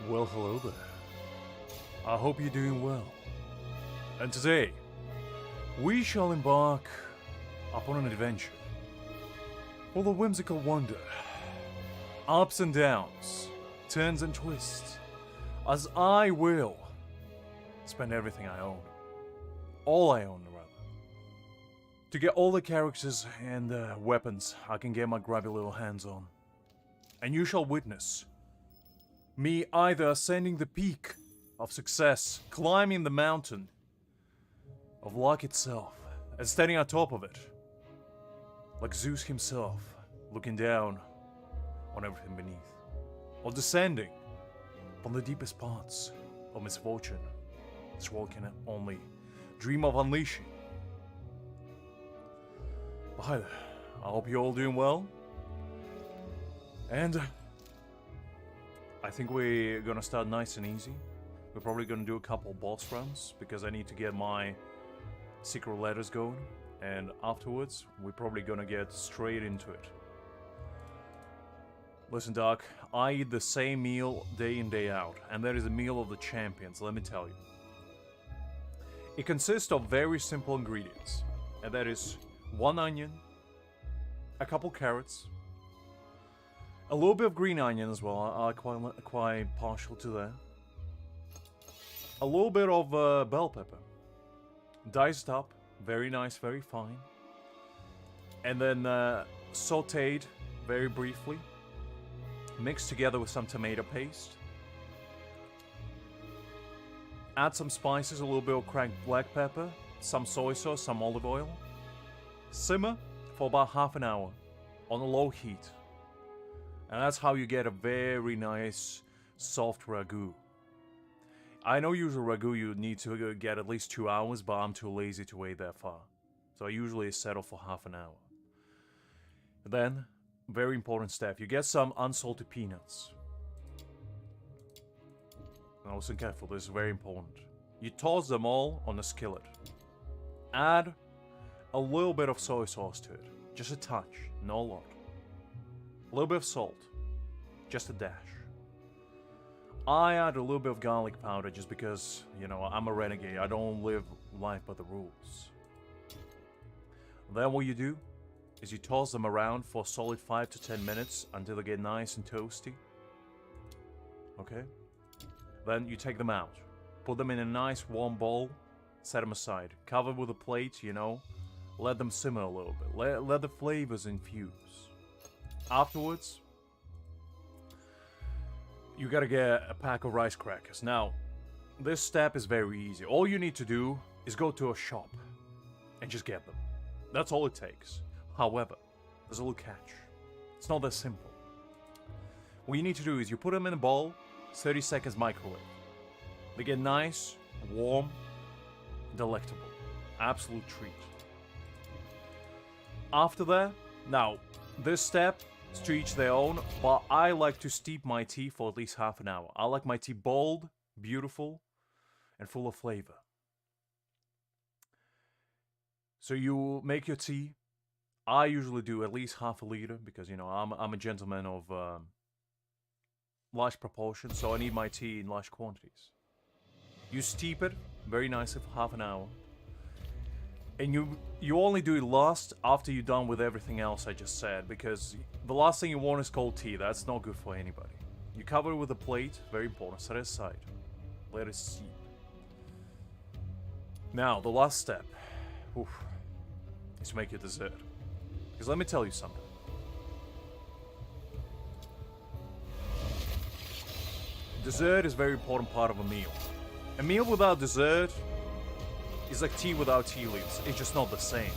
Well, hello there. I hope you're doing well. And today, we shall embark upon an adventure full of whimsical wonder, ups and downs, turns and twists, as I will spend everything I own. All I own, rather. To get all the characters and weapons I can get my grubby little hands on. And you shall witness me either ascending the peak of success, climbing the mountain of luck itself, and standing on top of it, like Zeus himself, looking down on everything beneath, or descending upon the deepest parts of misfortune this world can only dream of unleashing. But hi there, I hope you're all doing well, and I think we're gonna start nice and easy. We're probably gonna do a couple boss runs because I need to get my secret letters going, and afterwards we're probably gonna get straight into it. Listen, Doc, I eat the same meal day in, day out, and that is a meal of the champions, let me tell you. It consists of very simple ingredients, and that is 1 onion, a couple carrots, a little bit of green onion as well, I'm quite partial to that. A little bit of bell pepper, diced up, very nice, very fine. And then sauteed very briefly, mixed together with some tomato paste. Add some spices, a little bit of cracked black pepper, some soy sauce, some olive oil. Simmer for about half an hour on a low heat. And that's how you get a very nice, soft ragu. I know usually ragu you need to get at least 2 hours, but I'm too lazy to wait that far. So I usually settle for half an hour. Then, very important step, you get some unsalted peanuts. Now listen careful, this is very important. You toss them all on a skillet. Add a little bit of soy sauce to it. Just a touch, not a lot. A little bit of salt, just a dash. I add a little bit of garlic powder just because, you know, I'm a renegade. I don't live life by the rules. Then what you do is you toss them around for a solid 5 to 10 minutes until they get nice and toasty. Okay? Then you take them out. Put them in a nice warm bowl. Set them aside. Cover with a plate, you know. Let them simmer a little bit. Let the flavors infuse. Afterwards, you gotta get a pack of rice crackers. Now, this step is very easy. All you need to do is go to a shop and just get them. That's all it takes. However, there's a little catch. It's not that simple. What you need to do is you put them in a bowl, 30 seconds microwave. They get nice, warm, delectable. Absolute treat. After that, now, this step is to each their own, but I like to steep my tea for at least half an hour. I like my tea bold, beautiful, and full of flavor. So you make your tea. I usually do at least half a liter because, you know, I'm a gentleman of large proportions, so I need my tea in large quantities. You steep it very nicely for half an hour. And you only do it last after you're done with everything else I just said, because the last thing you want is cold tea. That's not good for anybody. You cover it with a plate, very important, set it aside. Let it steep. Now, the last step is to make your dessert. Because let me tell you something. Dessert is a very important part of a meal. A meal without dessert is like tea without tea leaves. It's just not the same.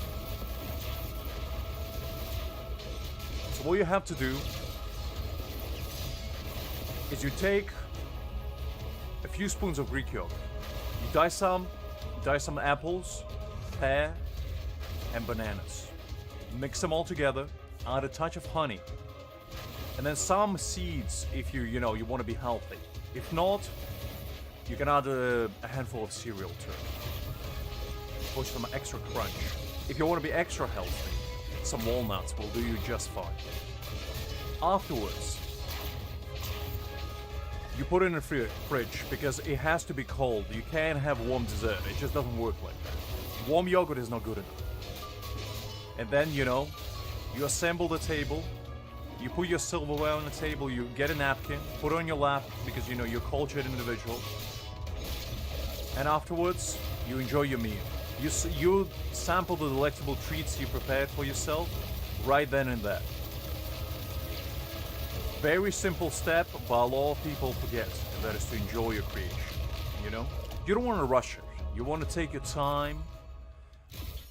So what you have to do is you take a few spoons of Greek yogurt. You dice some apples, pear, and bananas. Mix them all together, add a touch of honey, and then some seeds if you want to be healthy. If not, you can add a handful of cereal to it. For some extra crunch. If you want to be extra healthy, some walnuts will do you just fine. Afterwards, You put it in the fridge because it has to be cold. You can't have warm dessert. It just doesn't work like that. Warm yogurt is not good enough. And then, you know, you assemble the table. You put your silverware on the table. You get a napkin, put it on your lap because, you know, you're a cultured individual. And afterwards, you enjoy your meal. You sample the delectable treats you prepared for yourself right then and there. Very simple step, but a lot of people forget, and that is to enjoy your creation, you know? You don't want to rush it. You want to take your time,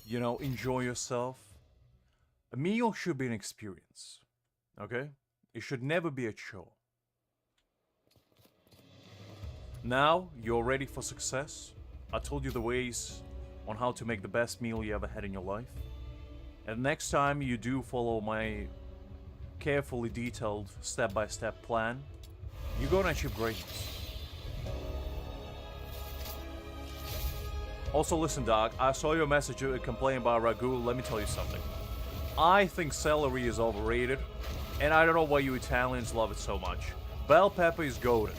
you know, enjoy yourself. A meal should be an experience, okay? It should never be a chore. Now, you're ready for success. I told you the ways on how to make the best meal you ever had in your life. And next time you do follow my carefully detailed step-by-step plan, you're gonna achieve greatness. Also, listen, Doc, I saw your message complaining about ragu. Let me tell you something. I think celery is overrated, and I don't know why you Italians love it so much. Bell pepper is golden.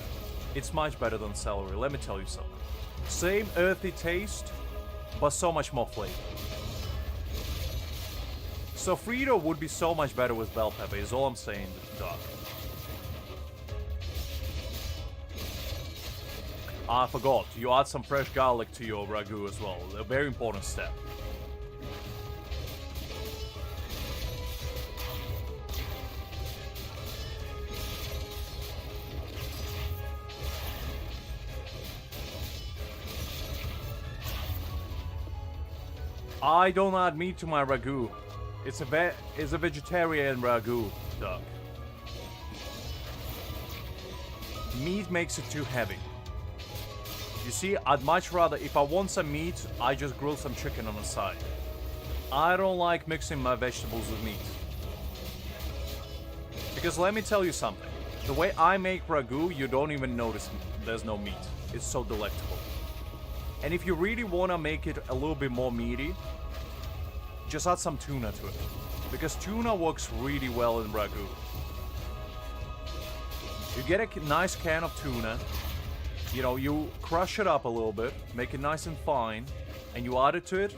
It's much better than celery, let me tell you something. Same earthy taste, but so much more flavor. Sofrito would be so much better with bell pepper, is all I'm saying, Doc. I forgot, you add some fresh garlic to your ragu as well. A very important step. I don't add meat to my ragu. It's a vegetarian ragu, Doc. Meat makes it too heavy. You see, I'd much rather, if I want some meat, I just grill some chicken on the side. I don't like mixing my vegetables with meat. Because let me tell you something. The way I make ragu, you don't even notice there's no meat. It's so delectable. And if you really want to make it a little bit more meaty, just add some tuna to it. Because tuna works really well in ragu. You get a nice can of tuna, you know, you crush it up a little bit, make it nice and fine, and you add it to it,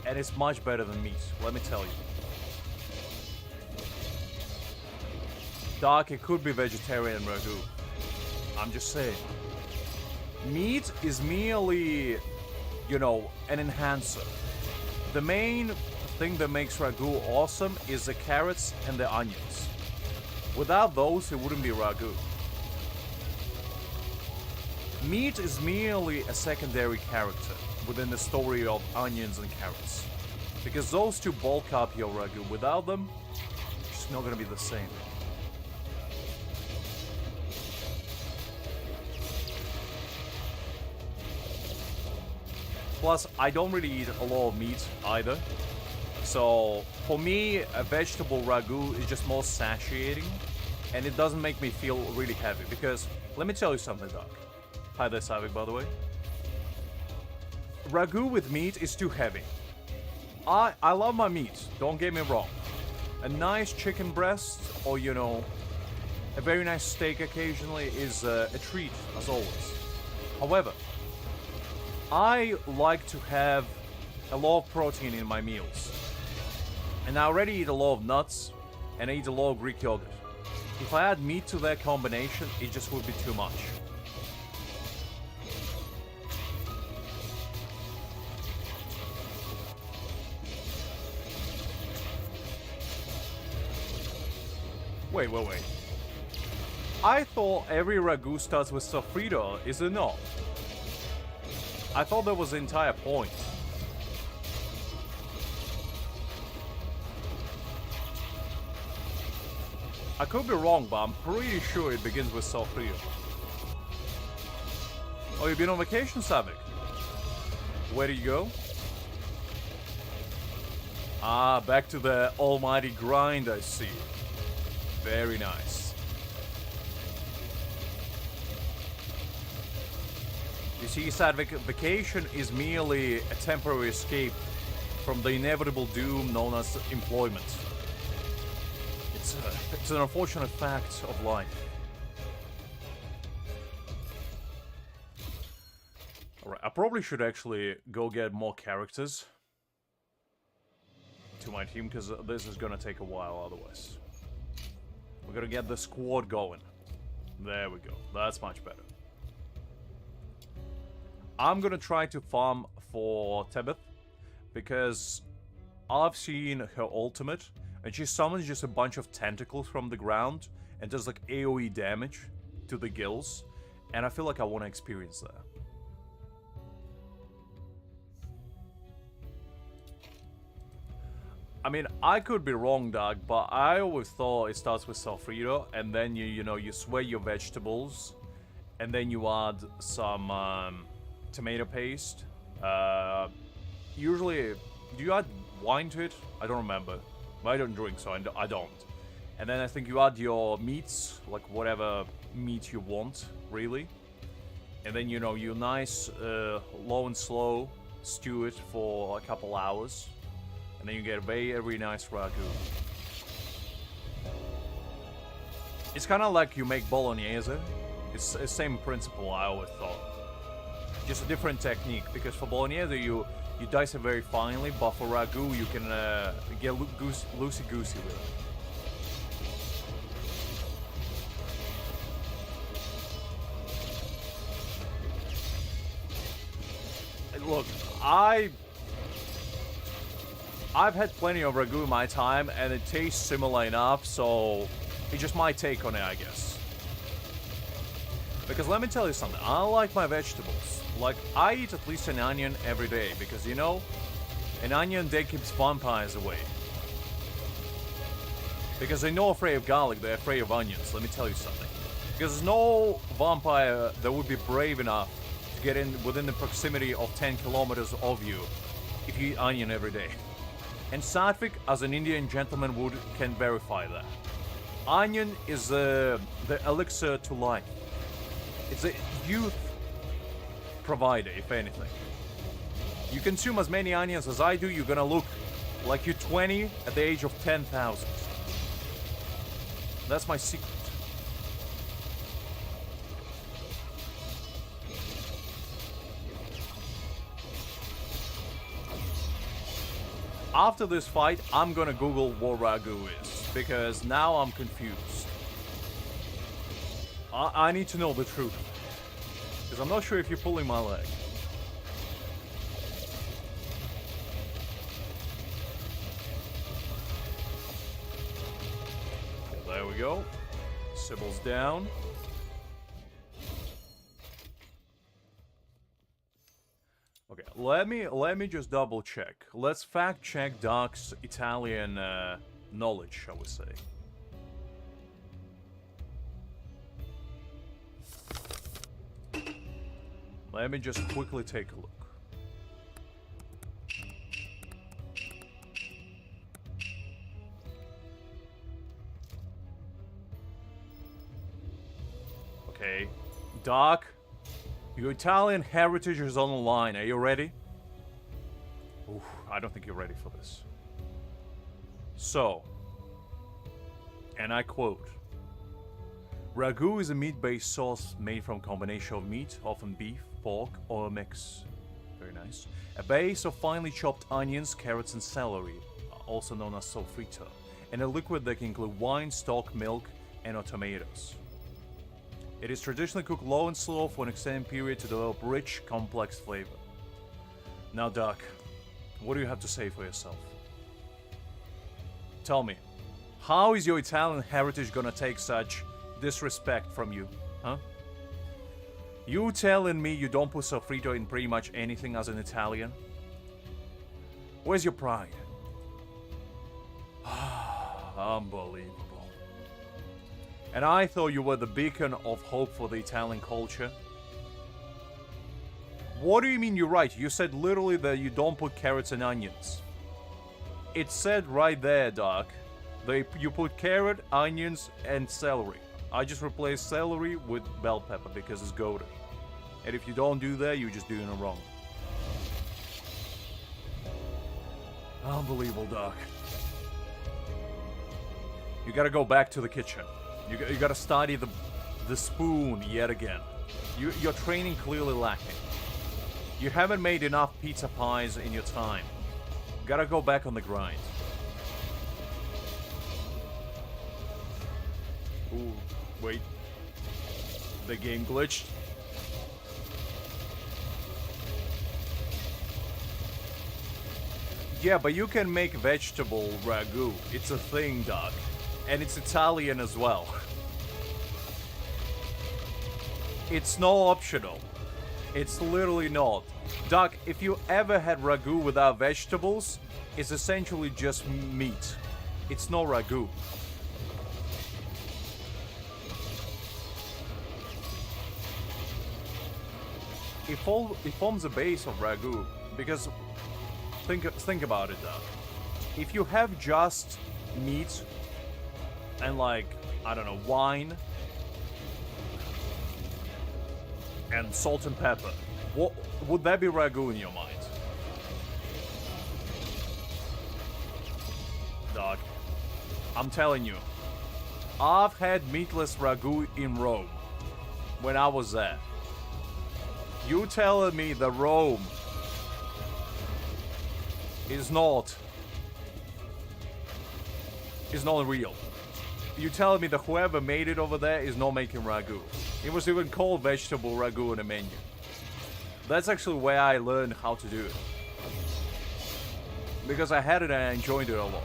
and it's much better than meat, let me tell you. Doc, it could be vegetarian ragu. I'm just saying. Meat is merely, you know, an enhancer. The main thing that makes ragu awesome is the carrots and the onions. Without those, it wouldn't be ragu. Meat is merely a secondary character within the story of onions and carrots. Because those two bulk up your ragu. Without them, it's not gonna be the same. Plus, I don't really eat a lot of meat either. So, for me, a vegetable ragu is just more satiating. And it doesn't make me feel really heavy. Because, let me tell you something, Doc. Hi there, Savik, by the way. Ragu with meat is too heavy. I love my meat, don't get me wrong. A nice chicken breast, or, you know, a very nice steak occasionally is a treat, as always. However, I like to have a lot of protein in my meals. And I already eat a lot of nuts, and I eat a lot of Greek yogurt. If I add meat to that combination, it just would be too much. Wait. I thought every ragu starts with sofrito, is it not? I thought that was the entire point. I could be wrong, but I'm pretty sure it begins with sofrito. Oh, you've been on vacation, Savik? Where did you go? Ah, back to the almighty grind, I see. Very nice. You see, Savik, vacation is merely a temporary escape from the inevitable doom known as employment. It's an unfortunate fact of life. probably should actually go get more characters to my team, because this is gonna take a while otherwise. We're gonna get the squad going. There we go. That's much better. I'm gonna try to farm for Tebeth, because I've seen her ultimate, and she summons just a bunch of tentacles from the ground and does like AoE damage to the gills, and I feel like I want to experience that. I mean, I could be wrong, Doug, but I always thought it starts with sofrito, and then you know, you sweat your vegetables, and then you add some tomato paste. Usually, do you add wine to it? I don't remember. I don't drink, so I don't. And then I think you add your meats, like whatever meat you want, really. And then, you know, you nice, low and slow stew it for a couple hours. And then you get a very nice ragu. It's kind of like you make bolognese. It's the same principle, I always thought. Just a different technique, because for bolognese you dice it very finely, but for ragu you can get loosey-goosey with it. Look, I've had plenty of ragu in my time, and it tastes similar enough, so it's just my take on it, I guess. Because let me tell you something, I like my vegetables. Like, I eat at least an onion every day, because, you know, an onion day keeps vampires away. Because they're not afraid of garlic, they're afraid of onions, let me tell you something. Because there's no vampire that would be brave enough to get in within the proximity of 10 kilometers of you if you eat onion every day. And Satvik, as an Indian gentleman, can verify that. Onion is the elixir to life. It's a youth provider, if anything. You consume as many onions as I do, you're gonna look like you're 20 at the age of 10,000. That's my secret. After this fight, I'm gonna Google what ragu is, because now I'm confused. I need to know the truth, because I'm not sure if you're pulling my leg. Okay, there we go. Sybil's down. Okay, let me just double check. Let's fact check Doc's Italian knowledge, shall we say. Let me just quickly take a look. Okay, Doc, your Italian heritage is on the line. Are you ready? Oof, I don't think you're ready for this. So, and I quote, ragu is a meat-based sauce made from a combination of meat, often beef, pork, or a mix. Very nice. A base of finely chopped onions, carrots, and celery, also known as sofrito, and a liquid that can include wine, stock, milk, and/or tomatoes. It is traditionally cooked low and slow for an extended period to develop rich, complex flavor. Now, Doc, what do you have to say for yourself? Tell me, how is your Italian heritage gonna take such disrespect from you, huh? You telling me you don't put sofrito in pretty much anything as an Italian? Where's your pride? Unbelievable. And I thought you were the beacon of hope for the Italian culture. What do you mean you're right? You said literally that you don't put carrots and onions. It said right there, Doc, that you put carrot, onions, and celery. I just replaced celery with bell pepper because it's goated. And if you don't do that, you're just doing it wrong. Unbelievable, Doc. You gotta go back to the kitchen. You gotta study the spoon yet again. Your training clearly lacking. You haven't made enough pizza pies in your time. Gotta go back on the grind. Ooh, wait. The game glitched. Yeah, but you can make vegetable ragu. It's a thing, Doc. And it's Italian as well. It's not optional. It's literally not. Doc, if you ever had ragu without vegetables, it's essentially just meat. It's no ragu. It forms a base of ragu, because think about it, Doc. If you have just meat and, like, I don't know, wine and salt and pepper, what would that be ragu in your mind? Doc, I'm telling you, I've had meatless ragu in Rome when I was there. You telling me the Rome is not real? You telling me that whoever made it over there is not making ragu? It was even called vegetable ragu in the menu. That's actually where I learned how to do it, because I had it and I enjoyed it a lot.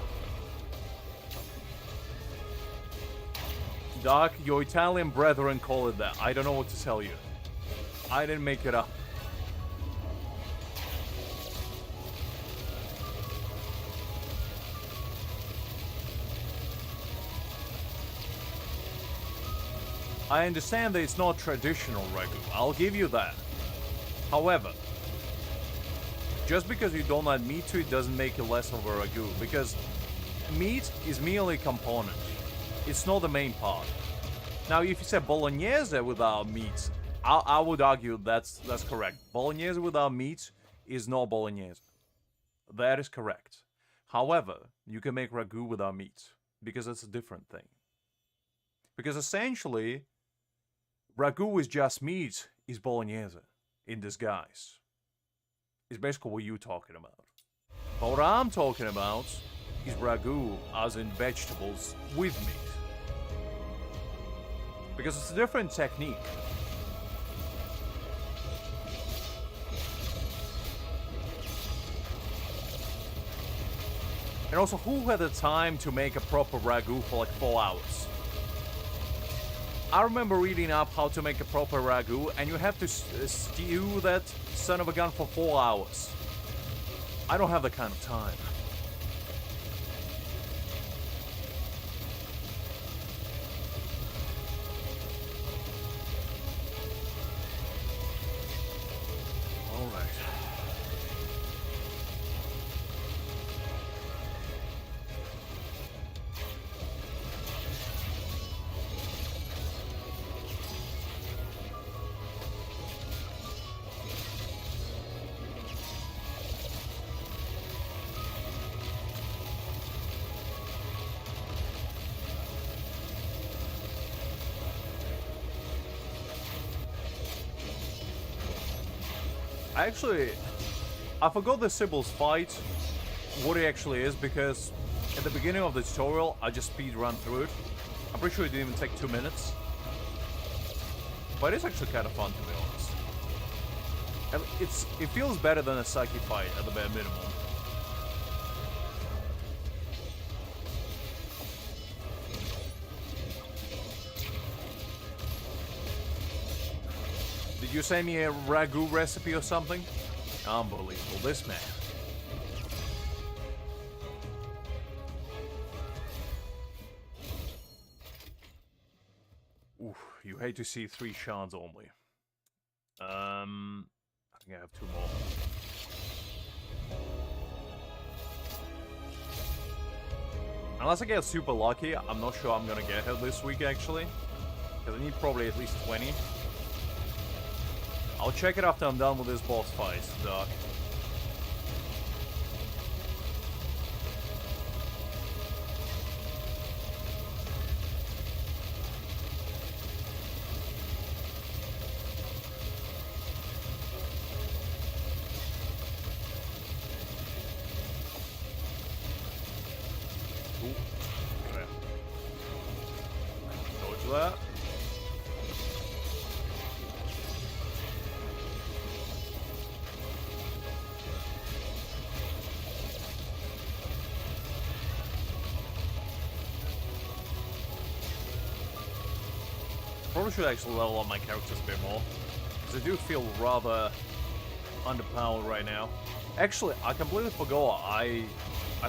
Doc, your Italian brethren call it that. I don't know what to tell you. I didn't make it up. I understand that it's not traditional ragu. I'll give you that. However, just because you don't add meat to it doesn't make it less of a ragu, because meat is merely a component. It's not the main part. Now, if you say bolognese without meat, I would argue that's correct. Bolognese without meat is not bolognese. That is correct. However, you can make ragu without meat, because it's a different thing. Because essentially, ragu is just meat is bolognese in disguise. It's basically what you're talking about. But what I'm talking about is ragu as in vegetables with meat. Because it's a different technique. And also, who had the time to make a proper ragu for like 4 hours? I remember reading up how to make a proper ragu, and you have to stew that son of a gun for 4 hours. I don't have that kind of time. Alright. I forgot the Sibyl's fight, what it actually is, because at the beginning of the tutorial, I just speed run through it. I'm pretty sure it didn't even take 2 minutes. But it's actually kind of fun, to be honest. It feels better than a Psyche fight, at the bare minimum. Did you send me a ragu recipe or something? Unbelievable, this man. Oof, you hate to see 3 shards only. I think I have 2 more. Unless I get super lucky, I'm not sure I'm gonna get her this week actually. Because I need probably at least 20. I'll check it after I'm done with this boss fight, Doc. Ooh. Okay. Dodge that. Probably should actually level up my characters a bit more, because I do feel rather underpowered right now. Actually, I completely forgot. I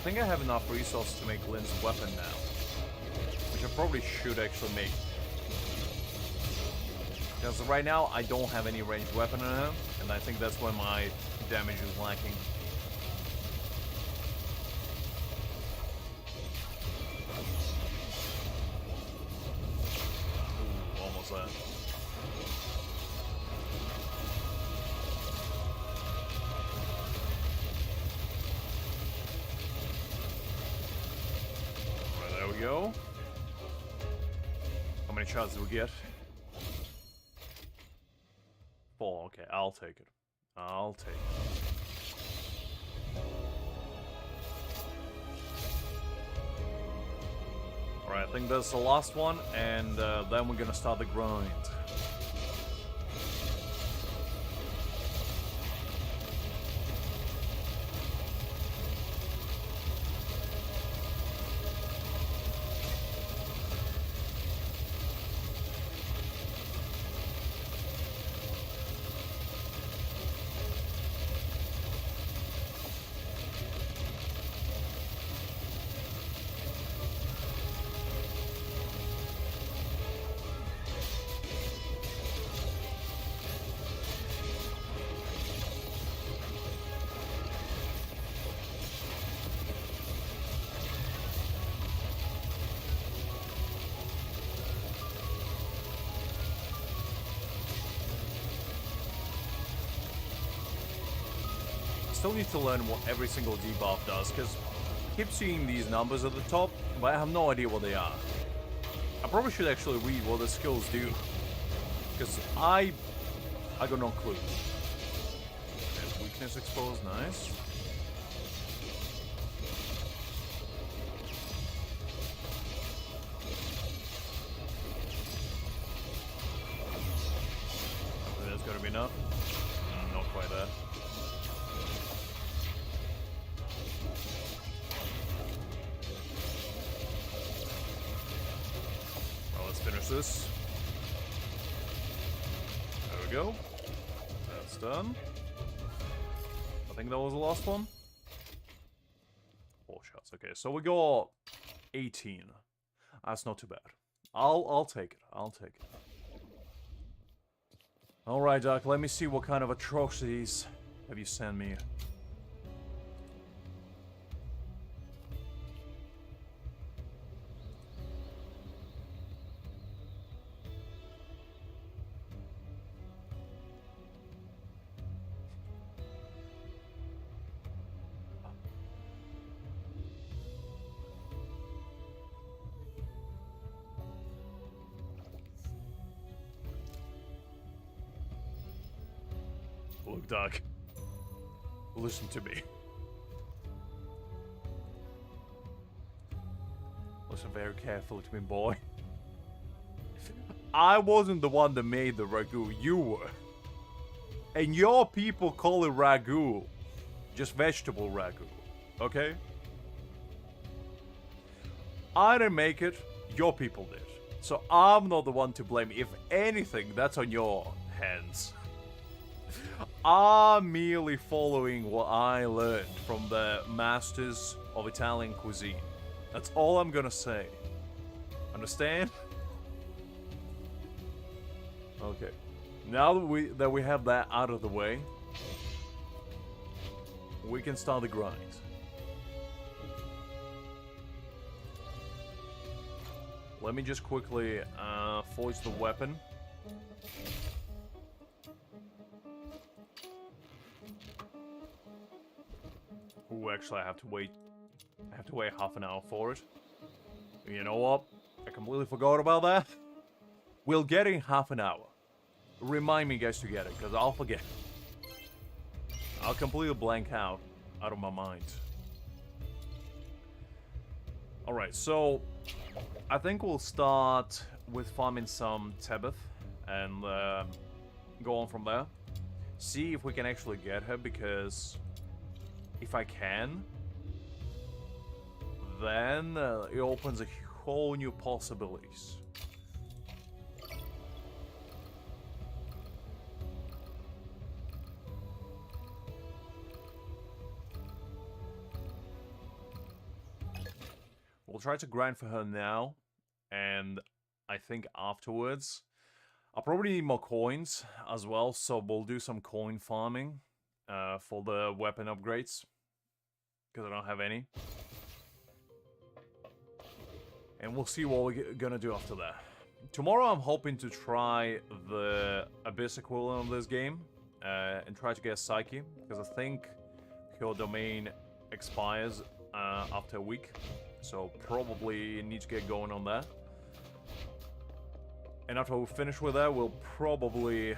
think I have enough resources to make Lynn's weapon now, which I probably should actually make. Because right now I don't have any ranged weapon on her, and I think that's why my damage is lacking. Alright, there we go. How many shots do we get? 4, okay, I'll take it. I'll take it. Alright, I think that's the last one, and then we're gonna start the grind. Still need to learn what every single debuff does, because I keep seeing these numbers at the top, but I have no idea what they are. I probably should actually read what the skills do, because I got no clue. Okay, weakness exposed, nice. That's gotta be enough. Not quite there. Finish this. There we go. That's done. I think that was the last one. 4 shots. Okay, so we got 18. That's not too bad. I'll take it. I'll take it. All right, Doc. Let me see what kind of atrocities have you sent me. Look, Doc. Listen to me. Listen very carefully to me, boy. I wasn't the one that made the ragu, you were. And your people call it ragu. Just vegetable ragu. Okay? I didn't make it, your people did. So I'm not the one to blame. If anything, that's on your hands. I'm merely following what I learned from the masters of Italian cuisine. That's all I'm gonna say. Understand? Okay. Now that we have that out of the way, we can start the grind. Let me just quickly forge the weapon. Ooh, actually, I have to wait. I have to wait half an hour for it. You know what? I completely forgot about that. We'll get it in half an hour. Remind me, guys, to get it, because I'll forget. I'll completely blank out of my mind. Alright, so I think we'll start with farming some Tebeth and go on from there. See if we can actually get her, because if I can, then it opens a whole new possibilities. We'll try to grind for her now, and I think afterwards I'll probably need more coins as well, so we'll do some coin farming for the weapon upgrades, because I don't have any. And we'll see what we're gonna do after that. Tomorrow I'm hoping to try the Abyss equivalent of this game and try to get Psyche, because I think her domain expires after a week. So probably need to get going on that. And after we finish with that, we'll probably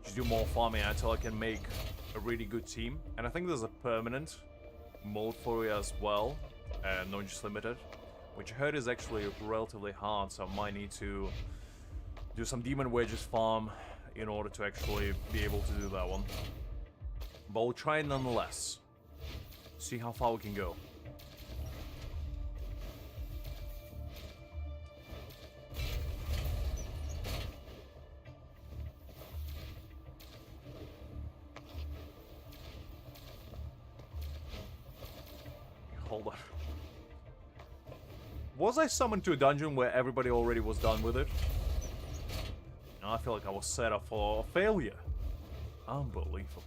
just do more farming until I can make a really good team. And I think there's a permanent mode for it as well, not just limited, which I heard is actually relatively hard, so I might need to do some Demon Wages farm in order to actually be able to do that one. But we'll try it nonetheless. See how far we can go. Hold on. Was I summoned to a dungeon where everybody already was done with it? No, I feel like I was set up for failure. Unbelievable.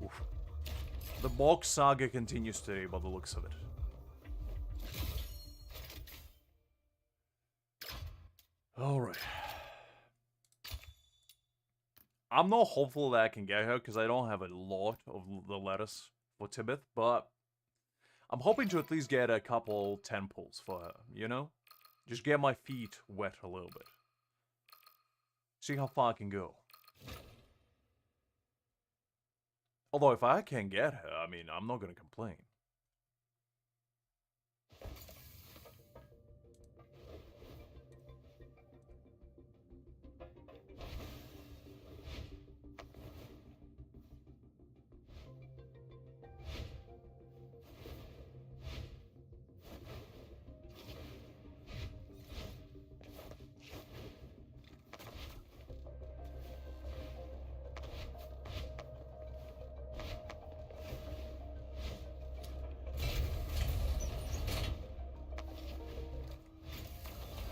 Oof. The box saga continues today by the looks of it. Alright. I'm not hopeful that I can get her, because I don't have a lot of the lettuce for Tibet, but I'm hoping to at least get a couple temples for her, you know? Just get my feet wet a little bit. See how far I can go. Although if I can get her, I mean, I'm not gonna complain.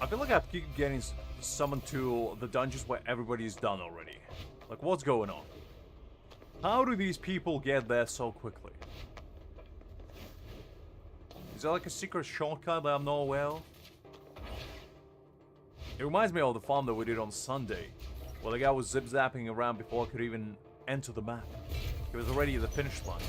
I feel like I keep getting summoned to the dungeons where everybody's done already. Like, what's going on? How do these people get there so quickly? Is there like a secret shortcut that I'm not aware of? It reminds me of the farm that we did on Sunday, where the guy was zip-zapping around before I could even enter the map. He was already at the finish line.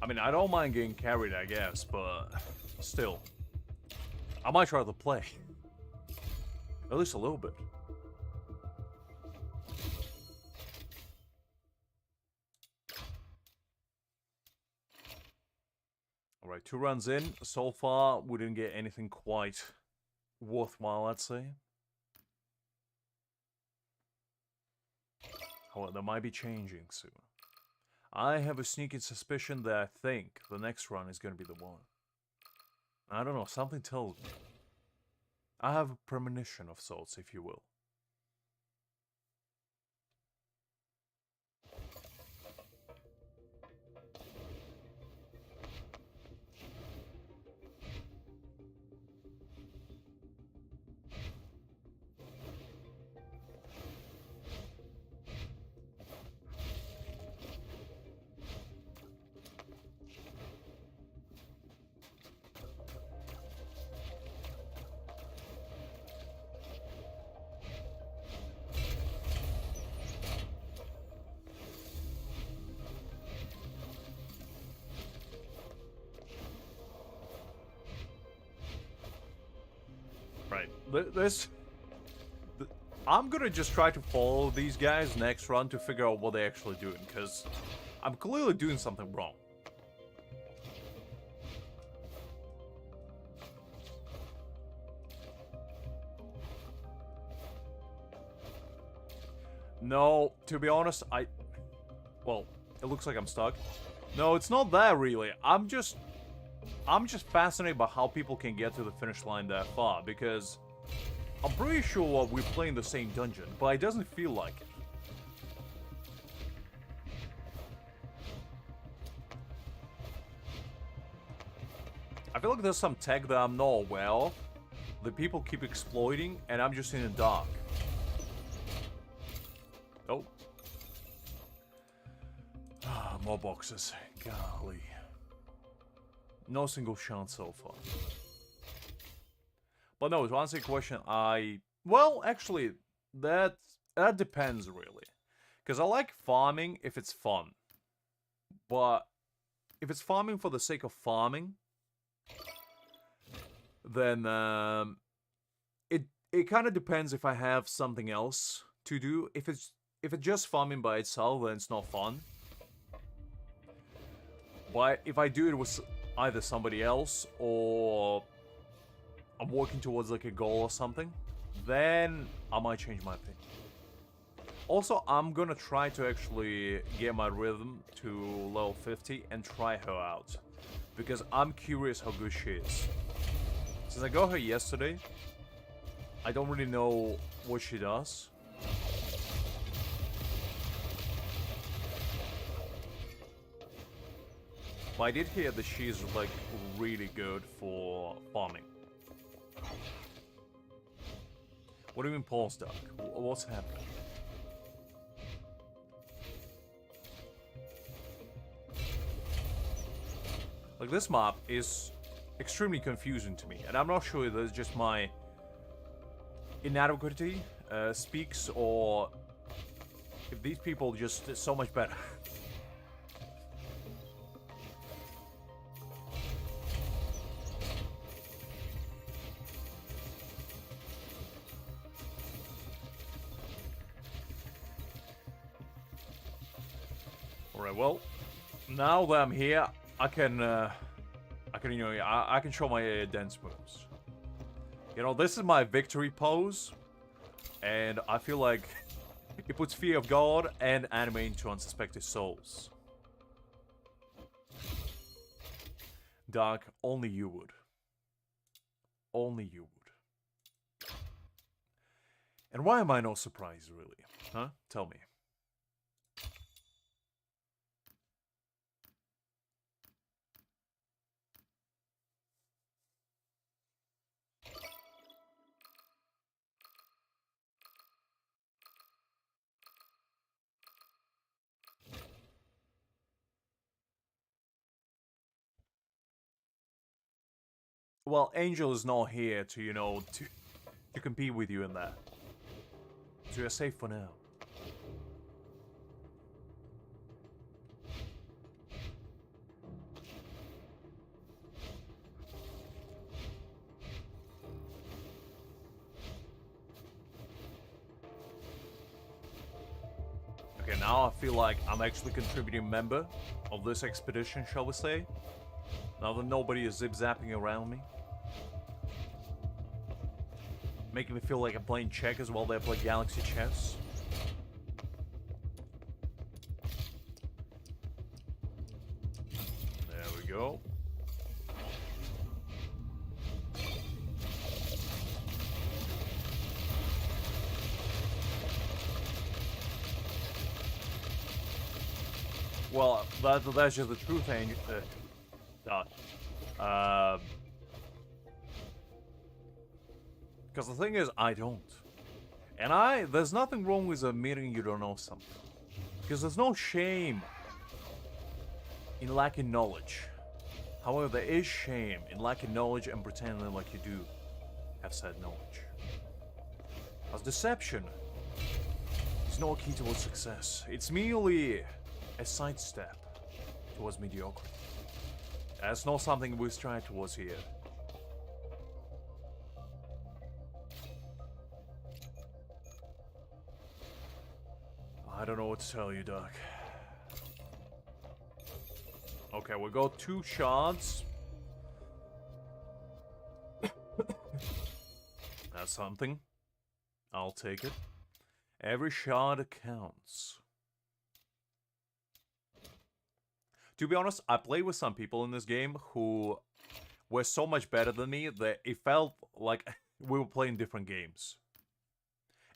I mean, I don't mind getting carried, I guess, but still. I might try to play. At least a little bit. Alright, 2 runs in. So far, we didn't get anything quite worthwhile, I'd say. However, that might be changing soon. I have a sneaking suspicion that I think the next run is going to be the one. I don't know, something tells me. I have a premonition of sorts, if you will. Right. I'm gonna just try to follow these guys next run to figure out what they're actually doing, because I'm clearly doing something wrong. No, to be honest, well, it looks like I'm stuck. No, it's not that really. I'm just fascinated by how people can get to the finish line that far, because I'm pretty sure we're playing the same dungeon, but it doesn't feel like it. I feel like there's some tech that I'm not aware of, that people keep exploiting, and I'm just in the dark. Oh. Ah, more boxes. Golly. No single chance so far. But no, to answer your question, well, actually, that depends, really. Because I like farming if it's fun. But if it's farming for the sake of farming, then it kind of depends if I have something else to do. If it's just farming by itself, then it's not fun. But if I do it with either somebody else or I'm working towards like a goal or something, then I might change my opinion. Also, I'm gonna try to actually get my rhythm to level 50 and try her out, because I'm curious how good she is. Since I got her yesterday, I don't really know what she does. But I did hear that she's like really good for farming. What do you mean Paul's stuck? What's happening? Like, this map is extremely confusing to me, and I'm not sure if that's just my inadequacy speaks, or if these people just so much better. Alright, well, now that I'm here, I can show my dance moves. You know, this is my victory pose, and I feel like it puts fear of God and anime into unsuspected souls. Dark, only you would. Only you would. And why am I not surprised, really? Huh? Tell me. Well, Angel is not here to, you know, to compete with you in that. So you're safe for now. Okay, now I feel like I'm actually contributing member of this expedition, shall we say? Now that nobody is zip-zapping around me. Making me feel like I'm playing checkers while they play Galaxy Chess. There we go. Well, that's just the truth, Angel. Because the thing is, I don't. And there's nothing wrong with admitting you don't know something. Because there's no shame in lacking knowledge. However, there is shame in lacking knowledge and pretending like you do have said knowledge. As deception is not a key towards success. It's merely a sidestep towards mediocrity. That's not something we strive towards here. don't know what to tell you, Doc. Okay, we got 2 shards. That's something. I'll take it. Every shard counts. To be honest, I played with some people in this game who were so much better than me that it felt like we were playing different games.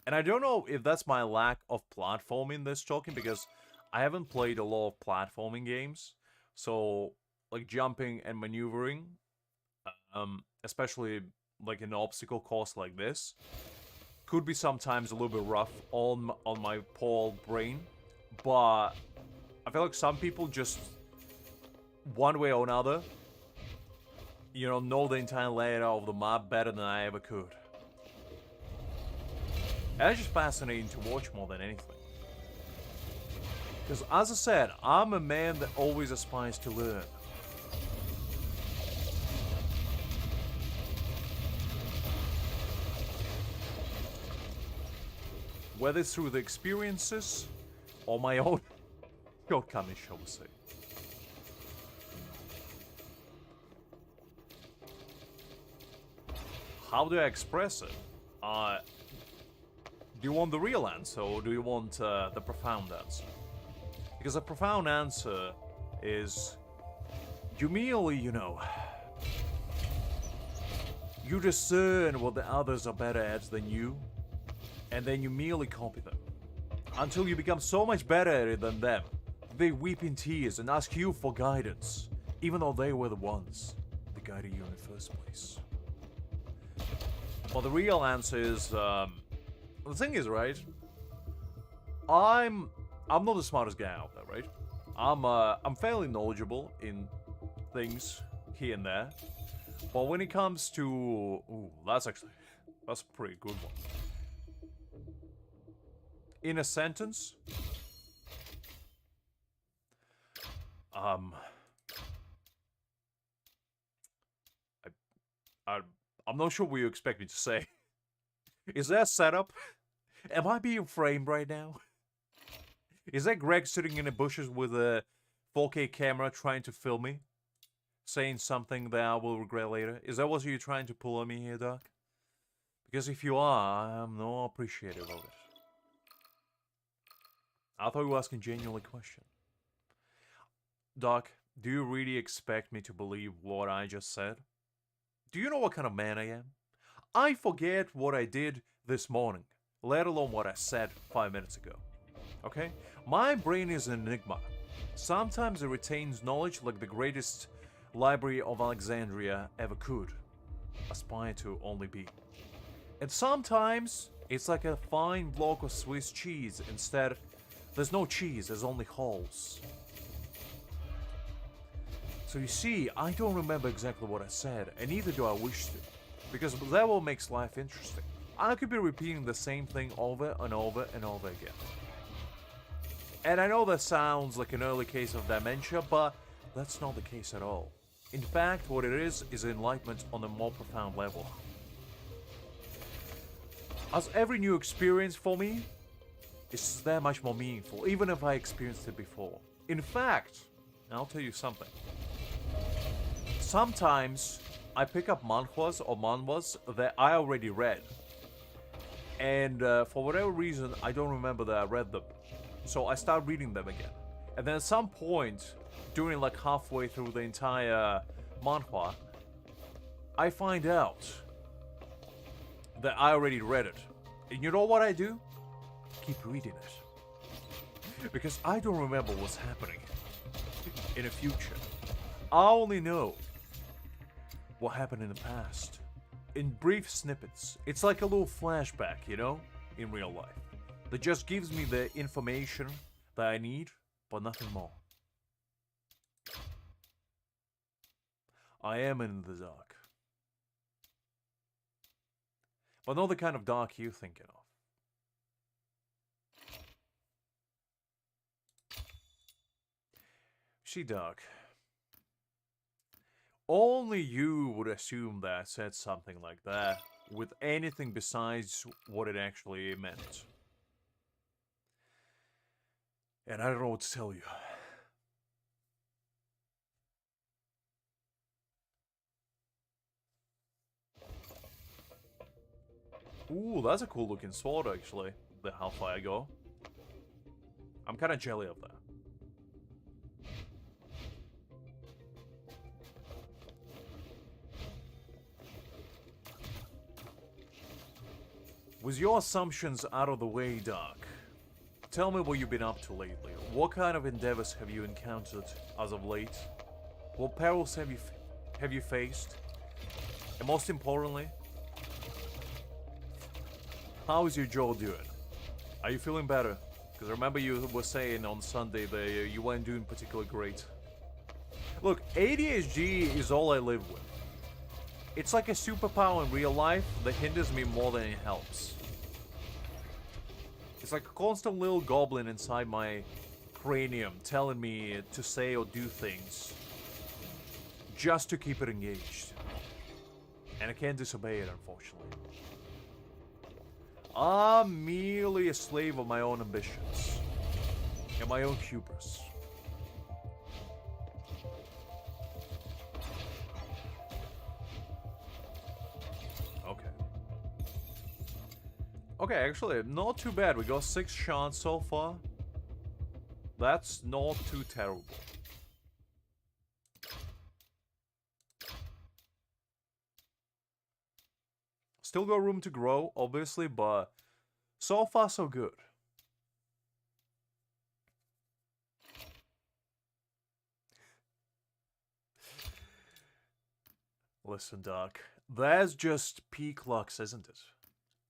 And I don't know if that's my lack of platforming that's talking, because I haven't played a lot of platforming games. So, like, jumping and maneuvering, especially like an obstacle course like this, could be sometimes a little bit rough on my poor brain. But I feel like some people just, one way or another, you know the entire layout of the map better than I ever could. And it's just fascinating to watch more than anything. Because, as I said, I'm a man that always aspires to learn. Whether it's through the experiences or my own shortcomings, shall we say. How do I express it? Do you want the real answer, or do you want the profound answer? Because a profound answer is, you merely, you discern what the others are better at than you, and then you merely copy them. Until you become so much better at it than them, they weep in tears and ask you for guidance, even though they were the ones that guided you in the first place. Well, the real answer is, the thing is, right, I'm not the smartest guy out there, right? I'm fairly knowledgeable in things here and there, but when it comes to, ooh, that's a pretty good one. In a sentence, I'm not sure what you expect me to say. Is that setup? Am I being framed right now? Is that Greg sitting in the bushes with a 4K camera trying to film me? Saying something that I will regret later? Is that what you're trying to pull on me here, Doc? Because if you are, I'm not appreciative of it. I thought you were asking genuinely a question. Doc, do you really expect me to believe what I just said? Do you know what kind of man I am? I forget what I did this morning, let alone what I said 5 minutes ago. Okay? My brain is an enigma. Sometimes it retains knowledge like the greatest library of Alexandria ever could aspire to only be. And sometimes it's like a fine block of Swiss cheese. Instead, there's no cheese, there's only holes. So you see, I don't remember exactly what I said, and neither do I wish to, because that what makes life interesting. I could be repeating the same thing over and over and over again. And I know that sounds like an early case of dementia, but that's not the case at all. In fact, what it is enlightenment on a more profound level. As every new experience for me is that much more meaningful, even if I experienced it before. In fact, I'll tell you something. Sometimes I pick up manhwas or manhwas that I already read. And for whatever reason, I don't remember that I read them. So I start reading them again. And then at some point, during like halfway through the entire manhwa, I find out that I already read it. And you know what I do? Keep reading it. Because I don't remember what's happening in the future. I only know what happened in the past. In brief snippets. It's like a little flashback, in real life. That just gives me the information that I need, but nothing more. I am in the dark. But not the kind of dark you're thinking of. See, Doc, only you would assume that I said something like that with anything besides what it actually meant. And I don't know what to tell you. Ooh, that's a cool looking sword, actually. The Hellfire Go. I'm kind of jelly of that. With your assumptions out of the way, Doc, tell me what you've been up to lately. What kind of endeavors have you encountered as of late? What perils have you faced? And most importantly, how is your jaw doing? Are you feeling better? Because I remember you were saying on Sunday that you weren't doing particularly great. Look, ADHD is all I live with. It's like a superpower in real life that hinders me more than it helps. It's like a constant little goblin inside my cranium telling me to say or do things just to keep it engaged. And I can't disobey it, unfortunately. I'm merely a slave of my own ambitions and my own hubris. Okay, actually, not too bad. We got 6 shots so far. That's not too terrible. Still got room to grow, obviously, but so far so good. Listen, Doc, that's just peak lux, isn't it?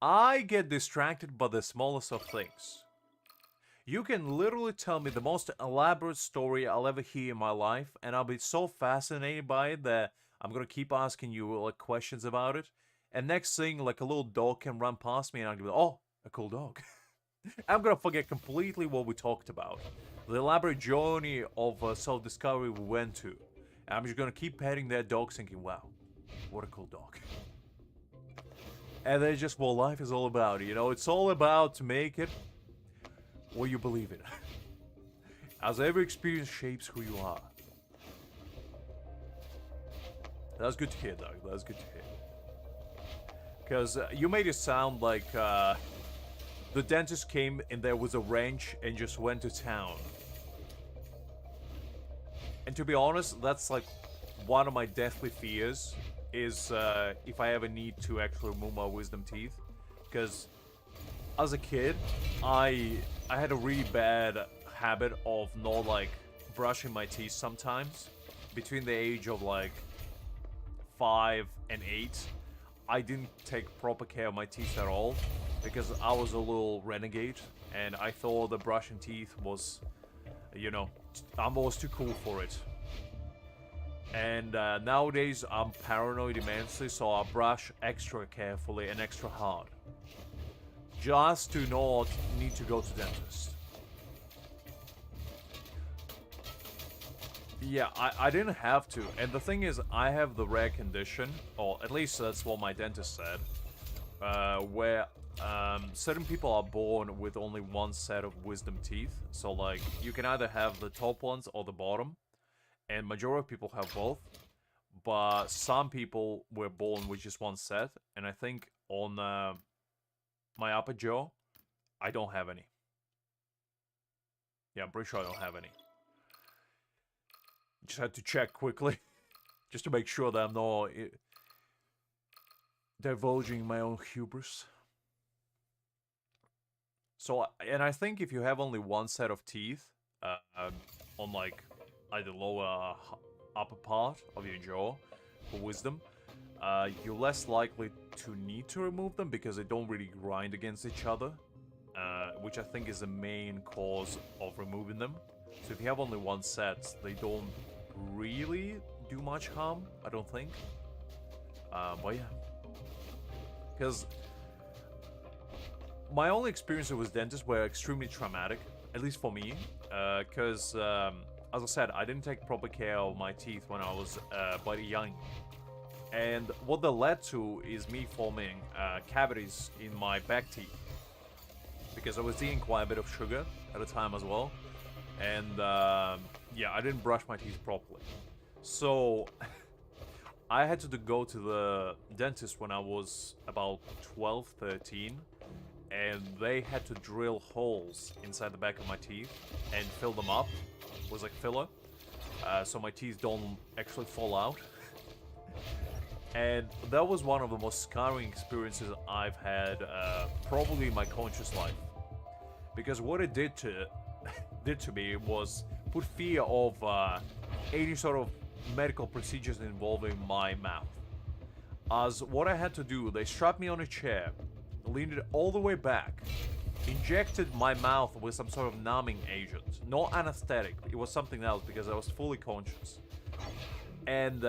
I get distracted by the smallest of things. You can literally tell me the most elaborate story I'll ever hear in my life, and I'll be so fascinated by it that I'm gonna keep asking you like questions about it. And next thing, like a little dog can run past me, and I'm gonna be like, oh, a cool dog. I'm gonna forget completely what we talked about, the elaborate journey of self-discovery we went to. And I'm just gonna keep petting that dog, thinking, wow, what a cool dog. And that's just what life is all about, you know? It's all about to make it what you believe in. As every experience shapes who you are. That's good to hear, Doug. That's good to hear. Because you made it sound like the dentist came in there with a wrench and just went to town. And to be honest, that's like one of my deathly fears. Is if I ever need to actually remove my wisdom teeth. Because as a kid, I had a really bad habit of not like brushing my teeth sometimes. Between the age of like 5 and 8, I didn't take proper care of my teeth at all. Because I was a little renegade. And I thought the brushing teeth was, you know, I was too cool for it. And nowadays, I'm paranoid immensely, so I brush extra carefully and extra hard. Just to not need to go to dentist. Yeah, I didn't have to. And the thing is, I have the rare condition, or at least that's what my dentist said, where certain people are born with only one set of wisdom teeth. So, like, you can either have the top ones or the bottom. And majority of people have both, but some people were born with just one set, and I think on my upper jaw, I don't have any. Yeah, I'm pretty sure I don't have any. Just had to check quickly, just to make sure that I'm not divulging my own hubris. So, and I think if you have only one set of teeth, on like either lower upper part of your jaw for wisdom, you're less likely to need to remove them because they don't really grind against each other, which I think is the main cause of removing them. So if you have only one set, they don't really do much harm, I don't think. But yeah. Because my only experiences with dentists were extremely traumatic, at least for me, because as I said, I didn't take proper care of my teeth when I was quite young. And what that led to is me forming cavities in my back teeth. Because I was eating quite a bit of sugar at the time as well. And yeah, I didn't brush my teeth properly. So I had to go to the dentist when I was about 12, 13, and they had to drill holes inside the back of my teeth and fill them up with like filler, so my teeth don't actually fall out. And that was one of the most scarring experiences I've had, probably in my conscious life, because what it did to me was put fear of any sort of medical procedures involving my mouth. As what I had to do, they strapped me on a chair, leaned it all the way back, injected my mouth with some sort of numbing agent, not anesthetic. It was something else because I was fully conscious, and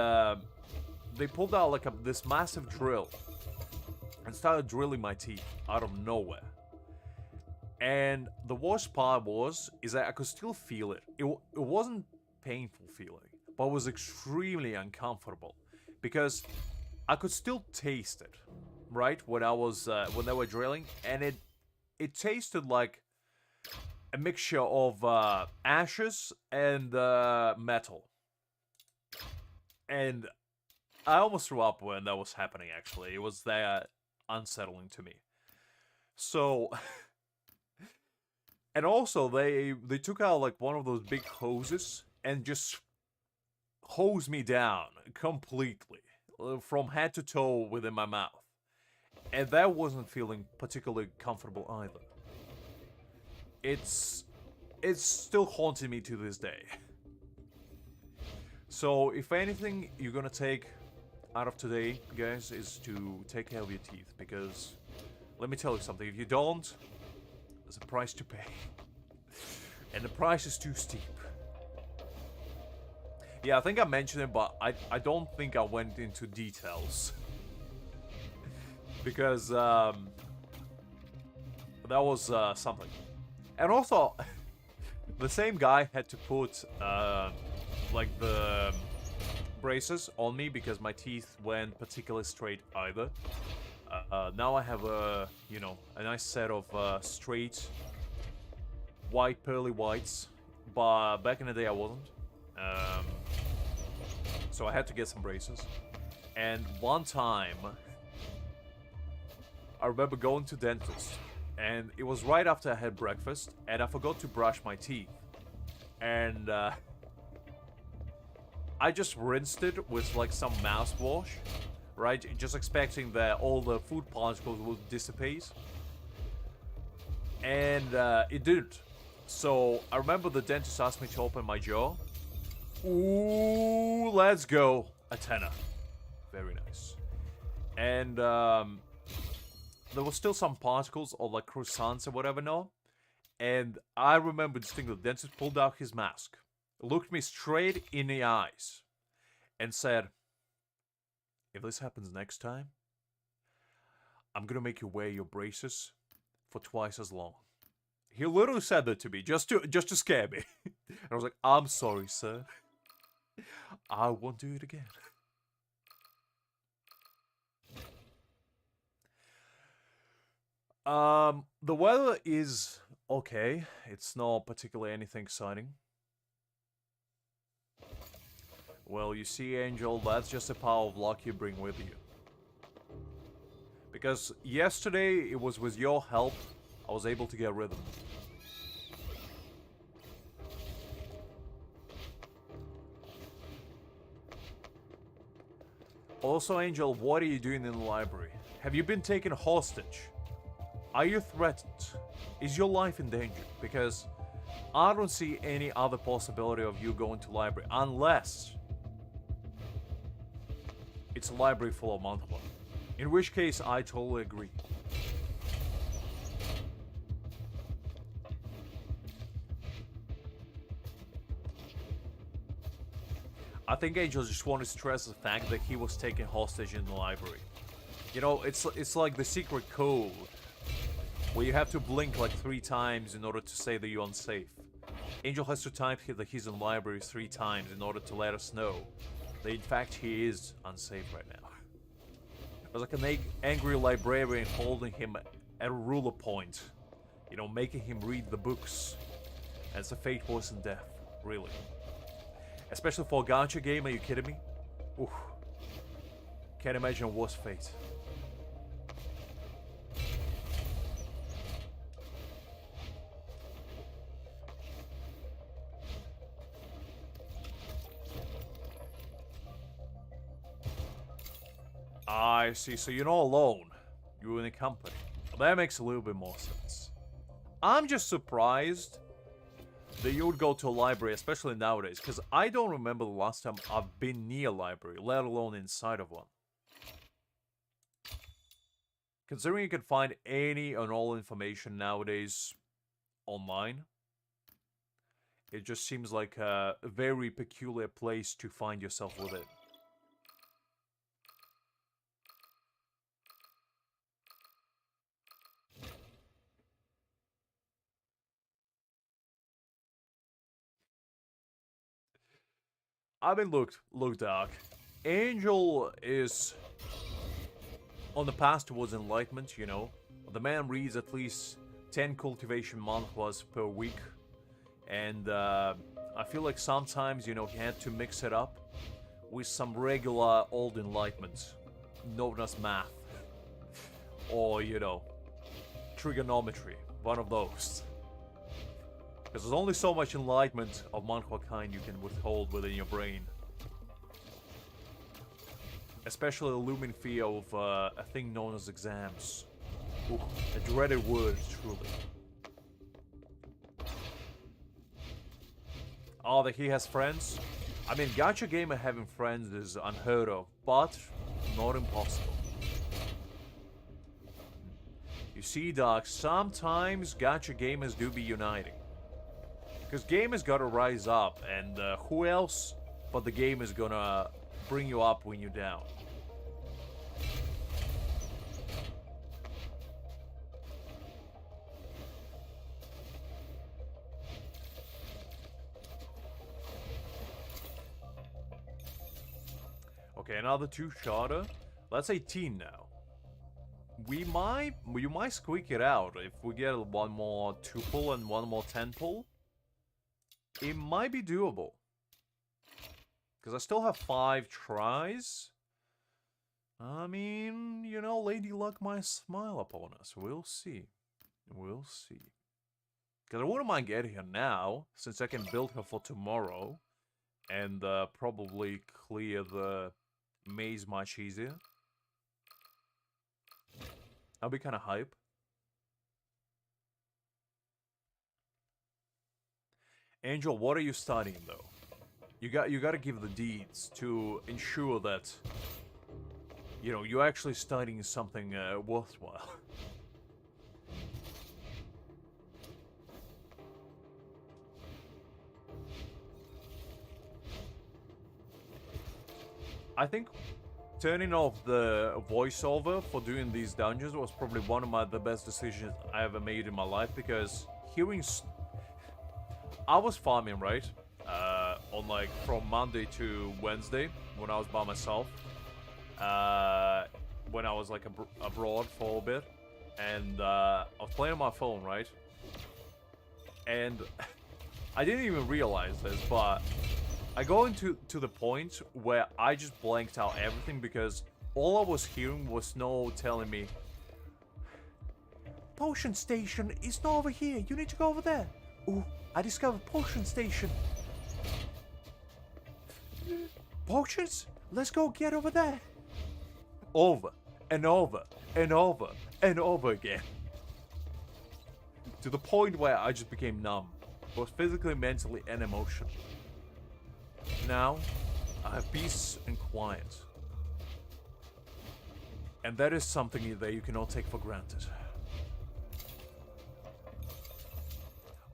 they pulled out like this massive drill and started drilling my teeth out of nowhere. And the worst part is that I could still feel it. It wasn't painful feeling, but it was extremely uncomfortable because I could still taste it, right? When they were drilling, and it tasted like a mixture of ashes and metal. And I almost threw up when that was happening, actually. It was that unsettling to me. So, and also they took out like one of those big hoses and just hosed me down completely from head to toe within my mouth. And that wasn't feeling particularly comfortable either. It's still haunting me to this day. So, if anything you're gonna take out of today, guys, is to take care of your teeth, because let me tell you something, if you don't, there's a price to pay. And the price is too steep. Yeah, I think I mentioned it, but I don't think I went into details. Because that was something. And also, the same guy had to put like the braces on me because my teeth weren't particularly straight either. Now I have a nice set of straight white pearly whites, but back in the day I wasn't. So I had to get some braces. And one time I remember going to dentist, and it was right after I had breakfast, and I forgot to brush my teeth. And I just rinsed it with like some mouthwash, right? Just expecting that all the food particles would dissipate. And it didn't. So I remember the dentist asked me to open my jaw. Ooh, let's go. A tenner. Very nice. And there was still some particles or like croissants or whatever, no? And I remember distinctly the dentist pulled out his mask, looked me straight in the eyes, and said, "If this happens next time, I'm gonna make you wear your braces for twice as long." He literally said that to me, just to scare me. And I was like, "I'm sorry, sir. I won't do it again." The weather is okay. It's not particularly anything exciting. Well, you see, Angel, that's just the power of luck you bring with you. Because yesterday, it was with your help, I was able to get rid of them. Also, Angel, what are you doing in the library? Have you been taken hostage? Are you threatened? Is your life in danger? Because I don't see any other possibility of you going to library unless it's a library full of multiple. In which case, I totally agree. I think Angel just wanted to stress the fact that he was taken hostage in the library. You know, it's like the secret code, where you have to blink like 3 times in order to say that you're unsafe. Angel has to type here that he's in the library 3 times in order to let us know that in fact he is unsafe right now. It was like an angry librarian holding him at a ruler point, you know, making him read the books And it's a fate worse than death, really. Especially for a gacha game, are you kidding me? Oof. Can't imagine a worse fate. I see, so you're not alone. You're in a company. Well, that makes a little bit more sense. I'm just surprised that you would go to a library, especially nowadays, because I don't remember the last time I've been near a library, let alone inside of one. Considering you can find any and all information nowadays online, it just seems like a very peculiar place to find yourself within. I mean, look, Doc. Angel is on the path towards enlightenment, you know. The man reads at least 10 cultivation manhwas per week. And I feel like sometimes, you know, he had to mix it up with some regular old enlightenment, known as math. Or, you know, trigonometry. One of those. Because there's only so much enlightenment of manhwa kind you can withhold within your brain. Especially the looming fear of a thing known as exams. Ooh, a dreaded word, truly. Oh, that he has friends? I mean, gacha gamer having friends is unheard of, but not impossible. You see, Doc, sometimes gacha gamers do be uniting. Because game is gotta rise up, and who else but the game is gonna bring you up when you're down? Okay, another 2 shotter. That's 18 now. You might squeak it out if we get one more 2 pull and one more 10 pull. It might be doable. Because I still have 5 tries. I mean, you know, Lady Luck might smile upon us. We'll see. We'll see. Because I wouldn't mind getting her now, since I can build her for tomorrow. And probably clear the maze much easier. I'll be kind of hype. Angel, what are you studying though? You got to give the deeds to ensure that, you know, you're actually studying something worthwhile. I think turning off the voiceover for doing these dungeons was probably one of the best decisions I ever made in my life, because hearing... I was farming, right? On like from Monday to Wednesday when I was by myself. When I was like abroad for a bit. And I was playing on my phone, right? And I didn't even realize this, but I go into the point where I just blanked out everything, because all I was hearing was Snow telling me, "Potion station is not over here. You need to go over there. Ooh, I discovered potion station. Potions? Let's go get over there." Over and over and over and over again. To the point where I just became numb, both physically, mentally, and emotionally. Now, I have peace and quiet. And that is something that you cannot take for granted.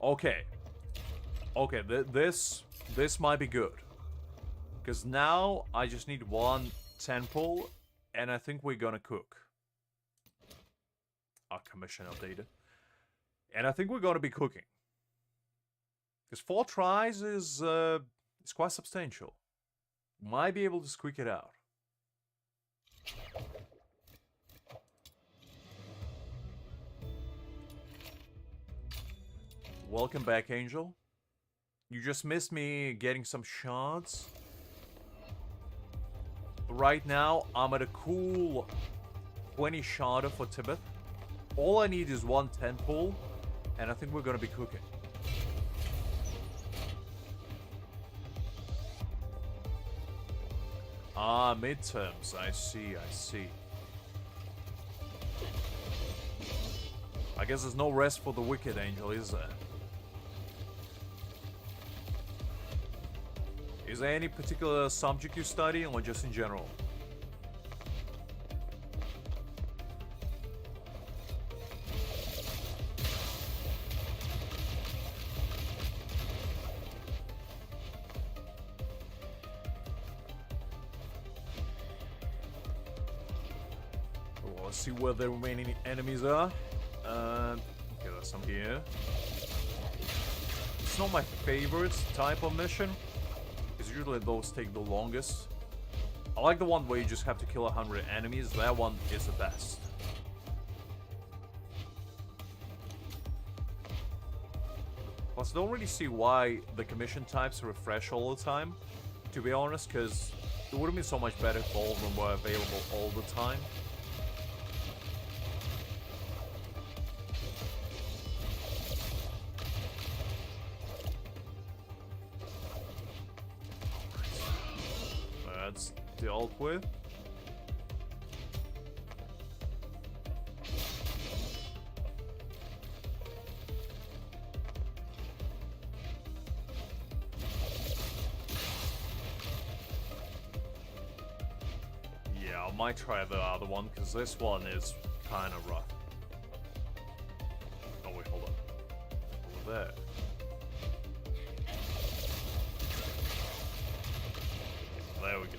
Okay. Okay, this might be good. Because now I just need 1 10 pull, and I think we're gonna cook. Our commission updated. And I think we're gonna be cooking. Because 4 tries is it's quite substantial. Might be able to squeak it out. Welcome back, Angel. You just missed me getting some shards. Right now, I'm at a cool 20 sharder for Tibet. All I need is one 10 pull, and I think we're gonna be cooking. Ah, midterms. I see, I see. I guess there's no rest for the wicked, Angel, is there? Is there any particular subject you study, or just in general? Well, let's see where the remaining enemies are. Okay, there's some here. It's not my favorite type of mission. Usually those take the longest. I like the one where you just have to kill 100 enemies. That one is the best. Plus, I don't really see why the commission types refresh all the time, to be honest, because it would have been so much better if all of them were available all the time. Dealt with. Yeah, I might try the other one because this one is kind of rough. Oh wait, hold on. Over there. There we go.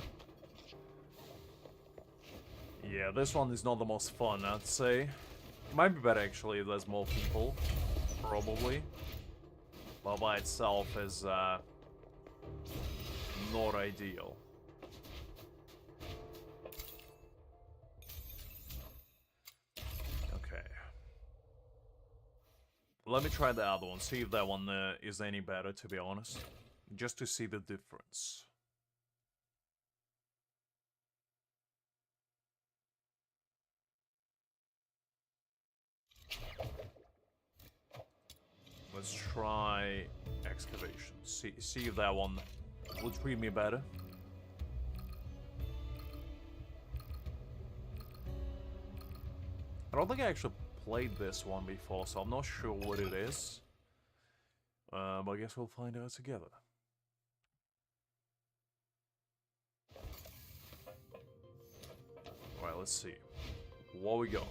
Yeah, this one is not the most fun, I'd say. It might be better, actually, if there's more people. Probably. But by itself is, not ideal. Okay. Let me try the other one, see if that one is any better, to be honest. Just to see the difference. Let's try excavation. See if that one will treat me better. I don't think I actually played this one before, so I'm not sure what it is. But I guess we'll find out together. Alright, let's see. What we got?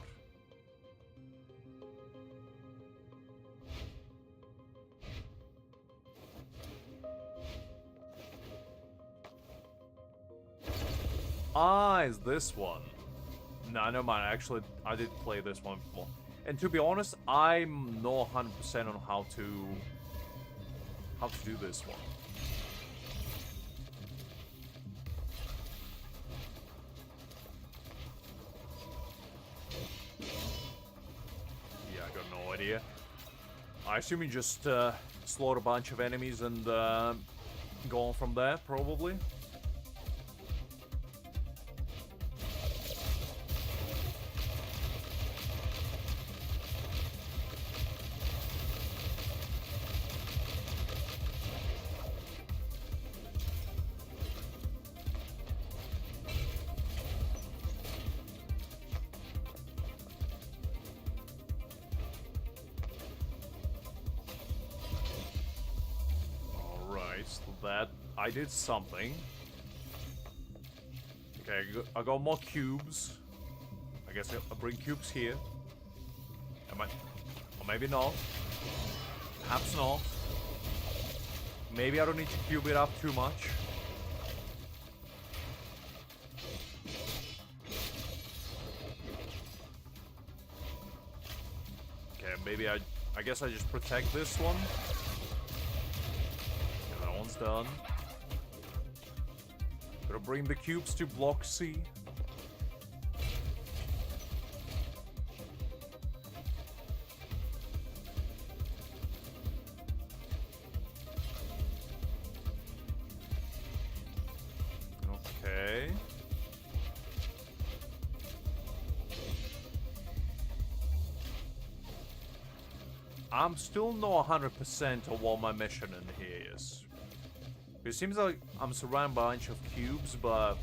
Ah, is this one? No, never mind. Actually, I did play this one before. And to be honest, I'm not 100% on how to do this one. Yeah, I got no idea. I assume you just slaughter a bunch of enemies and go on from there, probably. That I did something. Okay, I got more cubes. I guess I'll bring cubes here. Or maybe not. Perhaps not. Maybe I don't need to cube it up too much. Okay, maybe I guess I just protect this one. Done. Gotta bring the cubes to block C. I'm still not 100% of what my mission in here is. It seems like I'm surrounded by a bunch of cubes, but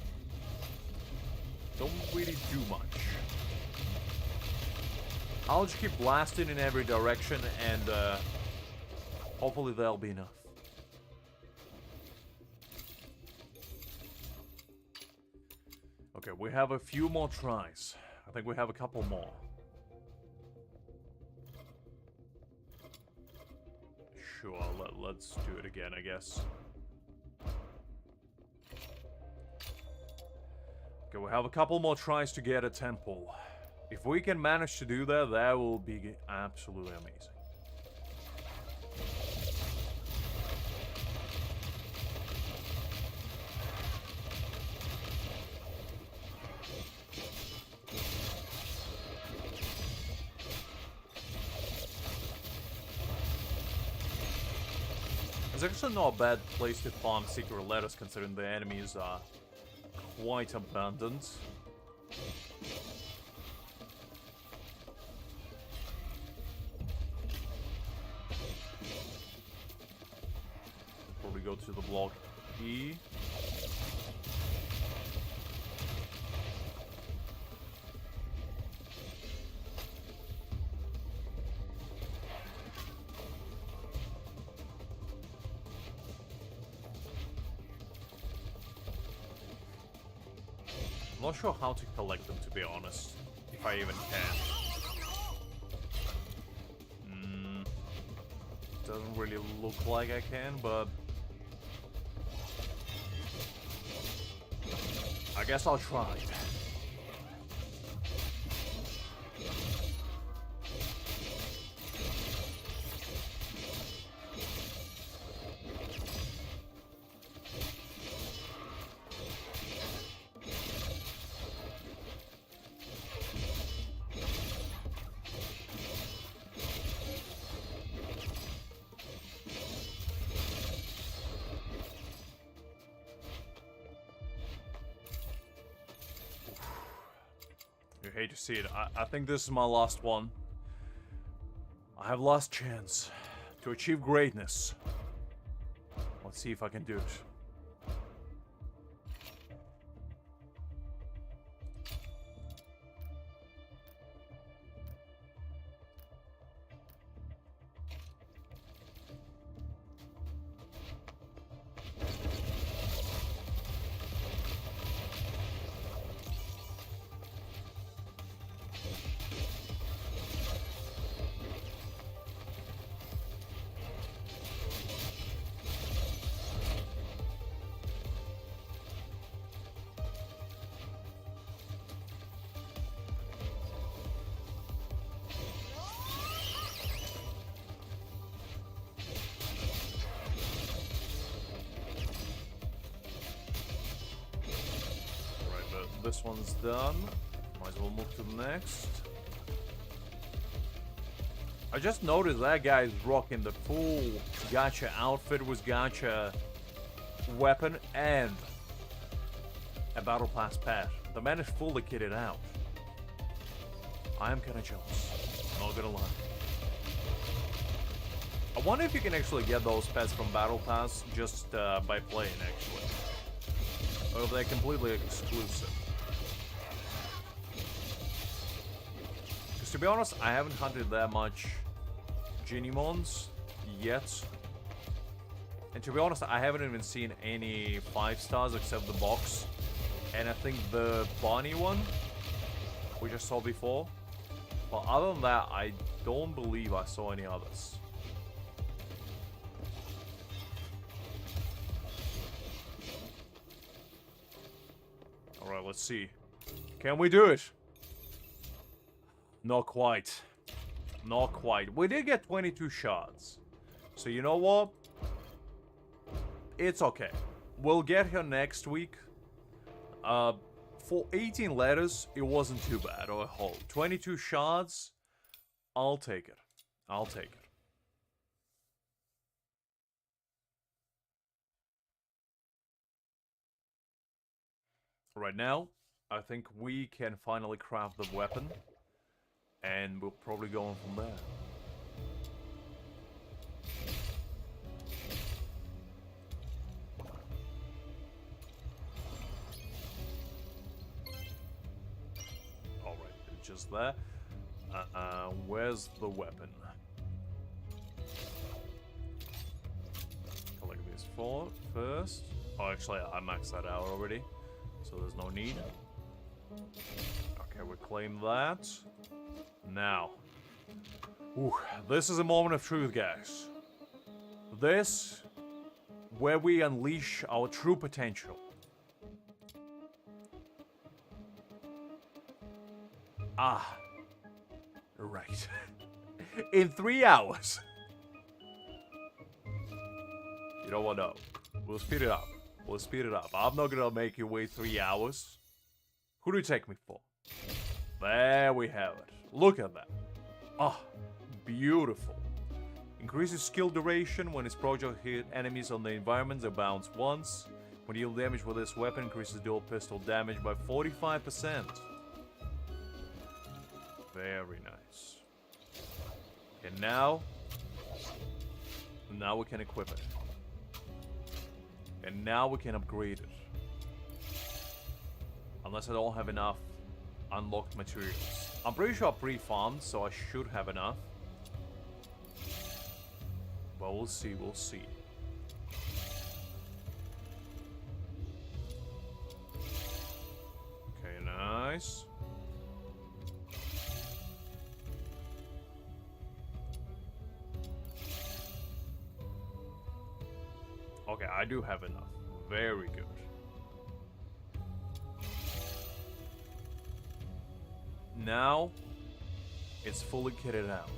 don't really do much. I'll just keep blasting in every direction, and hopefully that'll be enough. Okay, we have a few more tries. I think we have a couple more. Sure, let's do it again, I guess. Okay, we have a couple more tries to get a temple. If we can manage to do that, that will be absolutely amazing. It's actually not a bad place to farm secret letters, considering the enemies are quite abundant. Probably go to the block E. I'm not sure how to collect them, to be honest. If I even can. Doesn't really look like I can, but I guess I'll try. You hate to see it. I think this is my last one. I have last chance to achieve greatness. Let's see if I can do it. This one's done. Might as well move to the next. I just noticed that guy is rocking the full gacha outfit with gacha weapon and a battle pass pet. The man is fully kitted out. I am kinda jealous, not gonna lie. I wonder if you can actually get those pets from battle pass just by playing, actually. Or if they're completely exclusive. To be honest, I haven't hunted that much Genimons yet. And to be honest, I haven't even seen any 5 stars except the box. And I think the Bonnie one, which I saw before. But other than that, I don't believe I saw any others. Alright, let's see. Can we do it? Not quite. Not quite. We did get 22 shots. So you know what? It's okay. We'll get here next week. For 18 letters, it wasn't too bad. Or 22 shots, I'll take it. I'll take it. Right now, I think we can finally craft the weapon. And we'll probably go on from there. just there. Where's the weapon? Collect this first. Oh, actually, I maxed that out already, so there's no need. Okay, we claim that. Now. Ooh, this is a moment of truth, guys. This, where we unleash our true potential. Ah. Right. In 3 hours. You know what, no. We'll speed it up. We'll speed it up. I'm not gonna make you wait 3 hours. Who do you take me for? There we have it. Look at that. Ah, beautiful. Increases skill duration when its project hit enemies on the environment that bounce once. When you deal damage with this weapon, increases dual pistol damage by 45%. Very nice. And now we can equip it. And now we can upgrade it. Unless I don't have enough unlocked materials. I'm pretty sure I pre-farmed, so I should have enough. But we'll see, we'll see. Okay, nice. Okay, I do have enough. Very good. Now, it's fully kitted out.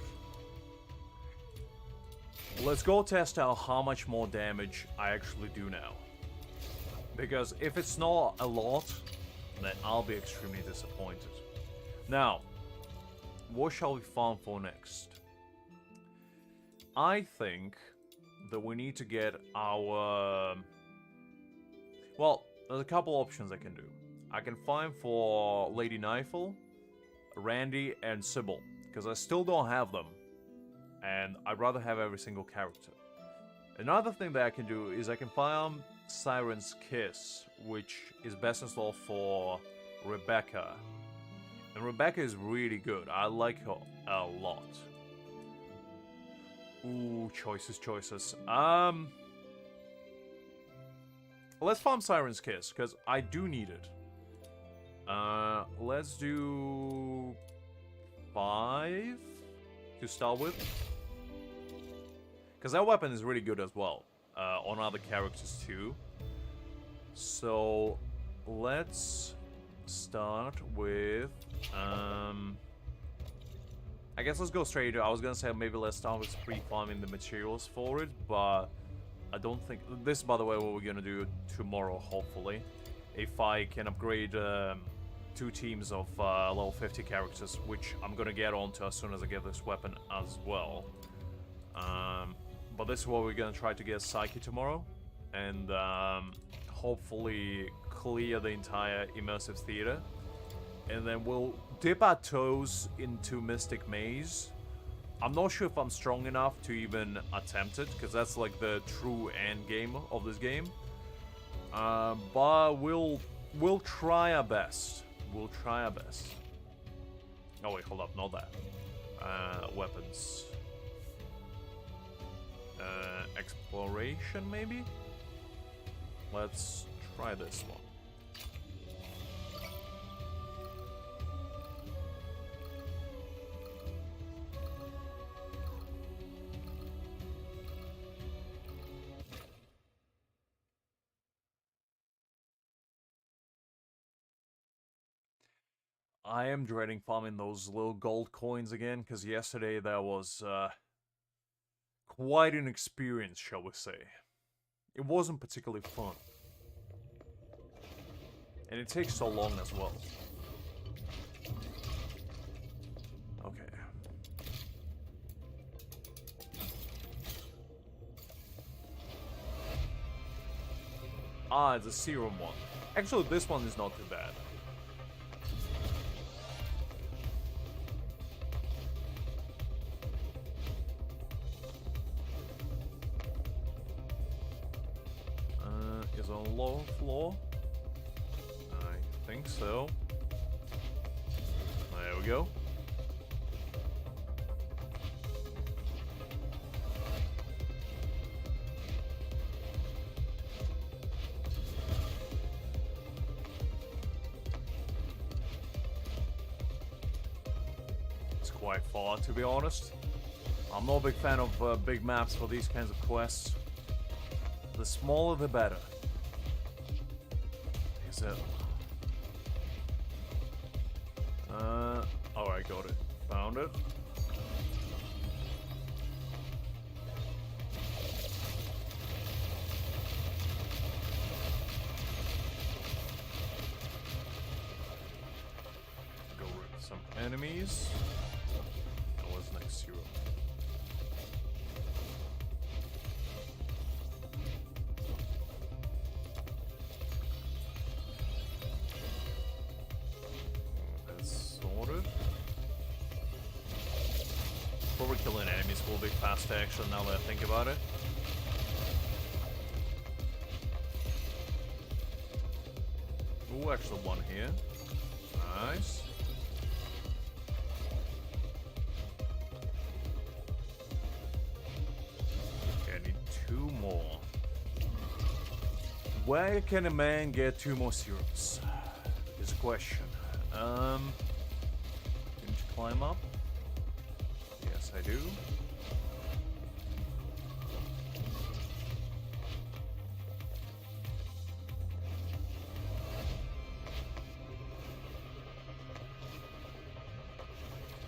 Let's go test out how much more damage I actually do now. Because if it's not a lot, then I'll be extremely disappointed. Now, what shall we farm for next? I think that we need to get our... Well, there's a couple options I can do. I can farm for Lady Nifel, Randy, and Sybil, because I still don't have them. And I'd rather have every single character. Another thing that I can do is I can farm Siren's Kiss, which is best installed for Rebecca. And Rebecca is really good. I like her a lot. Ooh, choices. Let's farm Siren's Kiss, because I do need it. Let's do 5 to start with. Because that weapon is really good as well, on other characters too. So, let's start with, I guess let's go straight to, I was gonna say maybe let's start with pre-farming the materials for it, but I don't think, this is by the way what we're gonna do tomorrow, hopefully. If I can upgrade 2 teams of level 50 characters, which I'm gonna get onto as soon as I get this weapon as well. But this is what we're gonna try to get Psyche tomorrow, and hopefully clear the entire immersive theater, and then we'll dip our toes into Mystic Maze. I'm not sure if I'm strong enough to even attempt it, because that's like the true end game of this game. But we'll try our best. We'll try our best. Oh wait, hold up, not that. Weapons. Exploration, maybe? Let's try this one. I am dreading farming those little gold coins again, because yesterday that was quite an experience, shall we say. It wasn't particularly fun. And it takes so long as well. Okay. Ah, it's a serum one. Actually, this one is not too bad. Is on low floor? I think so. There we go. It's quite far, to be honest. I'm not a big fan of big maps for these kinds of quests. The smaller the better. Is it? Alright, got it. Found it. Go rid of some enemies. That was next zero. Probably killing enemies will be faster actually now that I think about it. Ooh, actually one here. Nice. Okay, I need 2 more. Where can a man get 2 more serums? Is a question. Can you climb up? Yes, I do.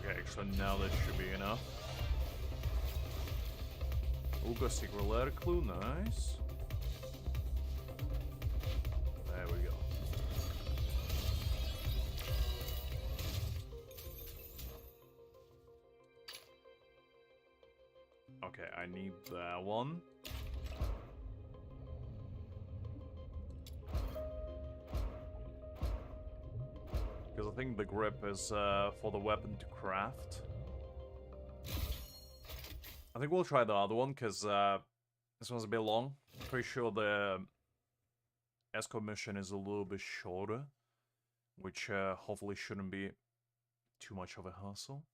Okay, actually now that should be enough. Ooh, got secret letter clue, nice. There we go. Okay, I need that one. Because I think the grip is for the weapon to craft. I think we'll try the other one, because this one's a bit long. Pretty sure the escort mission is a little bit shorter, which hopefully shouldn't be too much of a hassle.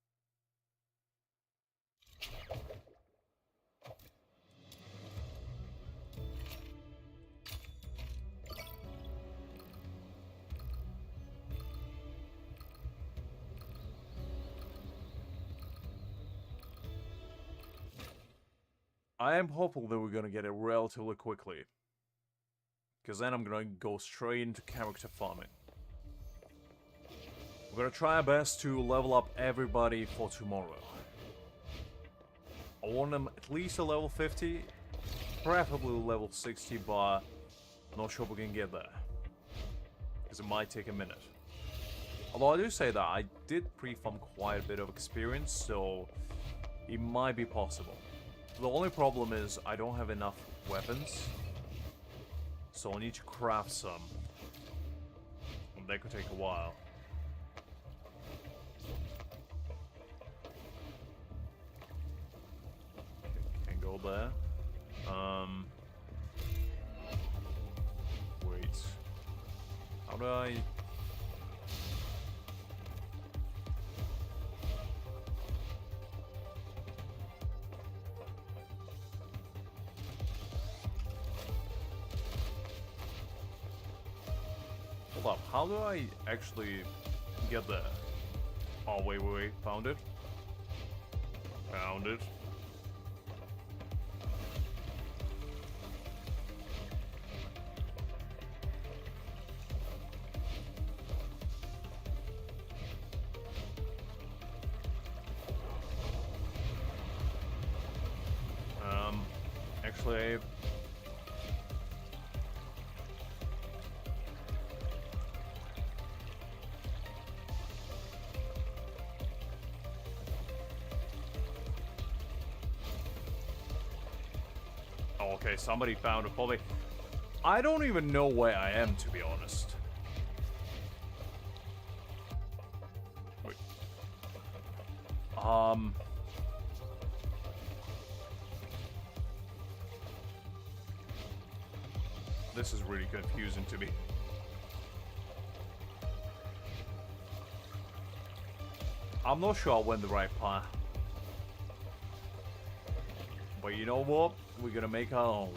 I am hopeful that we're gonna get it relatively quickly. Because then I'm gonna go straight into character farming. We're gonna try our best to level up everybody for tomorrow. I want them at least a level 50, preferably level 60, but I'm not sure we can get there. Because it might take a minute. Although I do say that I did pre-farm quite a bit of experience, so it might be possible. The only problem is I don't have enough weapons, so I'll need to craft some. And that could take a while. Okay, can't go there. Wait. How do I... Hold up, how do I actually get there? Oh, wait, found it. Found it. Actually... Oh, okay, somebody found it, probably. I don't even know where I am, to be honest. Wait. This is really confusing to me. I'm not sure I went the right path. But you know what? We're gonna make our own.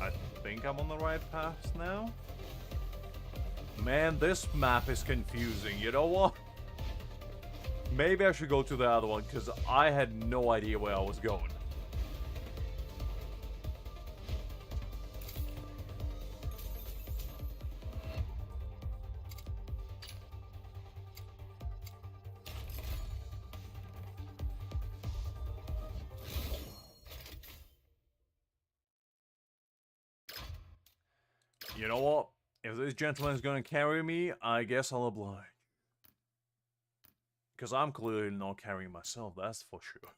I think I'm on the right path now. Man, this map is confusing. You know what? Maybe I should go to the other one, because I had no idea where I was going. You know what? If this gentleman is gonna carry me, I guess I'll oblige. Because I'm clearly not carrying myself, that's for sure.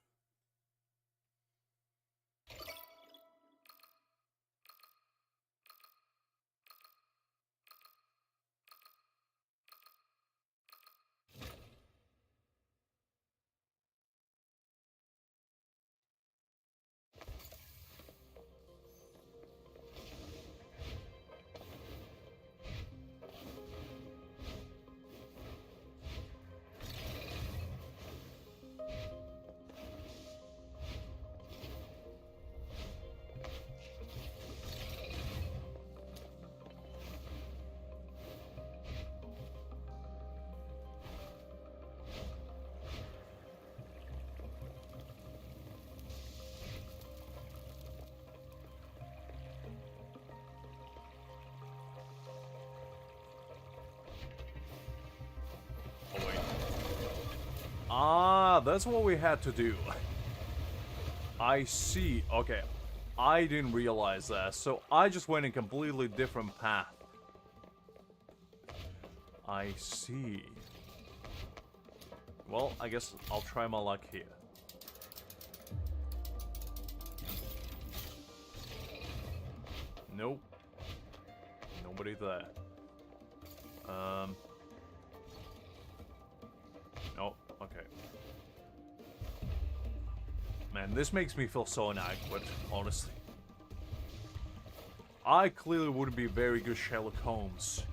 Ah, that's what we had to do. I see. Okay. I didn't realize that, so I just went a completely different path. I see. Well, I guess I'll try my luck here. Nope. Nobody there. Oh, okay. Man, this makes me feel so inadequate, honestly. I clearly wouldn't be very good Sherlock Holmes.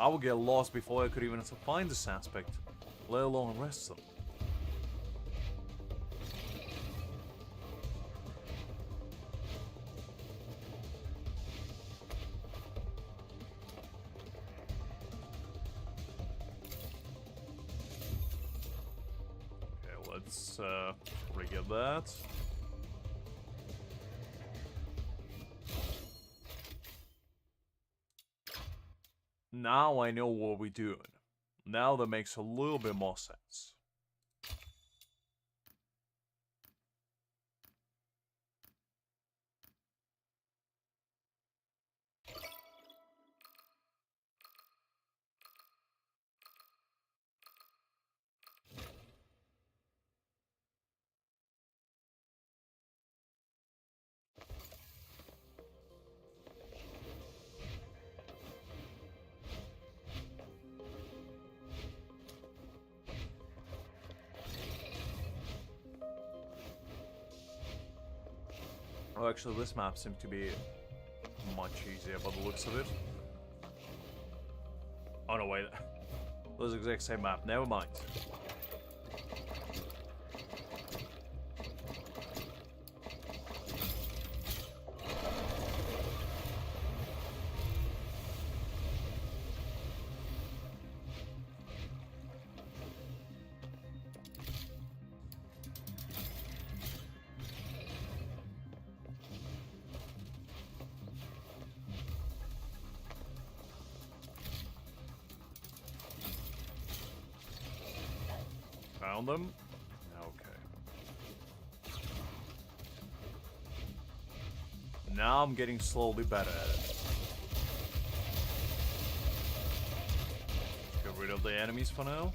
I would get lost before I could even find this aspect, let alone arrest them. Okay, let's re-get that. Now I know what we're doing. Now that makes a little bit more sense. Oh, actually, this map seems to be much easier by the looks of it. Oh no, wait. This is the exact same map. Never mind. Found them? Okay. Now I'm getting slowly better at it. Get rid of the enemies for now.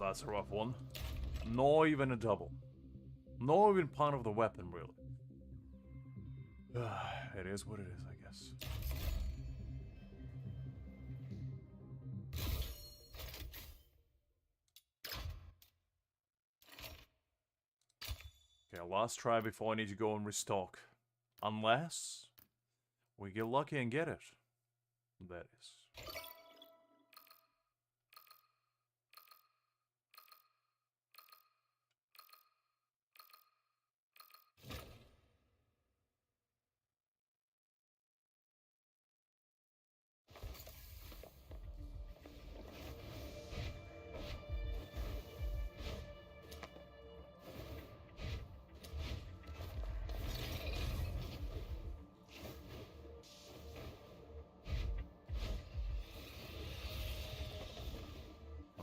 That's a rough one. Nor even a double. Nor even part of the weapon, really. It is what it is, I guess. Okay, last try before I need to go and restock. Unless we get lucky and get it. That is.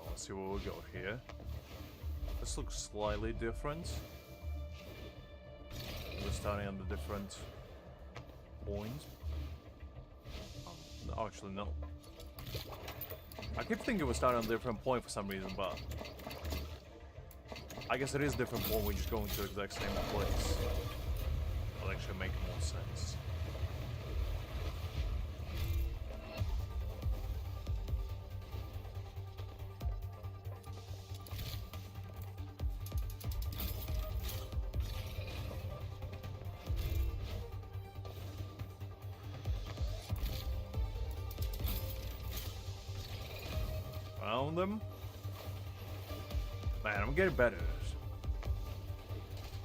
Let's see what we got here. This looks slightly different. We're starting on the different points. No, actually, no. I keep thinking we're starting on a different point for some reason, but I guess it is a different point. We're just going to the exact same place. That'll actually make more sense. Found them. Man, I'm getting better at it.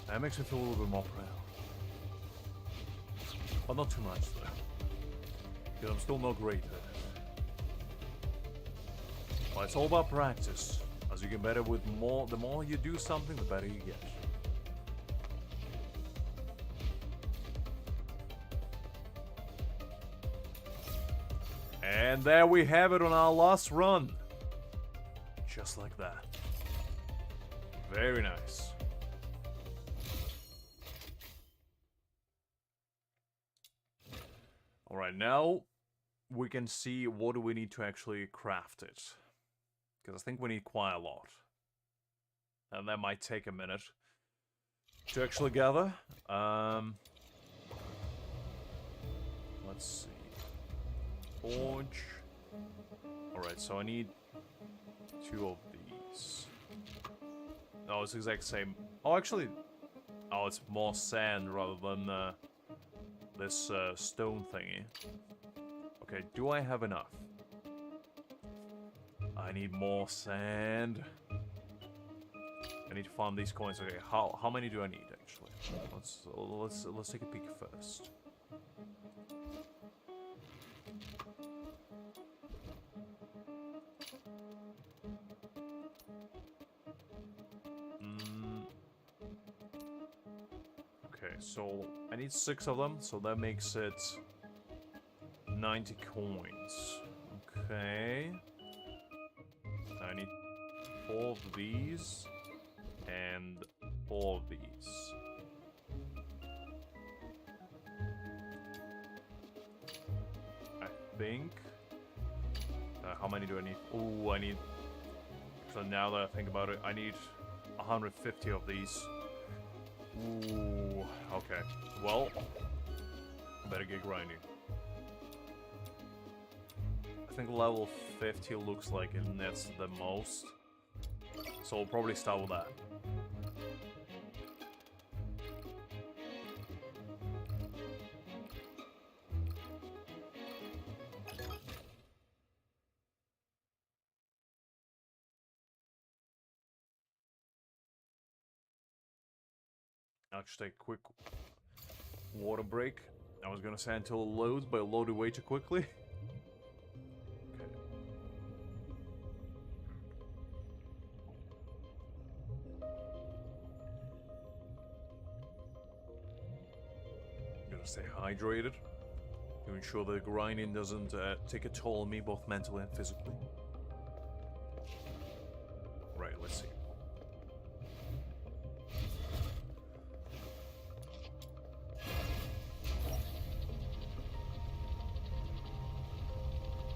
That makes me feel a little bit more proud. But not too much, though. Because I'm still not great at it. But it's all about practice. As you get better with more, the more you do something, the better you get. And there we have it on our last run. Just like that. Very nice. Alright, now we can see what do we need to actually craft it. Because I think we need quite a lot. And that might take a minute to actually gather. Let's see. Forge. Alright, so I need 2 of these. No, it's the exact same. Oh, actually... Oh, it's more sand rather than this stone thingy. Okay, do I have enough? I need more sand. I need to farm these coins. Okay, how many do I need actually? Let's take a peek first. Okay, so I need 6 of them, so that makes it 90 coins. Okay. I need 4 of these and 4 of these. I think. How many do I need? Oh, I need. So now that I think about it, I need 150 of these. Ooh, okay. Well, better get grinding. I think level 50 looks like it nets the most. So we'll probably start with that. I'll just take a quick water break. I was gonna say until it loads, but it loaded way too quickly. Okay. Gonna stay hydrated to ensure the grinding doesn't take a toll on me, both mentally and physically. Right, let's see.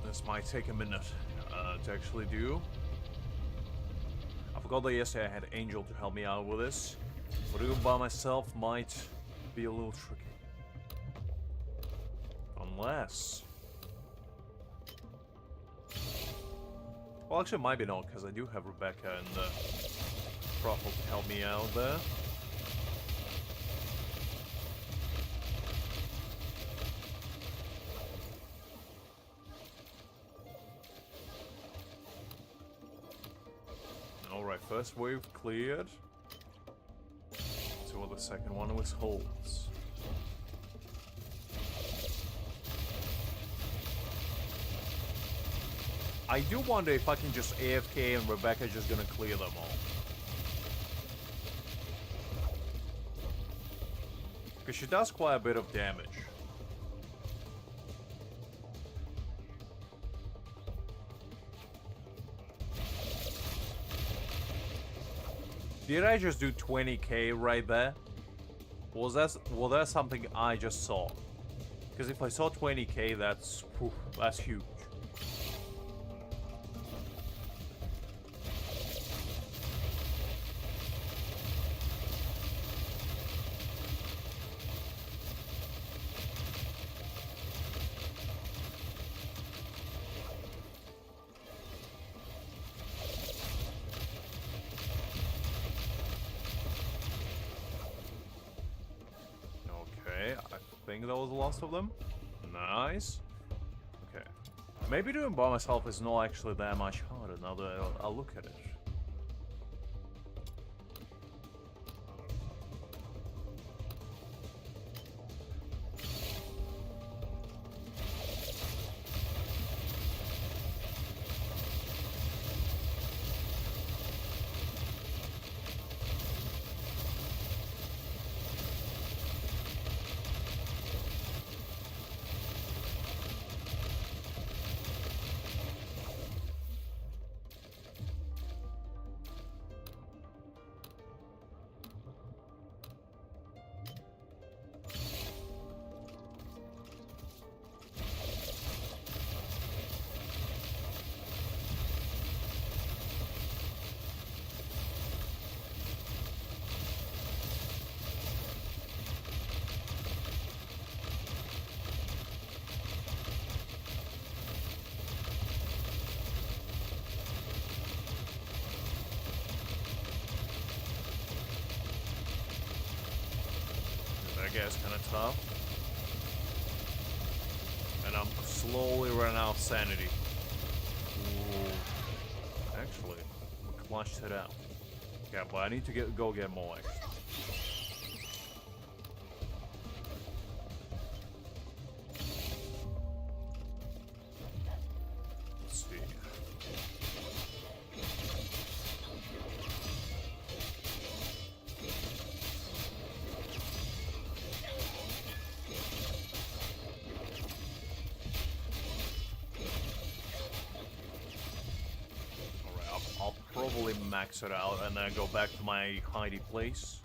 This might take a minute to actually do. I forgot that yesterday I had Angel to help me out with this. But doing it by myself might be a little tricky. Unless... Well, actually, it might be not, because I do have Rebecca and Truffle to help me out there. Alright, first wave cleared. So the second one was holds. I do wonder if I can just AFK and Rebecca just gonna clear them all. Because she does quite a bit of damage. Did I just do 20k right there? Was that something I just saw? Because if I saw 20k, that's huge. I think that was the last of them. Nice. Okay. Maybe doing by myself is not actually that much harder now that I'll look at it. That guy's kind of tough. And I'm slowly running out of sanity. Ooh. Actually, we clutched it out. Yeah, but I need to go get more actually. Let's see. I'll probably max it out and then go back to my hidey place.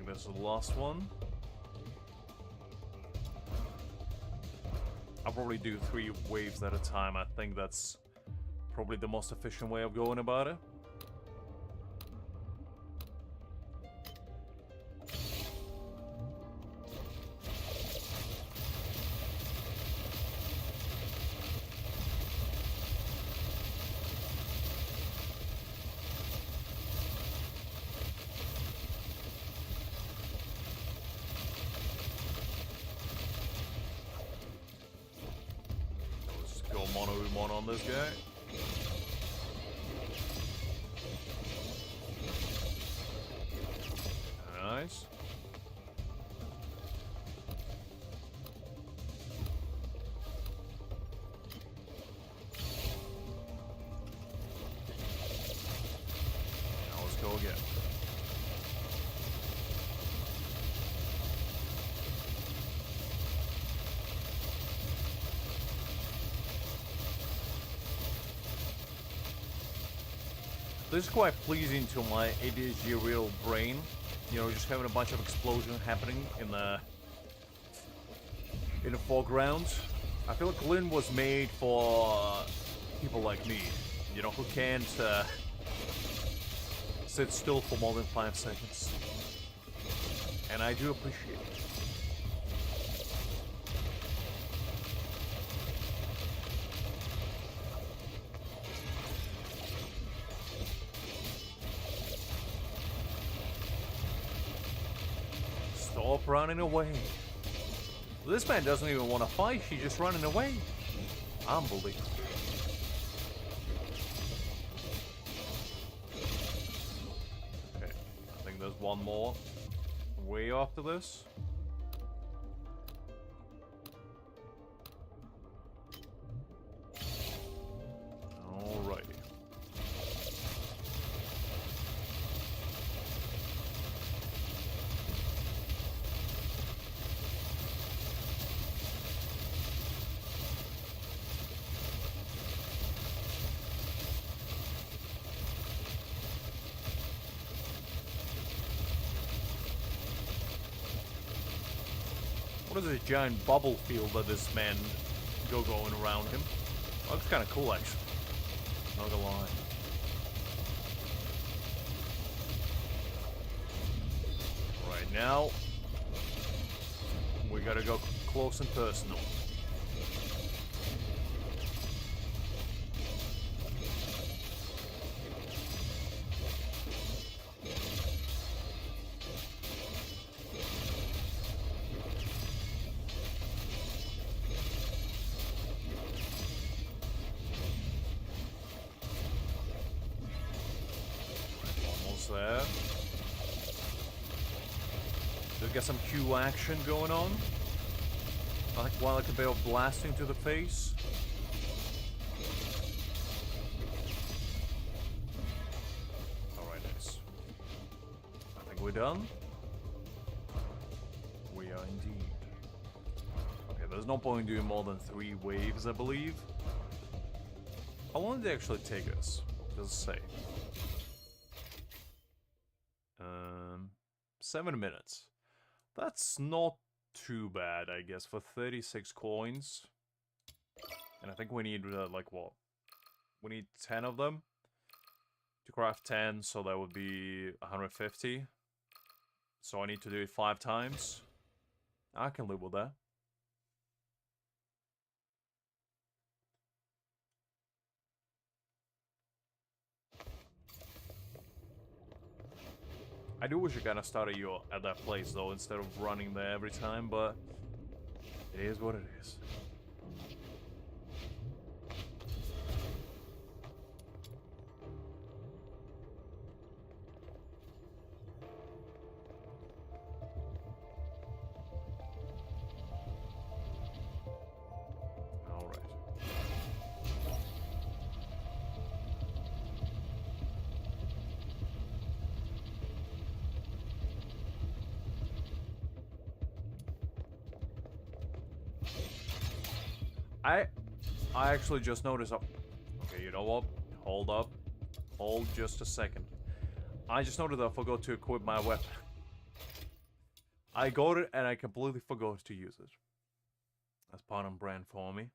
This is the last one. I'll probably do 3 waves at a time. I think that's probably the most efficient way of going about it. Go mono on this guy. Nice. Now let's go again. This is quite pleasing to my ADHD real brain. You know, just having a bunch of explosions happening in the foreground. I feel like Lynn was made for people like me, you know, who can't sit still for more than 5 seconds. And I do appreciate it. Stop running away. This man doesn't even want to fight, he's just running away. Unbelievable. Okay, I think there's one more way after this. Alrighty. What is this giant bubble field that this man going around him? Looks kind of cool, actually. Not gonna lie. Right now, we gotta go close and personal. There. Just get some Q action going on. Like a bit of blasting to the face. Alright, nice. I think we're done. We are indeed. Okay, there's no point in doing more than 3 waves, I believe. How long did they actually take us? Does it say? 7 minutes. That's not too bad, I guess, for 36 coins. And I think we need, like, what? We need 10 of them to craft 10, so that would be 150. So I need to do it 5 times. I can live with that. I do wish I kind of started you at that place though, instead of running there every time, but it is what it is. I actually just noticed. Okay, you know what? Hold up. Hold just a second. I just noticed I forgot to equip my weapon. I got it and I completely forgot to use it. That's part on brand for me.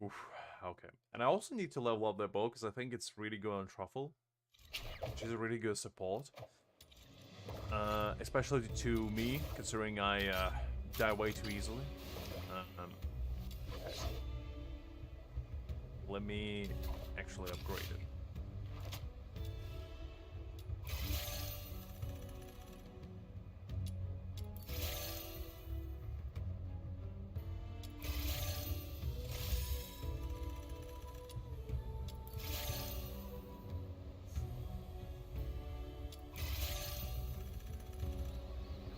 Oof, okay. And I also need to level up that bow because I think it's really good on Truffle. Which is a really good support. Especially to me, considering I die way too easily. Let me actually upgrade it.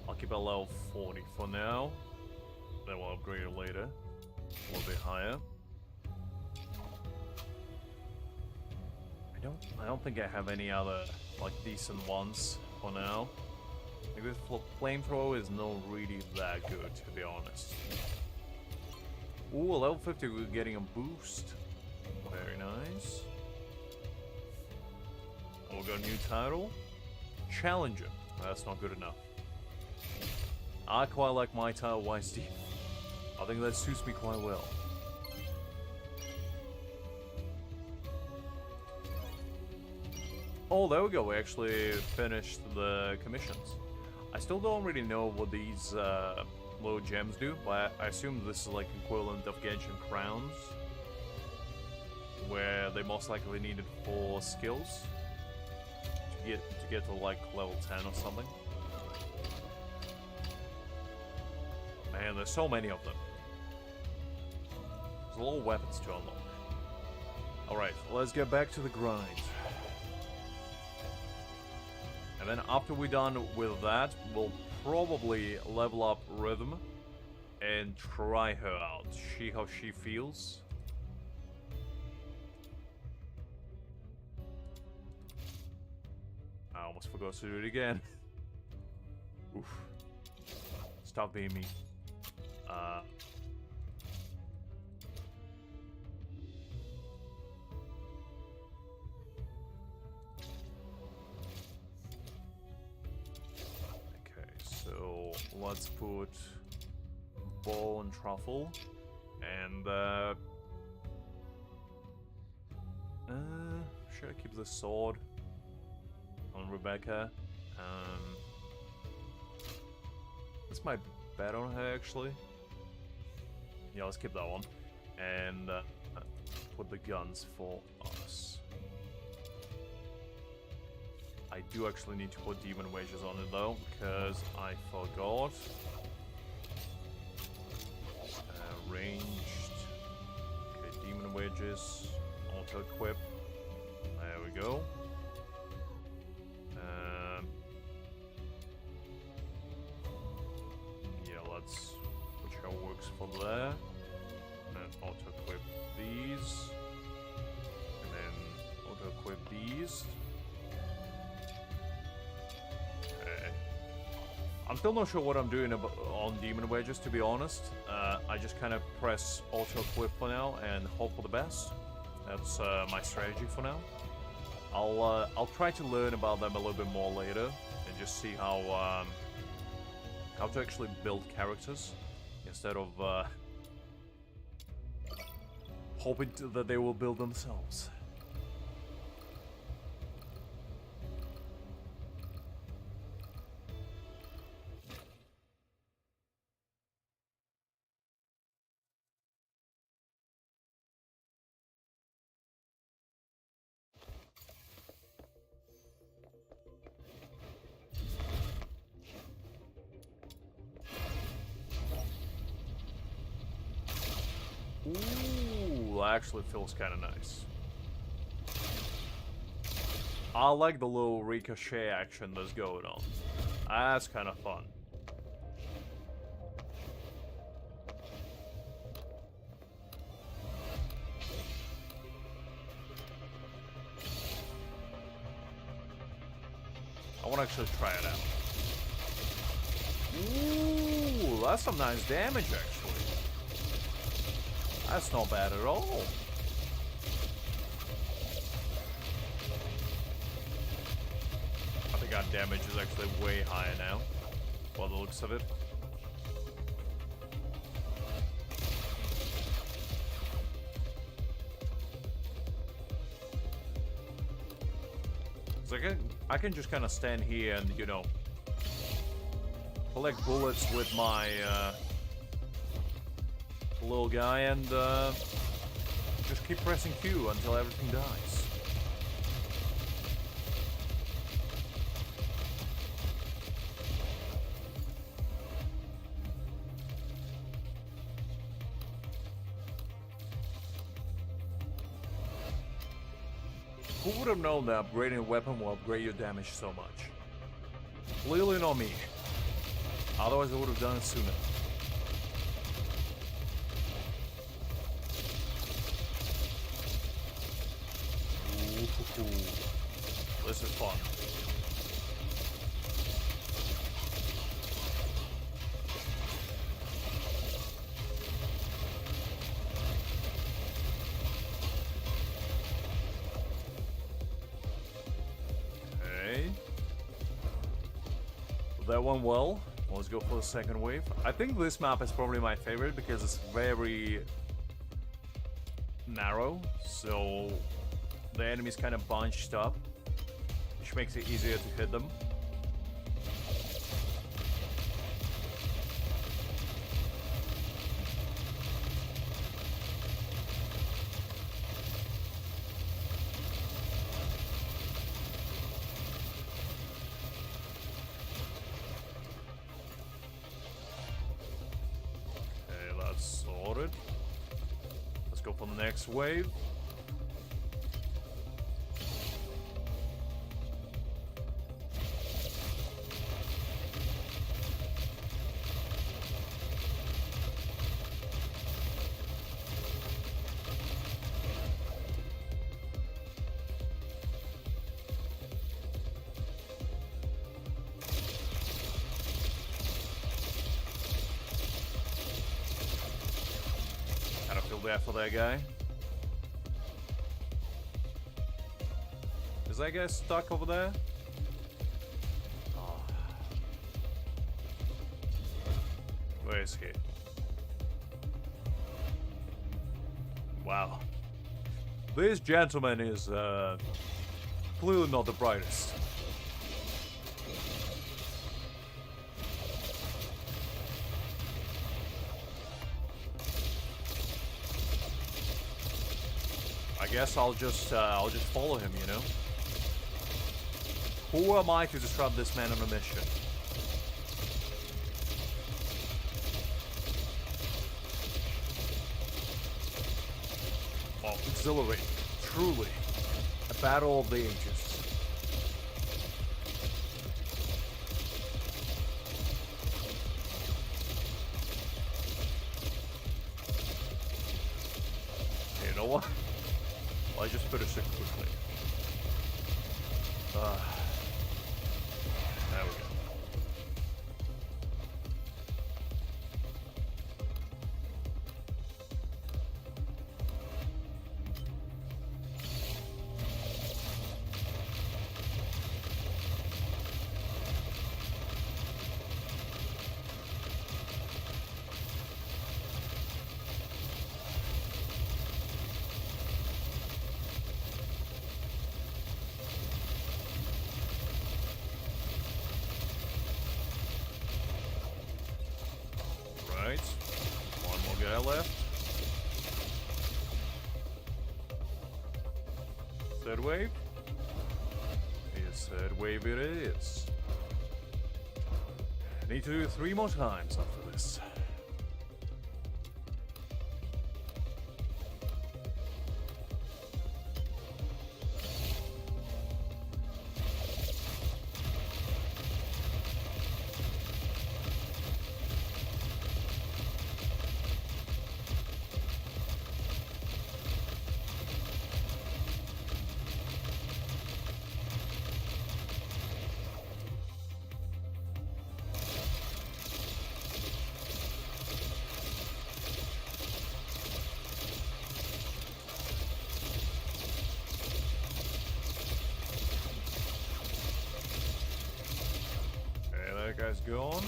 I'll keep it level 40 for now. Then we'll upgrade it later. A little bit higher. I don't think I have any other like decent ones for now. Maybe this flamethrower is not really that good, to be honest. Ooh, level 50, we're getting a boost. Very nice. we got a new title. Challenger. That's not good enough. I quite like my title, Wise Demon. I think that suits me quite well. Oh, there we go. We actually finished the commissions. I still don't really know what these little gems do, but I assume this is like equivalent of Genshin crowns, where they most likely needed for skills to get to like level 10 or something. Man, there's so many of them. There's a lot of weapons to unlock. Alright, let's get back to the grind. And then after we're done with that, we'll probably level up Rhythm and try her out. See how she feels. I almost forgot to do it again. Oof. Stop being me. Okay, so let's put Ball and Truffle, and should I keep the sword on Rebecca? This might be better on her, actually. Yeah, let's keep that one. And put the guns for us. I do actually need to put demon wages on it, though, because I forgot. Ranged. Okay, demon wages. Auto-equip. There we go. Whichever works for there. And auto-equip these. And then auto-equip these. Okay. I'm still not sure what I'm doing on Demon Wedges, to be honest. I just kind of press auto-equip for now and hope for the best. That's my strategy for now. I'll try to learn about them a little bit more later and just see how to actually build characters instead of hoping that they will build themselves. Ooh, that actually feels kind of nice. I like the little ricochet action that's going on. That's kind of fun. I want to actually try it out. Ooh, that's some nice damage, actually. That's not bad at all. I think our damage is actually way higher now, by the looks of it. So I can just kind of stand here and, you know, collect bullets with my little guy and just keep pressing Q until everything dies. Who would have known that upgrading a weapon will upgrade your damage so much? Clearly not me. Otherwise I would have done it sooner. This is fun. that went well. Let's go for the second wave. I think this map is probably my favorite because it's very narrow, so the enemies kind of bunched up, which makes it easier to hit them. Sorted. Let's go for the next wave. There for that guy. Is that guy stuck over there? Oh. Where is he? Wow. This gentleman is clearly not the brightest. I guess I'll just follow him, you know? Who am I to disrupt this man on a mission? Oh, exhilarating. Truly. A battle of the ages. You know what? I just finished it quickly. There we go. One more guy left. Third wave. Yes, third wave it is. Need to do it 3 more times after this. Guy's gone.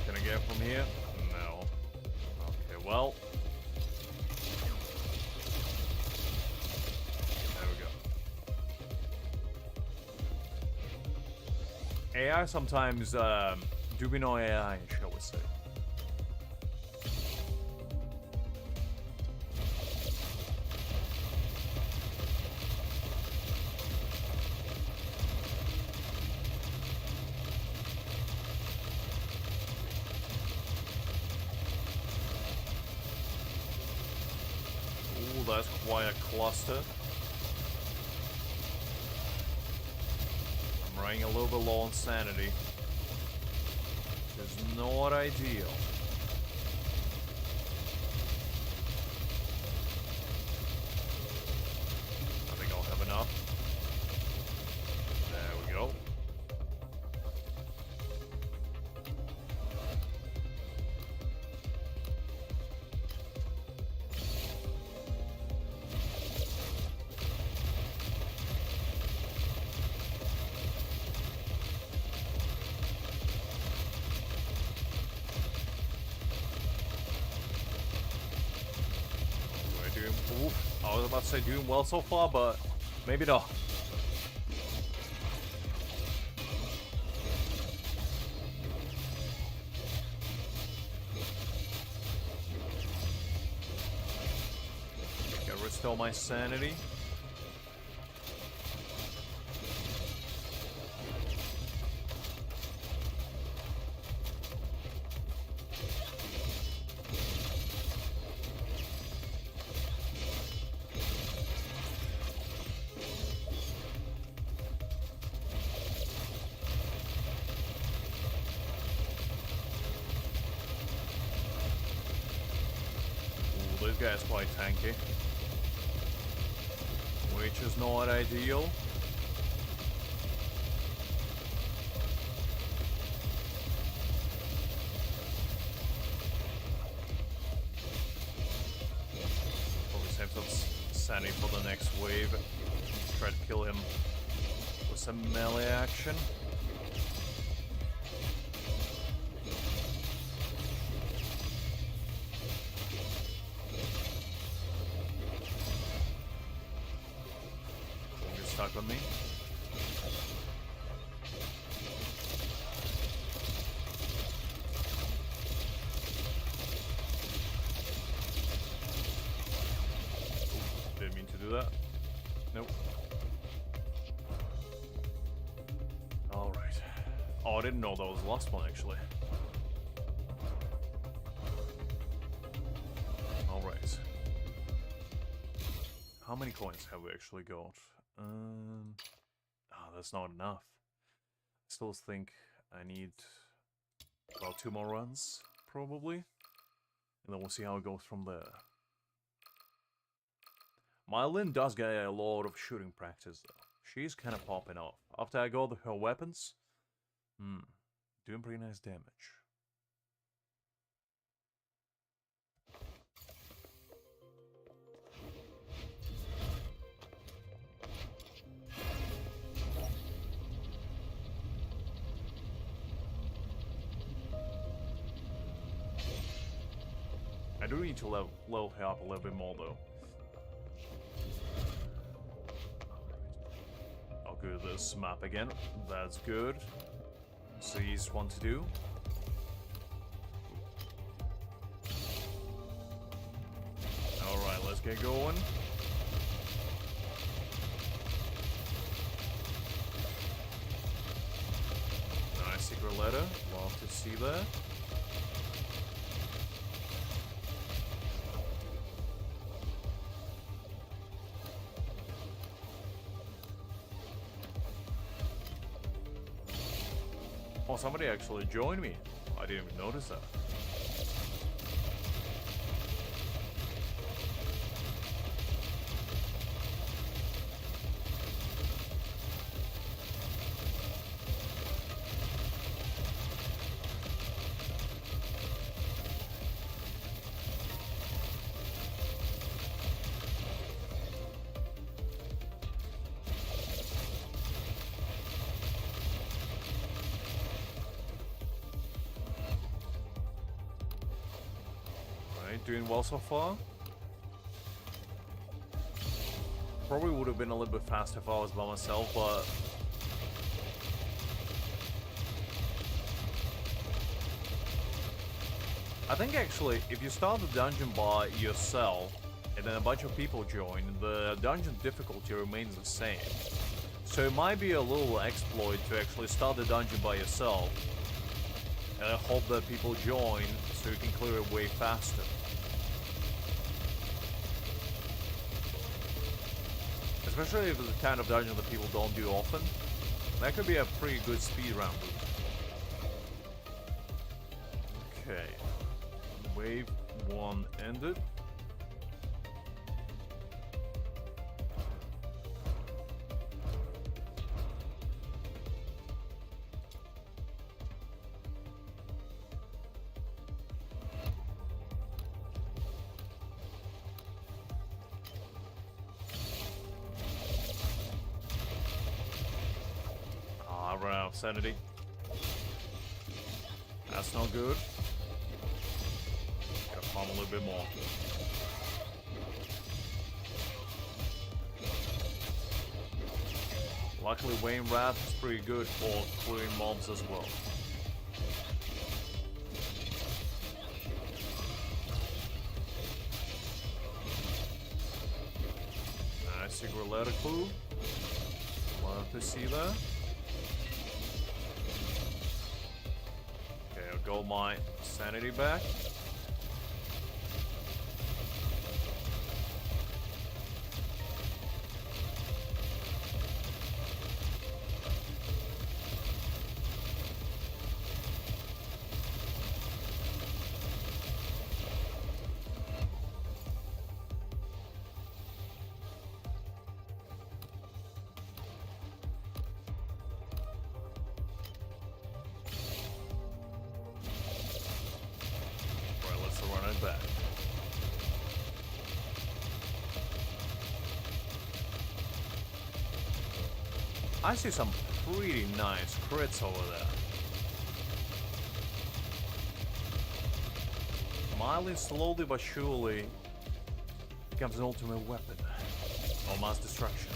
Can I get from here? No. Okay, well. There we go. AI sometimes, do we know AI, shall we say? Ooh, that's quite a cluster. I'm running a little bit low on sanity. Is not ideal. I think I'll have enough. There we go. about to say doing well so far, but maybe not. Gotta restore my sanity. This guy's quite tanky, which is not ideal. Probably save some sanity for the next wave. Try to kill him with some melee action. Stuck on me. Ooh, didn't mean to do that. Nope. All right. Oh, I didn't know that was the last one actually. All right. How many coins have we actually got? That's not enough. I still think I need about 2 more runs, probably. And then we'll see how it goes from there. My Lynn does get a lot of shooting practice, though. She's kind of popping off. After I got her weapons, doing pretty nice damage. I do need to level her up a little bit more, though. I'll go to this map again. That's good. So easy one to do. Alright, let's get going. Nice secret letter. Love to see that. Oh, somebody actually joined me. I didn't even notice that. Doing well so far. Probably would have been a little bit faster if I was by myself, but I think actually if you start the dungeon by yourself and then a bunch of people join, the dungeon difficulty remains the same. So it might be a little exploit to actually start the dungeon by yourself and I hope that people join so you can clear it way faster. Especially if it's the kind of dungeon that people don't do often. That could be a pretty good speed round loop. Okay. Wave 1 ended. Run out of sanity. That's not good. Gotta farm a little bit more. Luckily, Wayne Wrath is pretty good for clearing mobs as well. Nice secret letter clue. Love to see that. Okay, I'll go my sanity back. Back. I see some pretty nice crits over there. Marlin slowly but surely becomes an ultimate weapon or mass destruction.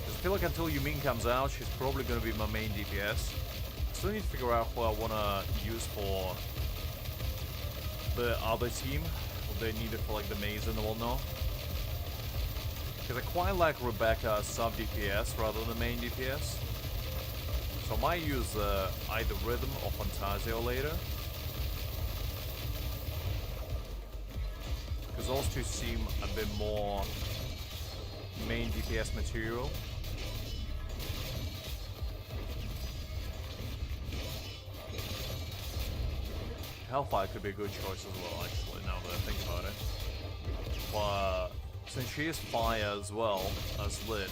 I feel like until Yumin comes out, she's probably gonna be my main DPS. Still need to figure out who I wanna use for the other team, what they needed for like the maze and whatnot. Because I quite like Rebecca as sub DPS rather than the main DPS. So I might use either Rhythm or Fantasio later. Because those two seem a bit more main DPS material. Hellfire could be a good choice as well, actually, now that I think about it. But since she is fire as well as Lyn,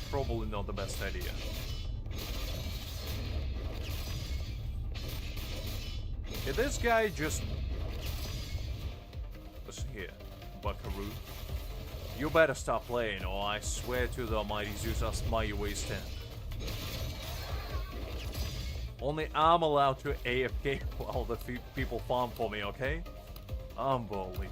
probably not the best idea. Did this guy just... What's here? Buckaroo? You better stop playing, or I swear to the almighty Zeus I'll smite your waist in. Only I'm allowed to AFK while the people farm for me, okay? Unbelievable.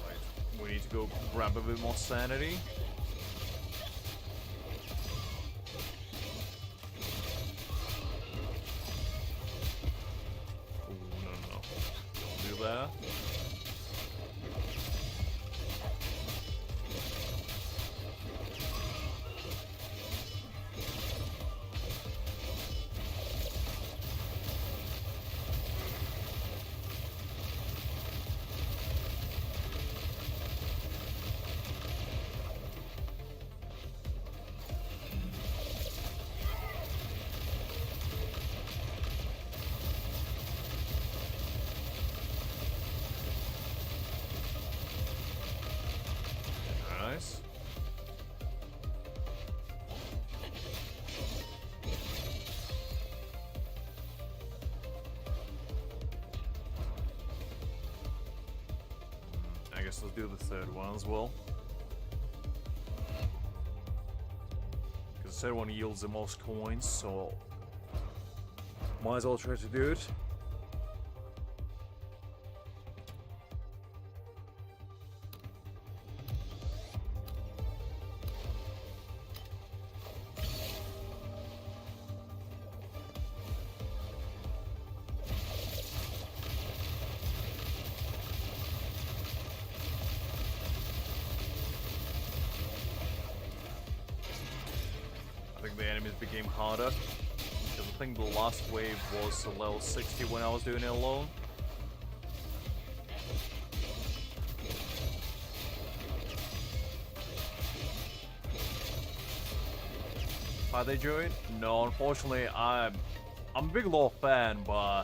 Alright, we need to go grab a bit more sanity. There. Nice. I guess let's do the third one as well. Because the third one yields the most coins, so might as well try to do it. The enemies became harder, because I think the last wave was a level 60 when I was doing it alone. Are they joined? No, unfortunately, I'm a big lore fan, but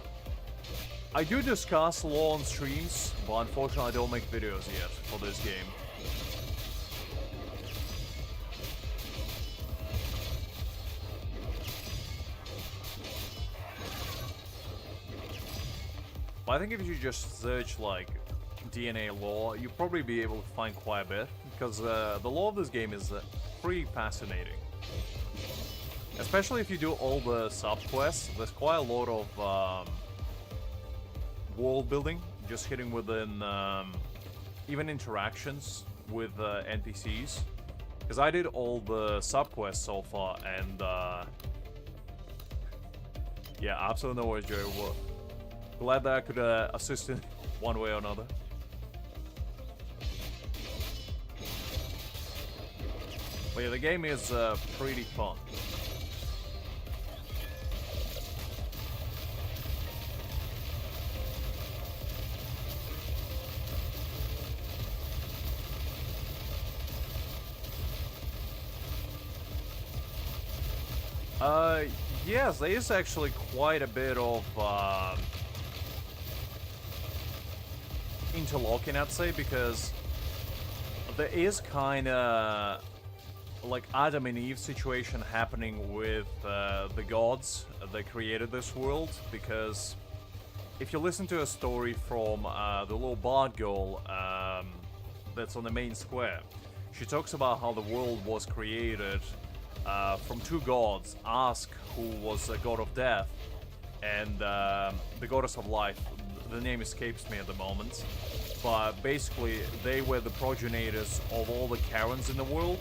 I do discuss lore on streams, but unfortunately I don't make videos yet for this game. I think if you just search like DNA lore, you'll probably be able to find quite a bit, because the lore of this game is pretty fascinating. Especially if you do all the sub-quests, there's quite a lot of world building, just hitting within even interactions with NPCs. Because I did all the sub-quests so far, and yeah, absolutely no worries, Joey. Well, glad that I could assist in one way or another. But yeah, the game is pretty fun. Yes, there is actually quite a bit of interlocking, I'd say, because there is kind of like Adam and Eve situation happening with the gods that created this world. Because if you listen to a story from the little bard girl that's on the main square, she talks about how the world was created from two gods, Ask, who was a god of death, and the goddess of life. The name escapes me at the moment, but basically they were the progenitors of all the Karens in the world.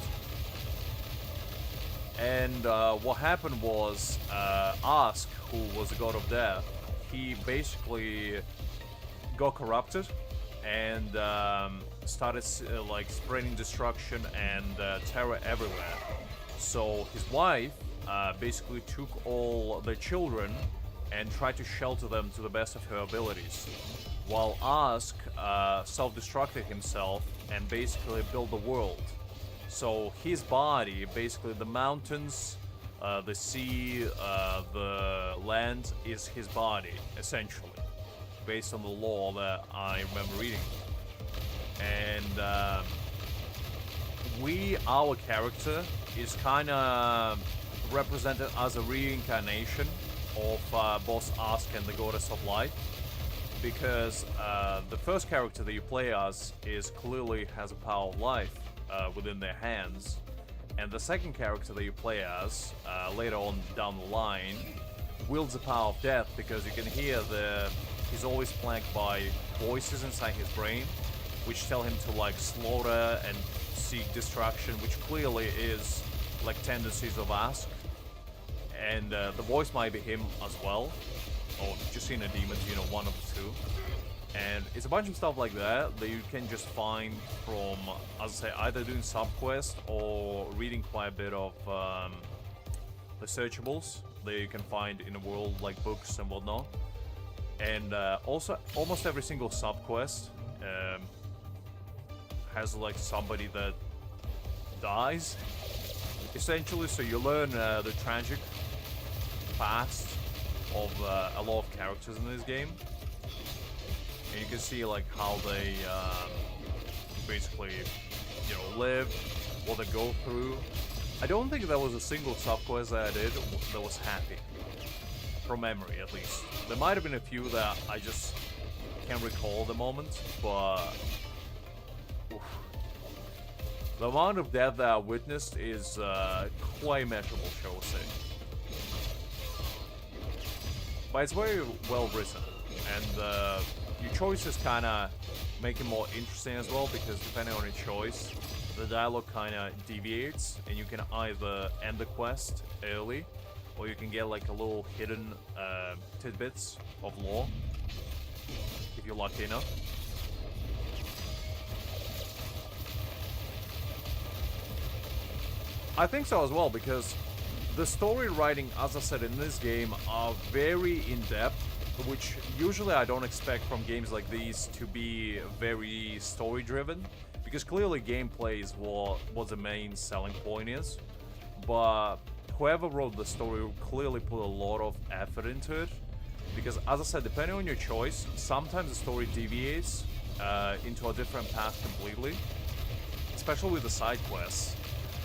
And what happened was Ask, who was a god of death, he basically got corrupted and started like spreading destruction and terror everywhere. So his wife basically took all the children and tried to shelter them to the best of her abilities, while Ask self-destructed himself and basically built the world. So his body, basically the mountains, the sea, the land, is his body, essentially, based on the lore that I remember reading. And our character, is kind of represented as a reincarnation of both Ask and the Goddess of Life, because the first character that you play as is clearly has a power of life within their hands, and the second character that you play as later on down the line wields the power of death, because you can hear he's always plagued by voices inside his brain which tell him to like slaughter and seek destruction, which clearly is like tendencies of Ask, and the voice might be him as well, or just in a demon, you know, one of the two. And it's a bunch of stuff like that that you can just find from, as I say, either doing subquests or reading quite a bit of the searchables that you can find in the world, like books and whatnot. And also, almost every single subquest has like somebody that dies, essentially. So you learn the tragic past of a lot of characters in this game, and you can see like how they basically, you know, live, what they go through. I don't think there was a single subquest that I did that was happy, from memory at least. There might have been a few that I just can't recall at the moment, but oof. The amount of death that I witnessed is quite measurable, shall we say. But it's very well written, and your choices kind of make it more interesting as well, because depending on your choice, the dialogue kind of deviates, and you can either end the quest early, or you can get like a little hidden tidbits of lore, if you're lucky enough. I think so as well, because the story writing, as I said, in this game are very in-depth, which usually I don't expect from games like these to be very story-driven, because clearly gameplay is what the main selling point is. But whoever wrote the story clearly put a lot of effort into it, because as I said, depending on your choice, sometimes the story deviates into a different path completely, especially with the side quests.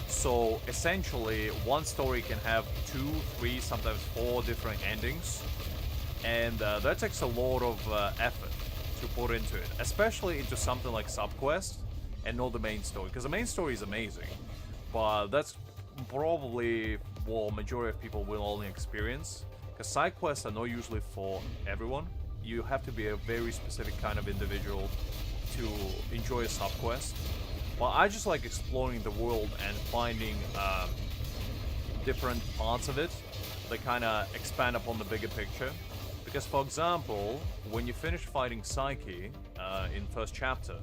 So essentially, one story can have 2, 3, sometimes 4 different endings, and that takes a lot of effort to put into it, especially into something like subquest and not the main story, because the main story is amazing, but that's probably what majority of people will only experience. Because side quests are not usually for everyone. You have to be a very specific kind of individual to enjoy a sub quest. Well, I just like exploring the world and finding different parts of it that kind of expand upon the bigger picture. Because, for example, when you finish fighting Psyche in first chapter,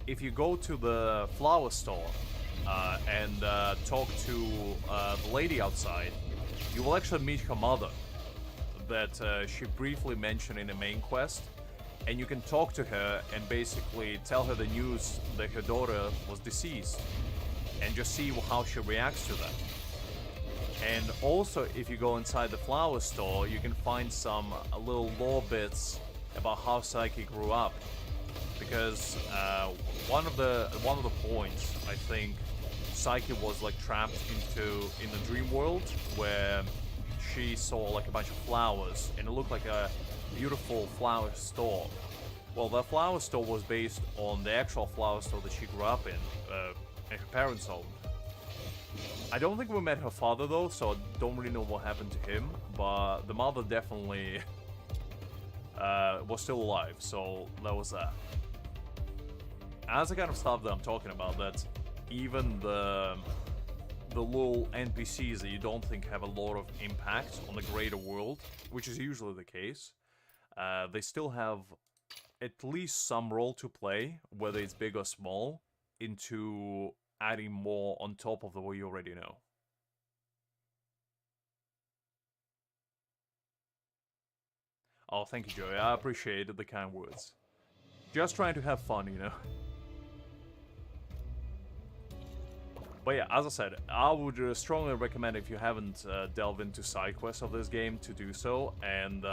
if you go to the flower store and talk to the lady outside, you will actually meet her mother that she briefly mentioned in the main quest. And you can talk to her and basically tell her the news that her daughter was deceased and just see how she reacts to that. And also, if you go inside the flower store, you can find some little lore bits about how Psyche grew up. Because one of the points, I think, Psyche was like trapped in the dream world where she saw like a bunch of flowers and it looked like a beautiful flower store. Well, the flower store was based on the actual flower store that she grew up in her parents' home. I don't think we met her father though, so I don't really know what happened to him, but the mother definitely was still alive, so that was that. And that's the kind of stuff that I'm talking about, that even the little NPCs that you don't think have a lot of impact on the greater world, which is usually the case, they still have at least some role to play, whether it's big or small, into adding more on top of what you already know. Oh, thank you, Joey. I appreciate the kind words. Just trying to have fun, you know? But yeah, as I said, I would strongly recommend, if you haven't delved into side quests of this game, to do so. And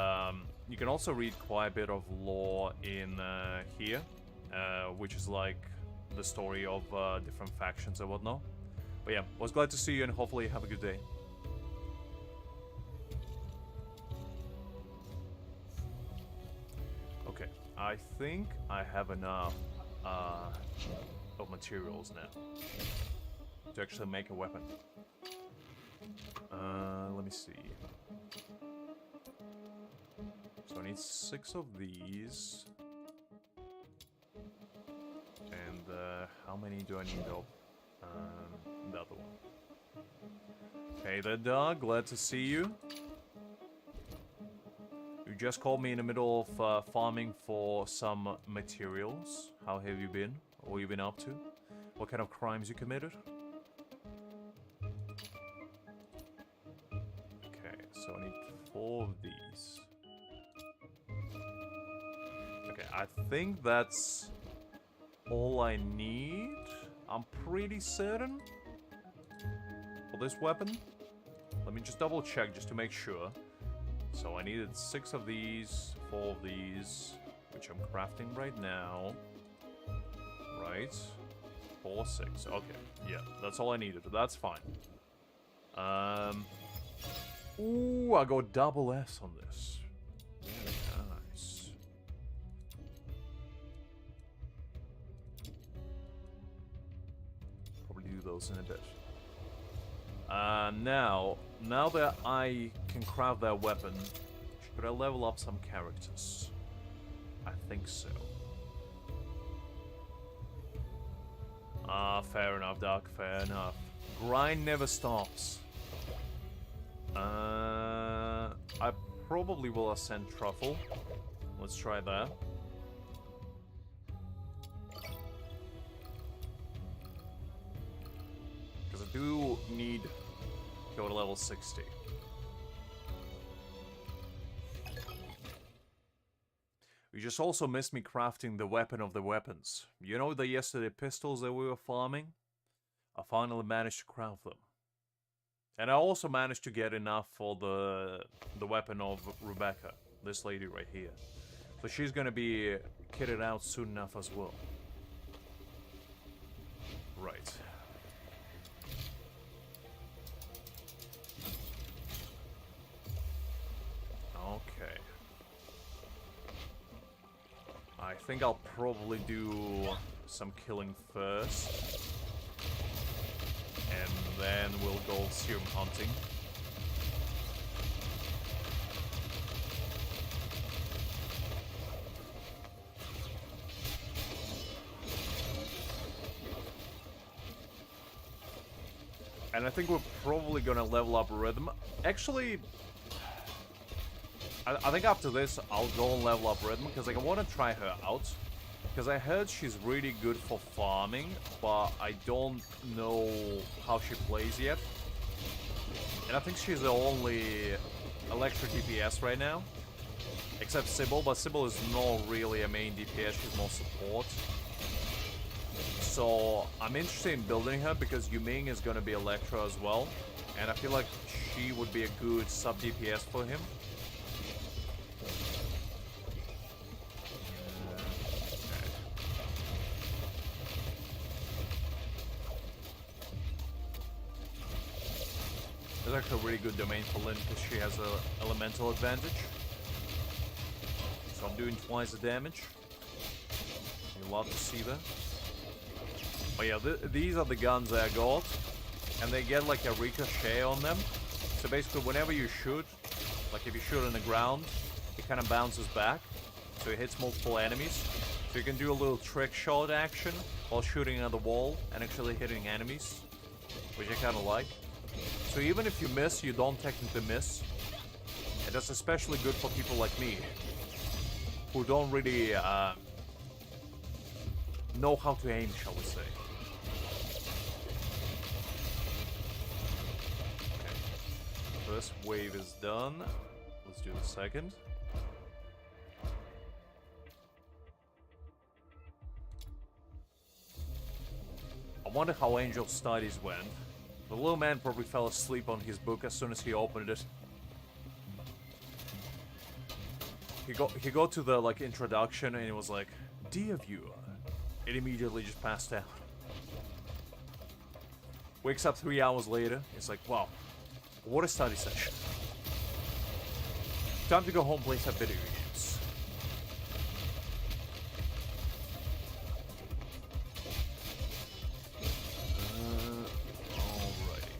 you can also read quite a bit of lore in here, which is like the story of different factions and whatnot. But yeah, was glad to see you and hopefully have a good day. Okay, I think I have enough of materials now to actually make a weapon. Let me see. So I need 6 of these. And how many do I need of the other one? Hey there, dog. Glad to see you. You just called me in the middle of farming for some materials. How have you been? What have you been up to? What kind of crimes you committed? Okay, so I need 4 of these. Okay, I think that's all I need. I'm pretty certain for this weapon. Let me just double check just to make sure. So I needed 6 of these, 4 of these, which I'm crafting right now. Right. 4, 6. Okay. Yeah, that's all I needed. That's fine. Ooh, I got double S on this. Very nice. Probably do those in a bit. Now that I can craft that weapon, should I level up some characters? I think so. Ah, fair enough, Doc, fair enough. Grind never stops. I probably will ascend Truffle. Let's try that. Because I do need to go to level 60. You just also missed me crafting the weapon of the weapons. You know the yesterday pistols that we were farming? I finally managed to craft them. And I also managed to get enough for the weapon of Rebecca, this lady right here. So she's gonna be kitted out soon enough as well. Right. Okay. I think I'll probably do some killing first. And then we'll go serum hunting. And I think we're probably gonna level up Rhythm. Actually, I think after this, I'll go and level up Rhythm, because like, I want to try her out. Because I heard she's really good for farming, but I don't know how she plays yet. And I think she's the only electric DPS right now. Except Sybil, but Sybil is not really a main DPS, she's more support. So I'm interested in building her because Yuming is going to be Electro as well. And I feel like she would be a good sub DPS for him. There's actually a really good domain for Lyn because she has an elemental advantage. So I'm doing twice the damage. You love to see that. Oh yeah, these are the guns I got, and they get like a ricochet on them. So basically whenever you shoot, like if you shoot on the ground, it kind of bounces back, so it hits multiple enemies. So you can do a little trick shot action while shooting at the wall and actually hitting enemies, which I kind of like. So even if you miss, you don't technically miss. And that's especially good for people like me, who don't really know how to aim, shall we say. First wave is done. Let's do the second. I wonder how Angel's studies went. The little man probably fell asleep on his book as soon as he opened it. He got to the like introduction and he was like, "Dear viewer," it immediately just passed out. Wakes up 3 hours later. It's like, wow. What a study session. Time to go home, play some video games. Alrighty.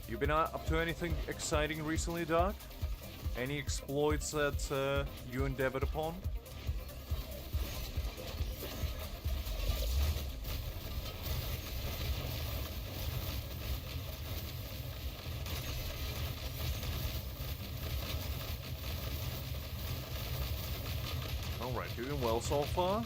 You been up to anything exciting recently, Doc? Any exploits that you endeavored upon? Alright, doing well so far.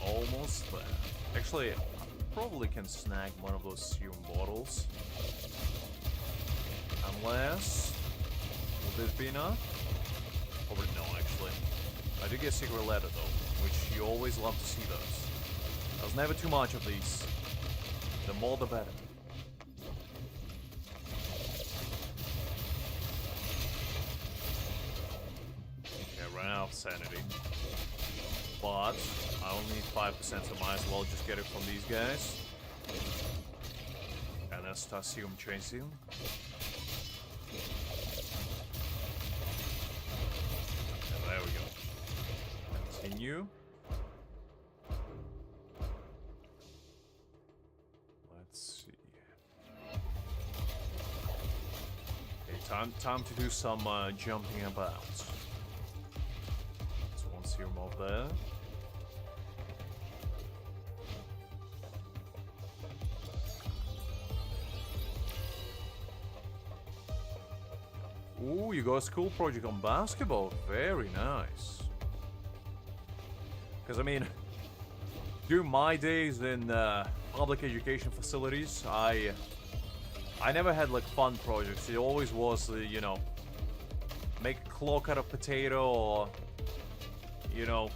Almost there. Actually, I probably can snag one of those serum bottles. Unless... will this be enough? Probably no, actually. I do get a secret letter, though, which you always love to see those. There's never too much of these. The more, the better. Okay, ran out of sanity. But I only need 5%, so might as well just get it from these guys. And then start serum chasing. And there we go. Continue. Let's see. Okay, time to do some jumping about. So one serum over there. Ooh, you got a school project on basketball. Very nice. Because, I mean, during my days in public education facilities, I never had, like, fun projects. It always was, you know, make a clock out of potato or you know,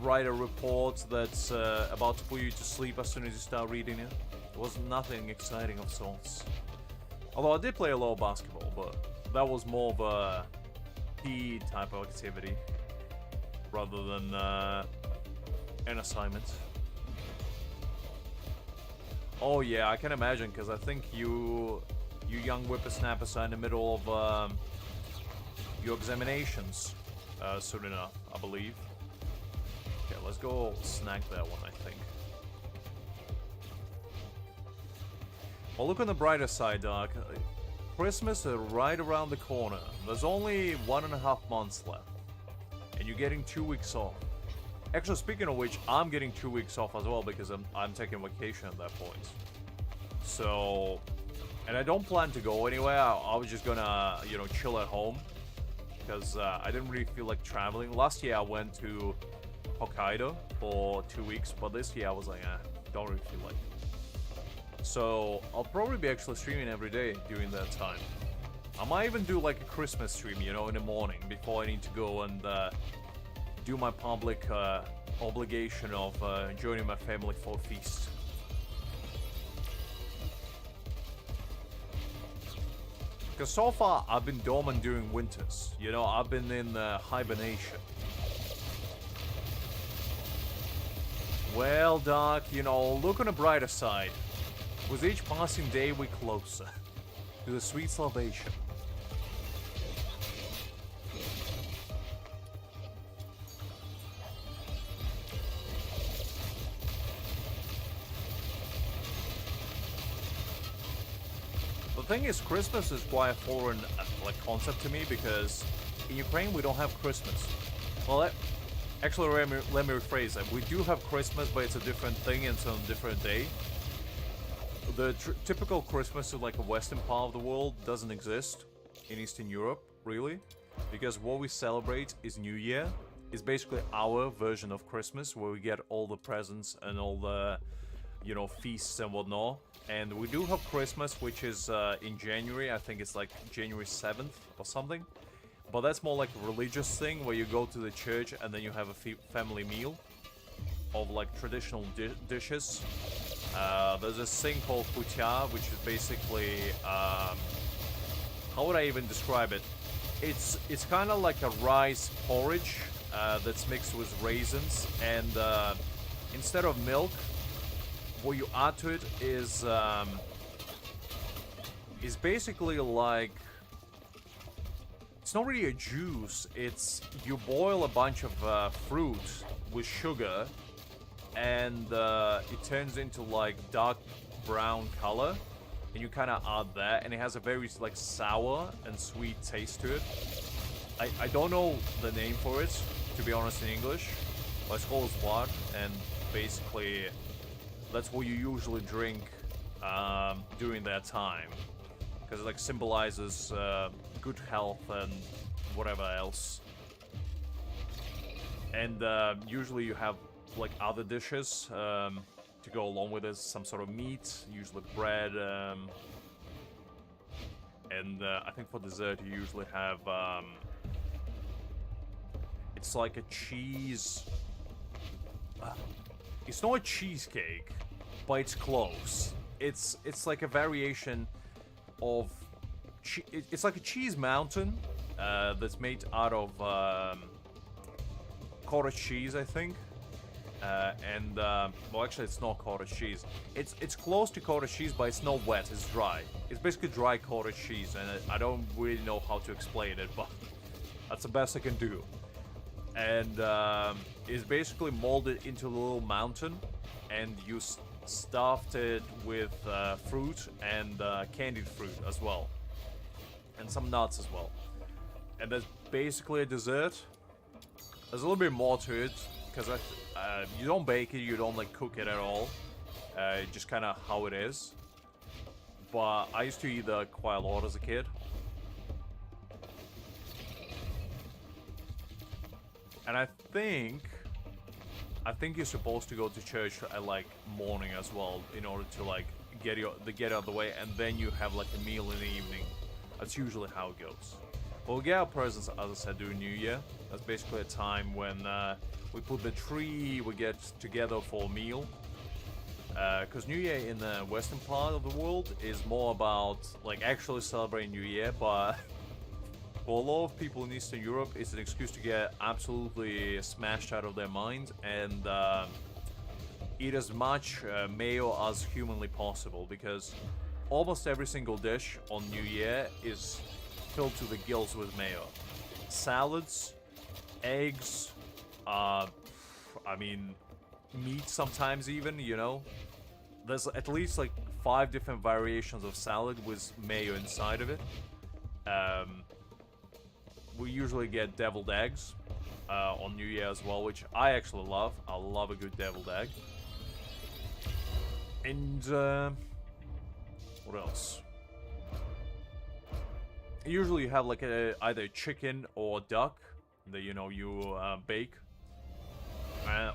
write a report that's about to put you to sleep as soon as you start reading it. It was nothing exciting of sorts. Although I did play a lot of basketball, but that was more of a PE type of activity rather than an assignment. Oh yeah, I can imagine, because I think you young whippersnappers are in the middle of your examinations soon enough, I believe. Okay, let's go snag that one, I think. Well, look on the brighter side, Doc. Christmas is right around the corner. There's only 1.5 months left. And you're getting 2 weeks off. Actually, speaking of which, I'm getting 2 weeks off as well because I'm taking vacation at that point. So, and I don't plan to go anywhere. I was just gonna, you know, chill at home. Because I didn't really feel like traveling. Last year I went to Hokkaido for 2 weeks. But this year I was like, don't really feel like it. So I'll probably be actually streaming every day during that time. I might even do like a Christmas stream, you know, in the morning before I need to go and do my public obligation of joining my family for a feast. Because so far I've been dormant during winters, you know, I've been in hibernation. Well, Doc, you know, look on the brighter side. With each passing day, we're closer to the sweet salvation. The thing is, Christmas is quite a foreign like concept to me because in Ukraine we don't have Christmas. Well, actually, let me rephrase that. We do have Christmas, but it's a different thing. It's on a different day. The typical Christmas in like a western part of the world doesn't exist in Eastern Europe, really, because what we celebrate is New Year. It's basically our version of Christmas, where we get all the presents and all the, you know, feasts and whatnot. And we do have Christmas, which is in January. I think it's like January 7th or something. But that's more like a religious thing, where you go to the church and then you have a family meal of like traditional dishes. There's this thing called putia, which is basically, how would I even describe it? It's kind of like a rice porridge that's mixed with raisins, and instead of milk, what you add to it is basically like, it's not really a juice. It's you boil a bunch of fruit with sugar. And it turns into like dark brown color, and you kind of add that, and it has a very like sour and sweet taste to it. I don't know the name for it, to be honest, in English, but it's called Duet, and basically that's what you usually drink during that time, because it like symbolizes good health and whatever else. And usually you have like other dishes to go along with it, some sort of meat, usually bread, and I think for dessert you usually have it's like a cheese, it's not a cheesecake, but it's close. It's like a variation of it's like a cheese mountain that's made out of cottage cheese, I think. Well, actually, it's not cottage cheese. It's close to cottage cheese, but it's not wet. It's dry. It's basically dry cottage cheese, and I don't really know how to explain it, but that's the best I can do. And it's basically molded into a little mountain, and you stuffed it with fruit and candied fruit as well, and some nuts as well. And that's basically a dessert. There's a little bit more to it, because you don't bake it, you don't like cook it at all, just kind of how it is. But I used to eat that quite a lot as a kid. And I think you're supposed to go to church at like morning as well, in order to like get out of the way, and then you have like a meal in the evening. That's usually how it goes. We'll get our presents, as I said, during New Year. That's basically a time when we put the tree, we get together for a meal. Because New Year in the western part of the world is more about like actually celebrating New Year, but for a lot of people in Eastern Europe, it's an excuse to get absolutely smashed out of their mind and eat as much mayo as humanly possible, because almost every single dish on New Year is filled to the gills with mayo. Salads, eggs, I mean, meat sometimes even, you know. There's at least like 5 different variations of salad with mayo inside of it. We usually get deviled eggs on New Year as well, which I actually love. I love a good deviled egg. And what else? Usually you have like either chicken or duck that you bake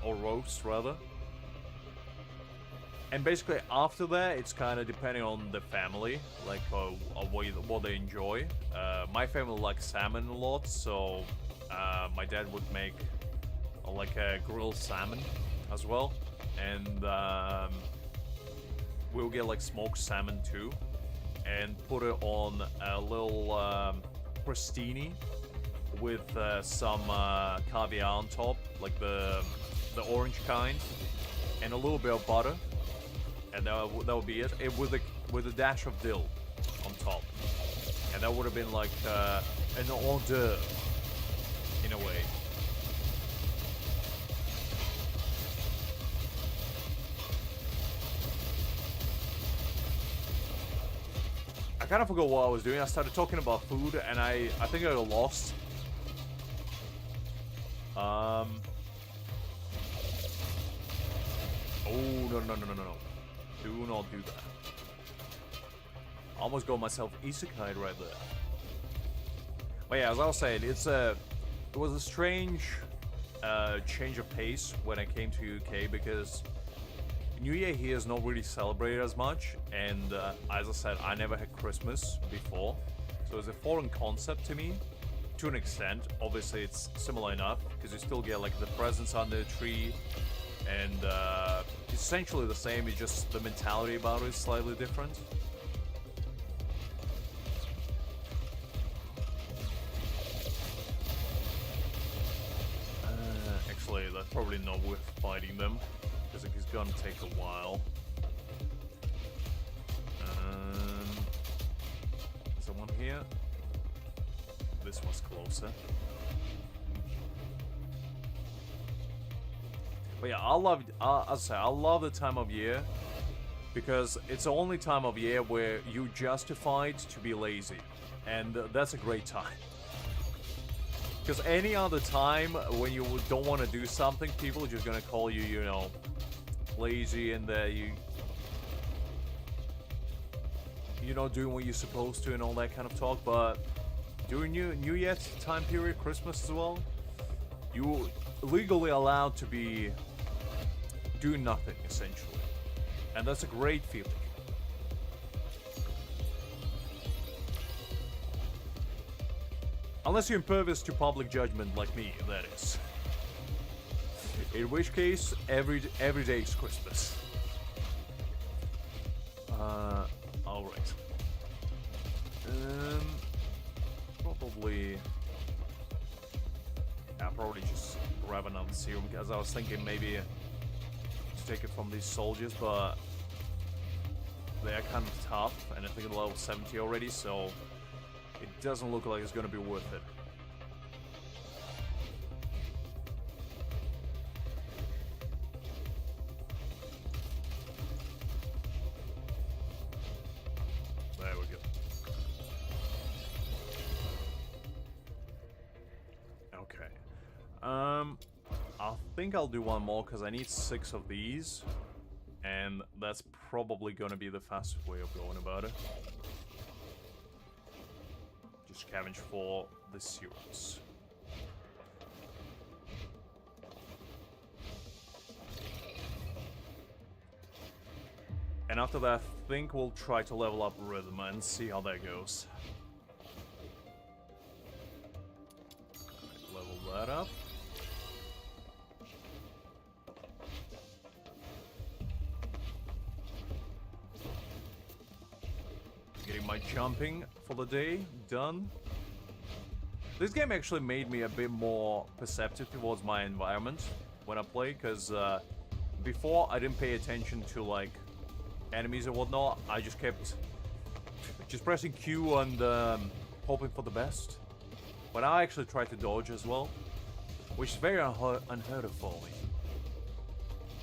or roast rather. And basically after that, it's kind of depending on the family, like what they enjoy. My family likes salmon a lot, so my dad would make like a grilled salmon as well, and we'll get like smoked salmon too, and put it on a little crostini with some caviar on top, like the orange kind, and a little bit of butter. And that would be it. With a dash of dill on top, and that would have been like an hors d'oeuvre in a way. I kind of forgot what I was doing. I started talking about food, and I think I got lost. Oh no. Do not do that. I almost got myself isekai right there. But yeah, as I was saying, it was a strange change of pace when I came to UK, because New Year here is not really celebrated as much, and as I said, I never had Christmas before, so it's a foreign concept to me, to an extent. Obviously it's similar enough, because you still get like the presents under the tree, and it's essentially the same, it's just the mentality about it is slightly different. Actually, that's probably not worth fighting them, because it's gonna take a while. Is there one here? This one's closer. But yeah, I love the time of year, because it's the only time of year where you justified to be lazy, and that's a great time. Because any other time when you don't want to do something, people are just gonna call you, you know, lazy, and you're not doing what you're supposed to and all that kind of talk. But during New Year time period, Christmas as well, you legally allowed to be doing nothing, essentially. And that's a great feeling. Unless you're impervious to public judgment like me, that is. In which case, every day is Christmas. Alright. Probably... I'll probably just grab another serum, because I was thinking maybe to take it from these soldiers, but they're kind of tough, and I think they're level 70 already, so it doesn't look like it's going to be worth it. There we go. Okay. I think I'll do one more, because I need 6 of these, and that's probably going to be the fastest way of going about it. Just scavenge for the serums. And after that, I think we'll try to level up Rhythm and see how that goes. that up. Getting my jumping for the day done. This game actually made me a bit more perceptive towards my environment when I play, because before I didn't pay attention to like enemies and whatnot. I just kept pressing Q and hoping for the best. But I actually tried to dodge as well, which is very unheard of for me,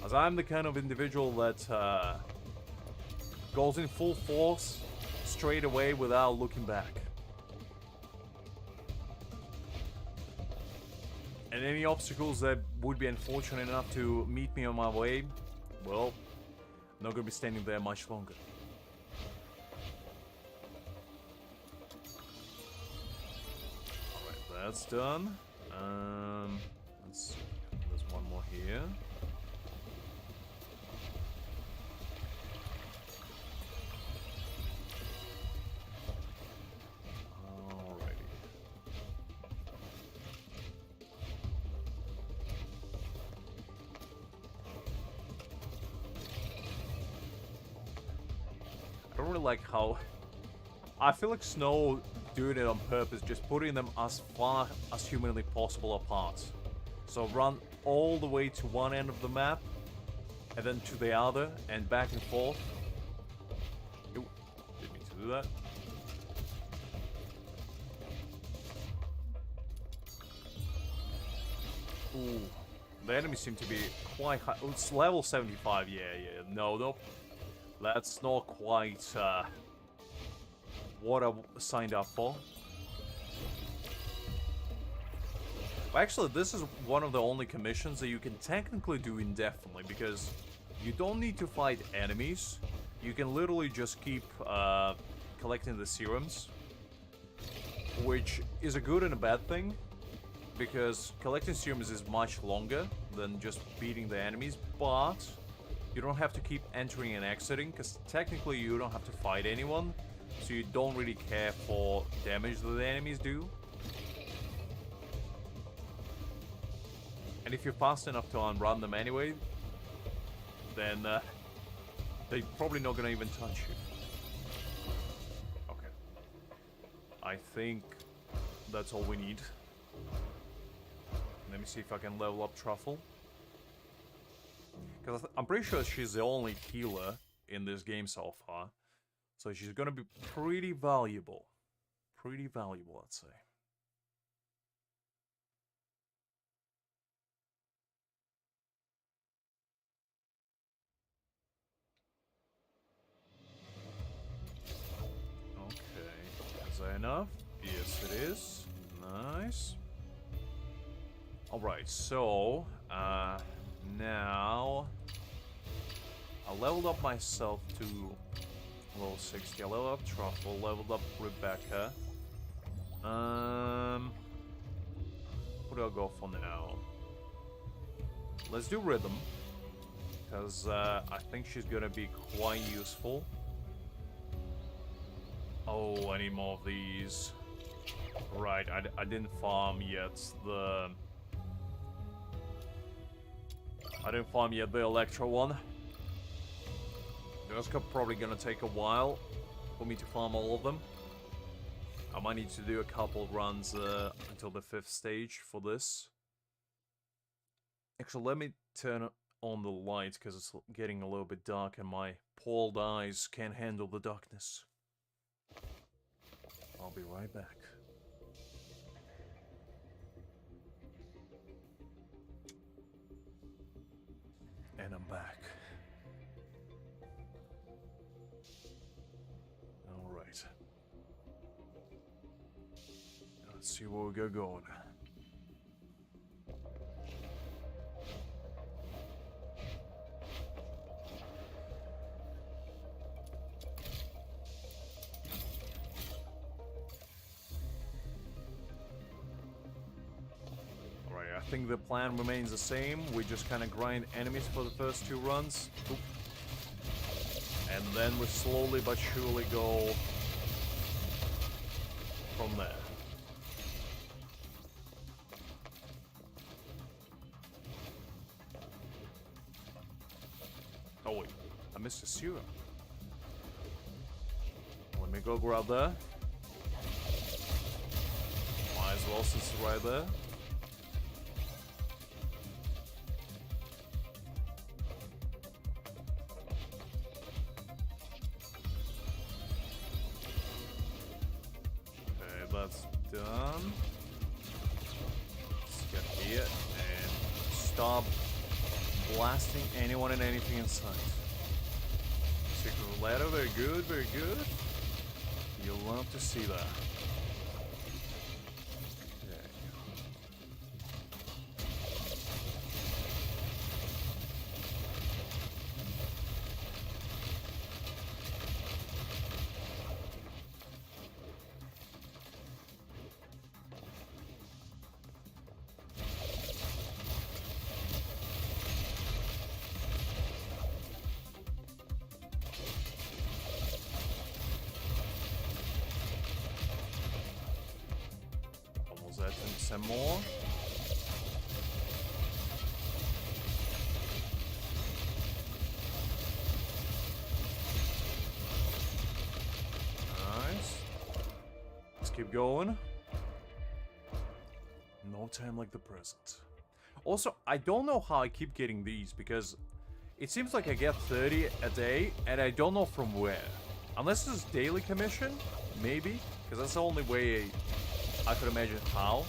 as I'm the kind of individual that goes in full force straight away without looking back. And any obstacles that would be unfortunate enough to meet me on my way, well, I'm not going to be standing there much longer. Alright, that's done. Let's see. There's one more here. I don't really like how... I feel like Snow doing it on purpose, just putting them as far as humanly possible apart. So run all the way to one end of the map, and then to the other, and back and forth. Ew, didn't mean to do that. Ooh, the enemies seem to be quite high. Oh, it's level 75, yeah. Nope. That's not quite what I signed up for. Actually, this is one of the only commissions that you can technically do indefinitely, because you don't need to fight enemies. You can literally just keep collecting the serums, which is a good and a bad thing, because collecting serums is much longer than just beating the enemies, but you don't have to keep entering and exiting, because technically you don't have to fight anyone, so you don't really care for damage that the enemies do. And if you're fast enough to outrun them anyway, then they're probably not gonna even touch you. Okay. I think that's all we need. Let me see if I can level up Truffle. Because I'm pretty sure she's the only healer in this game so far. So she's gonna be pretty valuable. Pretty valuable, I'd say. Okay, is that enough? Yes, it is. Nice. Alright, so, now I leveled up myself to level 60. I leveled up Truffle, leveled up Rebecca. What do I go for now? Let's do Rhythm, because I think she's gonna be quite useful. Oh, I need more of these. Right, I didn't farm yet I didn't farm yet the Electro one. That's probably gonna take a while for me to farm all of them. I might need to do a couple runs until the 5th stage for this. Actually, let me turn on the light, because it's getting a little bit dark and my poor eyes can't handle the darkness. I'll be right back. And I'm back. Alright. Let's see where we go going. I think the plan remains the same. We just kind of grind enemies for the first 2 runs. Oop. And then we slowly but surely go from there. Oh wait, I missed a serum. Let me go grab that. Might as well since it's right there. Okay, that's done. Let's get here and stop blasting anyone and anything in sight. Secret ladder, very good, very good. You'll love to see that. Okay. Almost at 10% more. Nice. Let's keep going. No time like the present. Also, I don't know how I keep getting these because it seems like I get 30 a day and I don't know from where. Unless it's daily commission, maybe, because that's the only way I could imagine how.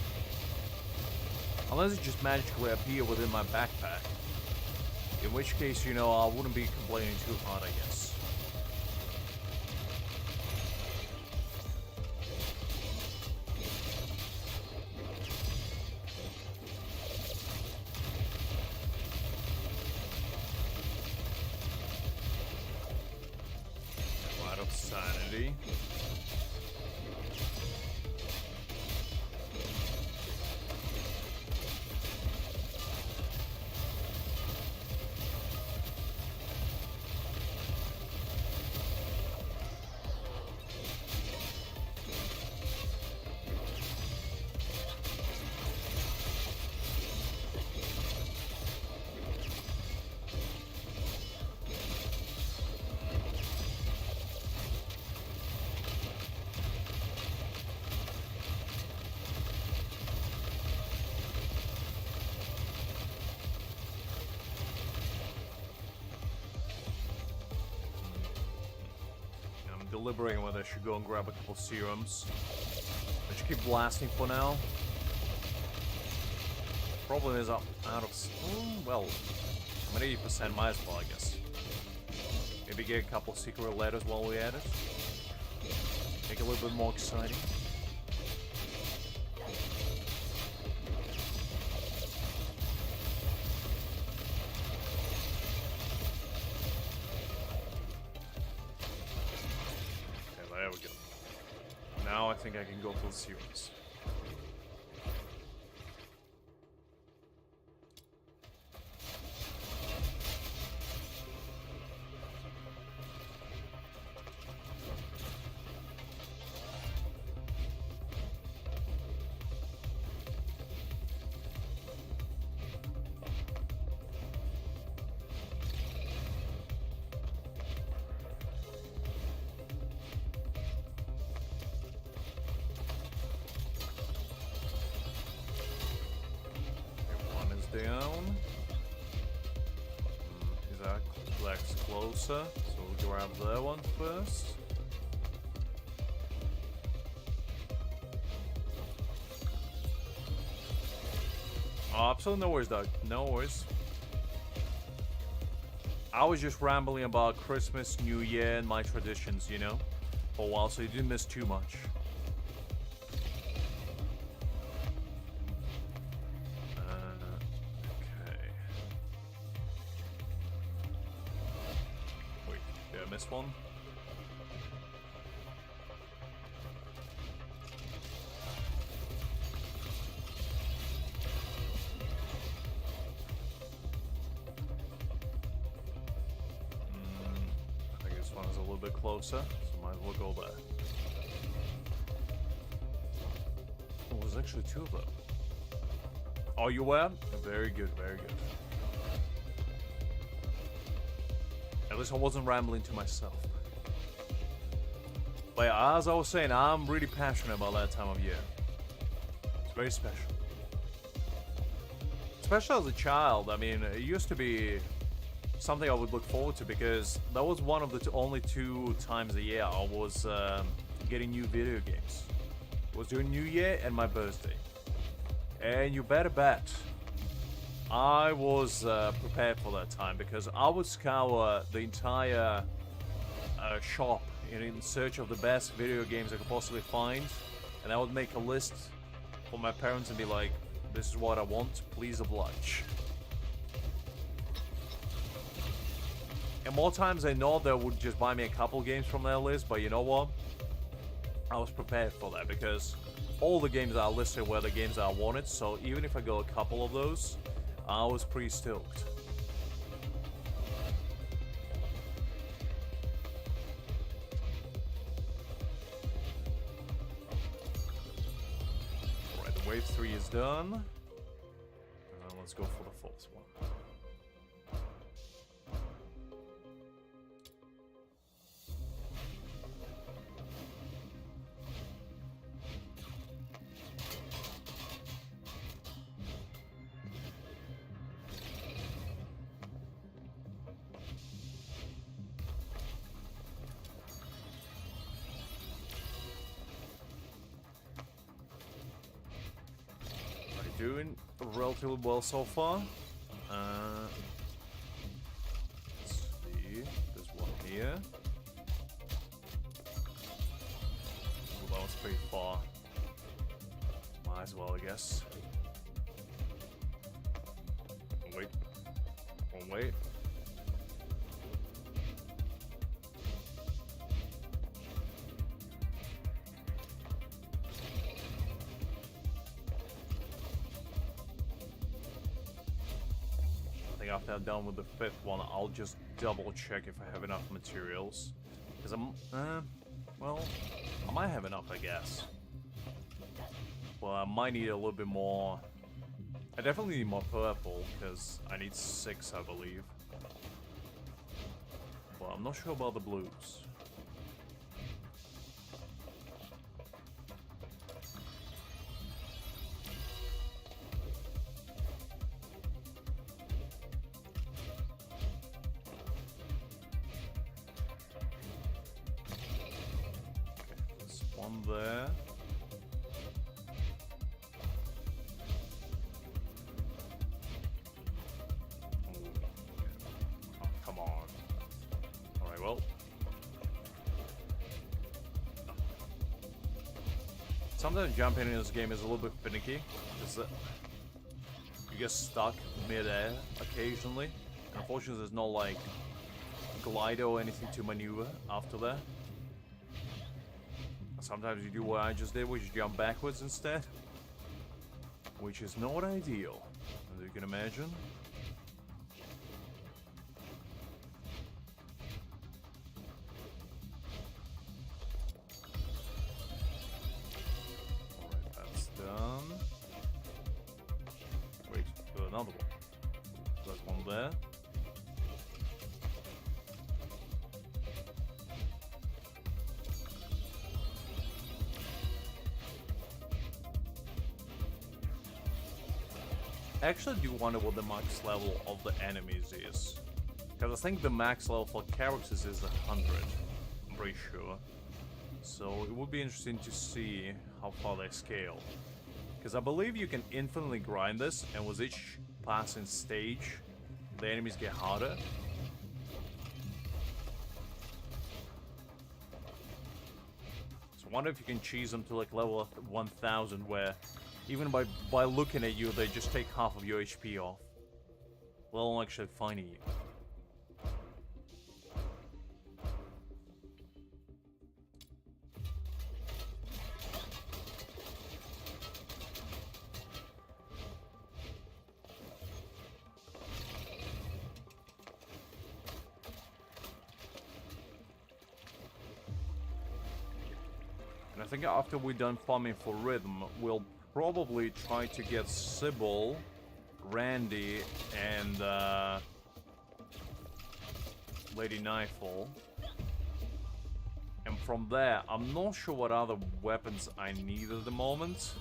Unless it just magically appear within my backpack. In which case, you know, I wouldn't be complaining too hard, I guess. I'm out of sanity. Deliberating whether I should go and grab a couple serums. I should keep blasting for now. Problem is I'm out of... well, I'm at 80%, might as well, I guess. Maybe get a couple secret letters while we're at it. Make it a little bit more exciting. There we go. Now I think I can go for the series. Down. Is that Lex closer? So we'll grab that one first. Oh, absolutely no worries, Doug. No worries. I was just rambling about Christmas, New Year, and my traditions, you know, for a while, so you didn't miss too much. This one. I think this one is a little bit closer, so might as well go there. Oh, there's actually two of them. Oh, you were? Very good, very good. At least I wasn't rambling to myself. But yeah, as I was saying, I'm really passionate about that time of year. It's very special. Especially as a child, I mean, it used to be something I would look forward to because that was one of the only 2 times a year I was getting new video games. It was during New Year and my birthday. And you better bet I was prepared for that time because I would scour the entire shop in search of the best video games I could possibly find, and I would make a list for my parents and be like, this is what I want, please oblige. And more times than not, they would just buy me a couple games from their list, but you know what? I was prepared for that because all the games that I listed were the games that I wanted, so even if I got a couple of those, I was pretty stoked. Alright, the wave 3 is done. And let's go for the 4th one. Doing relatively well so far. Let's see. There's one here. Well, that was pretty far. Might as well, I guess. Wait. One wait. After I'm done with the 5th one, I'll just double check if I have enough materials. Because well, I might have enough, I guess. Well, I might need a little bit more. I definitely need more purple, because I need 6, I believe. Well, I'm not sure about the blues. There. Oh, come on. Alright, well. Sometimes jumping in this game is a little bit finicky. Is that you get stuck mid-air occasionally. And unfortunately, there's no like glider or anything to maneuver after that. Sometimes you do what I just did, which is jump backwards instead. Which is not ideal, as you can imagine. Alright, that's done. Wait, another one. There's one there. I actually do wonder what the max level of the enemies is. Because I think the max level for characters is 100. I'm pretty sure. So it would be interesting to see how far they scale. Because I believe you can infinitely grind this, and with each passing stage, the enemies get harder. So I wonder if you can cheese them to like level 1000 where even by looking at you, they just take half of your HP off. Let alone actually finding you. And I think after we're done farming for rhythm, we'll probably try to get Sybil, Randy, and Lady Nightfall. And from there, I'm not sure what other weapons I need at the moment.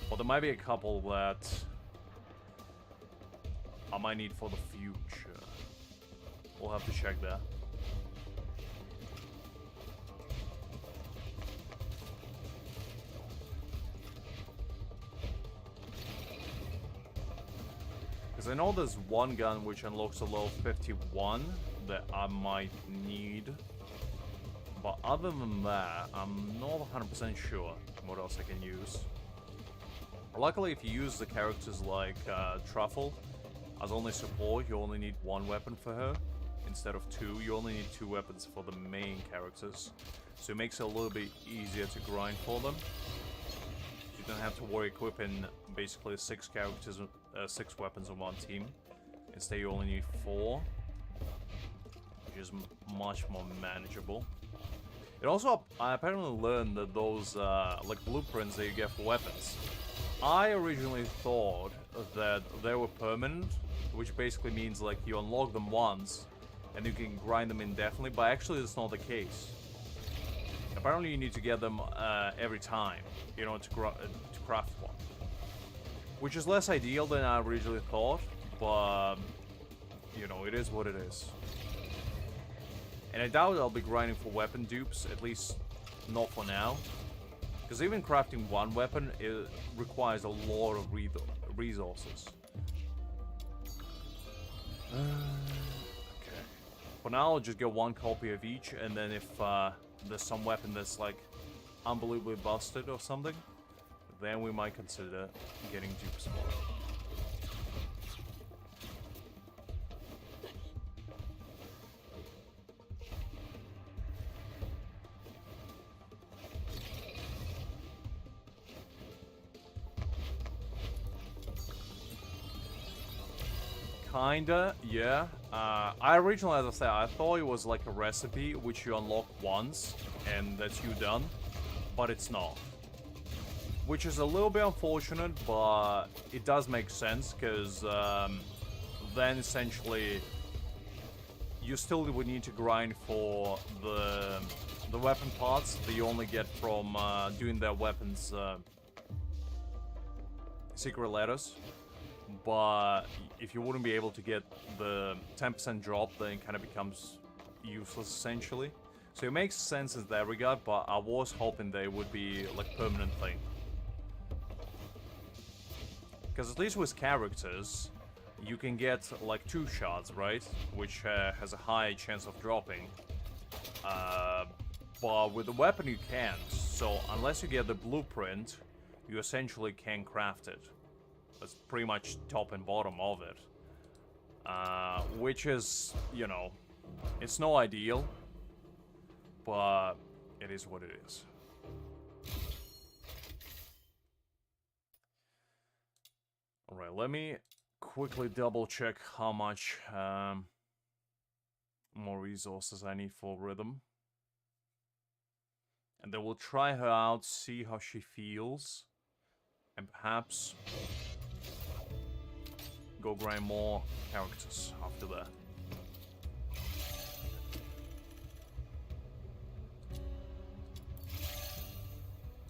But there might be a couple that I might need for the future. We'll have to check that. Because I know there's one gun which unlocks a level 51 that I might need. But other than that, I'm not 100% sure what else I can use. Luckily, if you use the characters like Truffle as only support, you only need one weapon for her. Instead of two, you only need two weapons for the main characters. So it makes it a little bit easier to grind for them. You don't have to worry equipping basically 6 characters, 6 weapons on one team. Instead, you only need 4, which is much more manageable. It also, I apparently learned that those like blueprints that you get for weapons, I originally thought that they were permanent, which basically means like you unlock them once and you can grind them indefinitely, but actually that's not the case. Apparently you need to get them every time, you know, to craft one. Which is less ideal than I originally thought, but, you know, it is what it is. And I doubt I'll be grinding for weapon dupes, at least not for now. Because even crafting one weapon, it requires a lot of resources. Okay. For now, I'll just get 1 copy of each, and then if there's some weapon that's like unbelievably busted or something, then we might consider getting dupes for it. Kinda, yeah. I originally, as I said, I thought it was like a recipe which you unlock once and that's you done, but it's not. Which is a little bit unfortunate, but it does make sense because then essentially you still would need to grind for the weapon parts that you only get from doing their weapons secret letters. But if you wouldn't be able to get the 10% drop, then it kind of becomes useless essentially. So it makes sense in that regard, but I was hoping they would be like permanent thing. Because at least with characters, you can get like 2 shots, right? Which has a high chance of dropping. But with the weapon you can't. So unless you get the blueprint, you essentially can't craft it. That's pretty much top and bottom of it. Which is, you know, it's no ideal, but it is what it is. Alright, let me quickly double check how much more resources I need for Rhythm. And then we'll try her out, see how she feels, and perhaps go grind more characters after that.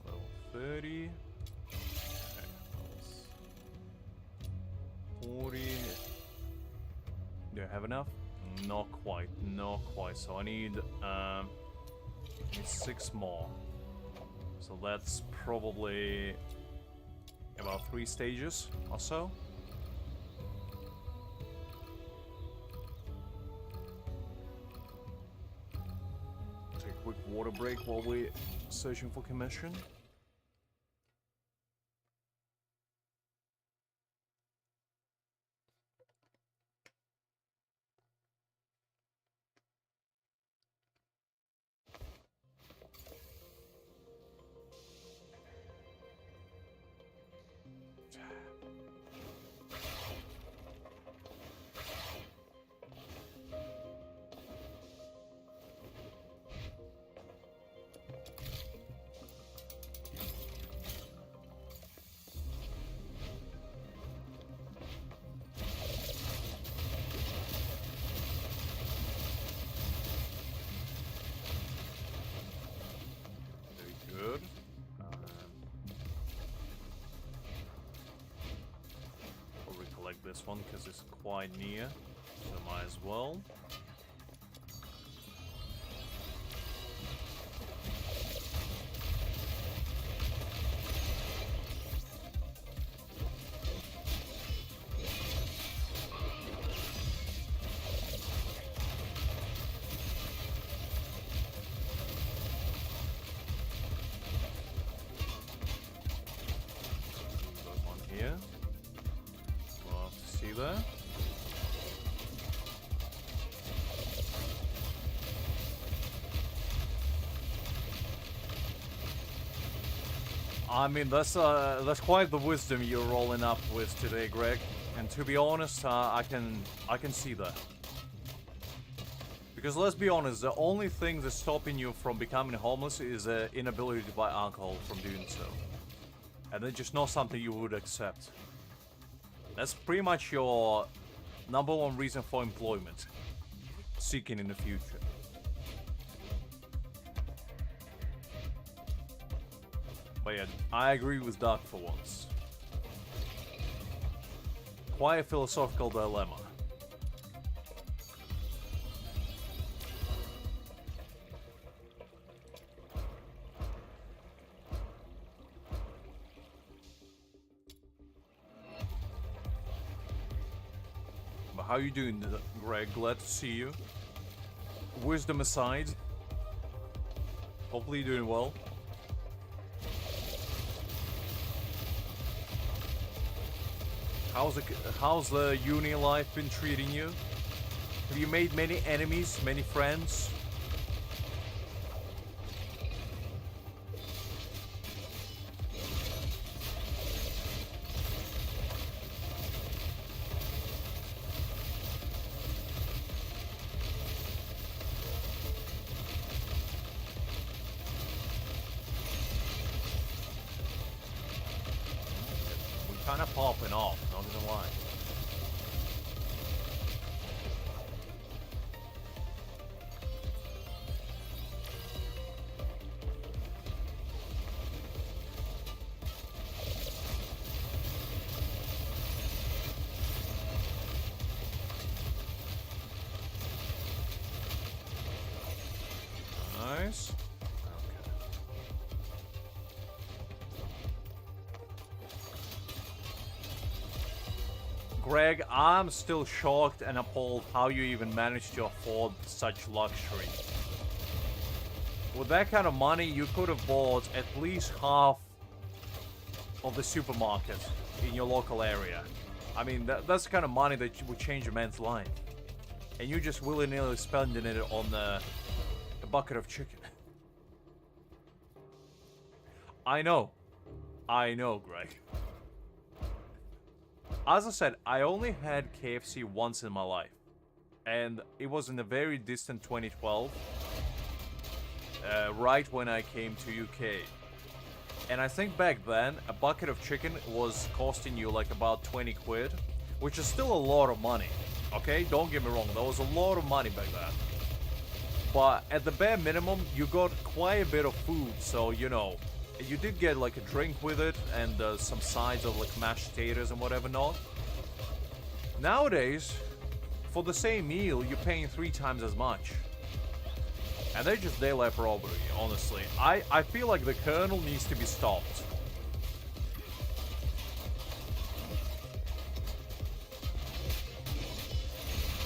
Level 30. Okay, 40. Do I have enough? Not quite, not quite. So I need 6 more. So that's probably about 3 stages or so. Take a quick water break while we're searching for commission. one because it's quite near, so might as well. Here. Love to see that. I mean, that's quite the wisdom you're rolling up with today, Greg. And to be honest, I can see that. Because let's be honest, the only thing that's stopping you from becoming homeless is the inability to buy alcohol from doing so. And it's just not something you would accept. That's pretty much your number one reason for employment. Seeking in the future. But yeah, I agree with Doug for once. Quite a philosophical dilemma. How you doing, Greg? Glad to see you. Wisdom aside, hopefully you're doing well. How's the uni life been treating you? Have you made many enemies, many friends? Kind of popping off, not gonna lie. Nice. Greg, I'm still shocked and appalled how you even managed to afford such luxury. With that kind of money, you could have bought at least half of the supermarket in your local area. I mean, that's the kind of money that would change a man's life. And you just willy-nilly spending it on a bucket of chicken. I know, Greg. As I said, I only had KFC once in my life. And it was in a very distant 2012. Right when I came to UK. And I think back then, a bucket of chicken was costing you like about 20 quid. Which is still a lot of money. Okay, don't get me wrong, that was a lot of money back then. But at the bare minimum, you got quite a bit of food, so you know. You did get like a drink with it and some sides of like mashed potatoes and whatever not. Nowadays, for the same meal, you're paying 3 times as much. And they're just daylight robbery, honestly. I feel like the kernel needs to be stopped.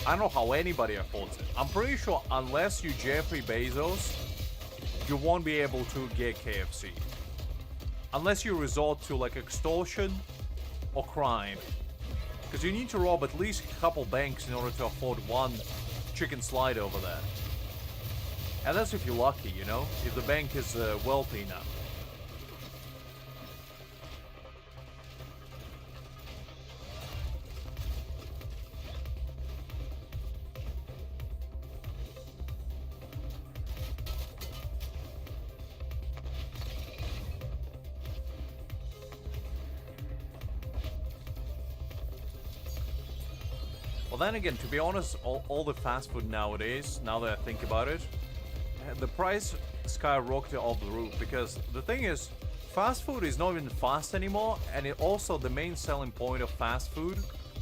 I don't know how anybody affords it. I'm pretty sure unless you're Jeffrey Bezos, you won't be able to get KFC. Unless you resort to like extortion or crime. Because you need to rob at least a couple banks in order to afford one chicken slide over there. And that's if you're lucky, you know? If the bank is wealthy enough. Well, then again, to be honest, all the fast food nowadays, now that I think about it, the price skyrocketed off the roof. Because the thing is, fast food is not even fast anymore, and it also the main selling point of fast food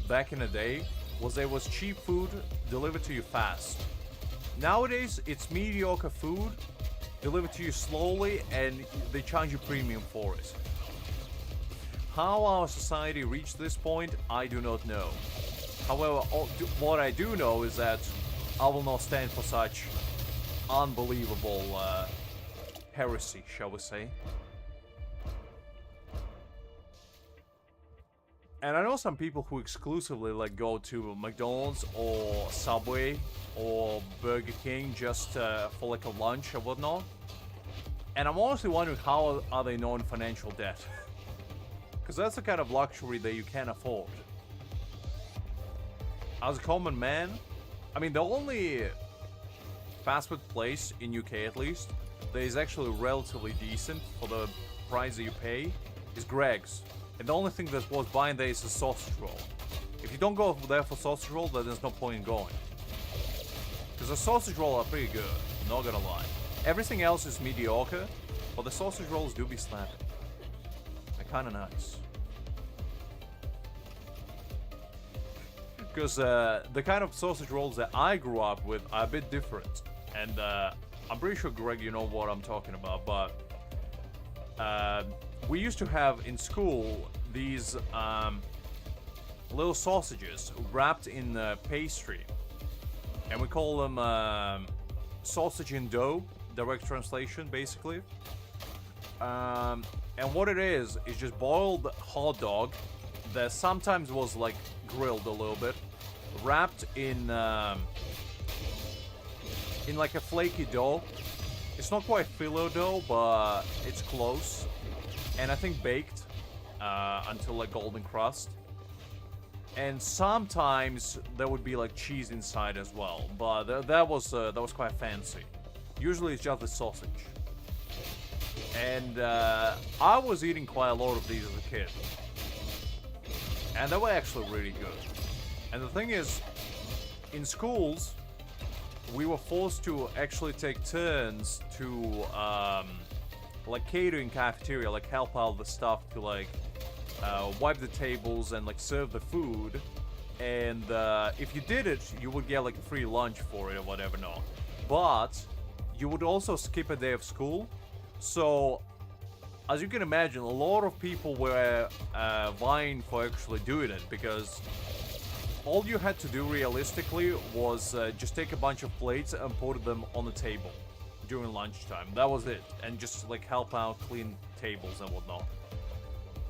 back in the day was there was cheap food delivered to you fast. Nowadays, it's mediocre food delivered to you slowly and they charge you premium for it. How our society reached this point, I do not know. However, what I do know is that I will not stand for such unbelievable heresy, shall we say. And I know some people who exclusively like go to McDonald's or Subway or Burger King just for like a lunch or whatnot. And I'm honestly wondering how are they not in financial debt? Because that's the kind of luxury that you can't afford. As a common man, I mean, the only fast food place in UK at least that is actually relatively decent for the price that you pay is Greg's. And the only thing that's worth buying there is a sausage roll. If you don't go there for sausage roll, then there's no point in going. Because the sausage roll are pretty good, not gonna lie. Everything else is mediocre, but the sausage rolls do be slapping. They're kinda nice. Because the kind of sausage rolls that I grew up with are a bit different. And I'm pretty sure, Greg, you know what I'm talking about, but we used to have in school these little sausages wrapped in pastry. And we call them sausage in dough, direct translation, basically. And what it is just boiled hot dog that sometimes was like grilled a little bit, wrapped in like a flaky dough. It's not quite phyllo dough, but it's close. And I think baked until like golden crust. And sometimes there would be like cheese inside as well, but that was quite fancy. Usually it's just the sausage. And I was eating quite a lot of these as a kid. And they were actually really good. And the thing is, in schools, we were forced to actually take turns to like catering cafeteria, like help out the staff to like wipe the tables and like serve the food. And if you did it, you would get like a free lunch for it or whatever. No, but you would also skip a day of school. So as you can imagine, a lot of people were vying for actually doing it, because all you had to do realistically was just take a bunch of plates and put them on the table during lunchtime. That was it. And just like help out, clean tables and whatnot.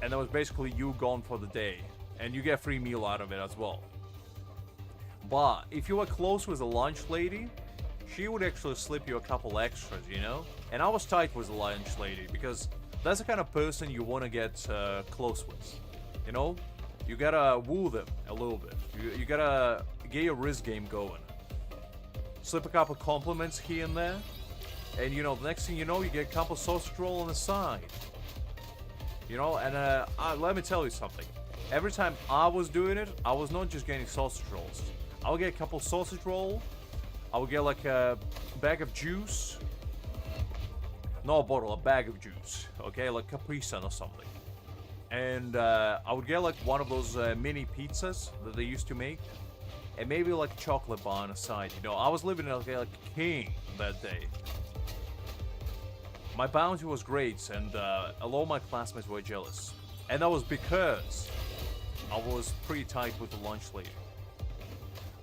And that was basically you gone for the day. And you get a free meal out of it as well. But if you were close with a lunch lady, she would actually slip you a couple extras, you know? And I was tight with the lunch lady, because that's the kind of person you want to get close with. You know? You gotta woo them a little bit. You gotta get your wrist game going. Slip a couple compliments here and there. And you know, the next thing you know, you get a couple sausage roll on the side. You know, and let me tell you something. Every time I was doing it, I was not just getting sausage rolls. I would get a couple sausage roll. I would get like a bag of juice. Not a bottle, a bag of juice. Okay, like Capri Sun or something. And I would get like one of those mini pizzas that they used to make. And maybe like a chocolate bar on the side. You know, I was living like a king that day. My bounty was great, and a lot of my classmates were jealous. And that was because I was pretty tight with the lunch lady.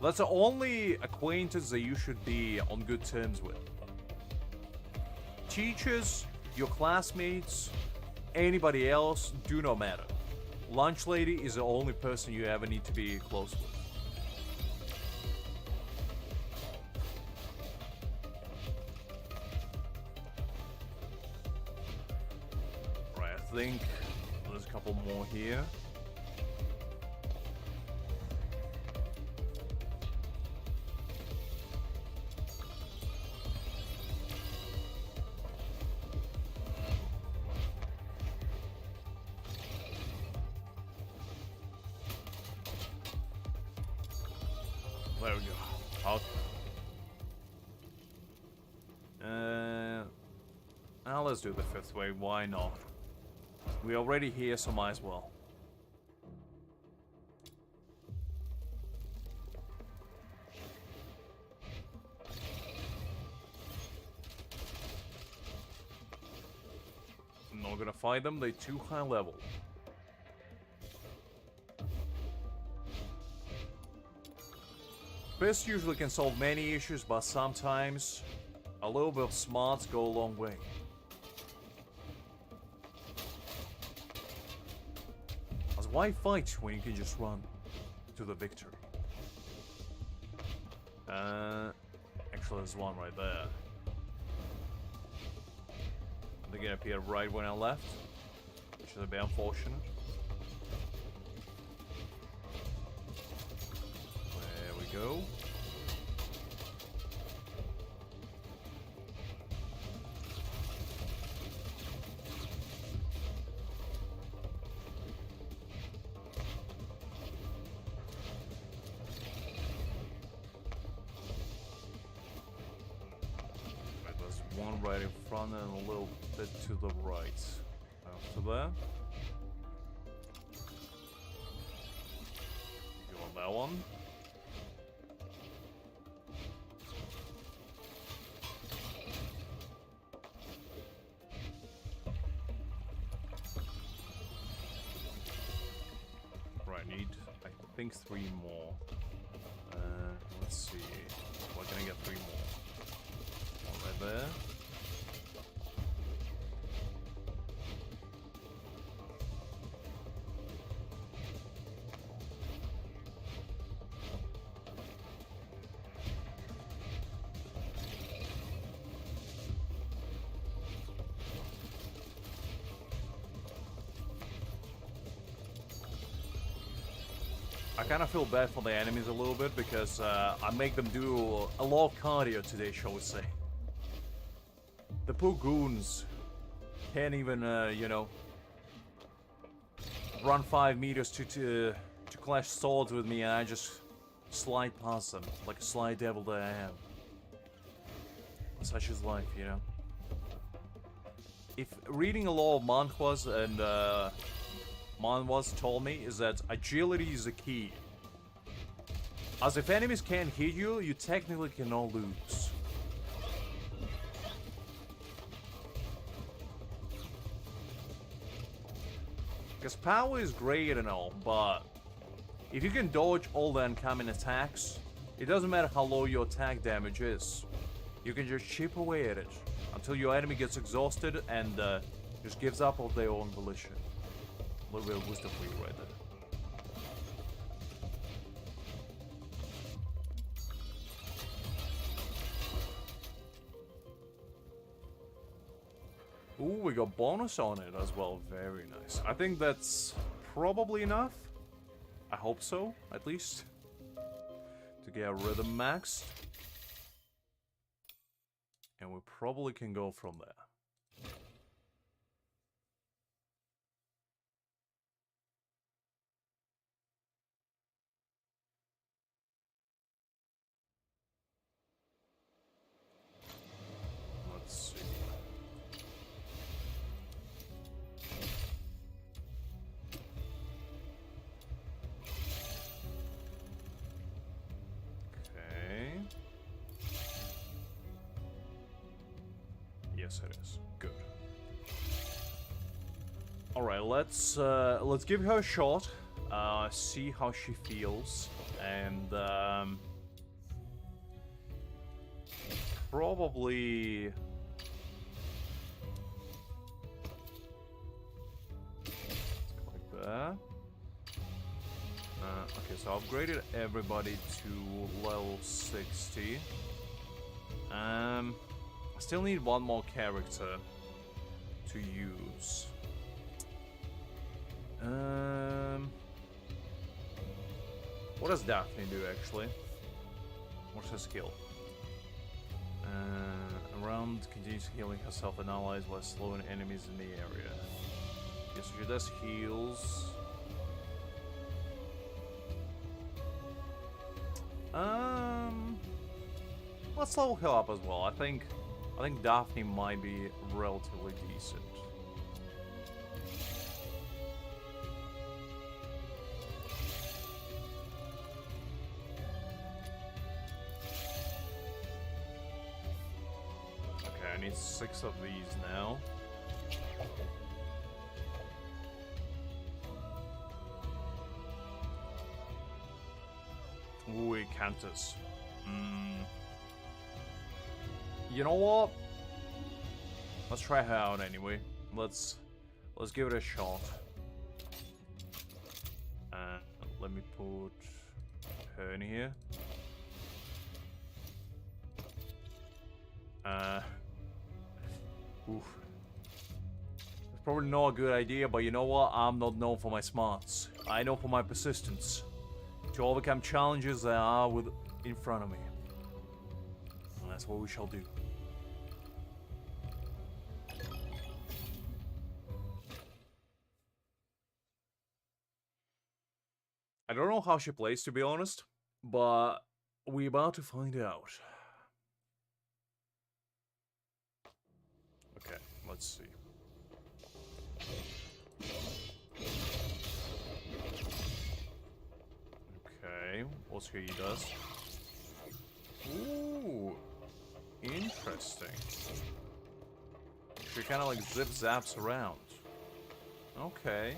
That's the only acquaintance that you should be on good terms with. Teachers, your classmates, anybody else, do not matter. Lunch lady is the only person you ever need to be close with. Right, I think there's a couple more here. There we go. Now let's do the fifth wave. Why not? We're already here, so might as well. Not gonna fight them, they're too high level. Abyss usually can solve many issues, but sometimes a little bit of smarts go a long way. As why fight when you can just run to the victory? Actually there's one right there. They're gonna appear right when I left, which is a bit unfortunate. There we go. Right, there's one right in front and a little bit to the right. After that. Go on that one. Right, need I think 3 more. Let's see. Where can I get 3 more? One right there. I kind of feel bad for the enemies a little bit because I make them do a lot of cardio today, shall we say. The poor goons can't even, you know, run 5 meters to clash swords with me, and I just slide past them like a sly devil that I am. Such is life, you know. If reading a lot of manhwas and manhwas told me is that agility is the key. As if enemies can't hit you, you technically cannot lose. Because power is great and all, but if you can dodge all the incoming attacks, it doesn't matter how low your attack damage is. You can just chip away at it until your enemy gets exhausted and just gives up of their own volition. A little bit of wisdom for you right there. Ooh, we got bonus on it as well. Very nice. I think that's probably enough. I hope so, at least. To get rhythm maxed. And we probably can go from there. Let's see. Okay. Yes, it is. Good. All right, let's give her a shot. See how she feels, and probably like that. Okay, so I upgraded everybody to level 60. I still need one more character to use. What does Daphne do actually? What's her skill? Around continues healing herself and allies while slowing enemies in the area. Yes, she does heals. Let's level her up as well. I think Daphne might be relatively decent. Okay, I need 6 of these now. Countess. You know what? Let's try her out anyway. Let's give it a shot. Let me put her in here. Oof. It's probably not a good idea, but you know what? I'm not known for my smarts. I know for my persistence. To overcome challenges that are in front of me. And that's what we shall do. I don't know how she plays, to be honest, but we're about to find out. Okay, let's see. Okay, we'll see what he does. Ooh, interesting. She kind of like zip-zaps around. Okay.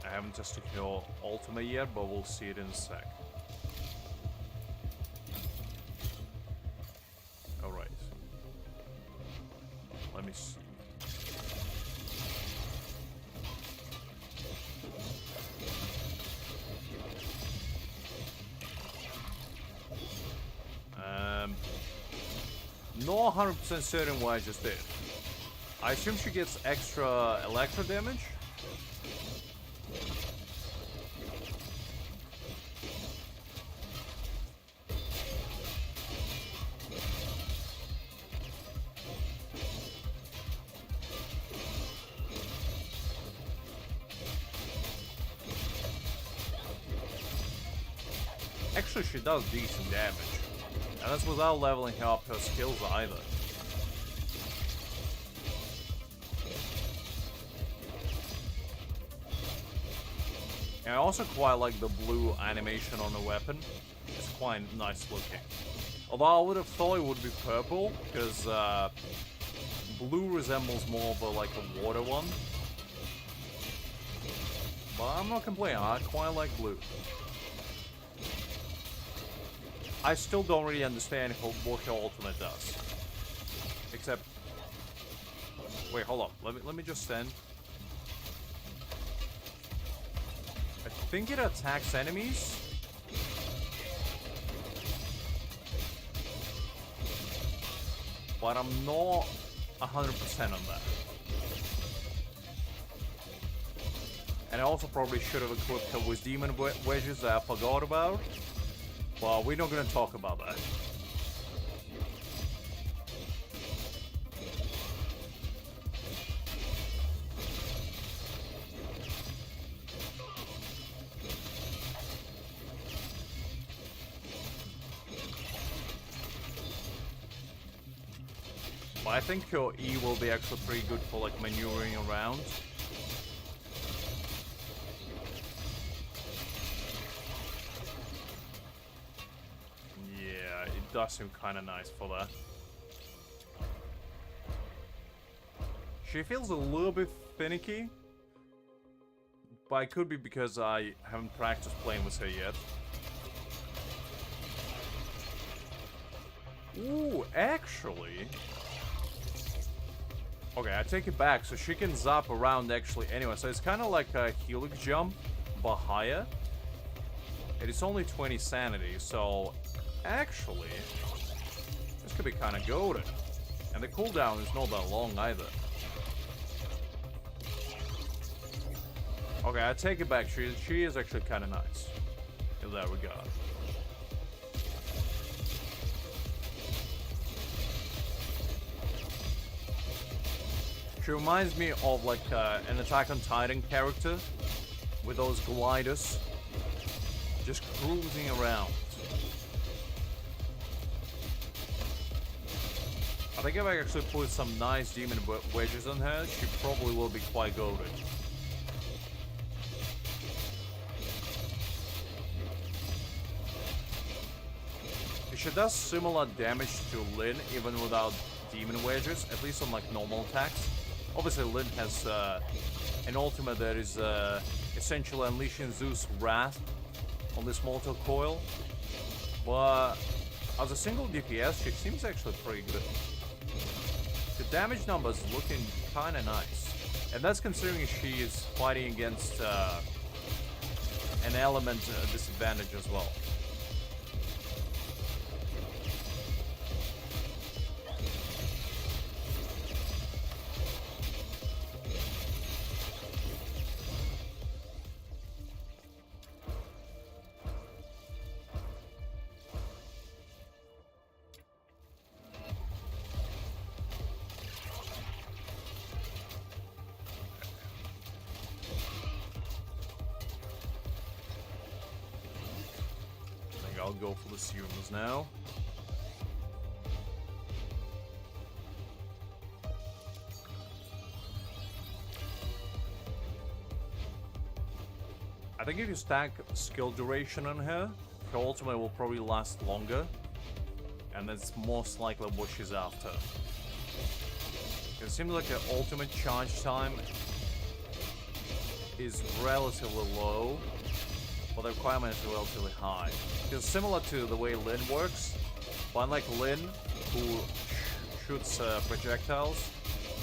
I haven't tested your ultimate yet, but we'll see it in a sec. Alright. Let me see. Not 100% certain what I just did. I assume she gets extra electro damage. Actually, she does decent damage. And that's without leveling up her skills either. And I also quite like the blue animation on the weapon. It's quite nice looking. Although I would have thought it would be purple, because blue resembles more of like a water one. But I'm not complaining, I quite like blue. I still don't really understand what her ultimate does. Except... Wait, hold up. Let me just stand. I think it attacks enemies. But I'm not 100% on that. And I also probably should have equipped her with demon wedges that I forgot about. Well, we're not going to talk about that. But I think your E will be actually pretty good for like maneuvering around. Does seem kind of nice for that. She feels a little bit finicky, but it could be because I haven't practiced playing with her yet. Ooh, actually... Okay, I take it back, so she can zap around actually anyway, so it's kind of like a helix jump, but higher. And it's only 20 sanity, so... Actually, this could be kind of goated. And the cooldown is not that long either. Okay, I take it back. She is actually kind of nice in that regard. She reminds me of like an Attack on Titan character with those gliders just cruising around. I think if I actually put some nice demon wedges on her, she probably will be quite goated. She does similar damage to Lyn, even without demon wedges, at least on like normal attacks. Obviously Lyn has an ultimate that is essentially unleashing Zeus' wrath on this mortal coil. But as a single DPS, she seems actually pretty good. The damage numbers looking kind of nice. And that's considering she is fighting against an element disadvantage as well. I'll go for the serums now. I think if you stack skill duration on her, her ultimate will probably last longer. And that's most likely what she's after. It seems like her ultimate charge time is relatively low, but the requirement is relatively high. It's similar to the way Lin works, but unlike Lin, who shoots projectiles,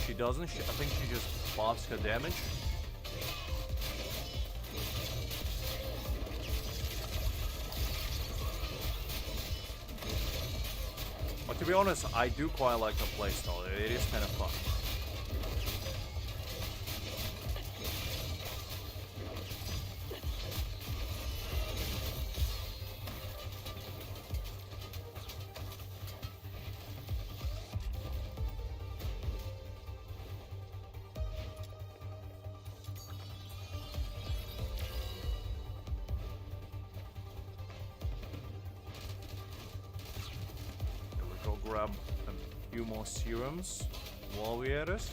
she doesn't. I think she just buffs her damage. But to be honest, I do quite like her playstyle. It is kind of fun. Grab a few more serums while we're at it.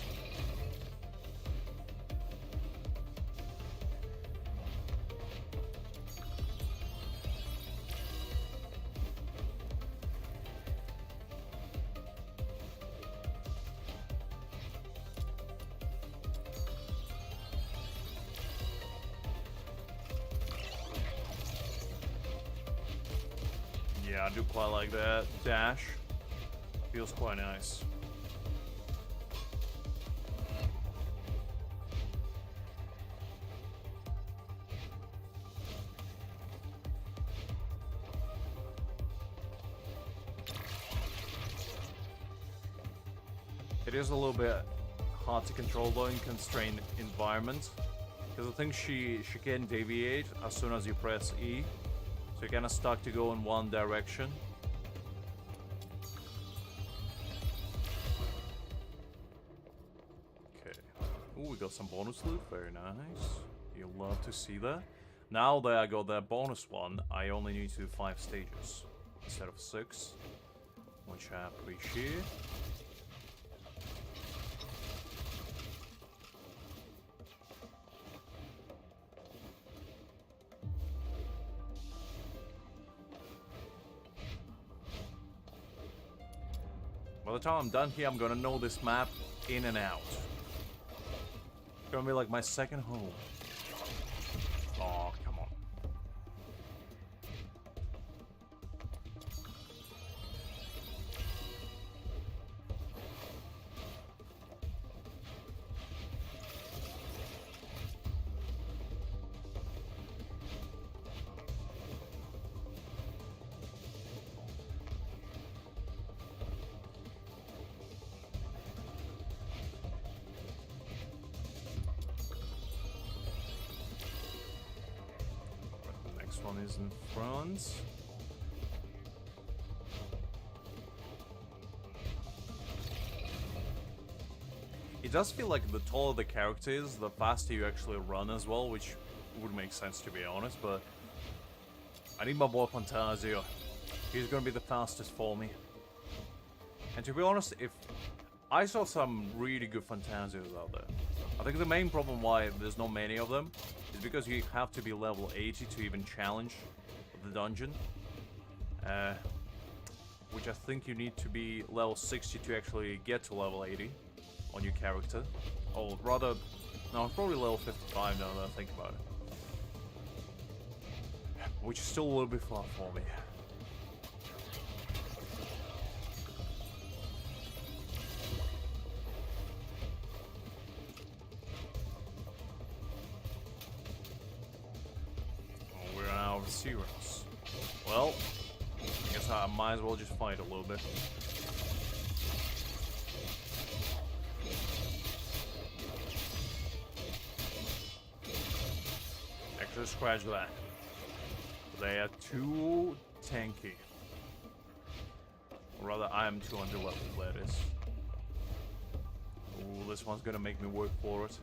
Yeah, I do quite like that dash. Feels quite nice. It is a little bit hard to control though in constrained environments, because I think she can deviate as soon as you press E, so you're kind of stuck to go in one direction. Ooh, we got some bonus loot, very nice. You'll love to see that. Now that I got that bonus one, I only need to do 5 stages instead of 6, which I appreciate. By the time I'm done here, I'm gonna know this map in and out. It's gonna be like my second home. Oh, come on. One is in front. It does feel like the taller the character is, the faster you actually run as well, which would make sense to be honest, but I need my boy Fantasio. He's gonna be the fastest for me. And to be honest, if I saw some really good Fantasios out there. I think the main problem why there's not many of them is because you have to be level 80 to even challenge the dungeon. Which I think you need to be level 60 to actually get to level 80 on your character. Or rather, no, probably level 55 now that I think about it. which is still a little bit far for me. Oh, we're out of zeros. Well, I guess I might as well just fight a little bit. Actually, scratch that. They are too tanky. Or rather, I am too underleveled, that is. Ooh, this one's gonna make me work for it.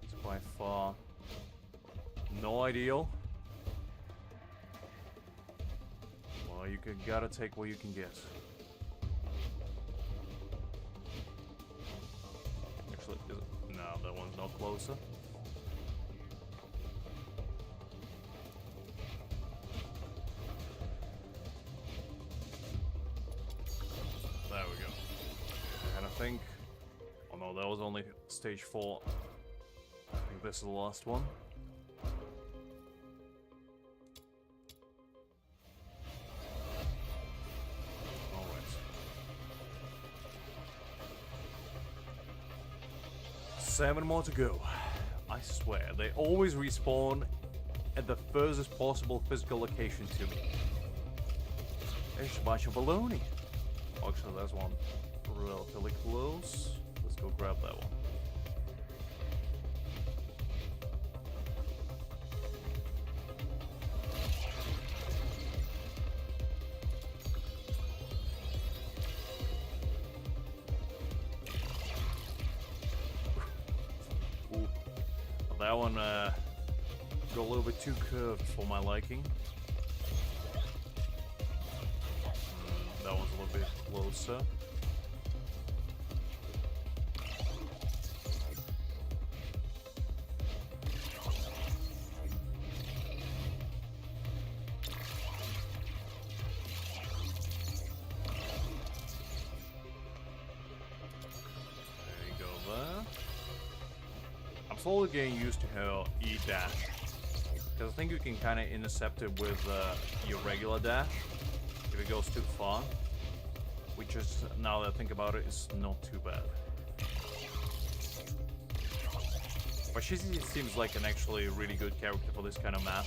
It's by far no ideal. Well, you gotta take what you can get. Actually, no, that one's not closer. There we go. And I think... Oh no, that was only stage 4. I think this is the last one. Alright. 7 more to go. I swear, they always respawn at the furthest possible physical location to me. It's a bunch of baloney. Actually, there's one relatively close. Let's go grab that one. Ooh. That one got a little bit too curved for my liking. That one's a little bit closer. There you go there. I'm slowly getting used to her E-dash. Because I think you can kind of intercept it with your regular dash. If it goes too far, which is, now that I think about it, is not too bad. But she seems like an actually really good character for this kind of map.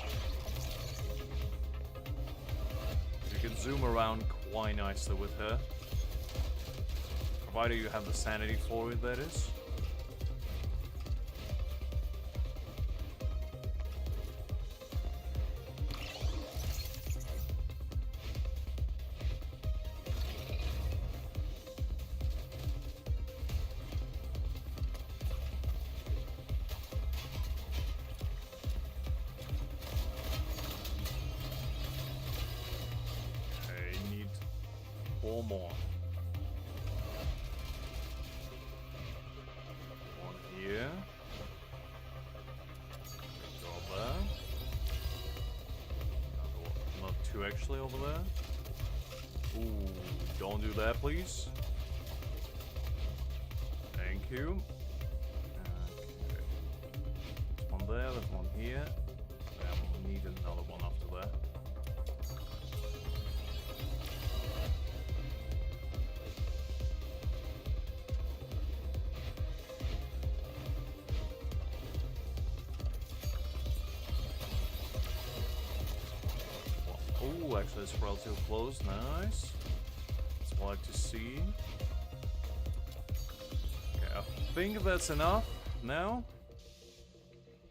You can zoom around quite nicely with her. Provided you have the sanity for it, that is. Four more. One here. Go there. Another one. Not two actually over there. Ooh, don't do that, please. Thank you. Okay. There's one there, there's one here. I need another one after that. Oh, actually it's relatively close, nice. That's what I like to see. Okay, I think that's enough now.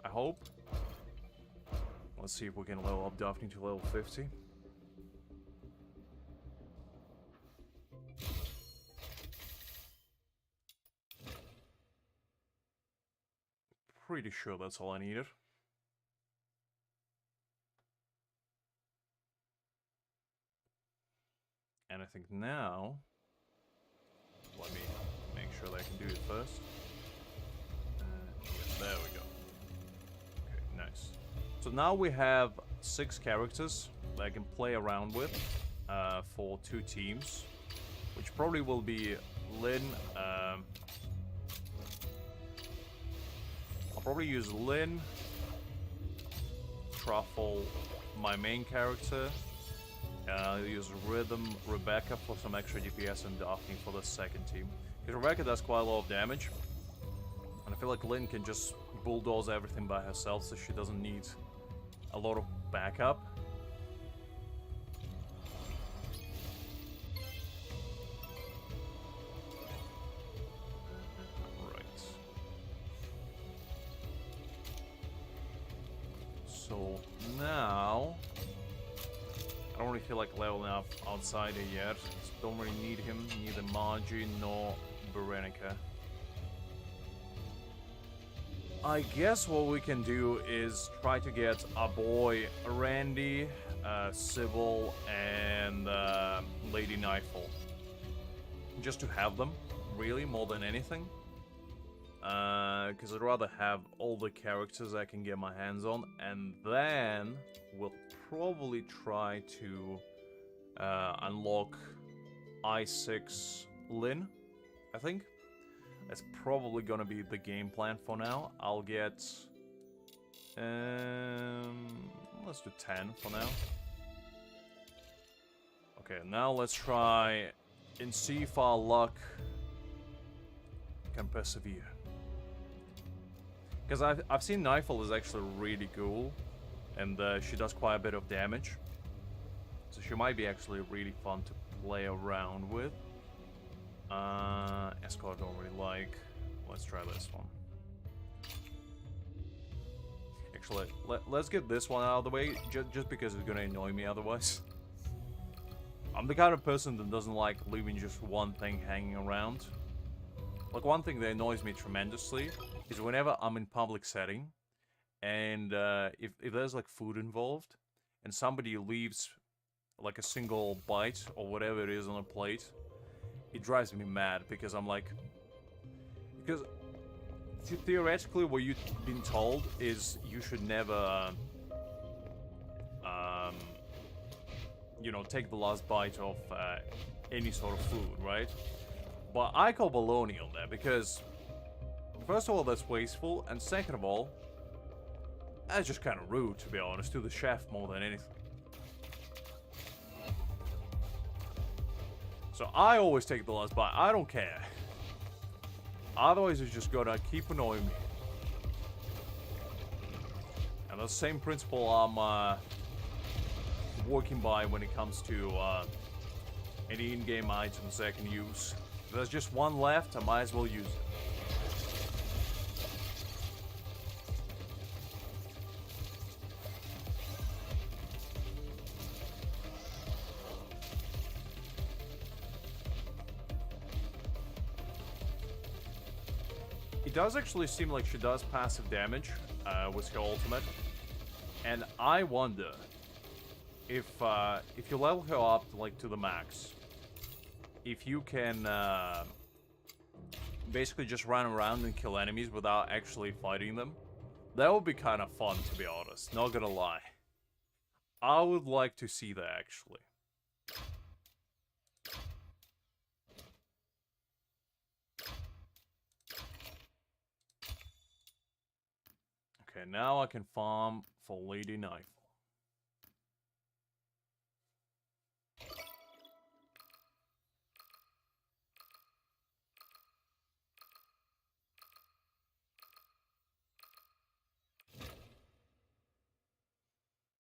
I hope. Let's see if we can level up Daphne to level 50. Pretty sure that's all I needed. And I think now, let me make sure that I can do it first. Yeah, there we go. Okay, nice. So now we have 6 characters that I can play around with for 2 teams, which probably will be Lynn. I'll probably use Lynn, Truffle, my main character. I'll use Rhythm Rebecca for some extra DPS and Daphne for the second team. Because Rebecca does quite a lot of damage. And I feel like Lynn can just bulldoze everything by herself, so she doesn't need a lot of backup. Right. So now... I don't really feel like leveling up outside it yet. Don't really need him, neither Margie nor Berenica. I guess what we can do is try to get our boy Randy, Sybil, and Lady Nightfall. Just to have them, really, more than anything. Because I'd rather have all the characters I can get my hands on, and then we'll probably try to unlock I6 Lynn, I think. That's probably gonna be the game plan for now. I'll get... let's do 10 for now. Okay, now let's try and see if our luck can persevere. Because I've seen Nightfall is actually really cool. And she does quite a bit of damage. So she might be actually really fun to play around with. Escort I don't really like. Let's try this one. Actually, let's get this one out of the way, just because it's gonna annoy me otherwise. I'm the kind of person that doesn't like leaving just one thing hanging around. Like, one thing that annoys me tremendously is whenever I'm in public setting, and if there's like food involved, and somebody leaves like a single bite or whatever it is on a plate, it drives me mad, because I'm like... Because theoretically what you've been told is you should never, you know, take the last bite of any sort of food, right? But I call baloney on that, because first of all, that's wasteful, and second of all, that's just kind of rude, to be honest, to the chef more than anything. So I always take the last bite. I don't care. Otherwise, it's just gonna keep annoying me. And the same principle I'm working by when it comes to any in-game items I can use. If there's just one left, I might as well use it. It does actually seem like she does passive damage with her ultimate, and I wonder if you level her up like to the max, if you can basically just run around and kill enemies without actually fighting them. That would be kind of fun, to be honest, not gonna lie. I would like to see that, actually. Okay, now I can farm for Lady Nightfall.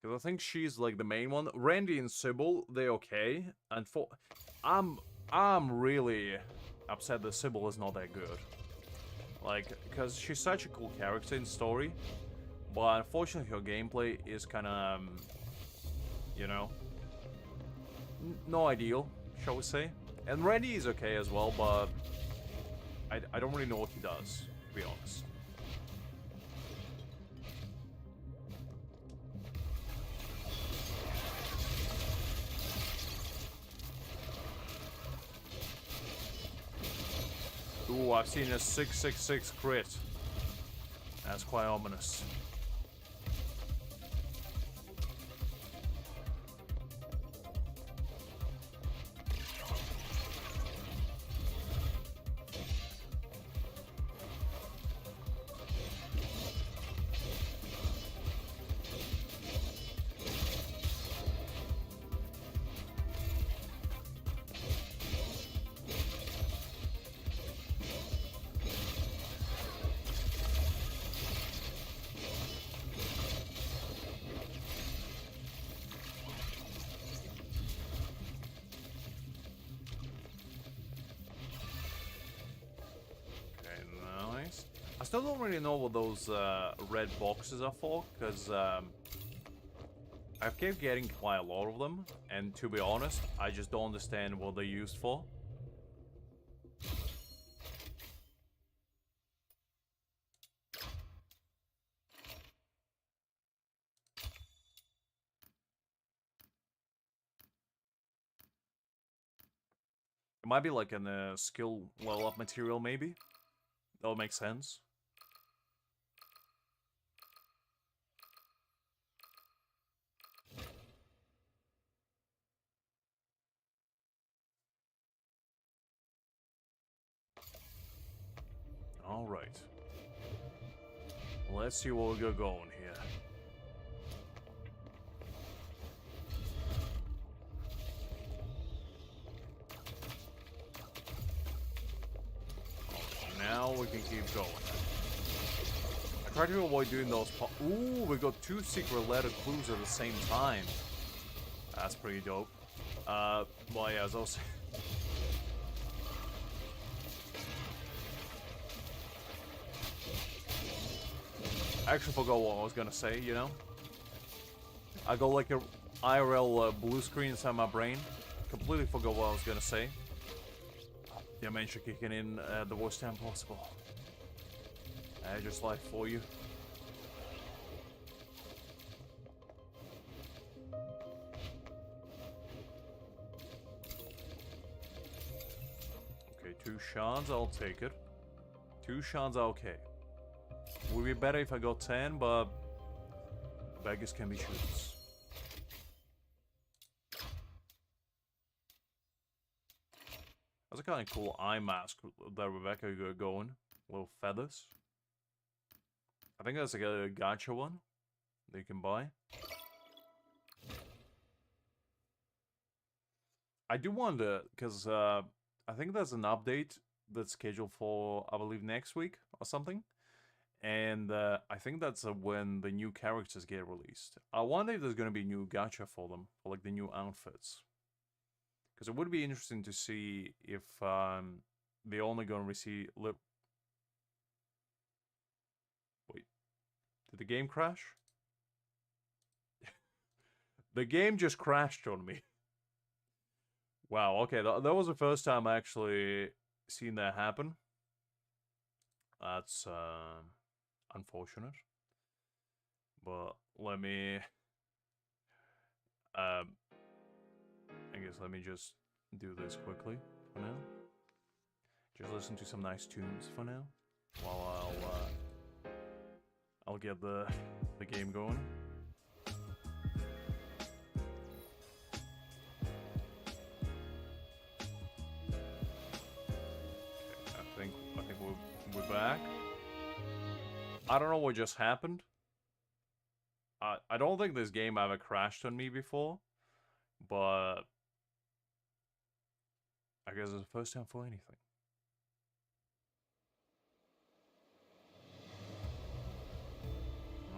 Because I think she's like the main one. Randy and Sybil, they're okay. And I'm really upset that Sybil is not that good. Like, because she's such a cool character in story, but unfortunately her gameplay is kind of, you know, no ideal, shall we say. And Randy is okay as well, but I don't really know what he does, to be honest. Ooh, I've seen a 666 crit. That's quite ominous. I still don't really know what those red boxes are for, because I've kept getting quite a lot of them, and to be honest, I just don't understand what they're used for. It might be like a skill level up material, maybe. That would make sense. All right. Let's see what we got going here. Now we can keep going. I try to avoid doing those. Ooh, we got 2 secret letter clues at the same time. That's pretty dope. Well, yeah, as I was I actually forgot what I was gonna say, you know? I got like a IRL blue screen inside my brain. Completely forgot what I was gonna say. Dementia kicking in at the worst time possible. Just like for you. Okay, 2 shards, I'll take it. 2 shards are okay. Would be better if I got 10, but beggars can be choosers. That's a kind of cool eye mask that Rebecca got going. Little feathers. I think that's like a gacha one that you can buy. I do wonder, because I think there's an update that's scheduled for, I believe, next week or something. And I think that's when the new characters get released. I wonder if there's going to be new gacha for them, for like the new outfits. Because it would be interesting to see if they're only going to receive... Wait. Did the game crash? The game just crashed on me. Wow, okay. That was the first time I actually seen that happen. That's... unfortunate, but let me I guess let me just do this quickly for now. Just listen to some nice tunes for now while I'll get the game going. Okay, I think we're back. I don't know what just happened. I don't think this game ever crashed on me before, but I guess it's the first time for anything.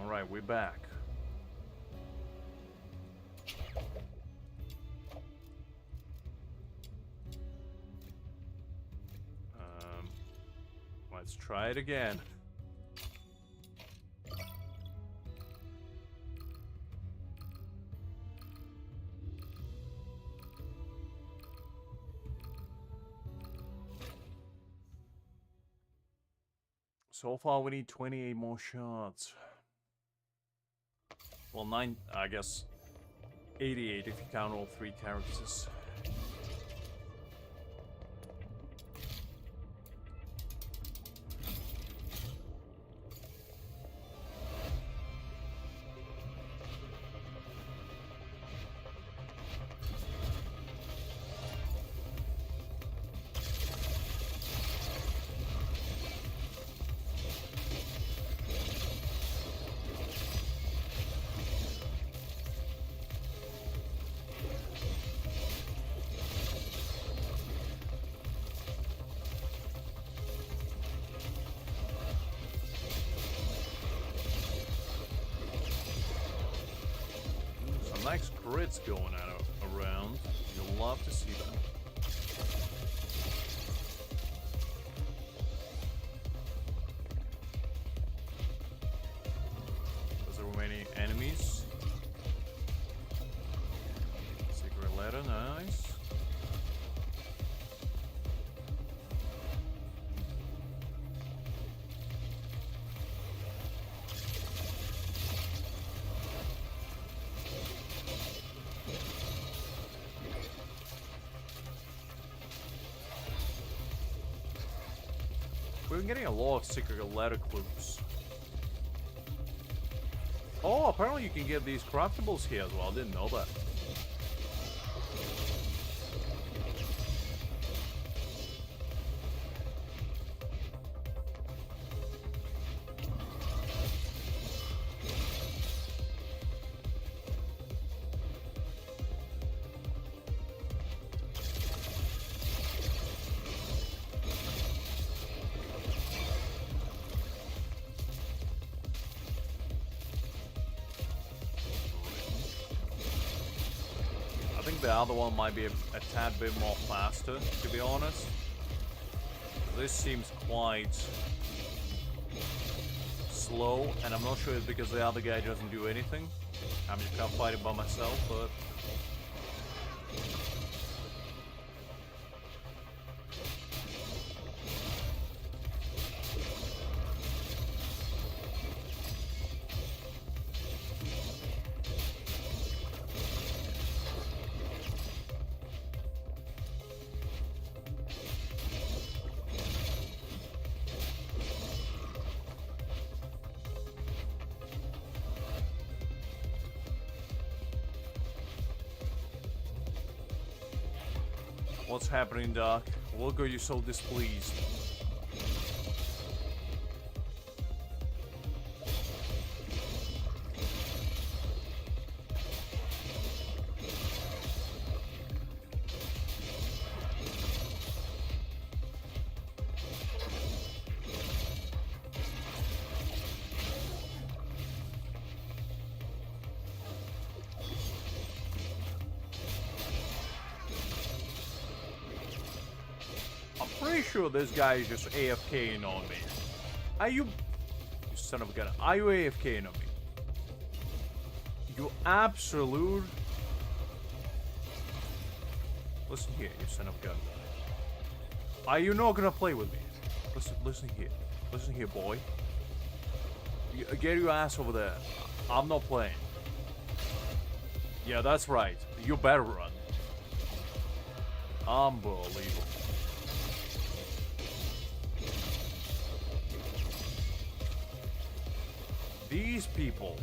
Alright, we're back. Let's try it again. So far, we need 28 more shots. Well, 9, I guess 88 if you count all 3 characters. Nice crits going around. You'll love to see that. better, nice. We're getting a lot of secret letter clues. Oh, apparently you can get these craftables here as well. I didn't know that. I think the other one might be a tad bit more faster, to be honest. This seems quite slow, and I'm not sure it's because the other guy doesn't do anything. I'm just gonna fight it by myself, but... What's happening, Doc? What got you so displeased? Pretty sure this guy is just AFKing on me. Are you son of a gun? Are you AFKing on me? You absolute... Listen here, you son of a gun. Are you not gonna play with me? Listen here. Listen here, boy. Get your ass over there. I'm not playing. Yeah, that's right. You better run. Unbelievable. These people,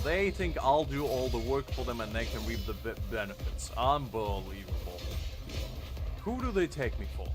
they think I'll do all the work for them and they can reap the benefits. Unbelievable. Who do they take me for?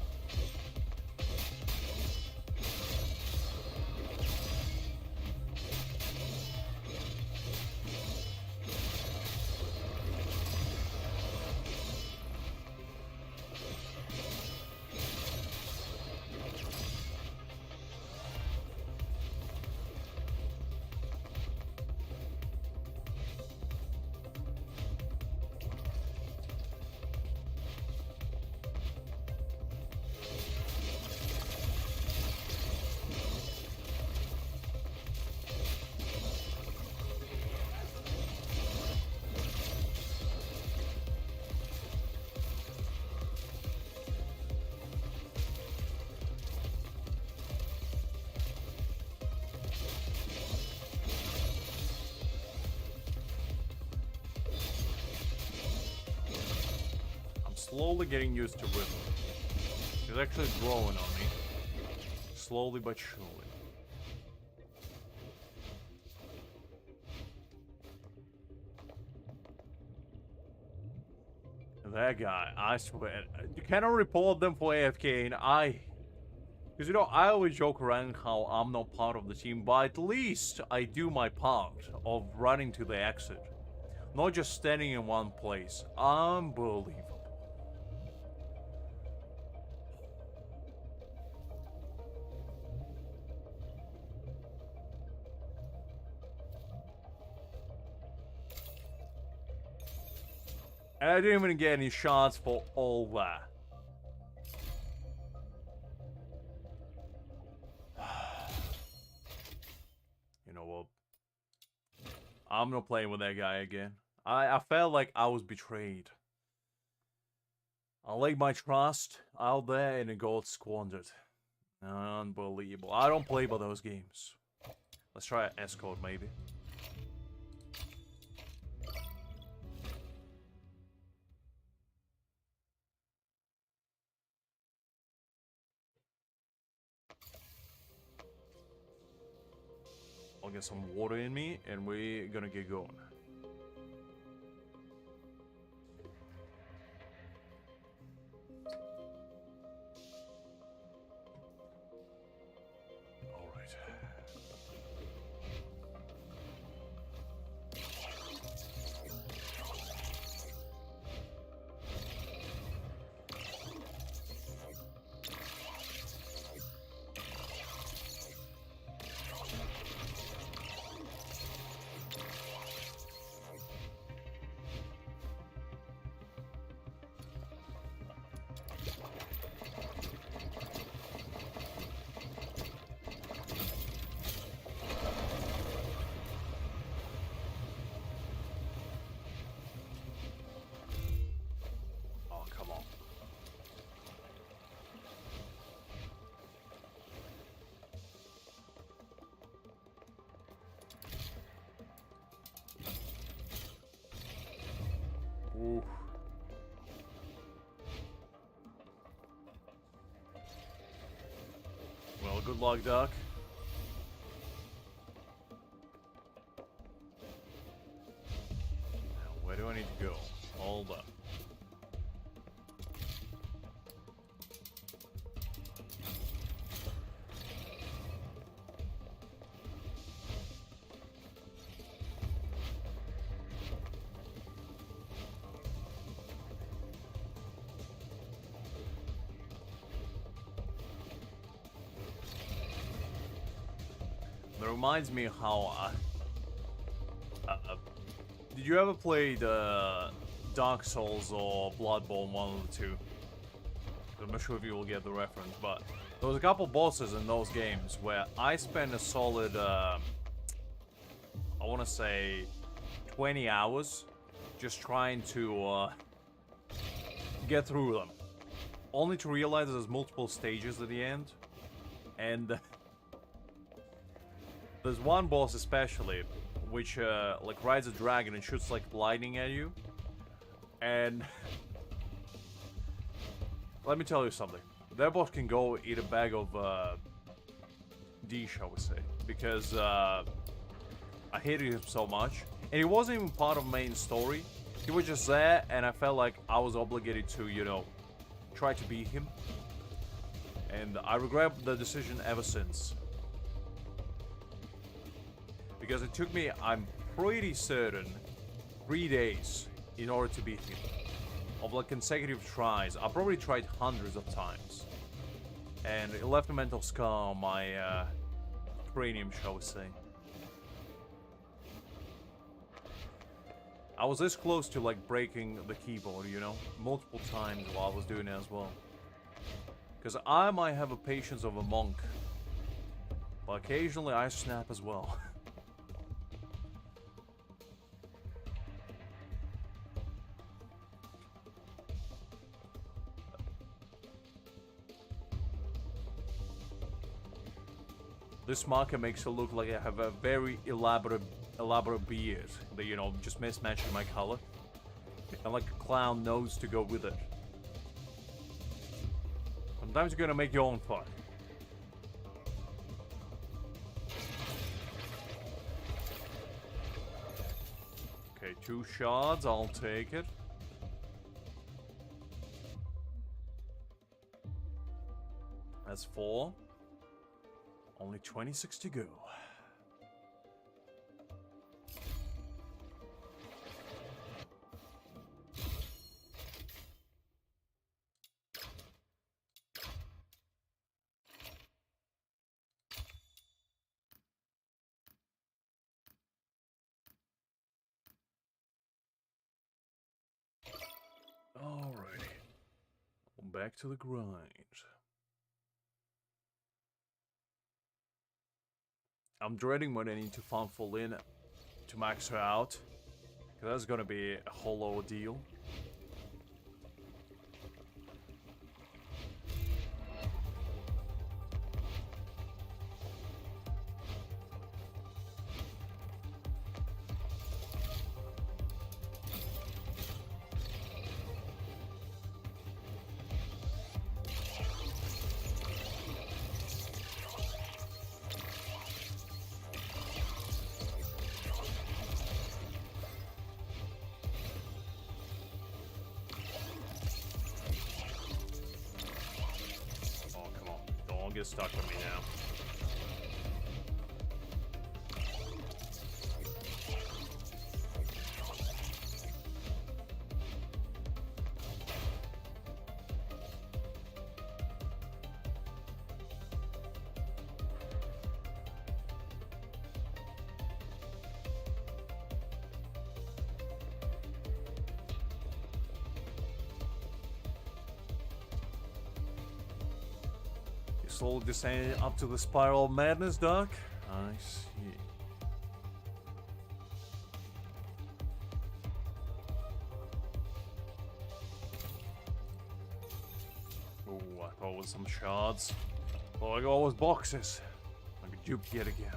Slowly getting used to rhythm. It's actually growing on me. Slowly but surely. That guy, I swear. You cannot report them for AFK, and because you know, I always joke around how I'm not part of the team, but at least I do my part of running to the exit. Not just standing in one place. Unbelievable. And I didn't even get any shots for all that. You know what? I'm not playing with that guy again. I felt like I was betrayed. I laid my trust out there and it got squandered. Unbelievable. I don't play by those games. Let's try escort maybe. I'll get some water in me and we're gonna get going. Alright. Oh, come on. Ooh. Well, good luck, Doc. Now, where do I need to go? Hold up. That reminds me how. Did you ever play the Dark Souls or Bloodborne, one of the two? I'm not sure if you will get the reference, but there was a couple bosses in those games where I spent a solid, I want to say, 20 hours just trying to get through them, only to realize there's multiple stages at the end, and there's one boss especially, which like rides a dragon and shoots like lightning at you. And let me tell you something. That boss can go eat a bag of D, shall we say, because I hated him so much, and he wasn't even part of main story. He was just there, and I felt like I was obligated to, you know, try to beat him. And I regret the decision ever since. Because it took me, I'm pretty certain, 3 days in order to beat him. Of like consecutive tries. I probably tried hundreds of times. And it left a mental scar on my cranium, shall we say. I was this close to like breaking the keyboard, you know, multiple times while I was doing it as well. Because I might have a patience of a monk, but occasionally I snap as well. This marker makes it look like I have a very elaborate beard that, you know, just mismatching my color. And like a clown nose to go with it. Sometimes you're gonna make your own fun. Okay, 2 shards, I'll take it. That's 4. Only 26 to go. Alrighty. Back to the grind. I'm dreading when I need to farm full in to max her out. That's gonna be a whole ordeal. Get stuck on me now. Slowly descending up to the spiral of madness, Doc. I see. Oh, I thought it was some shards. All I got was boxes. I got duped yet again.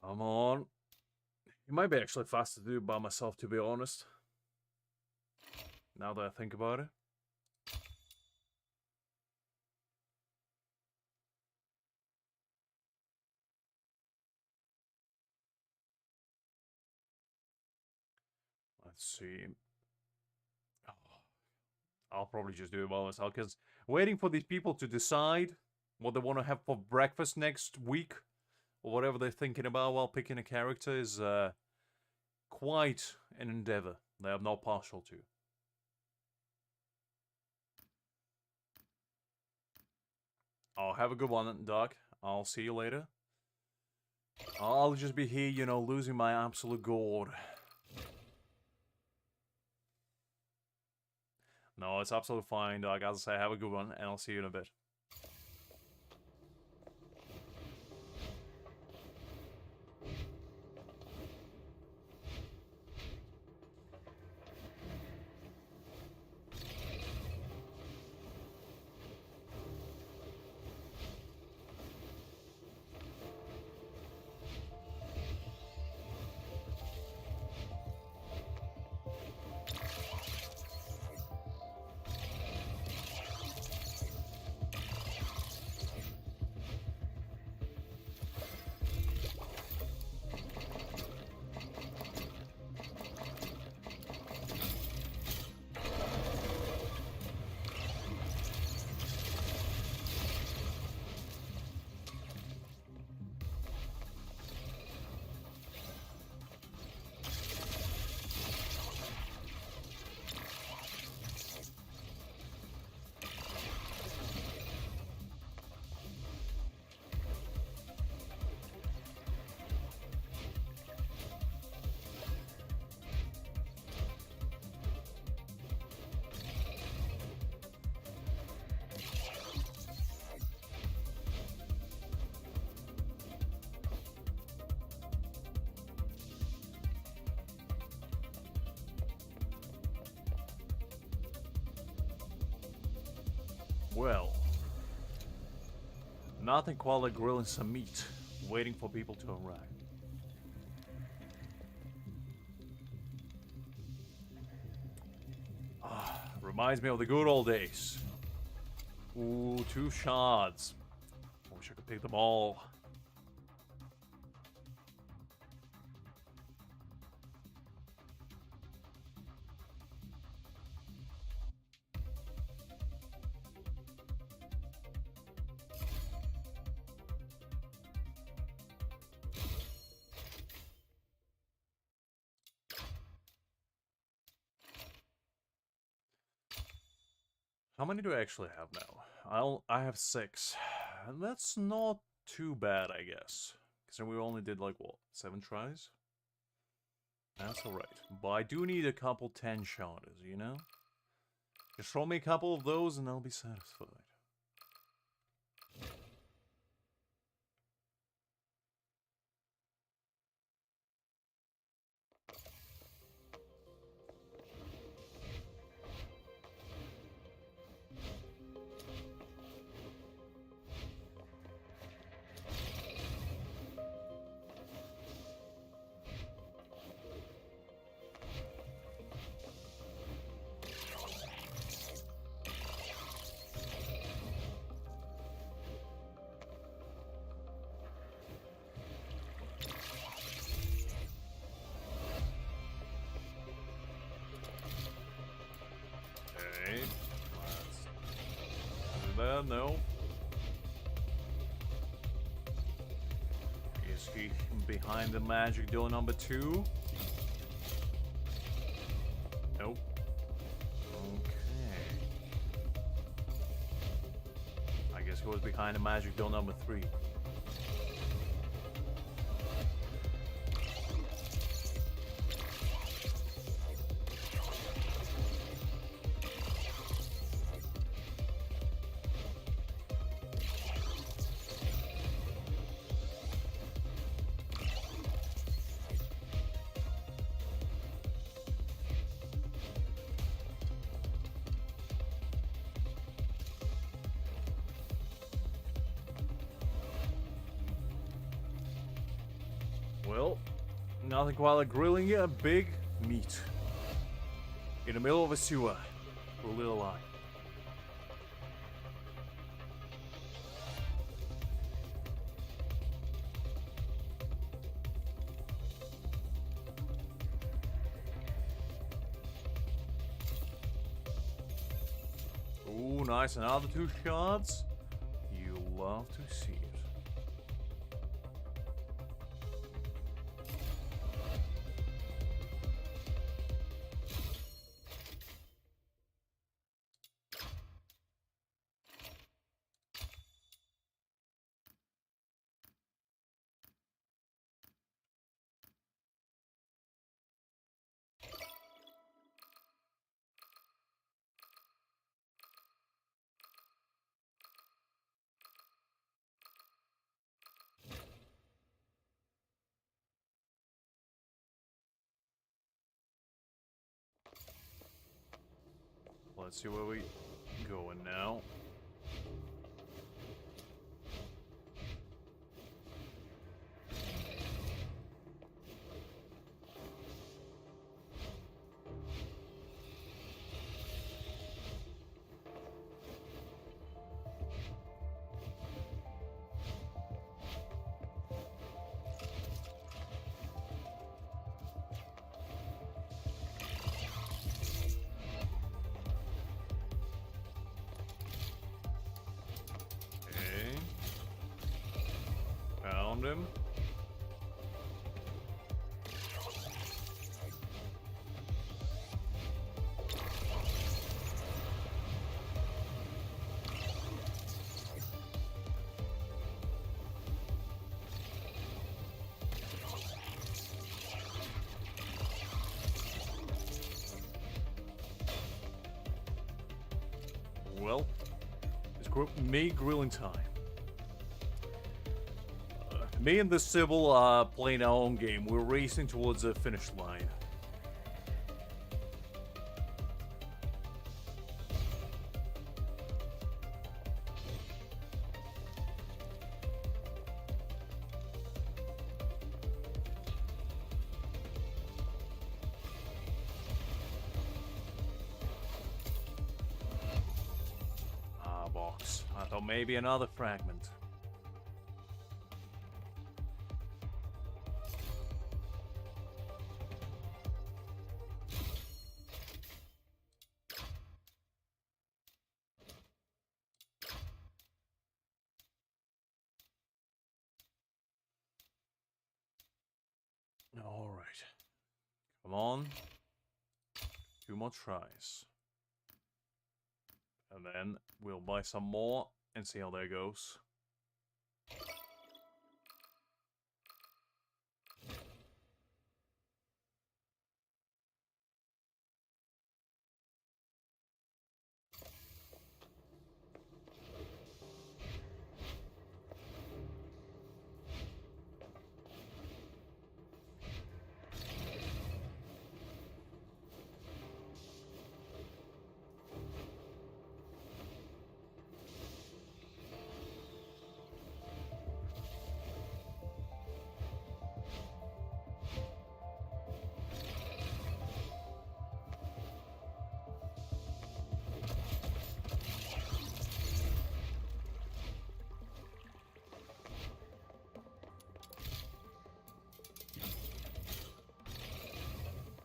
Come on. It might be actually faster to do it by myself, to be honest. Now that I think about it. Let's see. Oh, I'll probably just do it by myself, because waiting for these people to decide what they want to have for breakfast next week, or whatever they're thinking about while picking a character, is quite an endeavor that I'm not partial to. Oh, have a good one, Doc. I'll see you later. I'll just be here, you know, losing my absolute gourd. No, it's absolutely fine, Doc. As I say, have a good one, and I'll see you in a bit. Well, nothing quite like grilling some meat, waiting for people to arrive. Reminds me of the good old days. Ooh, 2 shards. I wish I could pick them all. How many do I actually have now? I have 6. And that's not too bad, I guess. Because we only did like, what, 7 tries? That's alright. But I do need a couple 10 shotters, you know? Just throw me a couple of those and I'll be satisfied. Okay. Let's do that, no. Is he behind the magic door number 2? Nope. Okay. I guess he was behind the magic door number 3. Well, nothing quite like grilling a big meat in the middle of a sewer for a little eye. Ooh, nice. Another 2 shots. You love to see it. Let's see where we going now. Found him. Well, it's me grilling time. Me and the Sybil are playing our own game. We're racing towards the finish line. Ah, box. I thought maybe another fragment. All right. Come on. 2 more tries. And then we'll buy some more and see how that goes.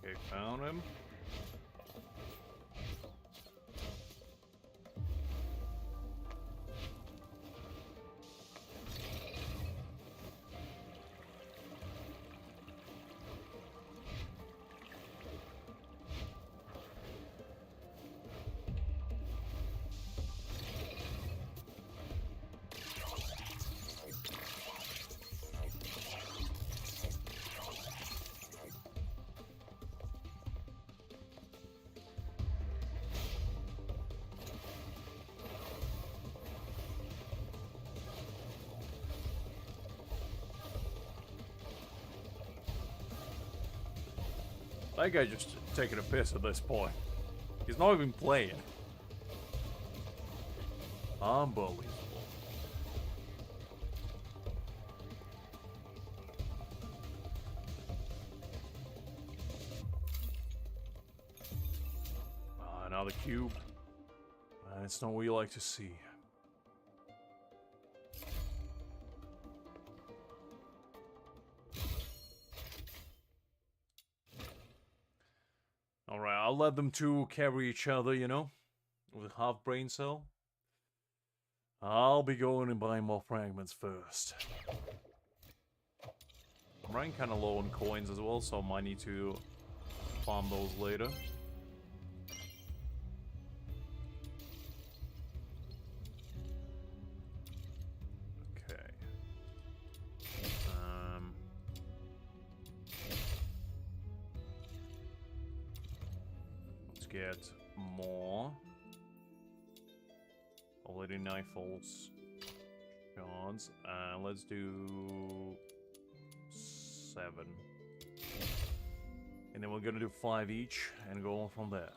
Okay, found him. That guy just taking a piss at this point. He's not even playing. Unbelievable. Another cube. It's not what you like to see. Alright, I'll let them two carry each other, you know? With a half brain cell. I'll be going and buying more fragments first. I'm running kind of low on coins as well, so I might need to farm those later. Okay. Let's get more. Already 9 false shards. Let's do 7. And then we're gonna do 5 each and go on from there.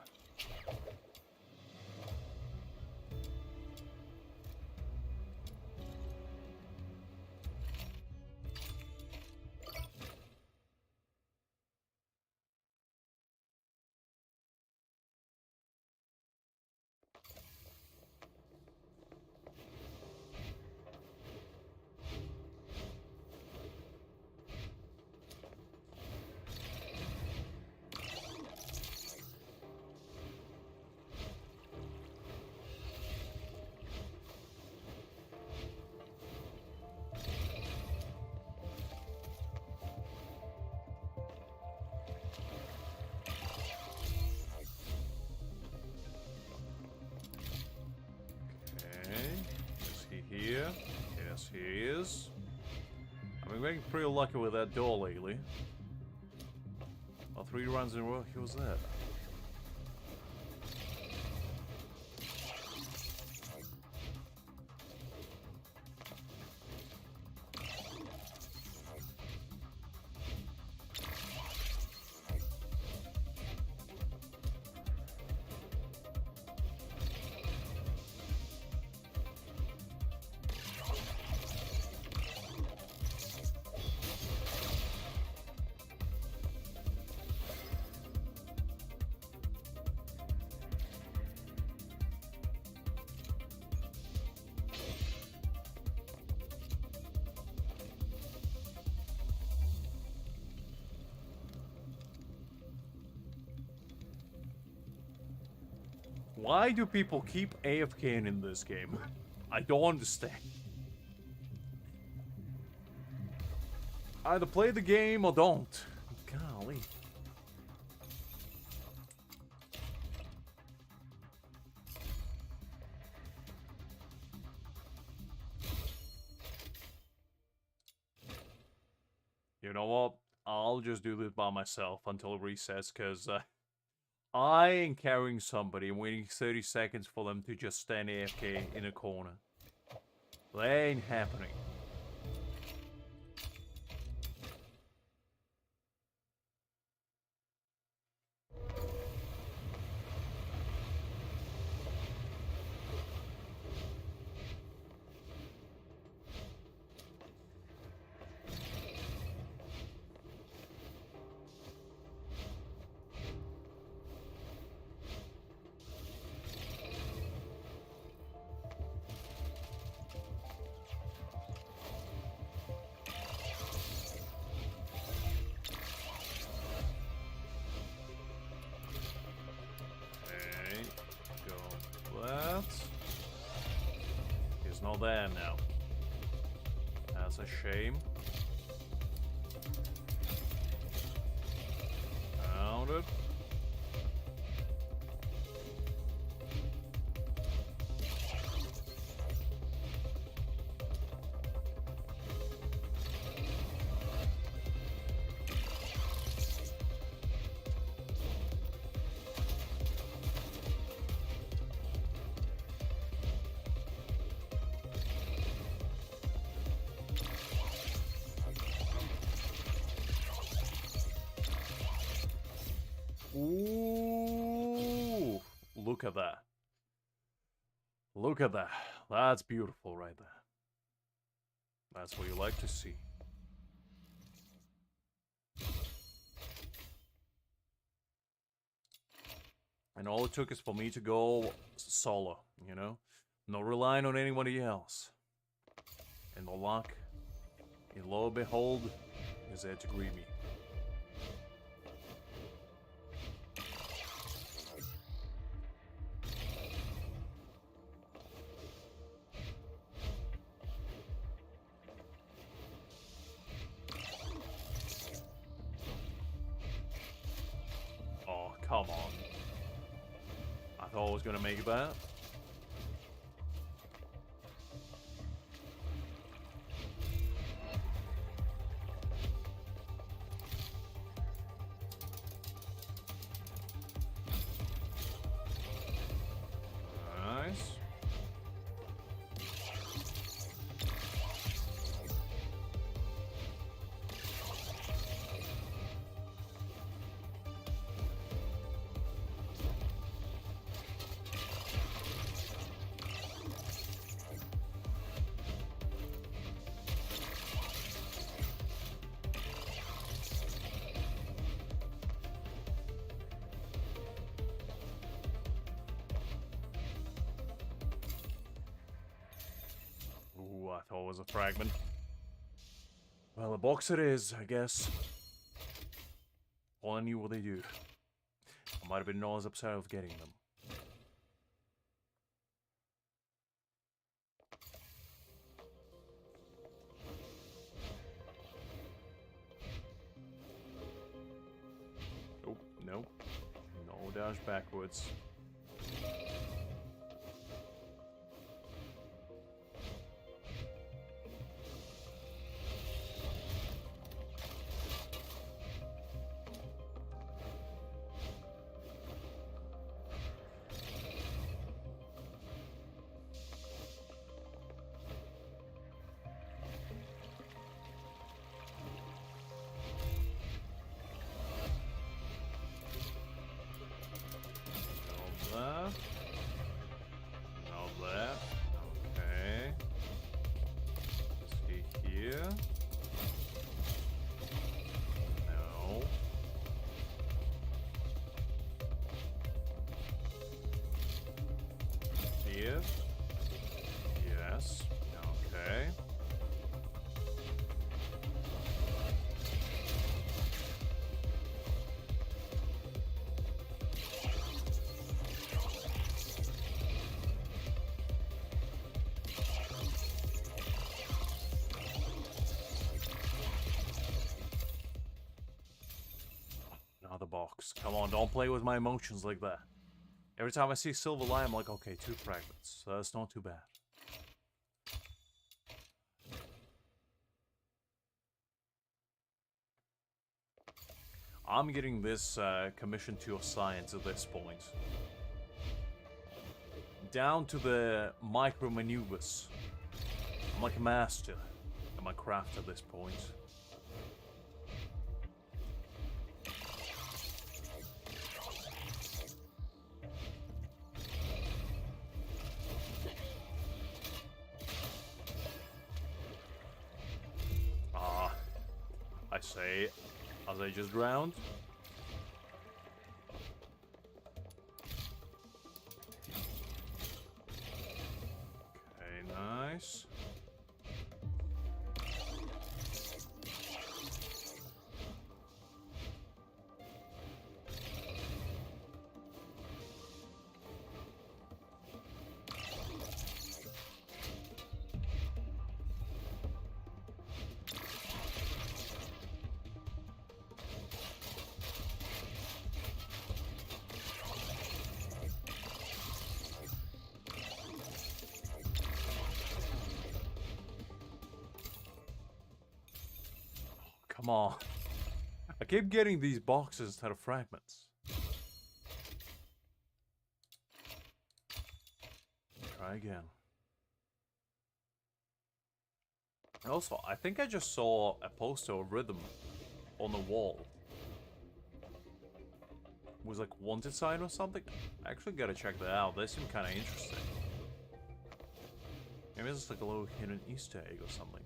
Here. Yes, he is. I've been getting pretty lucky with that door lately. Oh, 3 runs in a row, he was there. Why do people keep AFKing in this game? I don't understand. Either play the game or don't. Golly. You know what? I'll just do this by myself until it resets, because I ain't carrying somebody and waiting 30 seconds for them to just stand AFK in a corner. That ain't happening. not there now. That's a shame. Found it. Ooh, look at that. Look at that. That's beautiful right there. That's what you like to see. And all it took is for me to go solo, you know? Not relying on anybody else. And the luck, and lo and behold, is there to greet me. Oh, come on. I thought I was gonna make it back. Nice. Ooh, I thought it was a fragment. Well, a box it is, I guess. All I knew what they do. I might have been not as upset with getting them. Oh, no. No dash backwards. Not there. Okay. See here. No. Here. Yes. Okay. Another box. Come on, don't play with my emotions like that. Every time I see silver line, I'm like, okay, 2 fragments. So that's not too bad. I'm getting this commission to a science at this point. Down to the micro maneuvers. I'm like a master at my craft at this point. I say, as I just drowned. Okay, nice. come on. I keep getting these boxes instead of fragments. Try again. And also, I think I just saw a poster of Rhythm on the wall. It was like wanted sign or something. I actually gotta check that out. They seem kind of interesting. Maybe it's like a little hidden Easter egg or something.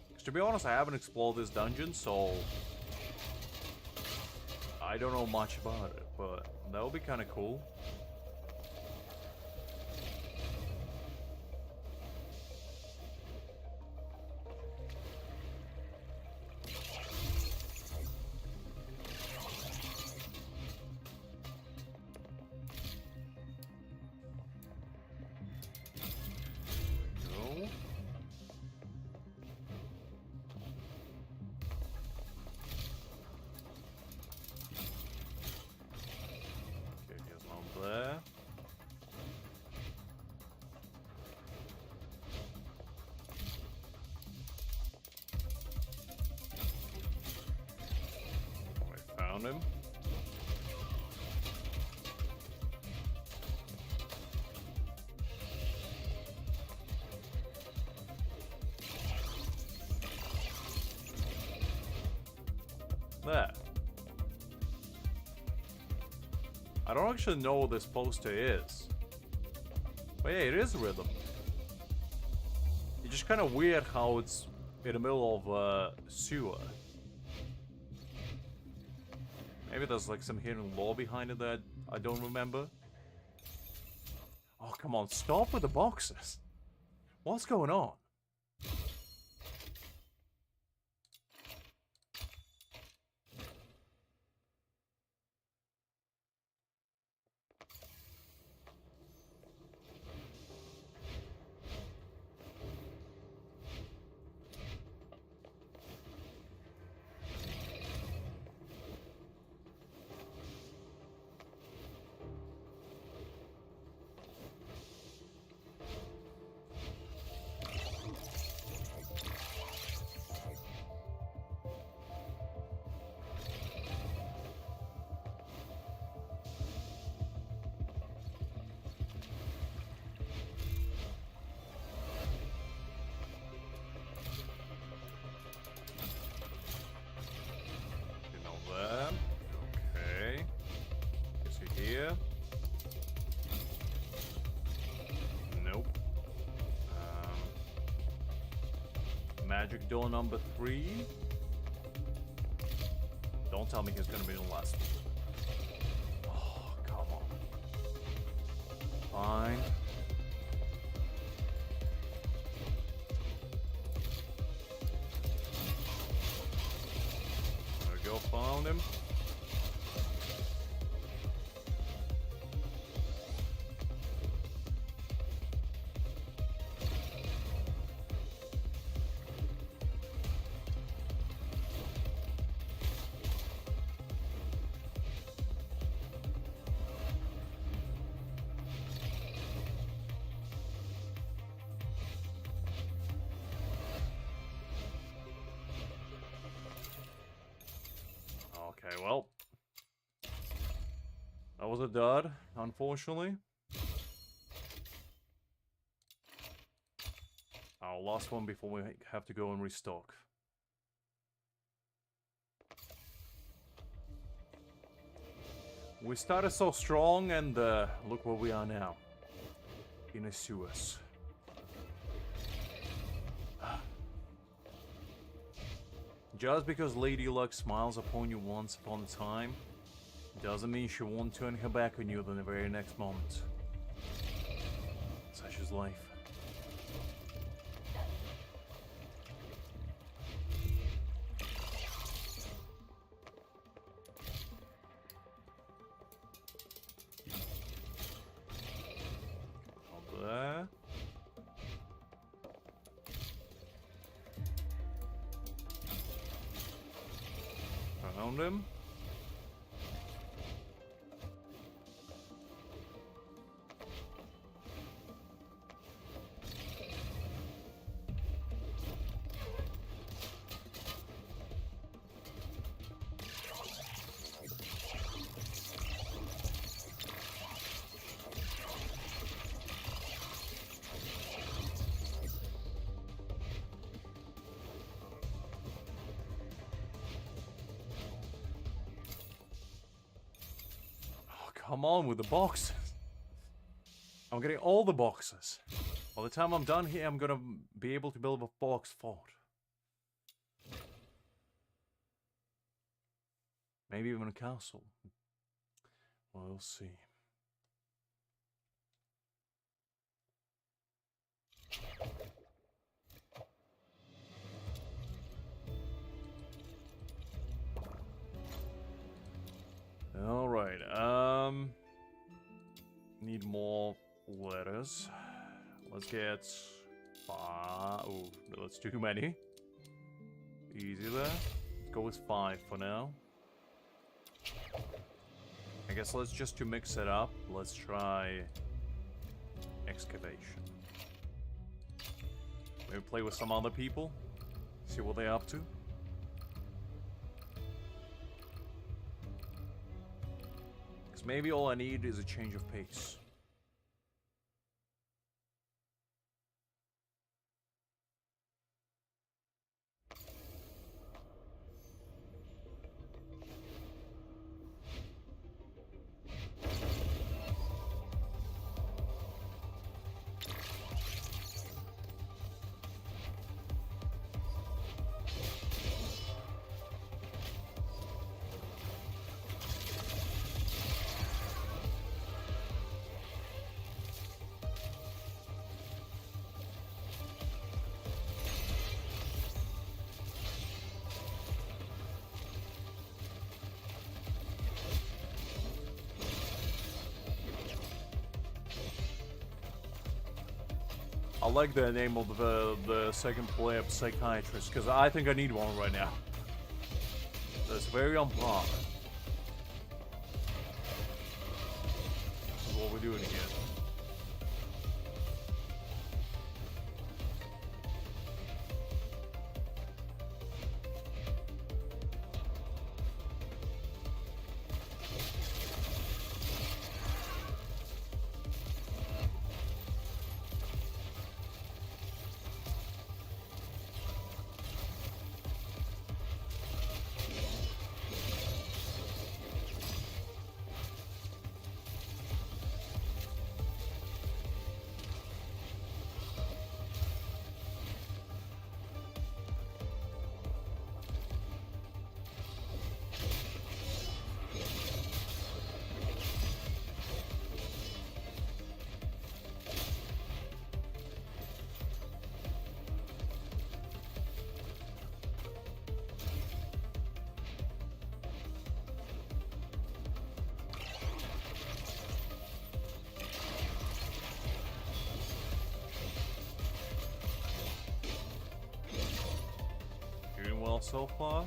Because to be honest, I haven't explored this dungeon, so I don't know much about it, but that would be kind of cool. Him. There. I don't actually know what this poster is. But yeah, it is Rhythm. It's just kind of weird how it's in the middle of a sewer. Maybe there's like some hidden lore behind it that I don't remember. Oh, come on, stop with the boxes. What's going on? Magic door number 3. Don't tell me he's gonna be the last one. Oh, come on. Fine. There we go, found him. Okay, well, that was a dud, unfortunately. Our last one before we have to go and restock. We started so strong, and look where we are now. In a sewers. Just because Lady Luck smiles upon you once upon a time, doesn't mean she won't turn her back on you the very next moment. Such is life. Over there. Found him. come on with the boxes. I'm getting all the boxes. By the time I'm done here, I'm gonna be able to build a box fort. Maybe even a castle. We'll see. Alright, need more letters. Let's get 5. Oh, that's too many. Easy there. Let's go with 5 for now. I guess let's just to mix it up, let's try excavation. Maybe play with some other people, see what they're up to. Because maybe all I need is a change of pace. I like the name of the second player, Psychiatrist, because I think I need one right now. That's very on par. This is what we're doing here. Doing well so far.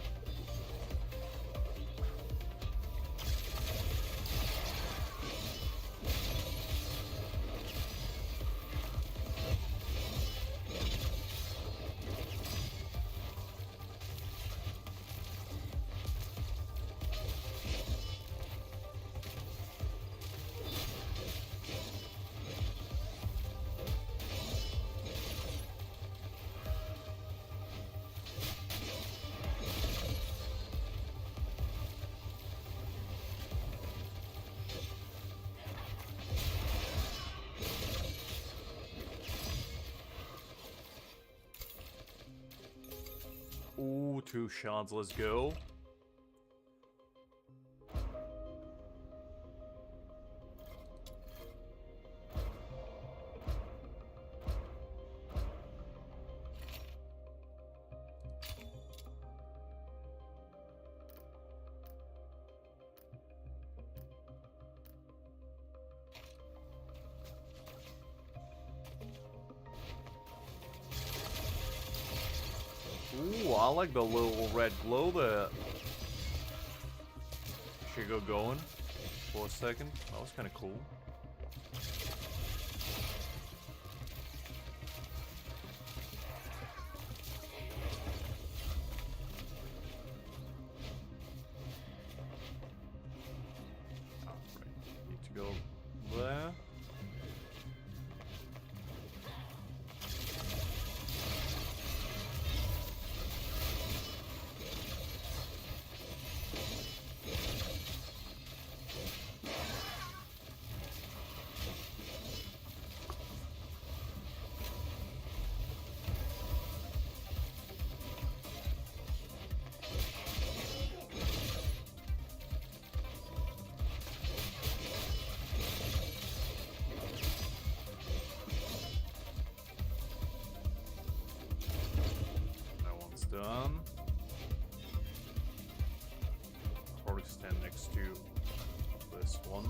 Ooh, 2 shots, let's go. Ooh, I like the little red glow there. Should go going for a second. That was kind of cool. Alright, need to go there. stand next to this one.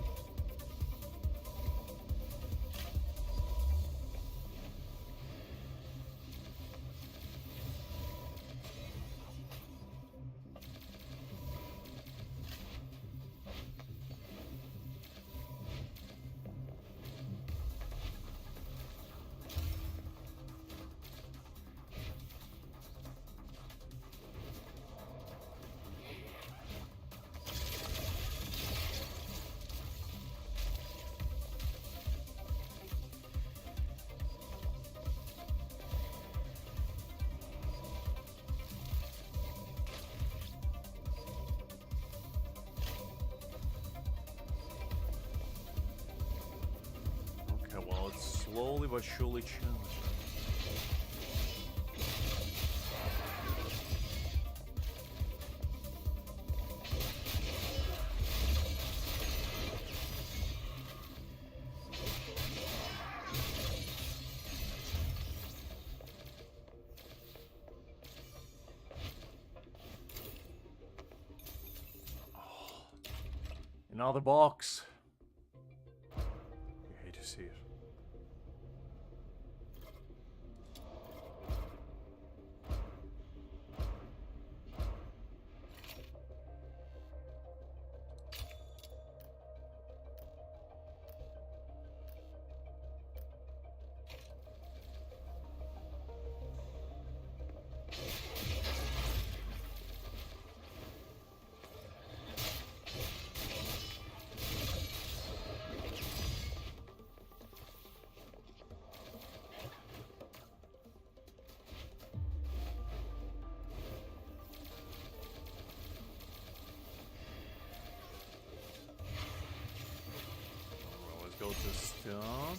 Well, it's slowly but surely challenging. Oh, another box. You hate to see it. Go to start.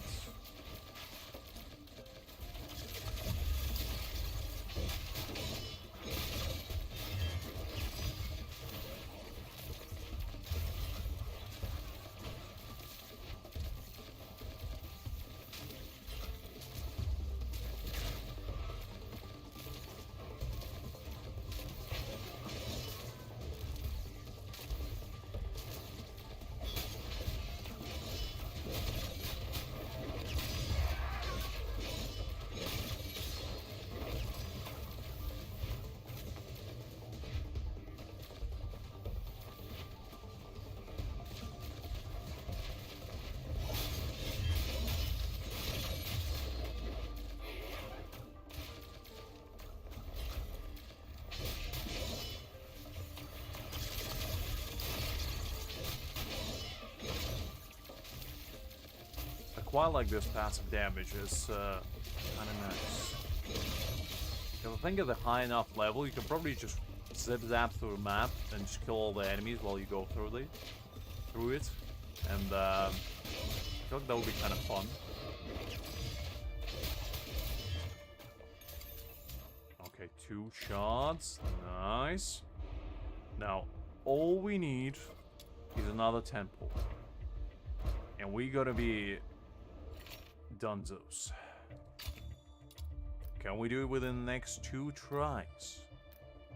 Quite like this passive damage, is kind of nice. Because I think at a high enough level, you can probably just zip zap through the map and just kill all the enemies while you go through it. And I feel like that would be kind of fun. Okay, 2 shots. Nice. Now, all we need is another temple. And we gotta be Dunzos. Can we do it within the next 2 tries?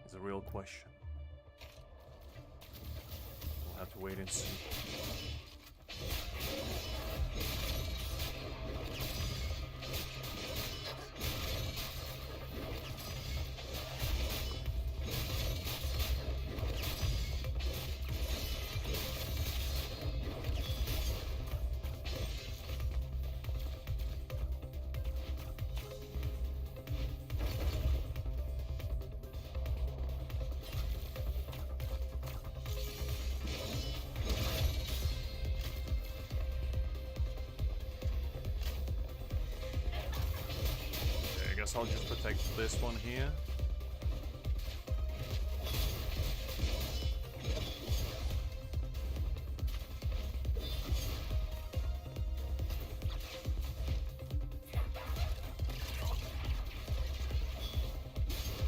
Is a real question. We'll have to wait and see. I'll just protect this one here.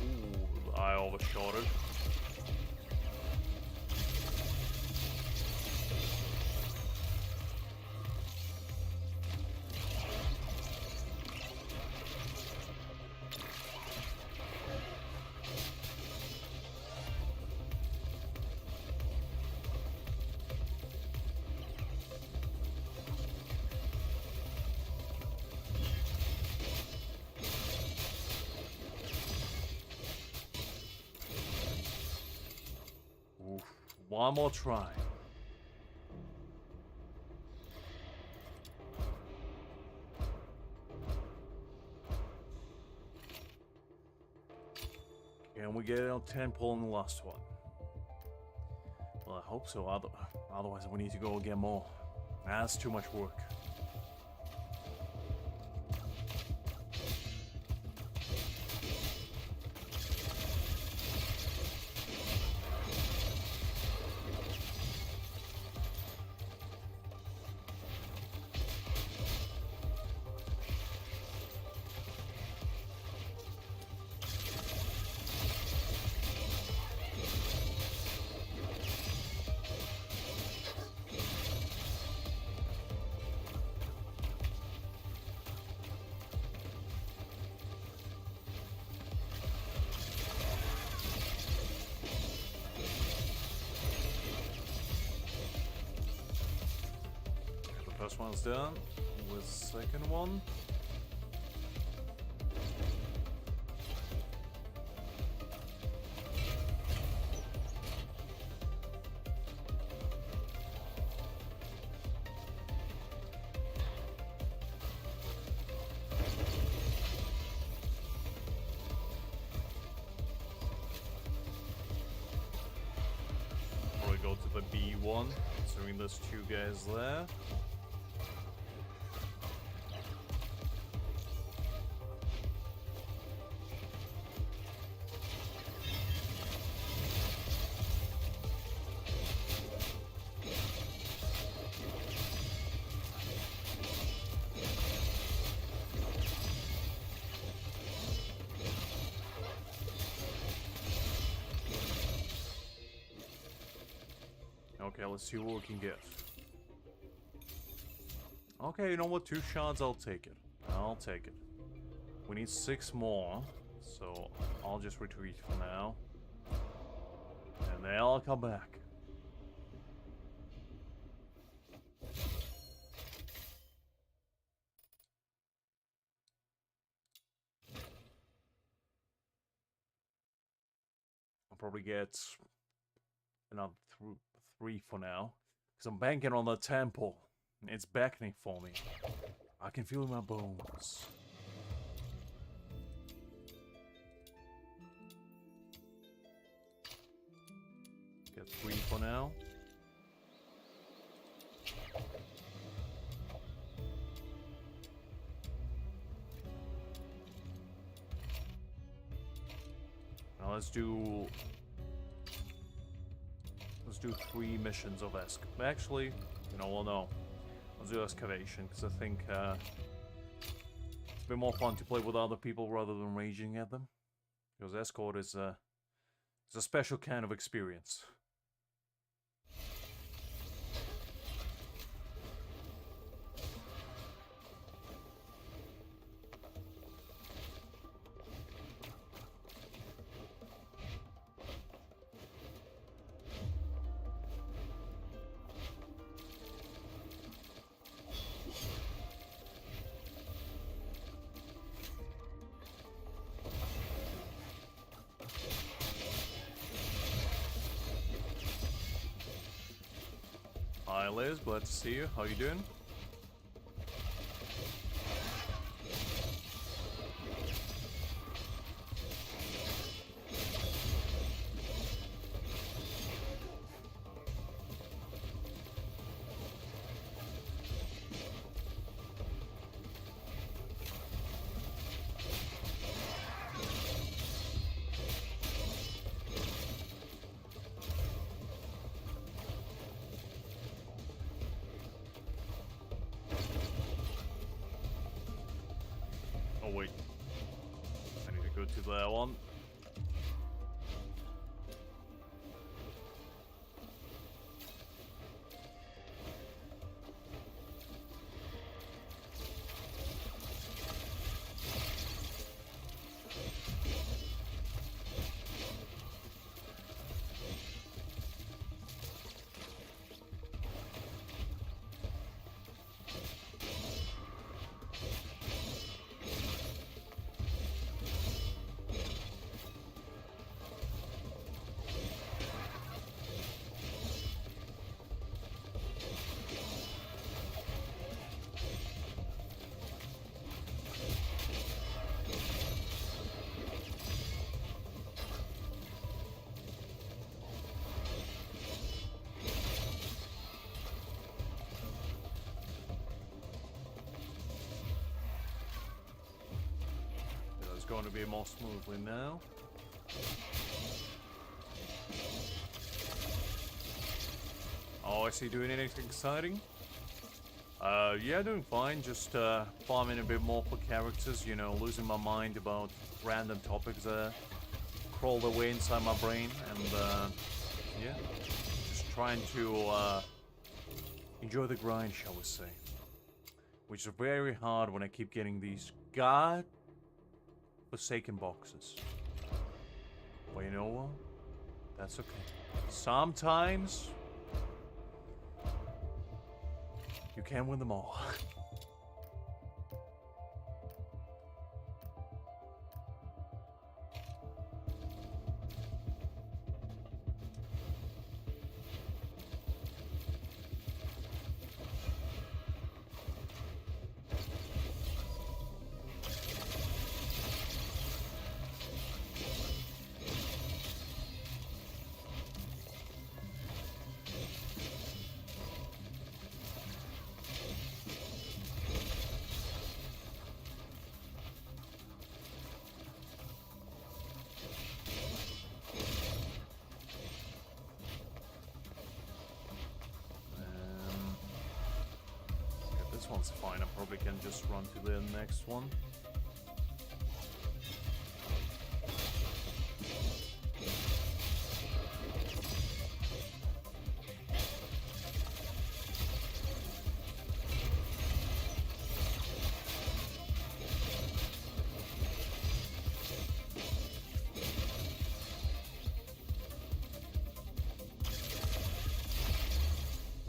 Ooh, I overshot it. One more try. Can we get it on 10 pull in the last one? Well, I hope so. Otherwise, we need to go get more. That's too much work. First one's done. With second one. Probably go to the B1, considering there's two guys there. Okay, let's see what we can get. Okay, you know what? 2 shots, I'll take it. I'll take it. We need 6 more, so I'll just retreat for now. And then I'll come back. I'll probably get another 3 for now, because I'm banking on the temple. It's beckoning for me. I can feel it in my bones. Get 3 for now. Now let's do 3 missions of actually, you know, well, no. Let's do excavation, because I think it's a bit more fun to play with other people rather than raging at them. Because escort is a special kind of experience. Hi Liz, glad to see you. How you doing? Oh wait, I need to go to that one. going to be more smoothly now. Oh, is he doing anything exciting? Yeah, doing fine. Just farming a bit more for characters, you know, losing my mind about random topics that crawl their way inside my brain, and yeah, just trying to enjoy the grind, shall we say. Which is very hard when I keep getting these god-forsaken boxes. But you know what? That's okay. Sometimes you can win them all. This one's fine. I probably can just run to the next one.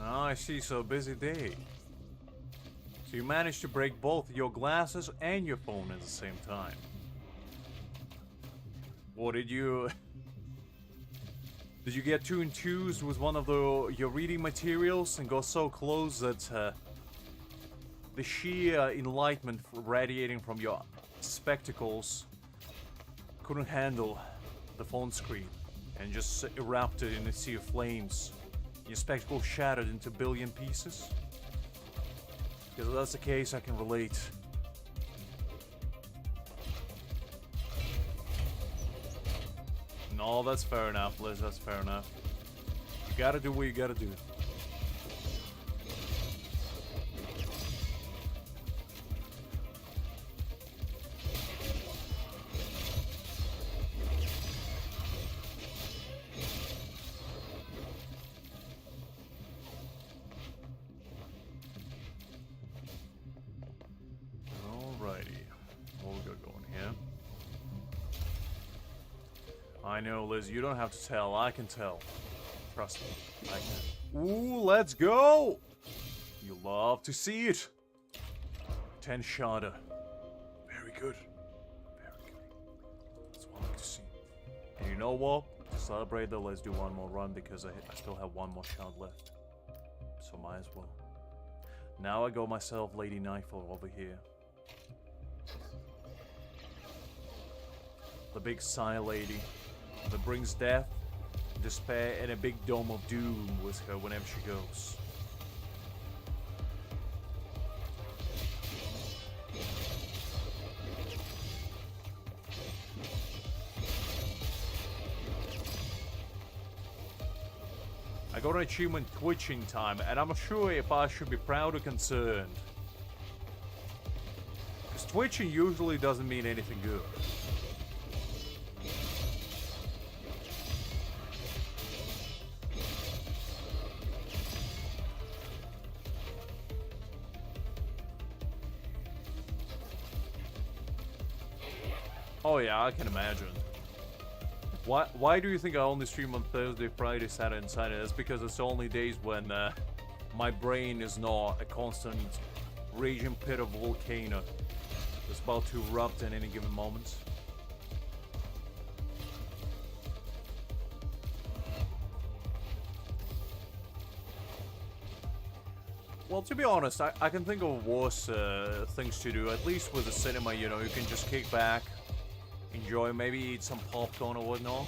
Oh, I see. So busy day. So you managed to break both your glasses and your phone at the same time. What did you... Did you get too enthused with one of your reading materials and go so close that the sheer enlightenment radiating from your spectacles couldn't handle the phone screen and just erupted in a sea of flames? Your spectacles shattered into a billion pieces? Because if that's the case, I can relate. No, that's fair enough, Liz, that's fair enough. You gotta do what you gotta do. I know, Liz, you don't have to tell. I can tell. Trust me, I can. Ooh, let's go! You love to see it. 10 shardder. Very good. Very good. That's what I like to see. And you know what? To celebrate though, let's do one more run because I still have one more shard left. So might as well. Now I go myself Lady Nightfall over here. The big Psy lady that brings death, despair, and a big dome of doom with her whenever she goes. I got an achievement twitching time, and I'm not sure if I should be proud or concerned. Because twitching usually doesn't mean anything good. Oh yeah, I can imagine. Why do you think I only stream on Thursday, Friday, Saturday, and Sunday? That's because it's the only days when my brain is not a constant raging pit of volcano that's about to erupt at any given moment. Well, to be honest, I can think of worse things to do. At least with the cinema, you know, you can just kick back, enjoy, maybe eat some popcorn or whatnot.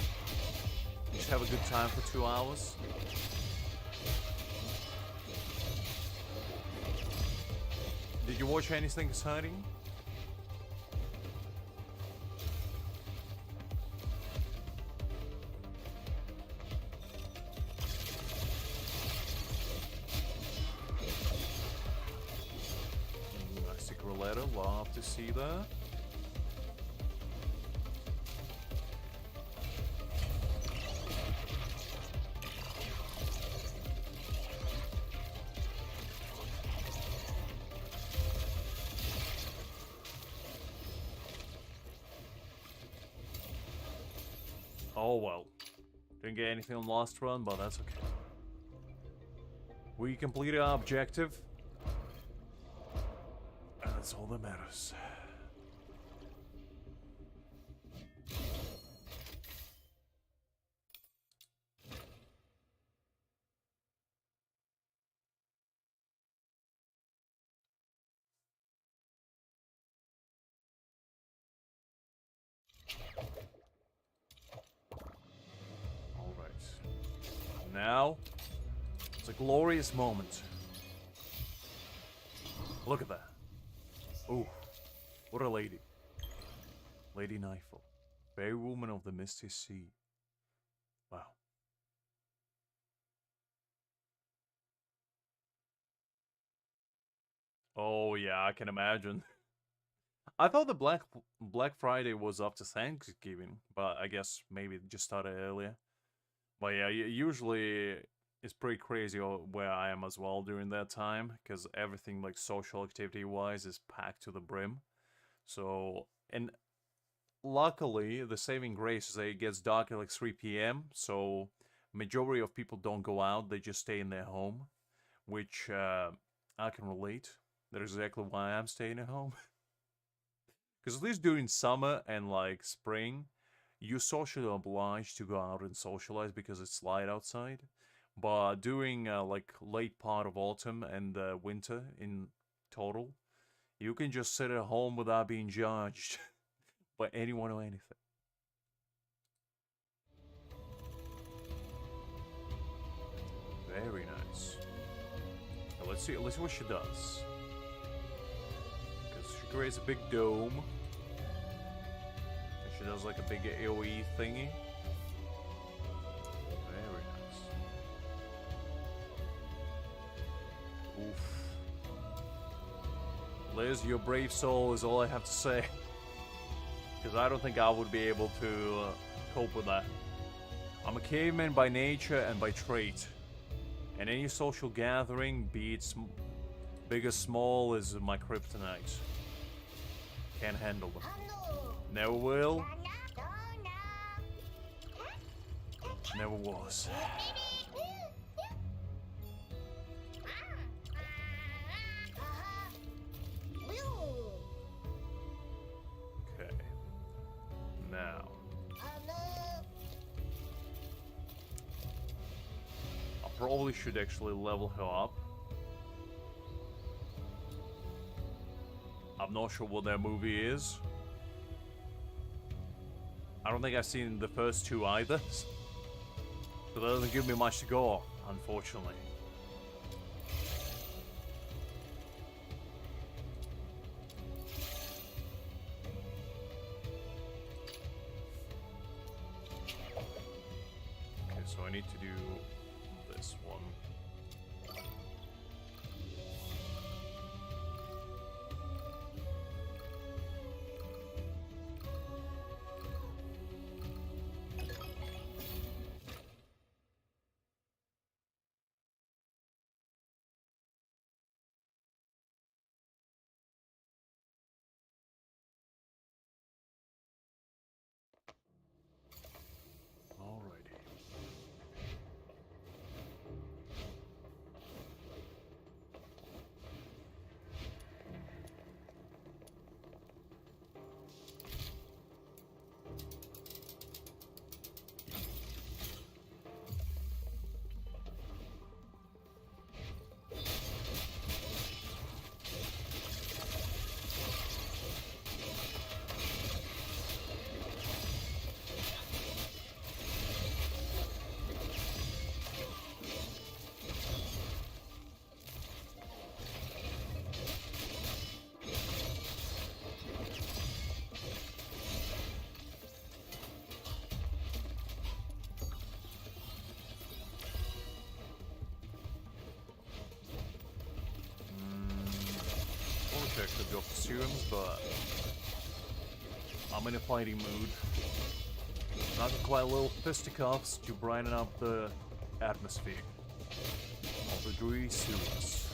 Just have a good time for 2 hours. Did you watch anything exciting? Love to see that. Oh well. Didn't get anything on last run, but that's okay. We completed our objective. And that's all that matters. Now, it's a glorious moment. Look at that. Ooh, what a lady. Lady Nightfall, fair woman of the misty sea. Wow. Oh yeah, I can imagine. I thought the Black Friday was after Thanksgiving, but I guess maybe it just started earlier. But yeah, usually it's pretty crazy where I am as well during that time, because everything like social activity wise is packed to the brim. So, and luckily the saving grace is that it gets dark at like 3 p.m. So majority of people don't go out; they just stay in their home, which I can relate. That is exactly why I'm staying at home. Because at least during summer and like spring, you're socially obliged to go out and socialize because it's light outside. But during like late part of autumn and winter in total, you can just sit at home without being judged by anyone or anything. Very nice. Now let's see what she does. Because she creates a big dome. And she does like a big AoE thingy. Very nice. Oof. Liz, your brave soul is all I have to say. Because I don't think I would be able to cope with that. I'm a caveman by nature and by trait. And any social gathering, be it big or small, is my kryptonite. Can't handle them. Never will. Never was. Okay. Now. I probably should actually level her up. I'm not sure what that movie is. I don't think I've seen the first two either. So that doesn't give me much to go off, unfortunately. Okay, so I need to do this one. Alrighty. to actually go for serums, but I'm in a fighting mood. Not quite little fisticuffs to brighten up the atmosphere of the dreary sewers.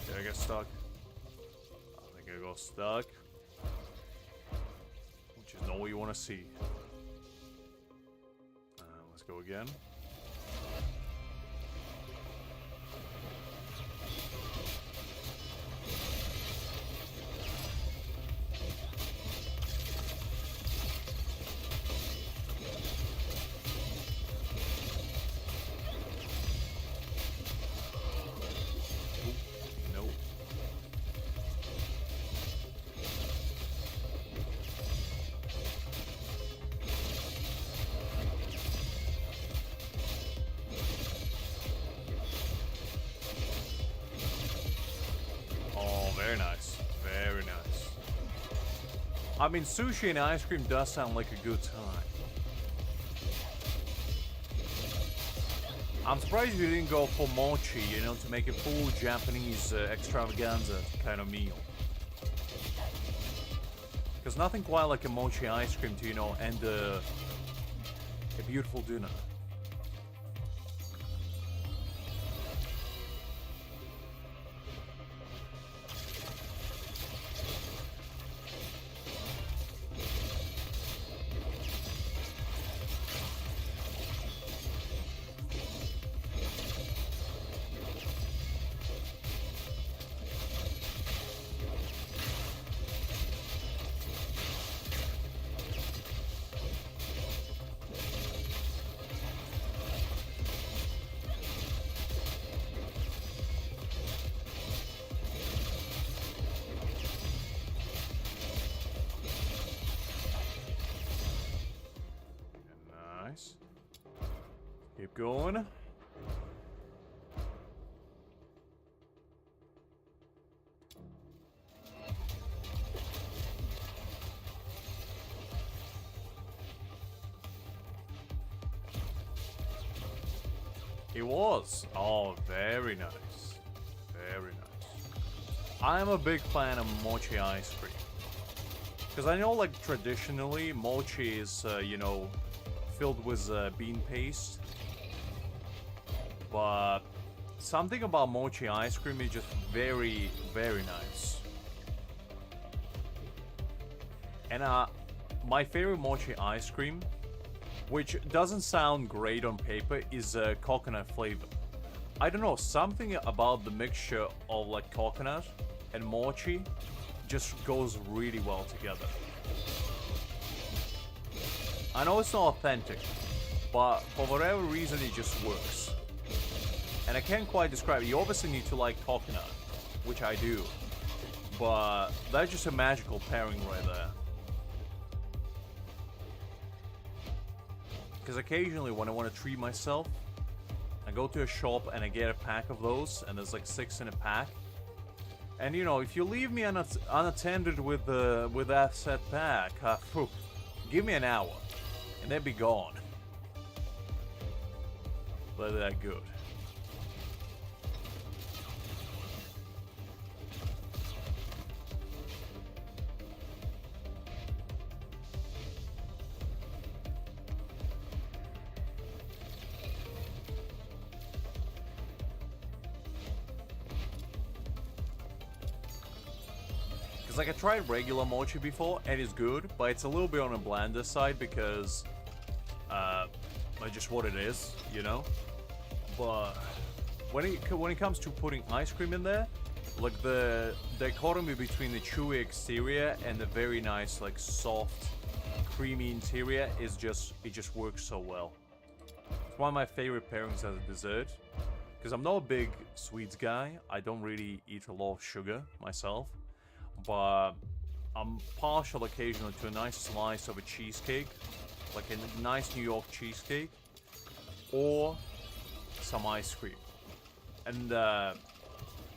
Did I get stuck? I think I got stuck. Which is not what you want to see. Let's go again. Very nice. Very nice. I mean, sushi and ice cream does sound like a good time. I'm surprised you didn't go for mochi, you know, to make a full Japanese extravaganza kind of meal. Because nothing quite like a mochi ice cream to, you know, end a beautiful dinner. Nice. Keep going. It was. Oh, very nice. Very nice. I'm a big fan of mochi ice cream. Because I know, like, traditionally, mochi is, you know, filled with bean paste. But something about mochi ice cream is just very, very nice. And my favorite mochi ice cream, which doesn't sound great on paper, is coconut flavor. I don't know, something about the mixture of like coconut and mochi just goes really well together. I know it's not authentic, but for whatever reason it just works. And I can't quite describe it. You obviously need to like coconut, which I do, but that's just a magical pairing right there. Because occasionally when I want to treat myself, I go to a shop and I get a pack of those, and there's like 6 in a pack. And you know, if you leave me unattended with that set pack, give me an hour, and they'll be gone. But that good. Because like I tried regular mochi before and it's good, but it's a little bit on the blander side because like just what it is, you know. But when it comes to putting ice cream in there, like the dichotomy between the chewy exterior and the very nice like soft, creamy interior is it just works so well. It's one of my favorite pairings as a dessert. Because I'm not a big sweets guy. I don't really eat a lot of sugar myself. But I'm partial occasionally to a nice slice of a cheesecake. Like a nice New York cheesecake. Or some ice cream. And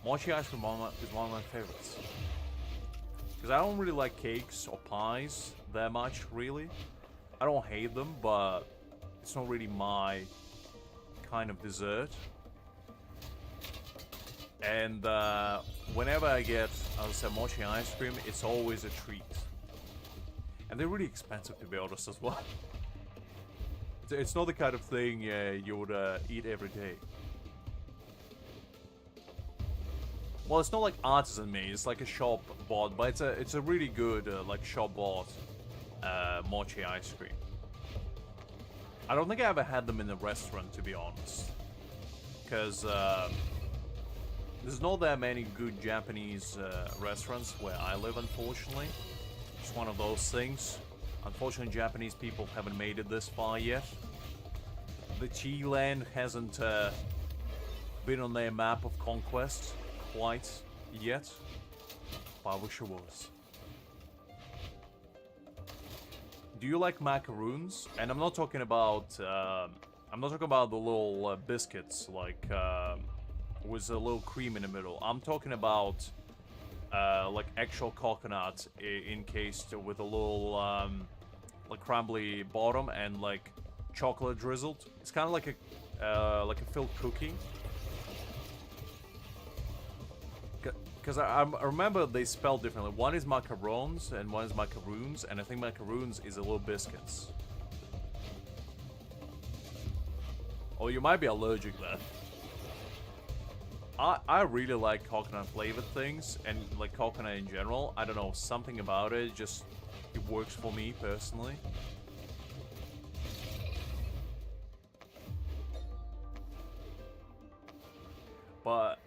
mochi ice cream is one of my favorites. Because I don't really like cakes or pies that much, really. I don't hate them, but it's not really my kind of dessert. And whenever I get, I would say, mochi ice cream, it's always a treat. And they're really expensive, to be honest, as well. It's not the kind of thing you would eat every day. Well, it's not like artisan made, it's like a shop bought, but it's a really good like shop bought mochi ice cream. I don't think I ever had them in a restaurant, to be honest. Because there's not that many good Japanese restaurants where I live, unfortunately. It's one of those things. Unfortunately, Japanese people haven't made it this far yet. The tea land hasn't been on their map of conquest quite yet. But I wish it was. Do you like macaroons? And I'm not talking about the little biscuits like with a little cream in the middle. I'm talking about like actual coconut encased with a little like crumbly bottom and like chocolate drizzled. It's kind of like a filled cookie. Because I remember they spell differently. One is macarons and one is macaroons, and I think macaroons is a little biscuits. Oh, you might be allergic then. I really like coconut flavored things and like coconut in general. I don't know, something about it just it works for me personally. But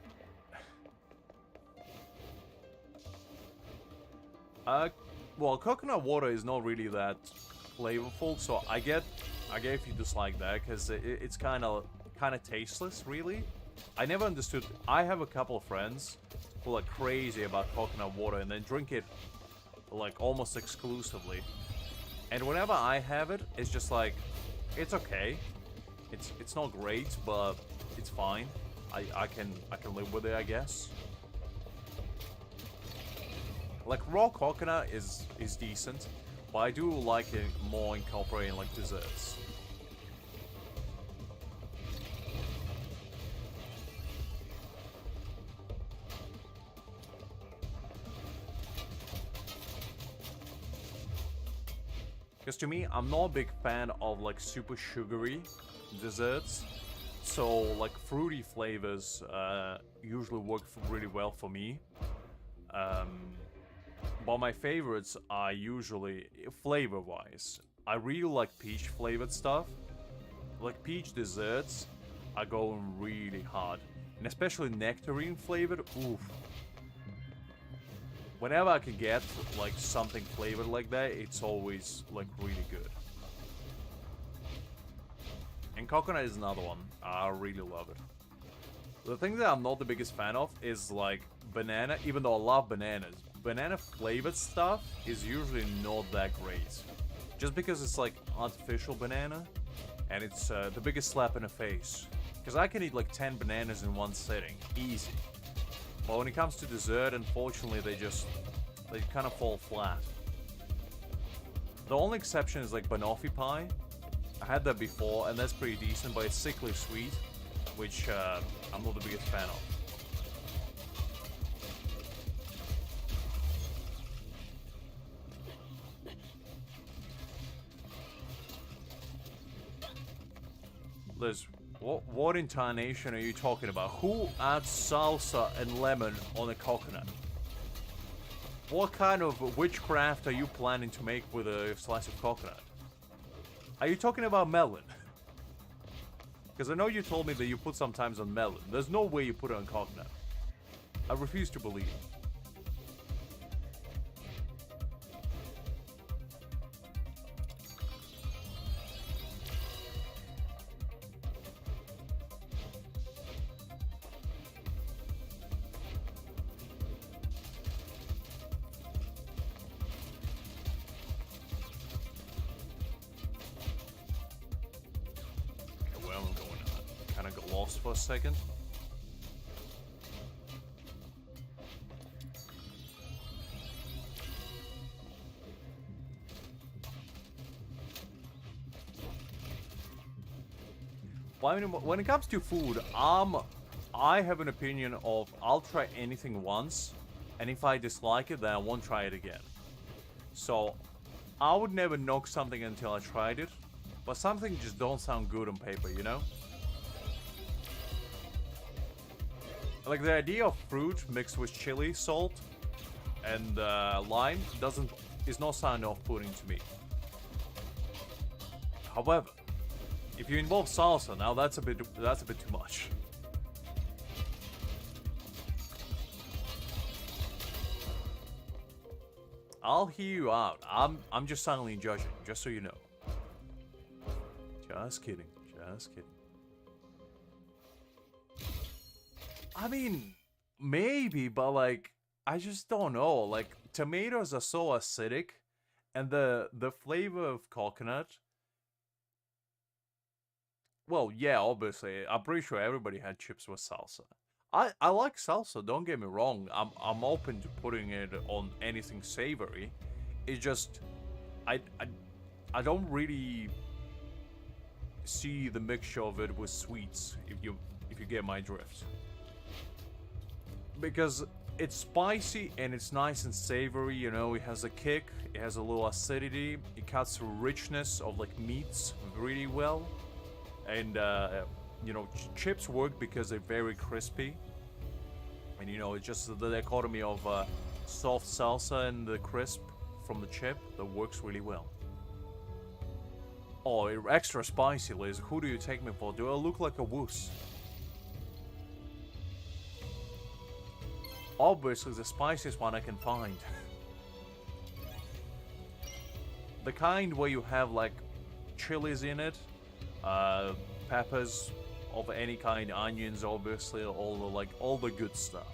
well, coconut water is not really that flavorful, so I get if you dislike that because it's kind of tasteless, really. I never understood. I have a couple of friends who are crazy about coconut water and then drink it like almost exclusively. And whenever I have it, it's just like it's okay. It's not great, but it's fine. I can live with it, I guess. Like raw coconut is decent, but I do like it more incorporating like desserts. Because to me, I'm not a big fan of like super sugary desserts. So like fruity flavors usually work really well for me. But my favorites are usually flavor-wise. I really like peach flavored stuff. Like peach desserts are going really hard. And especially nectarine flavored, oof. Whenever I can get like something flavored like that, it's always like really good. And coconut is another one. I really love it. The thing that I'm not the biggest fan of is like banana, even though I love bananas. Banana flavored stuff is usually not that great. Just because it's like artificial banana and it's the biggest slap in the face. Because I can eat like 10 bananas in one sitting, easy. But when it comes to dessert, unfortunately they kind of fall flat. The only exception is like banoffee pie. I had that before and that's pretty decent, but it's sickly sweet, which I'm not the biggest fan of. Liz, what intonation are you talking about? Who adds salsa and lemon on a coconut? What kind of witchcraft are you planning to make with a slice of coconut? Are you talking about melon? Because I know you told me that you put sometimes on melon. There's no way you put it on coconut. I refuse to believe. For a second. Well, I mean, when it comes to food, I have an opinion of I'll try anything once, and if I dislike it, then I won't try it again. So, I would never knock something until I tried it, but something just don't sound good on paper, you know? Like the idea of fruit mixed with chili, salt, and lime is not sound off-putting to me. However, if you involve salsa, now that's a bit too much. I'll hear you out. I'm just silently judging, just so you know. Just kidding. Just kidding. I mean, maybe, but like, I just don't know. Like, tomatoes are so acidic, and the flavor of coconut. Well, yeah, obviously, I'm pretty sure everybody had chips with salsa. I like salsa. Don't get me wrong. I'm open to putting it on anything savory. It's just, I don't really see the mixture of it with sweets. If you get my drift. Because it's spicy and it's nice and savory, you know, it has a kick, it has a little acidity, it cuts the richness of like meats really well. And, you know, chips work because they're very crispy. And, you know, it's just the dichotomy of soft salsa and the crisp from the chip that works really well. Oh, extra spicy, Liz. Who do you take me for? Do I look like a wuss? Obviously, the spiciest one I can find. The kind where you have, like, chilies in it, peppers of any kind, onions, obviously, all the good stuff.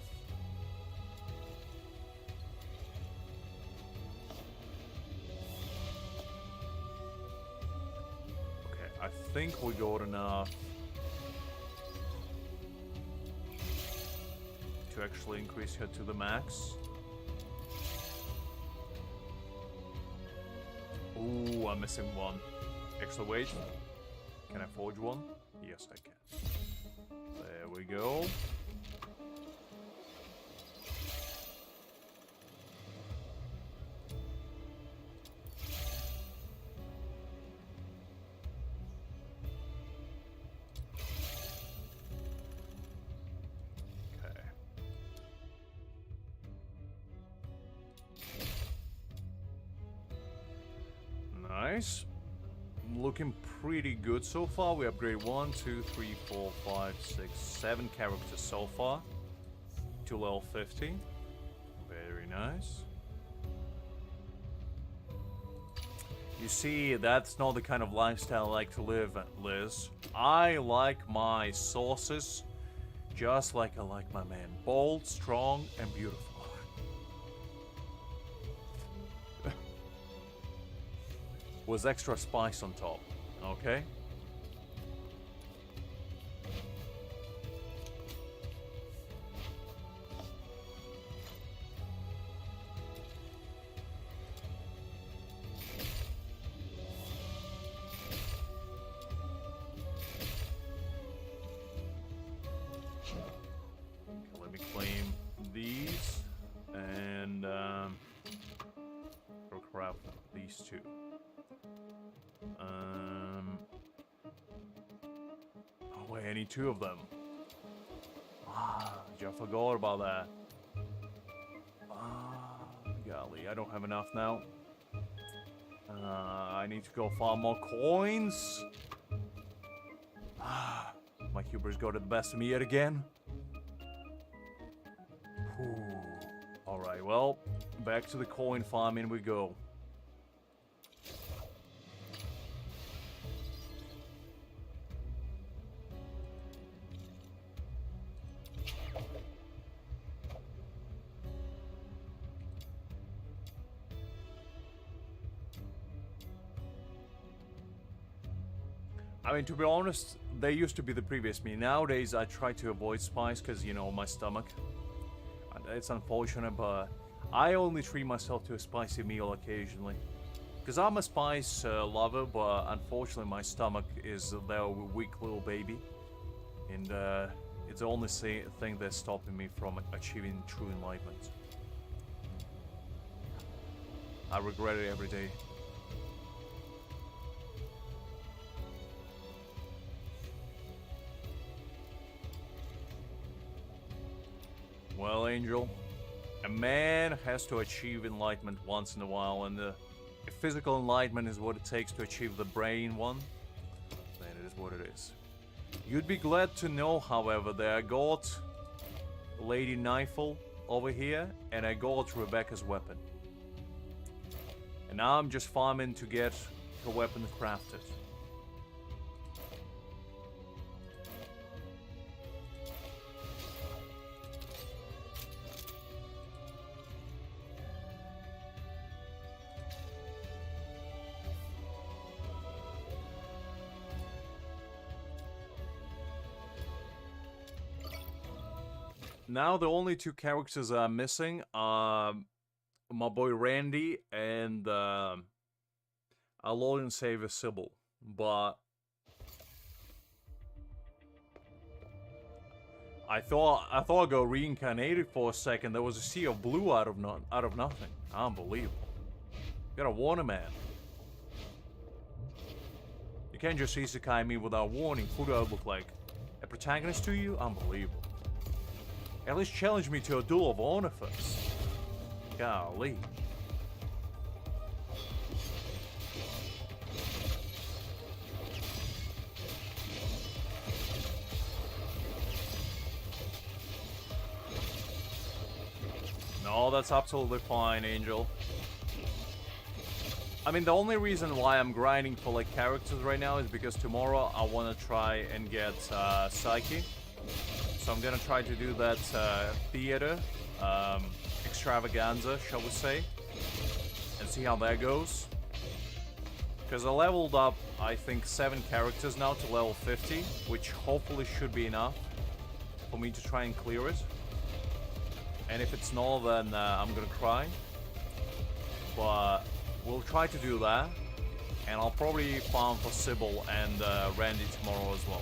Okay, I think we got enough to actually increase her to the max. Ooh, I'm missing one. Extra weight. Can I forge one? Yes, I can. There we go. Nice. Looking pretty good so far. We upgrade 1, 2, 3, 4, 5, 6, 7 characters so far to level 50. Very nice. You see, that's not the kind of lifestyle I like to live, Liz. I like my sauces just like I like my man. Bold, strong, and beautiful. With extra spice on top, okay? Okay, let me claim these and crap, these two. Oh wait, I need 2 of them. Ah, I forgot about that. Golly, I don't have enough now. I need to go farm more coins. My hubris got the best of me yet again. Alright, well, back to the coin farming we go. I mean, to be honest, they used to be the previous me. Nowadays, I try to avoid spice because, you know, my stomach. And it's unfortunate, but I only treat myself to a spicy meal occasionally. Because I'm a spice lover, but unfortunately my stomach is their weak little baby. And it's the only thing that's stopping me from achieving true enlightenment. I regret it every day. Well, Angel, a man has to achieve enlightenment once in a while, and if physical enlightenment is what it takes to achieve the brain one, then it is what it is. You'd be glad to know, however, that I got Lady Knifel over here, and I got Rebecca's weapon. And now I'm just farming to get her weapon crafted. Now the only two characters I'm missing are my boy Randy and our Lord and Savior Sybil. But I thought I got reincarnated for a second. There was a sea of blue out of nothing. Unbelievable. Gotta warn a man. You can't just isekai me without warning. Who do I look like? A protagonist to you? Unbelievable. At least challenge me to a duel of honor first. Golly. No, that's absolutely fine, Angel. I mean, the only reason why I'm grinding for like characters right now is because tomorrow I want to try and get Psyche. So I'm gonna try to do that theater extravaganza, shall we say, and see how that goes. Because I leveled up, I think, 7 characters now to level 50, which hopefully should be enough for me to try and clear it. And if it's not, then I'm gonna cry. But we'll try to do that, and I'll probably farm for Sybil and Randy tomorrow as well.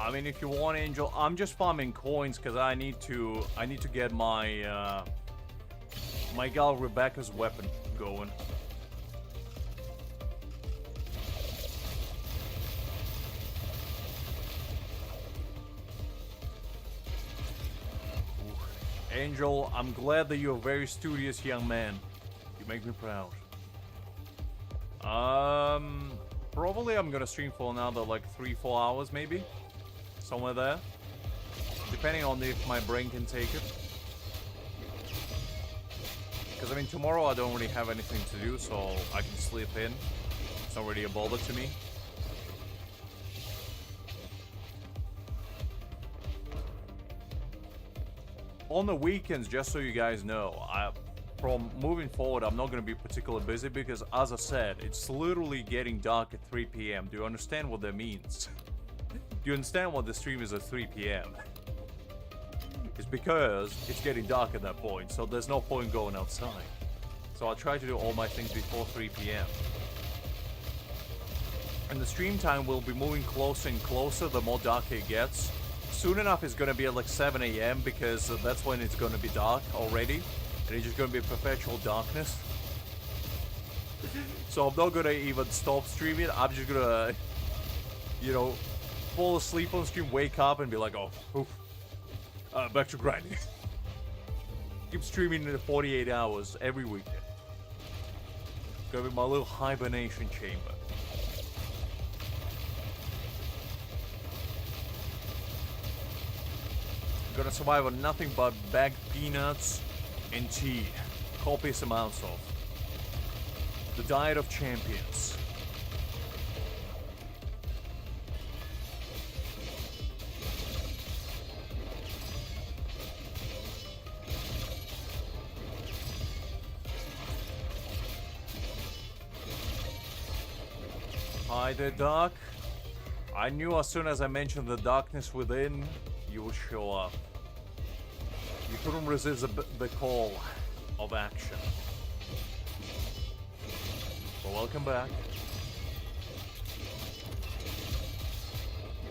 I mean, if you want, Angel, I'm just farming coins because I need to get my my gal Rebecca's weapon going. Ooh. Angel, I'm glad that you're a very studious young man. You make me proud. Probably I'm gonna stream for another like 3-4 hours maybe. Somewhere there. Depending on if my brain can take it. Because I mean, tomorrow I don't really have anything to do, so I can sleep in. It's not really a bother to me. on the weekends, just so you guys know, from moving forward, I'm not going to be particularly busy because, as I said, it's literally getting dark at 3 p.m. Do you understand what that means? Do you understand what the stream is at 3 p.m.? It's because it's getting dark at that point, so there's no point going outside. So I'll try to do all my things before 3 p.m. And the stream time will be moving closer and closer the more dark it gets. Soon enough it's gonna be at like 7 a.m. because that's when it's gonna be dark already. And it's just gonna be perpetual darkness. So I'm not gonna even stop streaming. I'm just gonna, you know, fall asleep on stream, wake up and be like, oh, oof. Back to grinding. Keep streaming in 48 hours every weekend. Gonna be my little hibernation chamber. Gonna survive on nothing but bagged peanuts and tea. Copious amounts of. The diet of champions. Hi there, Dark. I knew as soon as I mentioned the darkness within, you would show up. You couldn't resist the call of action. Well, welcome back.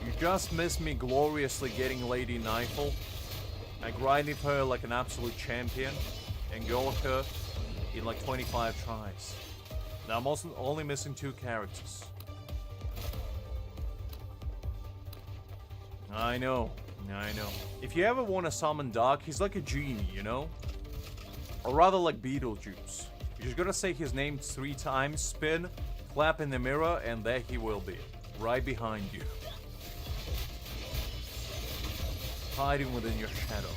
You just missed me gloriously getting Lady Nightfall. I grinded her like an absolute champion and got her in like 25 tries. Now I'm also only missing 2 characters. I know. If you ever want to summon Dark, he's like a genie, you know? Or rather like Beetlejuice. You're just gonna say his name 3 times, spin, clap in the mirror, and there he will be. Right behind you. Hiding within your shadow.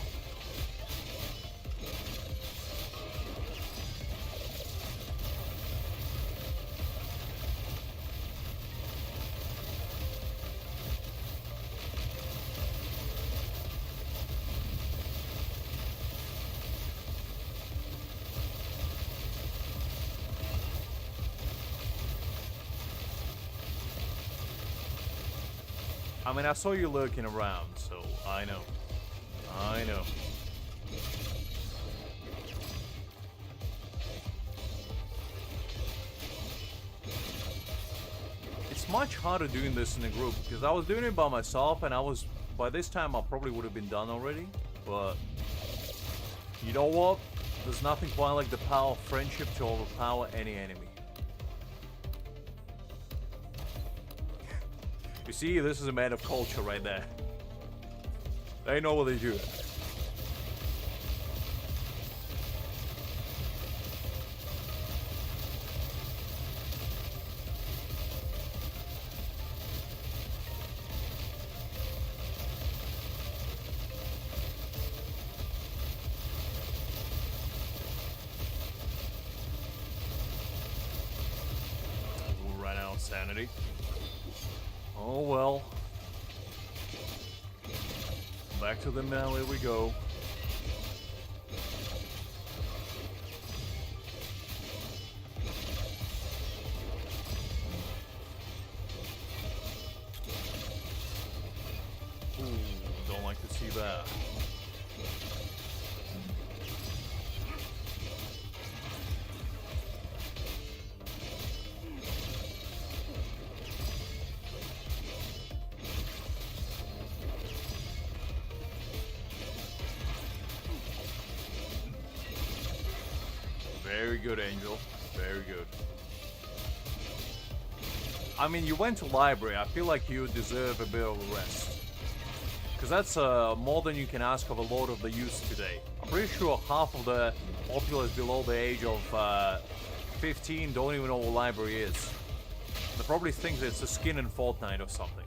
I mean, I saw you lurking around, so I know. It's much harder doing this in a group, because I was doing it by myself, and by this time I probably would have been done already, but you know what? There's nothing quite like the power of friendship to overpower any enemy. You see, this is a man of culture right there. They know what they do. We'll run out of sanity. Oh well. Back to the melee we go. Ooh, don't like to see that. Very good, Angel. Very good. I mean, you went to library. I feel like you deserve a bit of a rest. Because that's more than you can ask of a Lord of the Youth today. I'm pretty sure half of the populace below the age of 15 don't even know what library is. They probably think that it's a skin in Fortnite or something.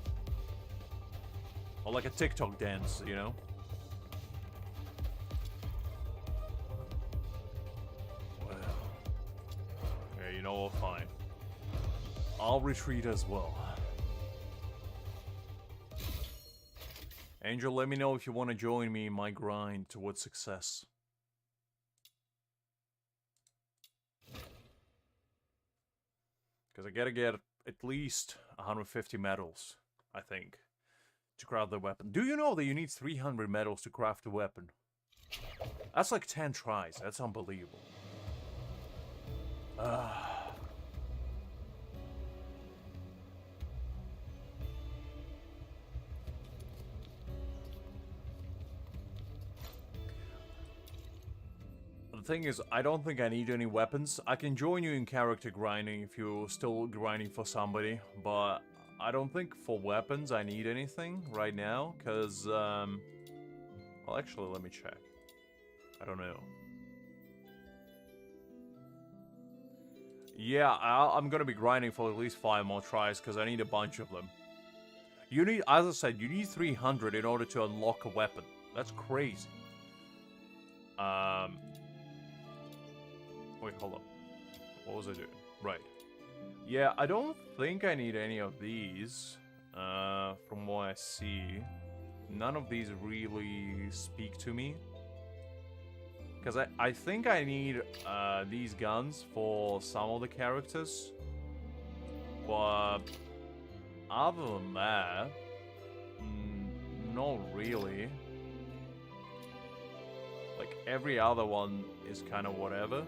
Or like a TikTok dance, you know? You know what, fine. I'll retreat as well. Angel, let me know if you want to join me in my grind towards success. Because I gotta get at least 150 medals, I think, to craft the weapon. Do you know that you need 300 medals to craft a weapon? That's like 10 tries. That's unbelievable. The thing is, I don't think I need any weapons. I can join you in character grinding if you're still grinding for somebody, but I don't think for weapons I need anything right now, because, well, actually, let me check. I don't know. Yeah, I'm gonna be grinding for at least 5 more tries, because I need a bunch of them. You need, as I said, you need 300 in order to unlock a weapon. That's crazy. Wait, hold up. What was I doing? Right. Yeah, I don't think I need any of these. From what I see. None of these really speak to me. Because I think I need these guns for some of the characters. But other than that, not really. Like, every other one is kind of whatever.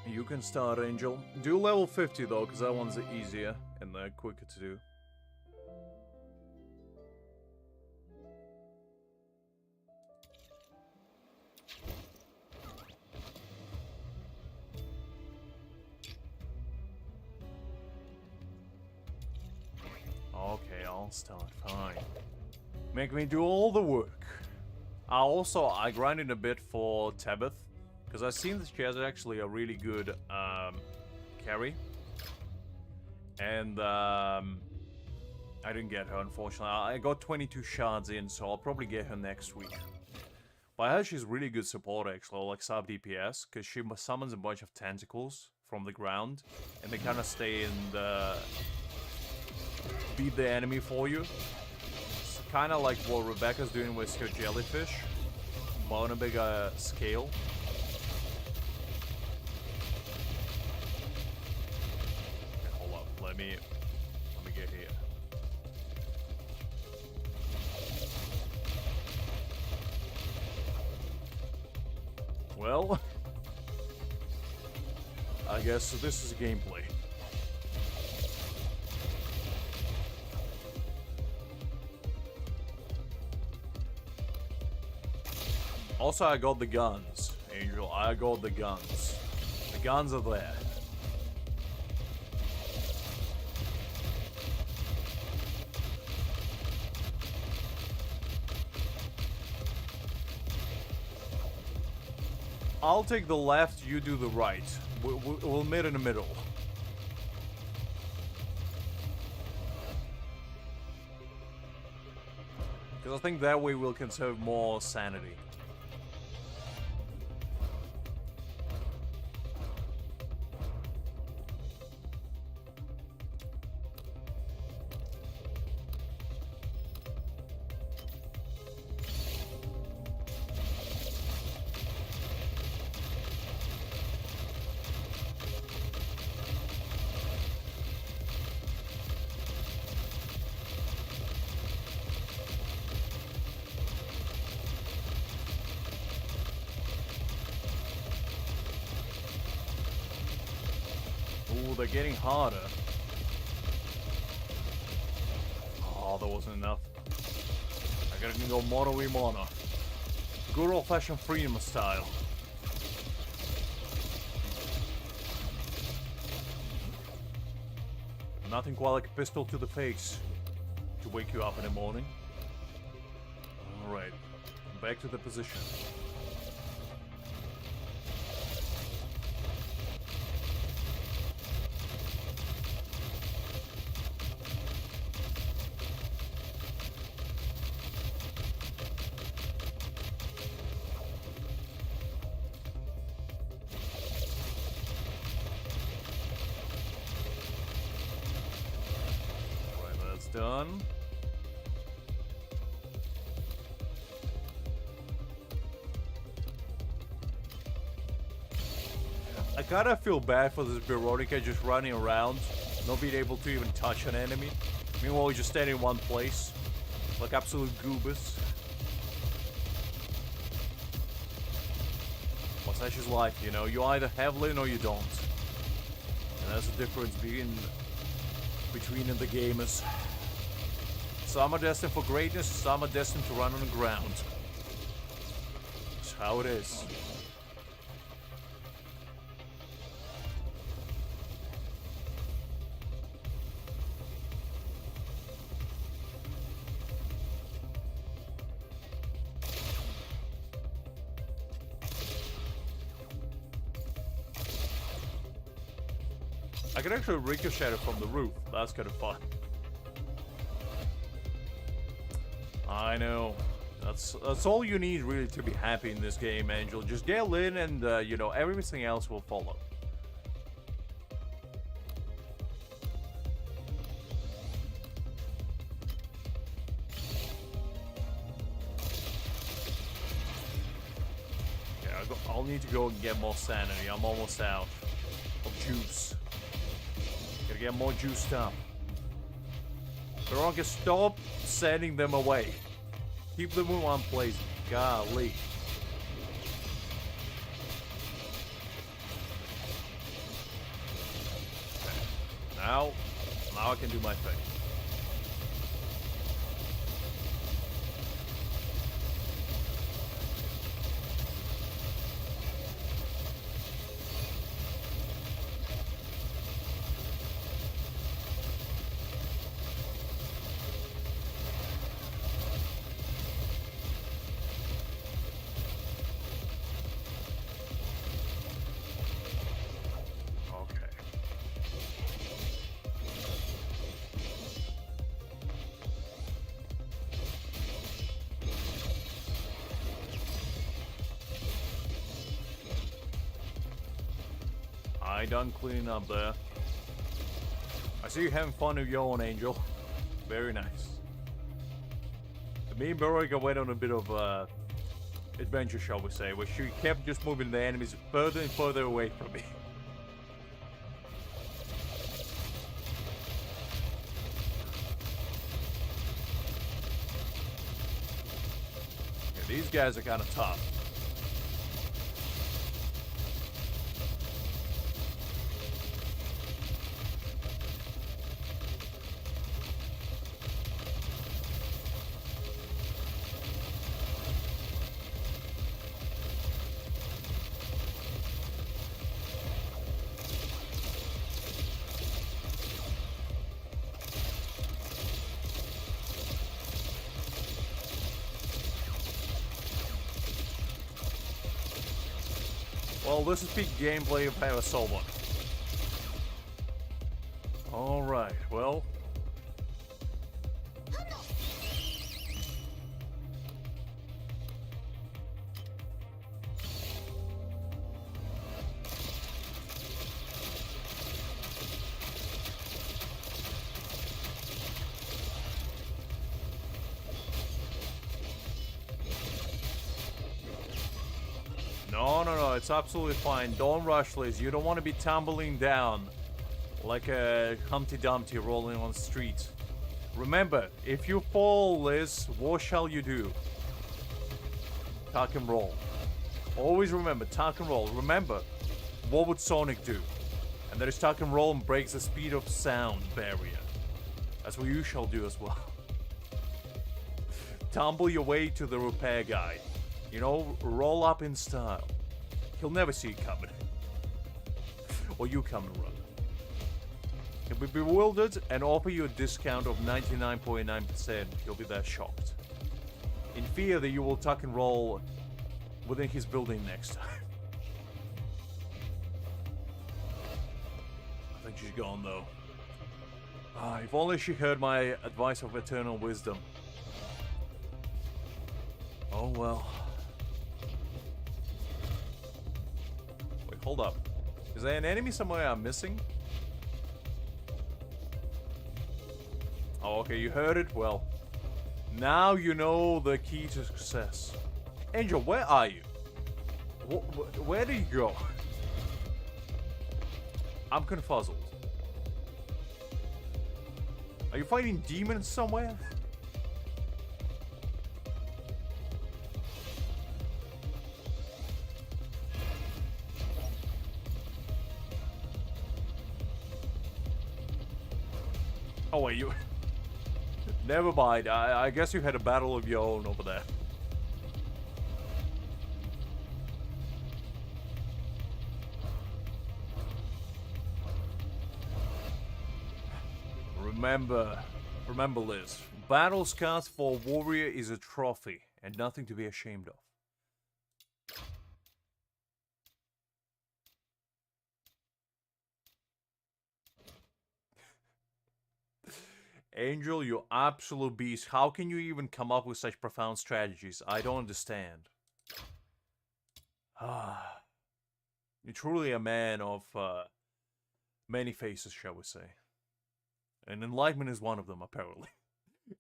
You can start, Angel. Do level 50 though, because that one's easier and quicker to do. Okay, I'll start. Fine. Make me do all the work. I grinded a bit for Tabith. Because I've seen that she has actually a really good carry. And I didn't get her, unfortunately. I got 22 shards in, so I'll probably get her next week. But I heard she's really good support, actually, like sub DPS, because she summons a bunch of tentacles from the ground, and they kind of stay and beat the enemy for you. It's kind of like what Rebecca's doing with her jellyfish, but on a bigger scale. Let me get here. Well, I guess this is gameplay. Also, I got the guns, Angel. I got the guns. The guns are there. I'll take the left, you do the right. We'll meet in the middle. Because I think that way we'll conserve more sanity. They're getting harder. Oh, that wasn't enough. I gotta go mono e mono. Good old-fashioned freedom style. Nothing quite like a pistol to the face to wake you up in the morning. Alright, back to the position. done. I kinda feel bad for this Veronica just running around, not being able to even touch an enemy. Meanwhile, he's just standing in one place, like absolute goobers. But that's just life, you know. You either have Lin or you don't. And that's the difference between the gamers. Some are destined for greatness, some are destined to run on the ground. That's how it is. I can actually ricochet it from the roof. That's kind of fun. I know. That's all you need really to be happy in this game, Angel. Just get in and, you know, everything else will follow. Yeah, I'll need to go and get more sanity. I'm almost out of juice. Gotta get more juiced up. Veronica, stop sending them away. Keep them in one place. Golly. Now I can do my thing. I done cleaning up there. I see you having fun with your own, Angel. Very nice. Me and Veronica went on a bit of adventure, shall we say, where she kept just moving the enemies further and further away from me. Yeah, these guys are kind of tough. Well, this is peak gameplay of Power Soulmon. Alright, well. No, it's absolutely fine. Don't rush, Liz. You don't want to be tumbling down like a Humpty Dumpty rolling on the street. Remember, if you fall, Liz, what shall you do? Tuck and roll. Always remember, tuck and roll. Remember, what would Sonic do? And that is tuck and roll and breaks the speed of sound barrier. That's what you shall do as well. Tumble your way to the repair guy. You know, roll up in style. He'll never see it coming. Or you come and run. He'll be bewildered and offer you a discount of 99.9%. He'll be that shocked. In fear that you will tuck and roll within his building next time. I think she's gone though. If only she heard my advice of eternal wisdom. Oh well. Wait, hold up. Is there an enemy somewhere I'm missing? Oh, okay, you heard it? Well, now you know the key to success. Angel, where are you? Where did you go? I'm confuzzled. Are you fighting demons somewhere? Oh wait, you... Never mind, I guess you had a battle of your own over there. Remember Liz, battle scars for a warrior is a trophy and nothing to be ashamed of. Angel, you absolute beast. How can you even come up with such profound strategies? I don't understand. You're truly a man of many faces, shall we say. And enlightenment is one of them, apparently.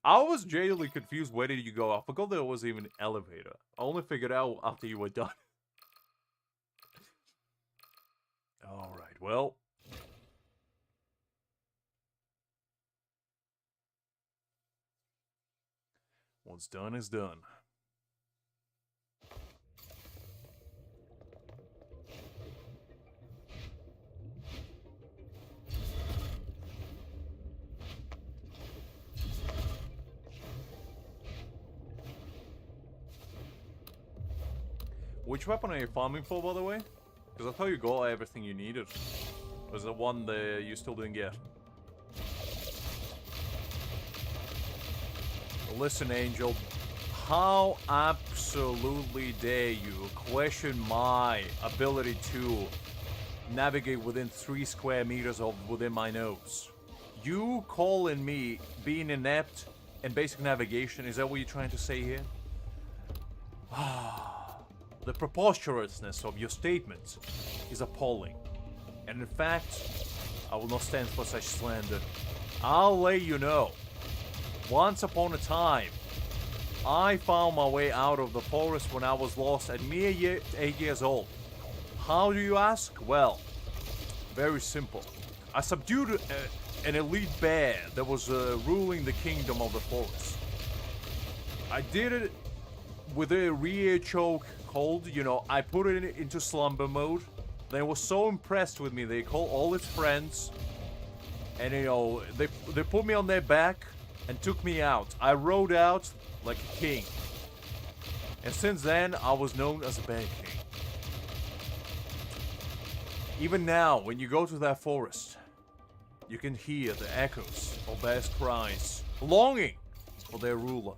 I was genuinely confused. Where did you go? I forgot there was even an elevator. I only figured out after you were done. Alright, well... What's done is done. Which weapon are you farming for, by the way? Because I thought you got everything you needed. Was the one that you still didn't get? Listen, Angel, how absolutely dare you question my ability to navigate within 3 square meters of within my nose? You calling me being inept in basic navigation, is that what you're trying to say here? The preposterousness of your statements is appalling. And in fact, I will not stand for such slander. I'll let you know. Once upon a time, I found my way out of the forest when I was lost at mere 8 years old. How do you ask? Well, very simple. I subdued an elite bear that was ruling the kingdom of the forest. I did it with a rear choke hold, you know, I put it into slumber mode. They were so impressed with me, they called all its friends. And, you know, they put me on their back and took me out. I rode out like a king. And since then, I was known as a Bear King. Even now, when you go to that forest, you can hear the echoes of bears' cries, longing for their ruler.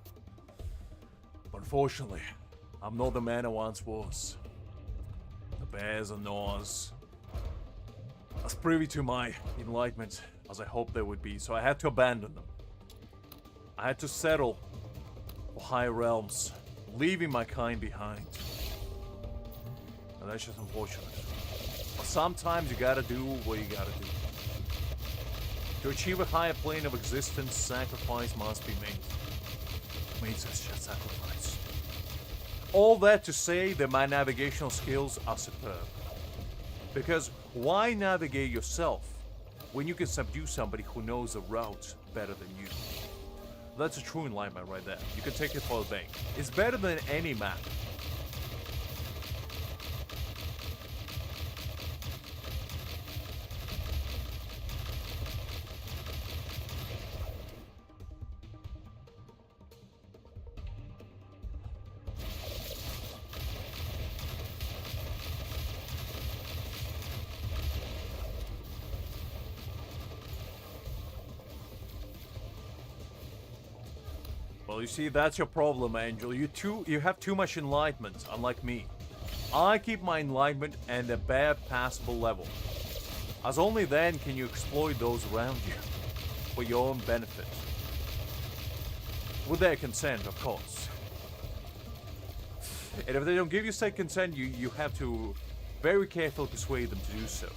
But unfortunately, I'm not the man I once was. The bears are not as privy to my enlightenment as I hoped they would be, so I had to abandon them. I had to settle for higher realms, leaving my kind behind. And that's just unfortunate. But sometimes you gotta do what you gotta do. To achieve a higher plane of existence, sacrifice must be made. Made such a sacrifice. All that to say that my navigational skills are superb. Because why navigate yourself when you can subdue somebody who knows the route better than you? That's a true enlightenment right there. You can take it for the bank. It's better than any map. Well, you see, that's your problem, Angel. You have too much enlightenment, unlike me. I keep my enlightenment at a bare passable level, as only then can you exploit those around you for your own benefit. With their consent, of course. And if they don't give you said consent, you have to very carefully persuade them to do so.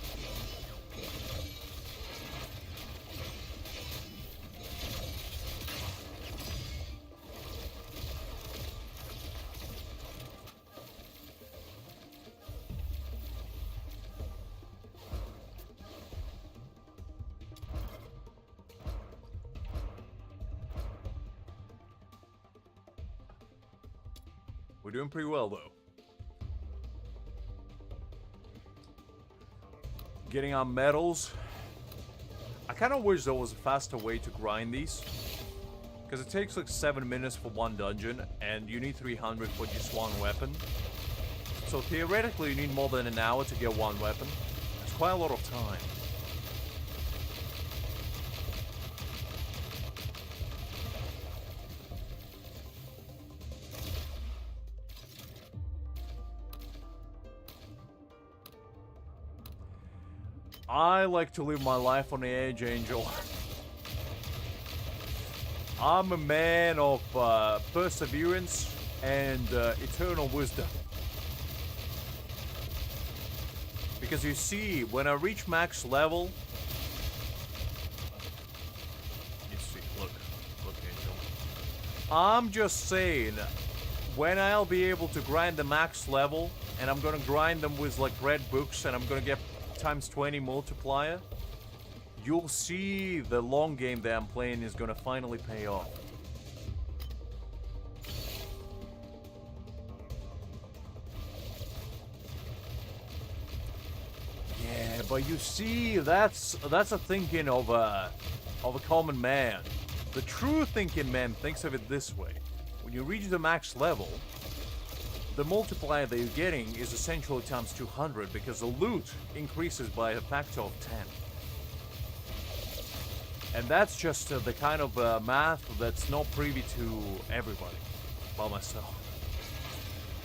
We're doing pretty well, though. Getting our medals. I kind of wish there was a faster way to grind these. Because it takes like 7 minutes for one dungeon, and you need 300 for just one weapon. So theoretically, you need more than an hour to get one weapon. That's quite a lot of time. I like to live my life on the edge, Angel. I'm a man of perseverance and eternal wisdom. Because you see, when I reach max level... You see, look, Angel. I'm just saying, when I'll be able to grind the max level, and I'm gonna grind them with like red books, and I'm gonna get times 20 multiplier, you'll see the long game that I'm playing is gonna finally pay off. Yeah, but you see, that's a thinking of a common man. The true thinking man thinks of it this way: when you reach the max level, the multiplier that you're getting is essentially times 200 because the loot increases by a factor of 10. And that's just the kind of math that's not privy to everybody, by myself.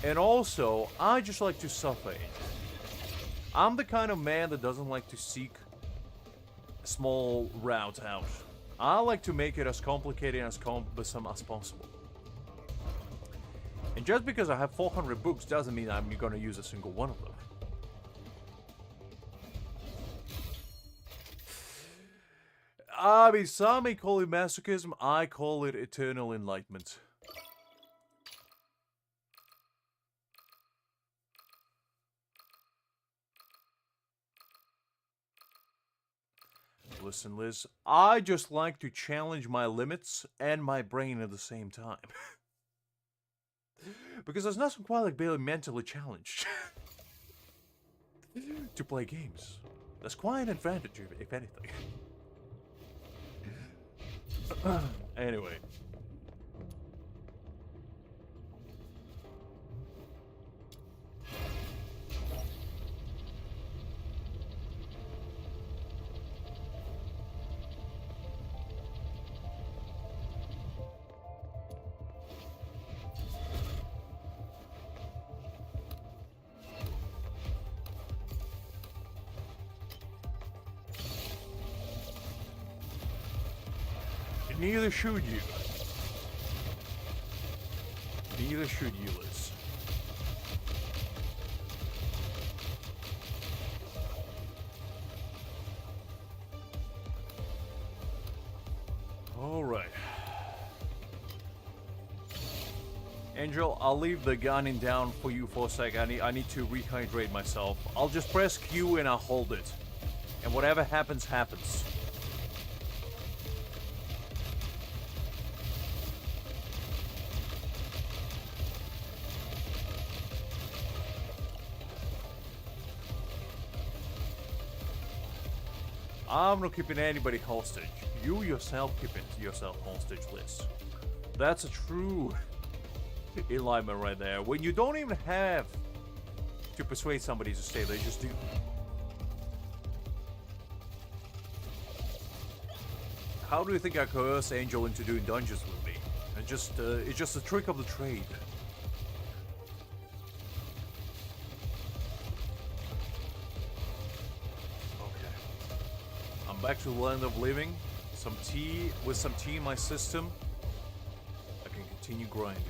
And also, I just like to suffer. I'm the kind of man that doesn't like to seek a small route out. I like to make it as complicated and as cumbersome as possible. And just because I have 400 books doesn't mean I'm going to use a single one of them. I mean, some may call it masochism, I call it eternal enlightenment. Listen, Liz, I just like to challenge my limits and my brain at the same time. Because there's nothing quite like being mentally challenged to play games. That's quite an advantage, if anything. Anyway. Neither should you. Neither should you, Liz. Alright. Angel, I'll leave the gunning down for you for a sec. I need to rehydrate myself. I'll just press Q and I'll hold it. And whatever happens, happens. I'm not keeping anybody hostage. You yourself keeping yourself hostage, Liz. That's a true enlightenment right there. When you don't even have to persuade somebody to stay, they just do. How do you think I coerce Angel into doing dungeons with me? It's just a trick of the trade. Back to the land of living. With some tea in my system, I can continue grinding.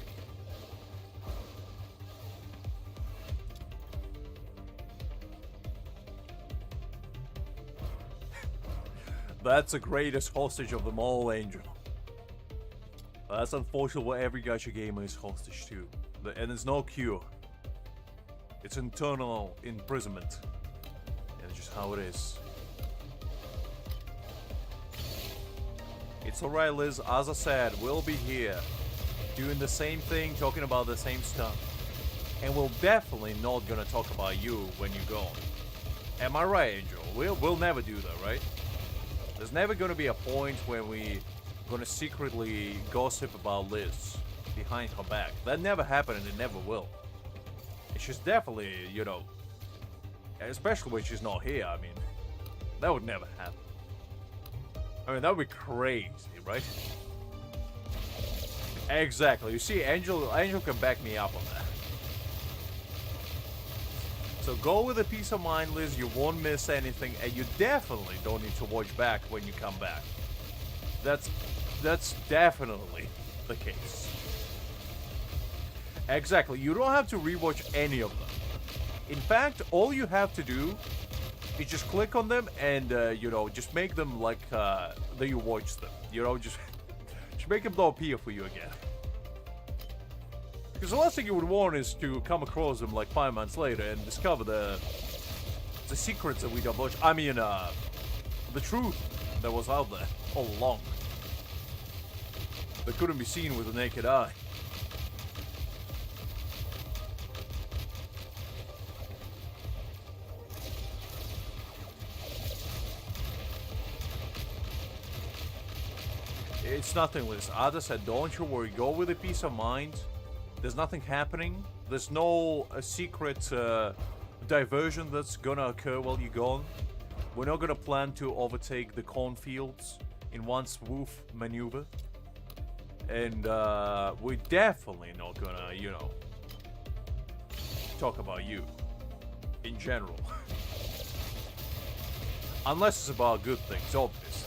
That's the greatest hostage of them all, Angel. That's unfortunately what every gacha gamer is hostage to. And there's no cure. It's internal imprisonment. And it's just how it is. It's alright, Liz. As I said, we'll be here. Doing the same thing, talking about the same stuff. And we're definitely not gonna talk about you when you're gone. Am I right, Angel? We'll never do that, right? There's never gonna be a point when we gonna secretly gossip about Liz behind her back. That never happened and it never will. And she's definitely, you know, especially when she's not here, I mean, that would never happen. I mean, that would be crazy, right? Exactly. You see, Angel can back me up on that. So go with a peace of mind, Liz. You won't miss anything, and you definitely don't need to watch back when you come back. That's definitely the case. Exactly. You don't have to rewatch any of them. In fact, all you have to do is just click on them and you know, just make them like that you watched them. You know, just make them not appear for you again. Because the last thing you would want is to come across them like 5 months later and discover the secrets that we divulged. I mean, the truth that was out there all along. That couldn't be seen with the naked eye. It's nothing, Liz. As I said, don't you worry. Go with a peace of mind. There's nothing happening. There's no secret diversion that's gonna occur while you're gone. We're not gonna plan to overtake the cornfields in one swoop maneuver. And we're definitely not gonna, you know, talk about you in general. Unless it's about good things, obviously.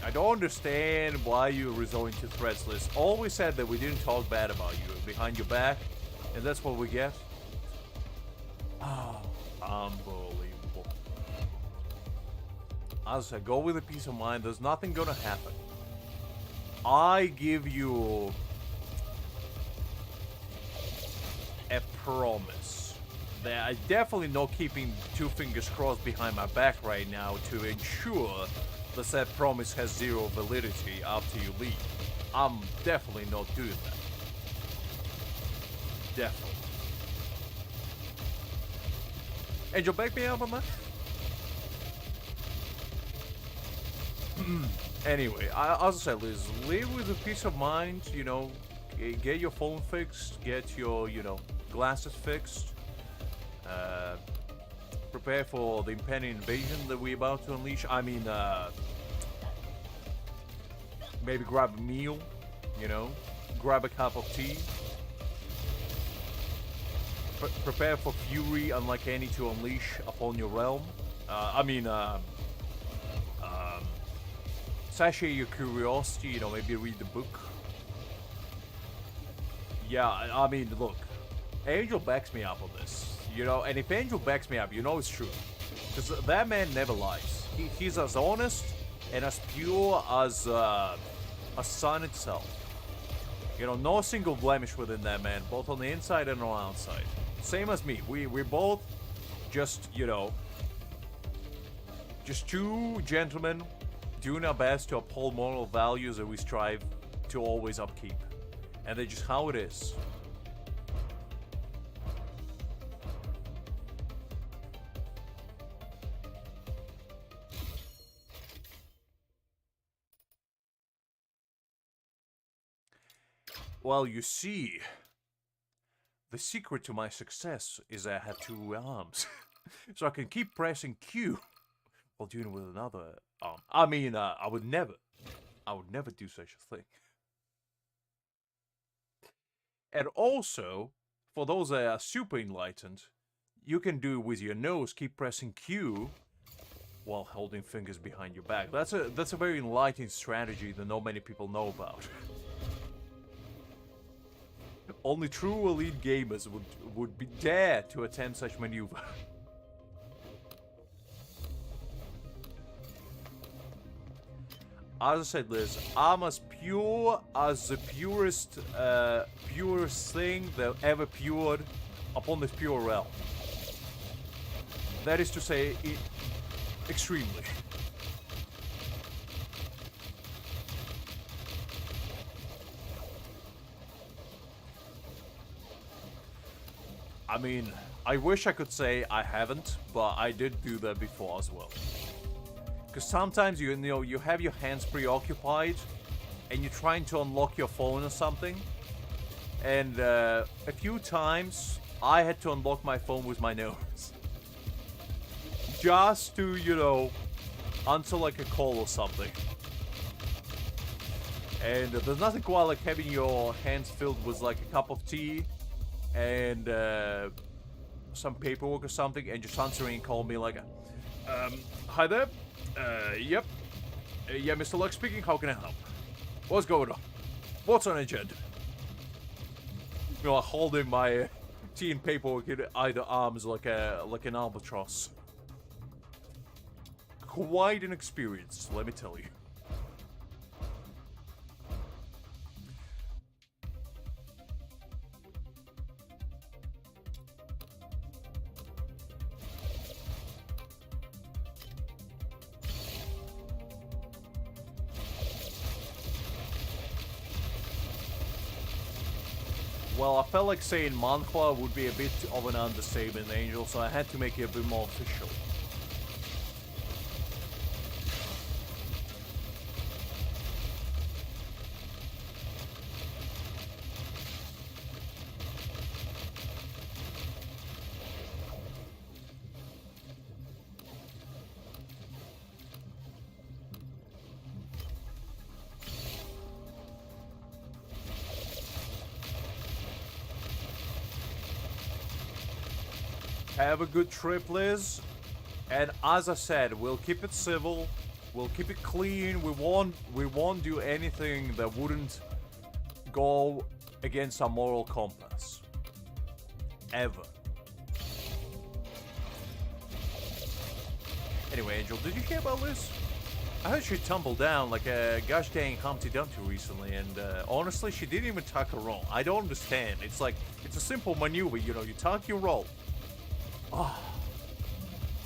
I don't understand why you resorting to threats, Liz. Always said that we didn't talk bad about you behind your back, and that's what we get. Oh, unbelievable. As I said, go with a peace of mind. There's nothing gonna happen. I give you a promise that I definitely not keeping 2 fingers crossed behind my back right now to ensure the said promise has zero validity after you leave. I'm definitely not doing that. Definitely. Angel, back me up on that? Anyway, as I said, Liz, live with a peace of mind, you know, get your phone fixed, get your, you know, glasses fixed, prepare for the impending invasion that we're about to unleash. I mean, maybe grab a meal, you know, grab a cup of tea. Prepare for fury unlike any to unleash upon your realm. Satiate your curiosity, you know, maybe read the book. Yeah, I mean, look, Angel backs me up on this, you know, and if Angel backs me up, you know it's true. Because that man never lies. He's as honest and as pure as sun itself. You know, no single blemish within that man, both on the inside and on the outside. Same as me. We're both just, you know, just 2 gentlemen doing our best to uphold moral values that we strive to always upkeep. And that's just how it is. Well, you see, the secret to my success is I have 2 arms. So I can keep pressing Q while doing it with another arm. I mean, I would never do such a thing. And also, for those that are super enlightened, you can do it with your nose, keep pressing Q while holding fingers behind your back. That's a very enlightening strategy that not many people know about. Only true elite gamers would be dare to attempt such maneuver. As I said, Liz, I'm as pure as the purest thing that ever pured upon this pure realm. That is to say, extremely. I mean, I wish I could say I haven't, but I did do that before as well. Because sometimes you know you have your hands preoccupied, and you're trying to unlock your phone or something. And a few times I had to unlock my phone with my nose, just to, you know, answer like a call or something. And there's nothing quite like having your hands filled with like a cup of tea and some paperwork or something, and just answering a call and being like, hi there, yep, yeah, Mr. Luck speaking, how can I help? What's going on? What's on agenda? You know, holding my tea and paperwork in either arms like an albatross. Quite an experience, let me tell you. Well, I felt like saying manhwa would be a bit of an understatement, Angel, so I had to make it a bit more official. Have a good trip, Liz. And as I said, we'll keep it civil. We'll keep it clean. We won't do anything that wouldn't go against our moral compass. Ever. Anyway, Angel, did you hear about Liz? I heard she tumbled down like a gosh dang Humpty Dumpty recently, and honestly, she didn't even tuck her roll. I don't understand. It's like, it's a simple maneuver, you know, you tuck your roll. Oh.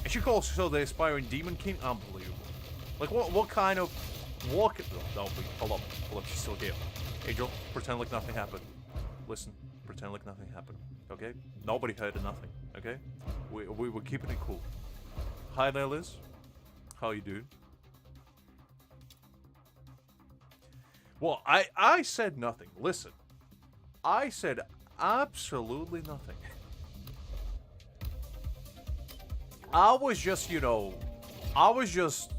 And she calls herself the aspiring demon king. Unbelievable. Like, what kind of... What... No, wait, hold up, she's still here. Angel, pretend like nothing happened. Listen, pretend like nothing happened, okay? Nobody heard of nothing, okay? We were keeping it cool. Hi there, Liz. How you doing? Well, I said nothing. Listen. I said absolutely nothing. I was just, you know, I was just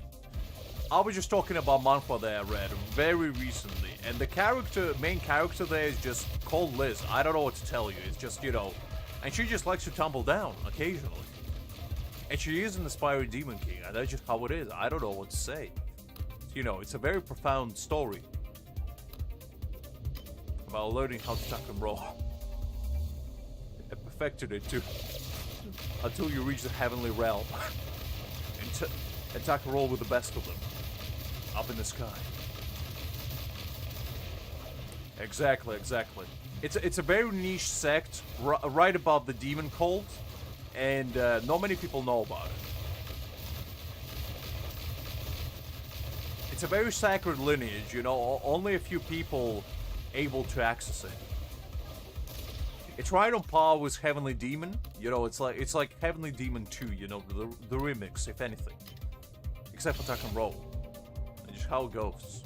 talking about manhwa that I read very recently, and the main character there is just called Liz. I don't know what to tell you. It's just, you know, and she just likes to tumble down occasionally, and she is an aspiring demon king, and that's just how it is. I don't know what to say. You know, it's a very profound story about learning how to tuck and roll. I perfected it too. Until you reach the heavenly realm and tuck and roll with the best of them up in the sky. Exactly. It's a very niche sect right above the demon cult, and not many people know about it. It's a very sacred lineage, you know. Only a few people able to access it. It's right on par with Heavenly Demon. You know, it's like Heavenly Demon 2, you know, the remix, if anything. Except for tuck and roll. And just how it goes.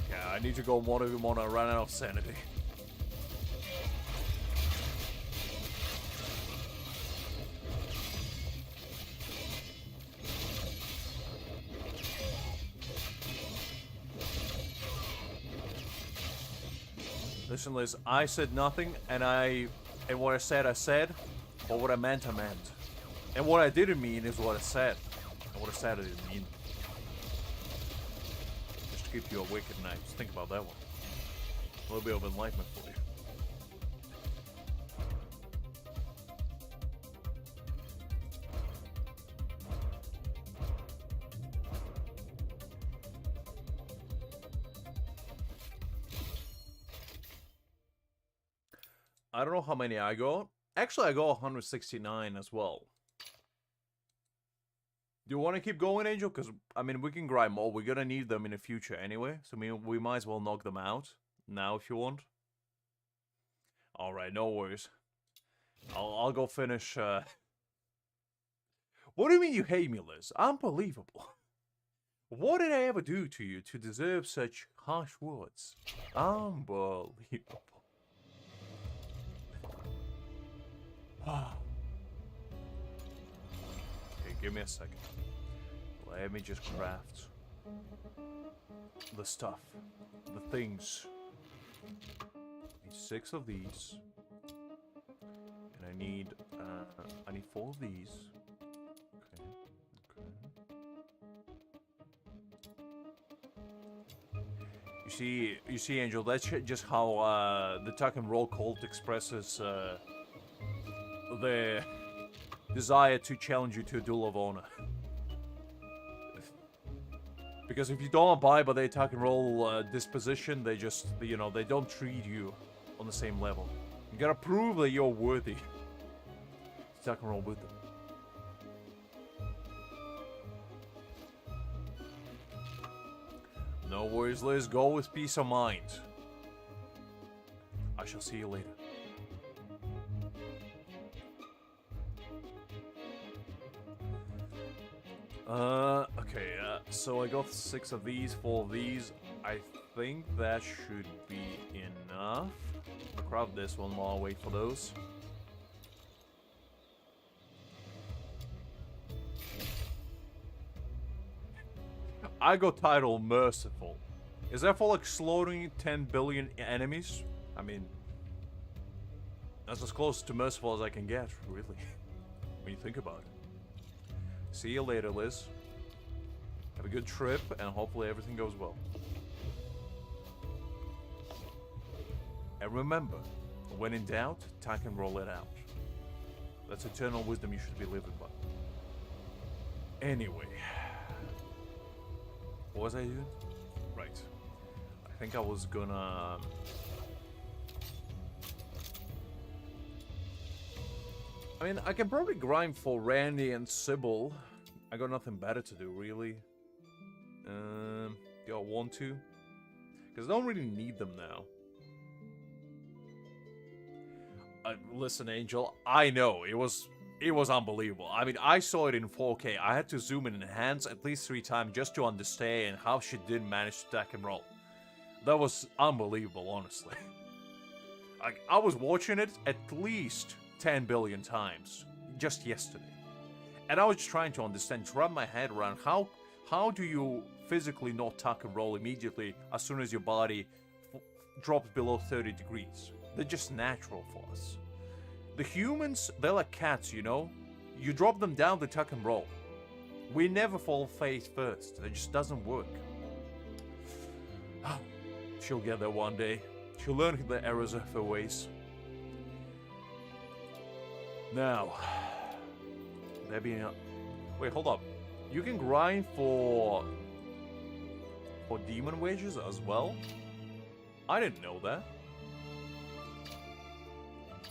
Yeah, I need to go more and more. I run out of sanity. Listen, Liz, I said nothing, and what I said, but what I meant, I meant. And what I didn't mean is what I said. And what I said, I didn't mean. Just to keep you awake at night. Just think about that one. A little bit of enlightenment for you. I don't know how many I got. Actually, I got 169 as well. Do you want to keep going, Angel? Because, I mean, we can grind more. We're going to need them in the future anyway. So, I mean, we might as well knock them out now if you want. Alright, no worries. I'll go finish, What do you mean you hate me, Liz? Unbelievable. What did I ever do to you to deserve such harsh words? Unbelievable. Okay, give me a second. Let me just craft the stuff, the things. I need 6 of these, and I need 4 of these. Okay. You see, Angel. That's just how the tuck and roll cult expresses their desire to challenge you to a duel of honor. Because if you don't abide by their tuck and roll disposition, they just, you know, they don't treat you on the same level. You gotta prove that you're worthy to tuck and roll with them. No worries, Liz. Go with peace of mind. I shall see you later. Okay, so I got 6 of these, 4 of these. I think that should be enough. I'll craft this one while I wait for those. I got title Merciful. Is that for like slaughtering 10 billion enemies? I mean, that's as close to merciful as I can get, really. When you think about it. See you later, Liz. Have a good trip, and hopefully everything goes well. And remember, when in doubt, tack and roll it out. That's eternal wisdom you should be living by. Anyway. What was I doing? Right. I think I was gonna... I mean, I can probably grind for Randy and Sybil. I got nothing better to do, really. Do I want to? Because I don't really need them now. Listen, Angel, I know, it was unbelievable. I mean, I saw it in 4K. I had to zoom in and enhance at least 3 times just to understand how she didn't manage to tack and roll. That was unbelievable, honestly. Like, I was watching it at least 10 billion times just yesterday. And I was just trying to understand, to wrap my head around how do you physically not tuck and roll immediately as soon as your body drops below 30 degrees? They're just natural for us. The humans, they're like cats, you know? You drop them down, they tuck and roll. We never fall face first. It just doesn't work. She'll get there one day. She'll learn the errors of her ways. Now, there being a... Wait, hold up. You can grind for demon wages as well? I didn't know that.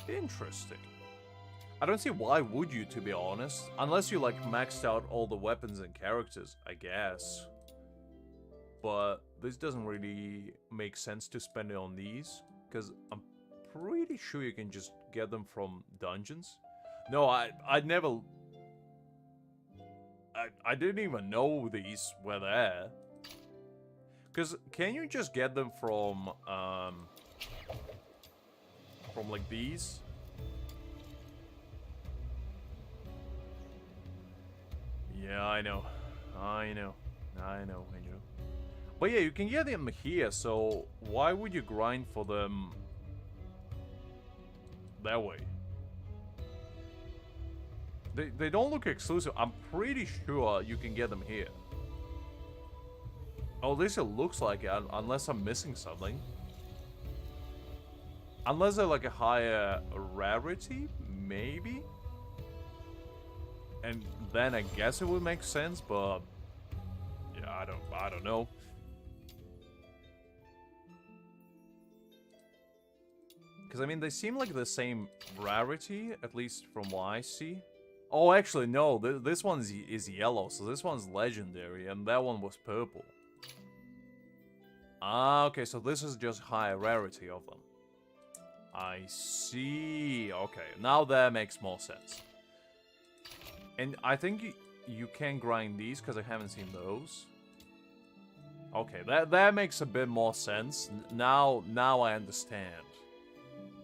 Interesting. I don't see why would you, to be honest. Unless you, like, maxed out all the weapons and characters, I guess. But this doesn't really make sense to spend it on these. Because I'm pretty sure you can just get them from dungeons. No, I'd never... I didn't even know these were there. Because can you just get them from like these? Yeah, I know. But yeah, you can get them here, so why would you grind for them that way? They don't look exclusive. I'm pretty sure you can get them here. Oh, at least it looks like it, unless I'm missing something. Unless they're like a higher rarity, maybe? And then I guess it would make sense, but... yeah, I don't know. Because, I mean, they seem like the same rarity, at least from what I see. Oh, actually, no. This one is yellow, so this one's legendary, and that one was purple. Ah, okay, so this is just higher rarity of them. I see. Okay, now that makes more sense. And I think you can grind these, because I haven't seen those. Okay, that makes a bit more sense. Now I understand.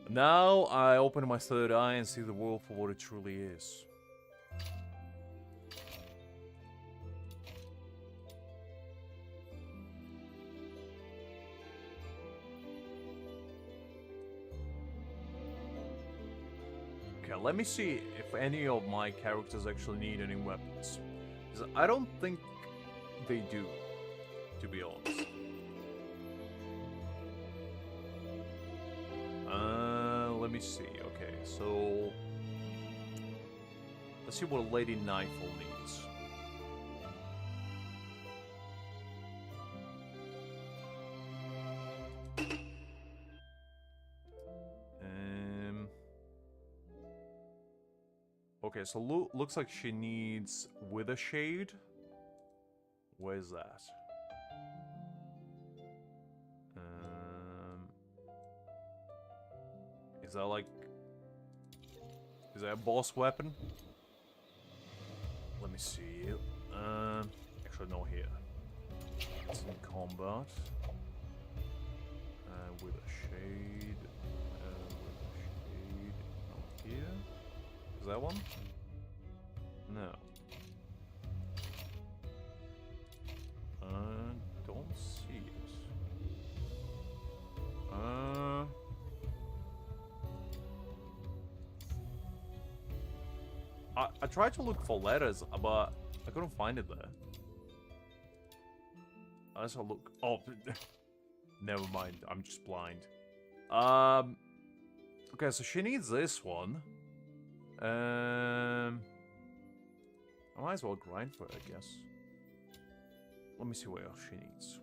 Now I open my third eye and see the world for what it truly is. Okay, let me see if any of my characters actually need any weapons. 'Cause I don't think they do, to be honest. Let me see. Okay, so let's see what Lady Nightfall needs. Okay, so looks like she needs Wither Shade. Where's that? Is that like... Is that a boss weapon? Let me see. Actually, no, here. It's in combat. With a shade. With a shade. Not here. Is that one? No. Don't see it. I tried to look for letters, but I couldn't find it there. Unless I look... Oh, never mind. I'm just blind. Okay, so she needs this one. I might as well grind for it, I guess. Let me see what else she needs.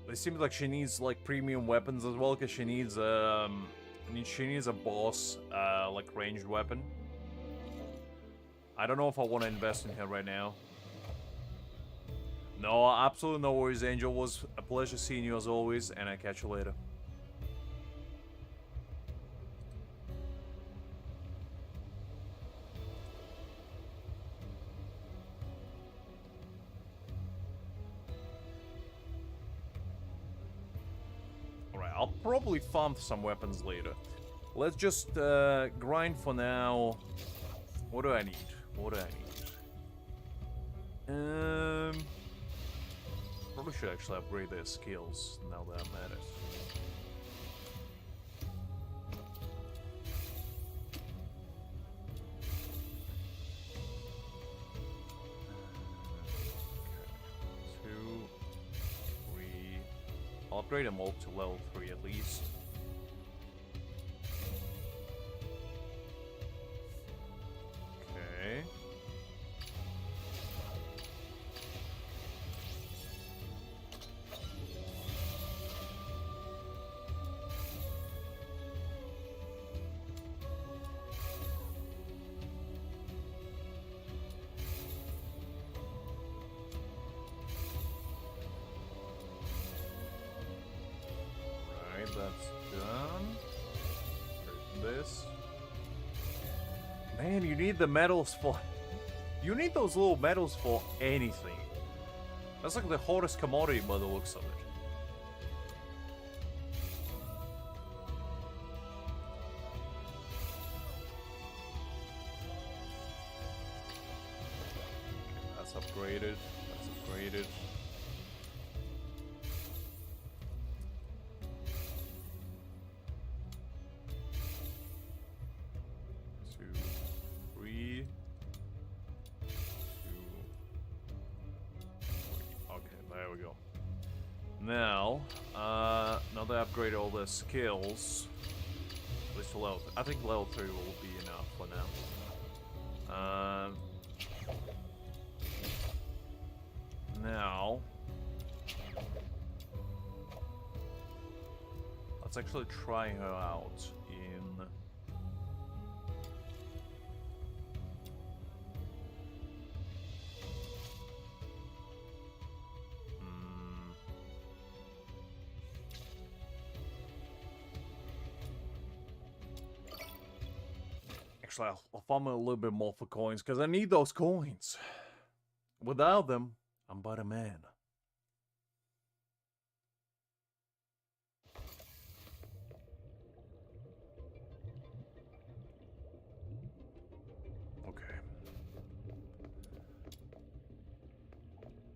It seems like she needs like premium weapons as well, because she needs she needs a boss like ranged weapon. I don't know if I want to invest in her right now. No, absolutely no worries, Angel. It was a pleasure seeing you as always, and I'll catch you later. I'll probably farm some weapons later. Let's just grind for now. What do I need? What do I need? Probably should actually upgrade their skills now that I'm at it. I'll upgrade them all to level 3 at least. Okay. That's done. There's this. Man, you need the medals for... You need those little medals for anything. That's like the hottest commodity by the looks of it. Okay, that's upgraded. That's upgraded. Now, now that I upgraded all the skills, at least to level, I think level 3 will be enough for now. Now, let's actually try her out in... Actually, I'll farm a little bit more for coins, because I need those coins. Without them, I'm but a man. Okay.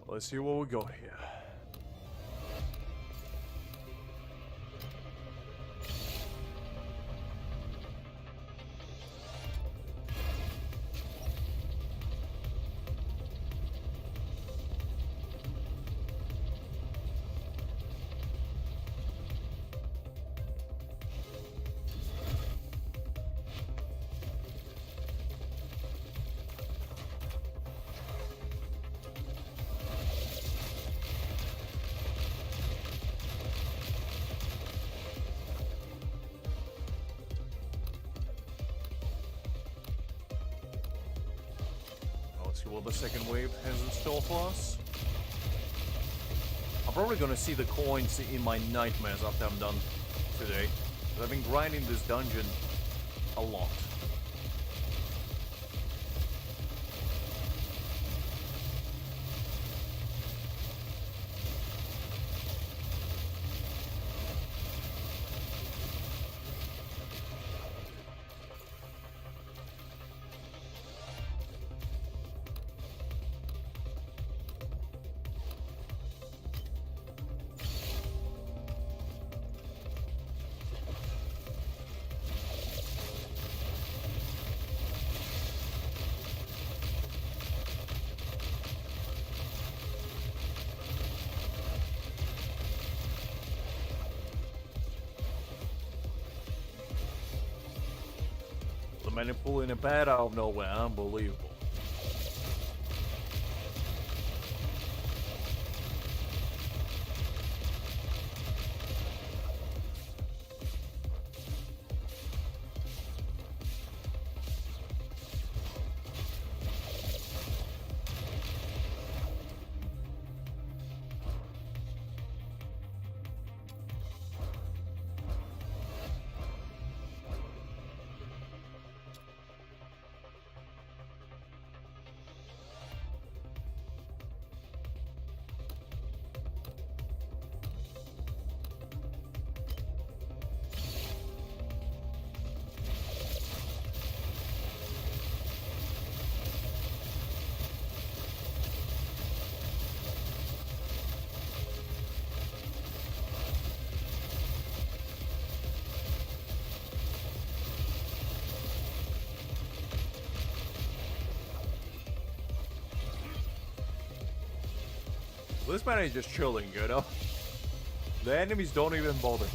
Let's see what we got here. Let's see what the second wave has in store for us. I'm probably gonna see the coins in my nightmares after I'm done today. Because I've been grinding this dungeon a lot. The man pulling a bat out of nowhere, unbelievable. This man is just chilling, you know? The enemies don't even bother.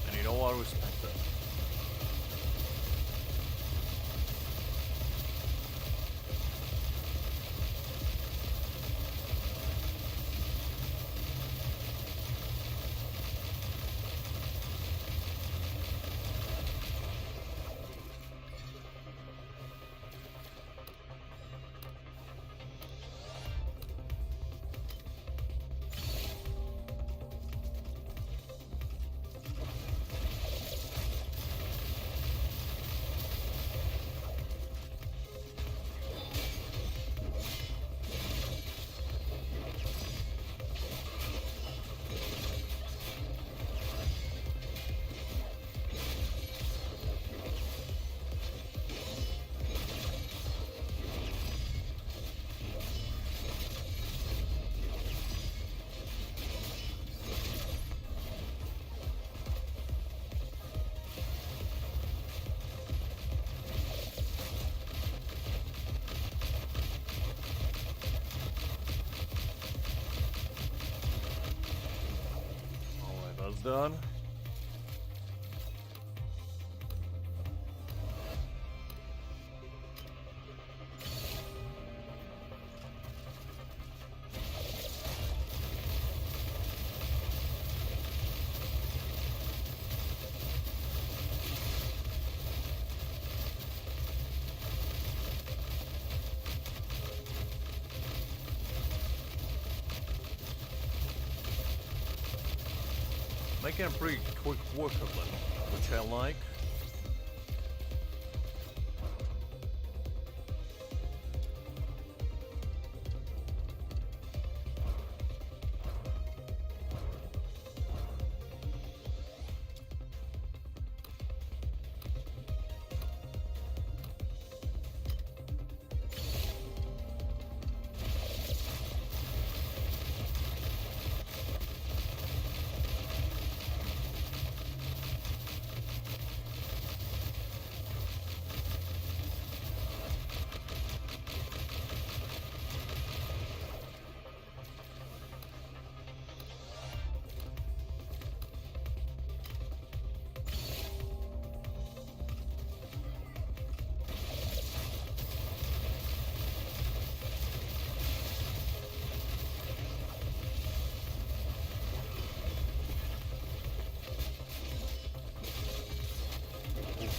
And you know what? I respect that. done. Making a pretty quick work of them, which I like.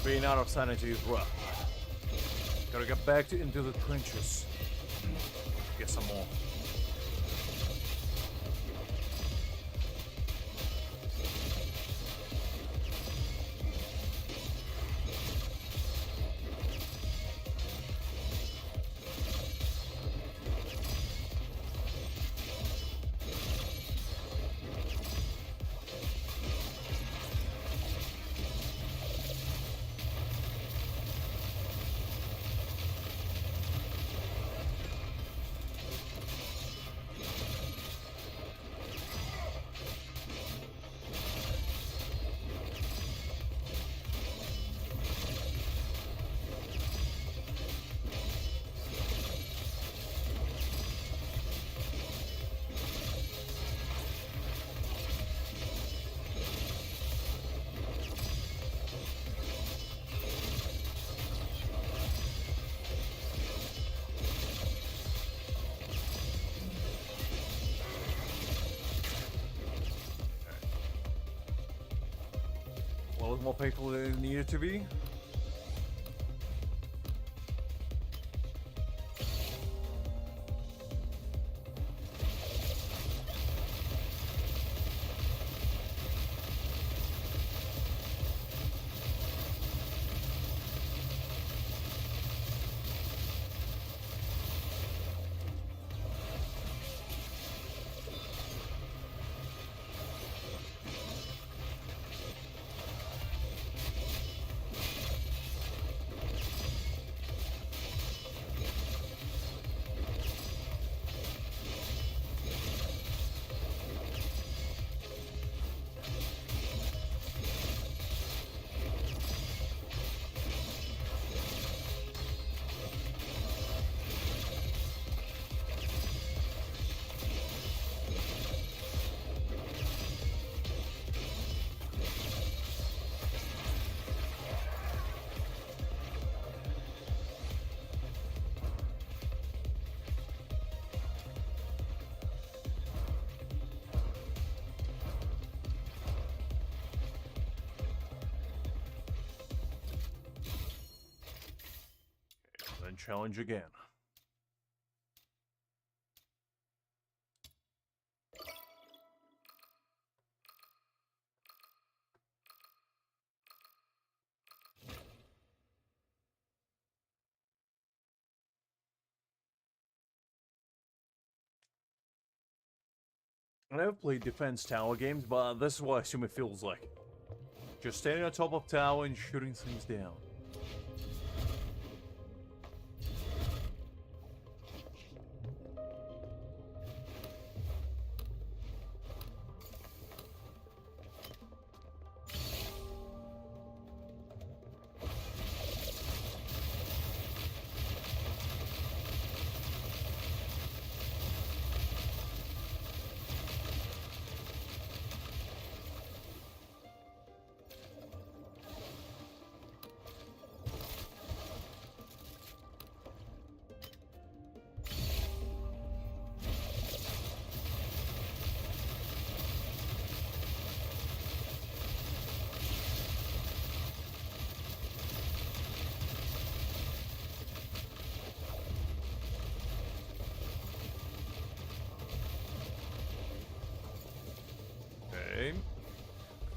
Being out of sanity is rough. Gotta get back into the trenches. Get some more. Well, there's more people than there needed to be. Then challenge again. I never played defense tower games, but this is what I assume it feels like. Just standing on top of tower and shooting things down.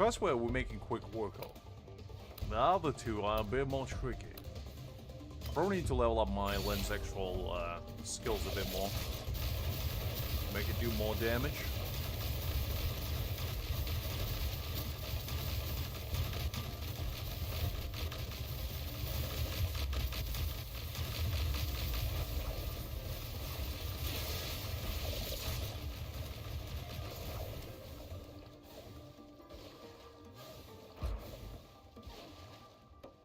First wave we're making quick work of. The other two are a bit more tricky. I probably need to level up my lens actual skills a bit more. Make it do more damage.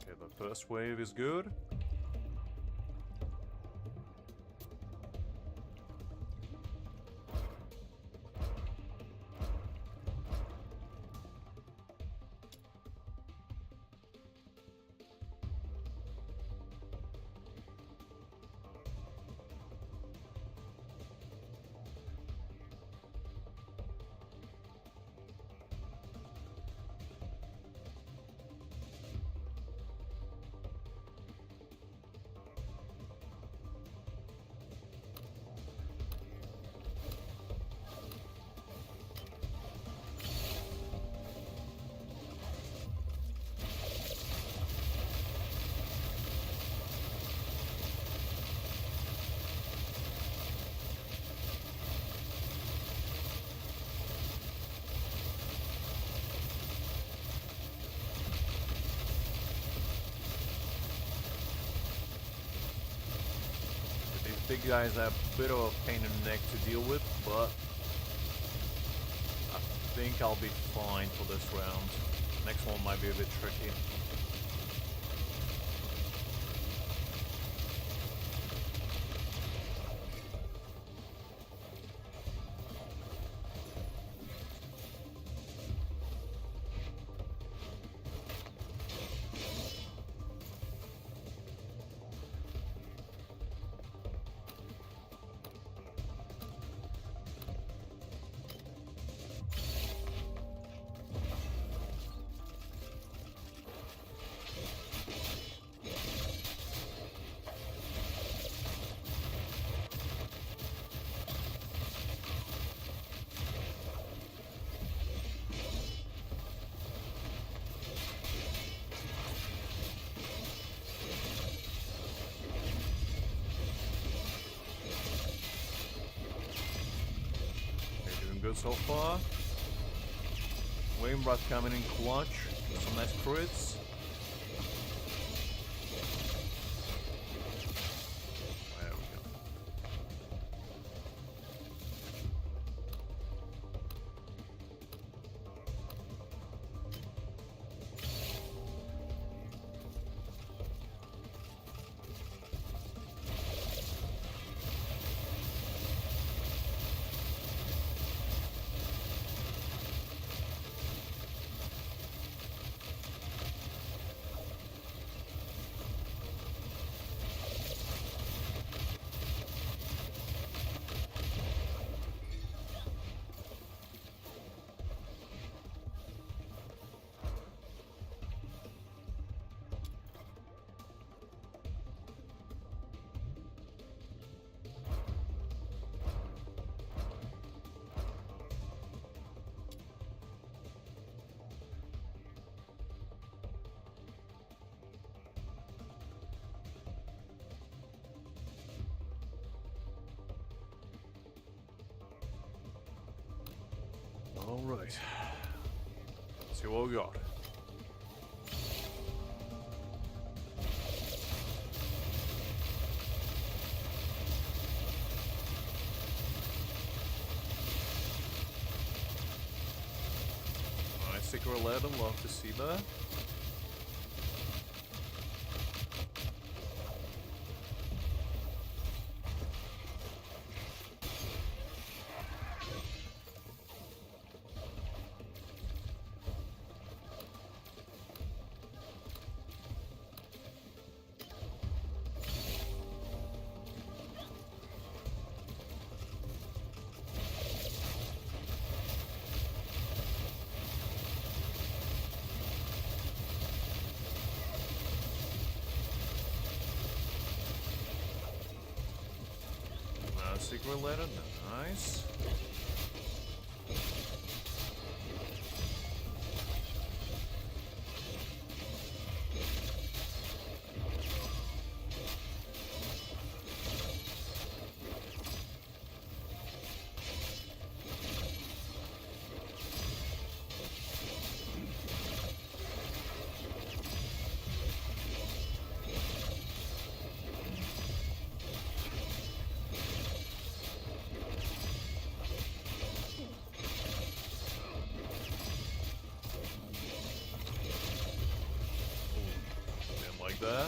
Okay, the first wave is good. Big guys are a bit of a pain in the neck to deal with, but I think I'll be fine for this round. Next one might be a bit tricky. Good so far. Wainwright coming in clutch. Some nice crits. There we go. All right. Let's see what we got. Nice secret letter, love to see that. Secret letter, nice. Right there.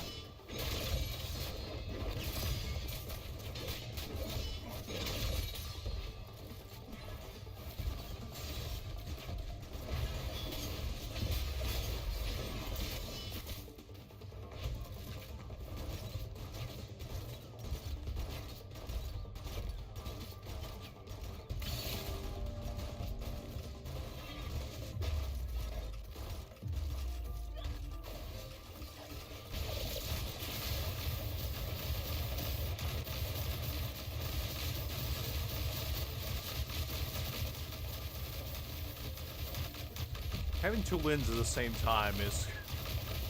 Having two lens at the same time is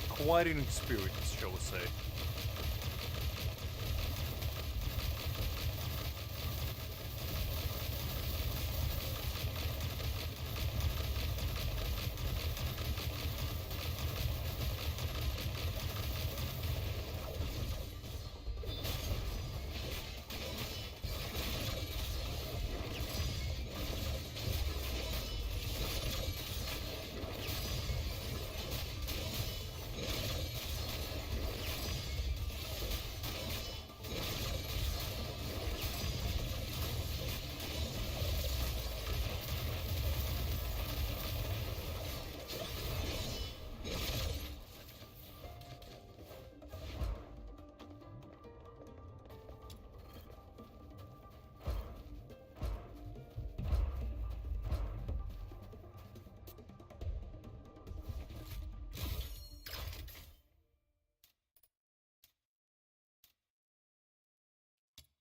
quite an experience, shall we say.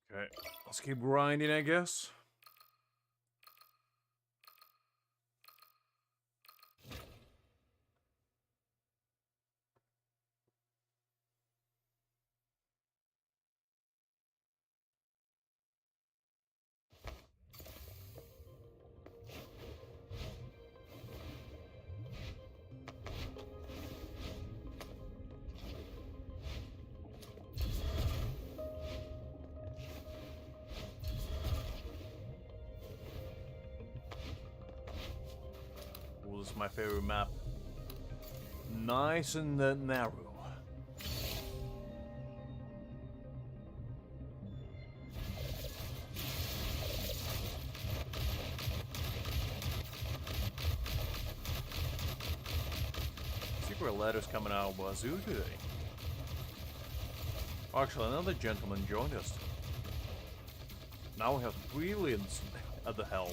Okay, let's keep grinding, I guess. Ooh, this is my favorite map. Nice and narrow. Secret letters coming out of Wazoo today. Actually, another gentleman joined us. Now we have brilliance at the helm.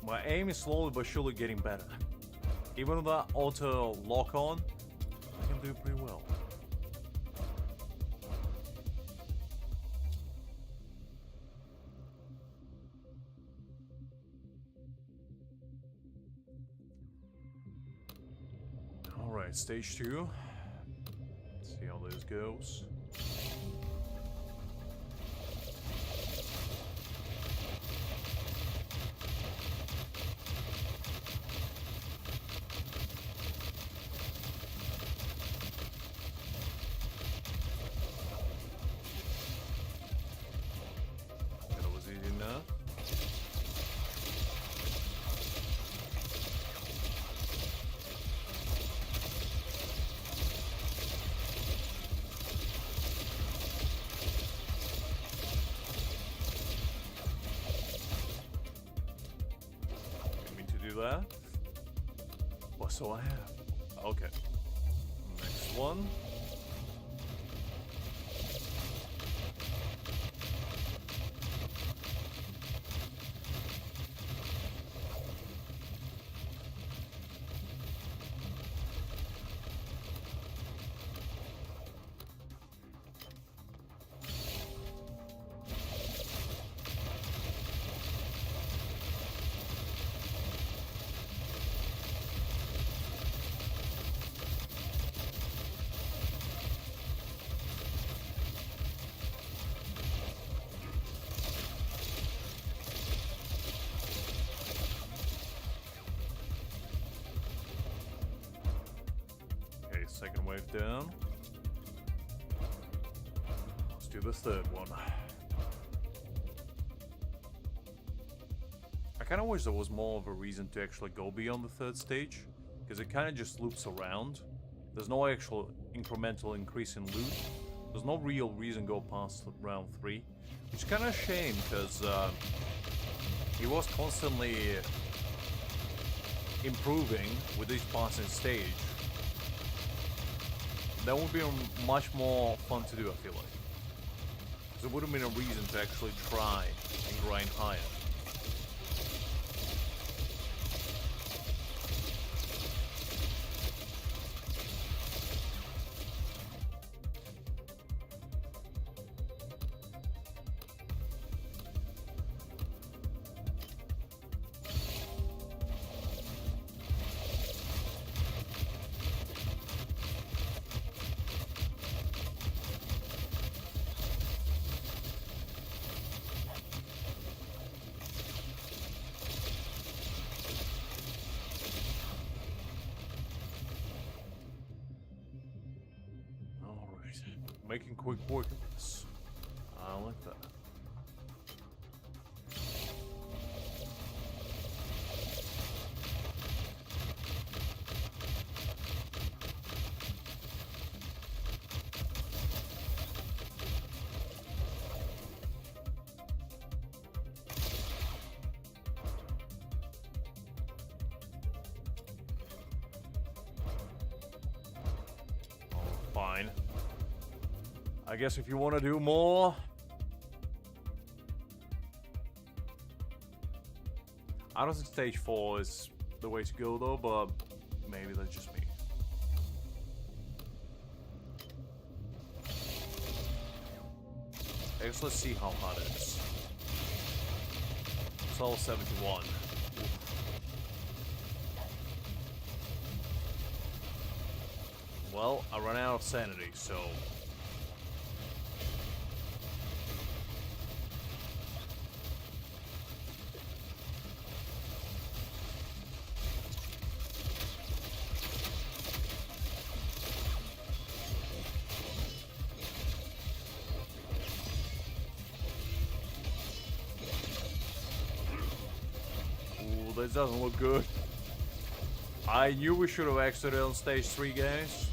My aim is slowly but surely getting better. Even with that auto lock on, I can do pretty well. Alright, stage 2. Let's see how this goes. do that. Well, so I have. Okay. Next one. Second wave down. Let's do the third one. I kind of wish there was more of a reason to actually go beyond the third stage, because it kind of just loops around. There's no actual incremental increase in loot. There's no real reason to go past round 3, which is kind of a shame, because he was constantly improving with each passing stage. That would be much more fun to do, I feel like. There would have been a reason to actually try and grind higher. Making quick work of this. I like that. Fine. I guess if you want to do more, I don't think stage 4 is the way to go though, but maybe that's just me. I guess let's see how hard it is. It's all 71. Well, I ran out of sanity, so... This doesn't look good. I knew we should have exited on stage 3, guys.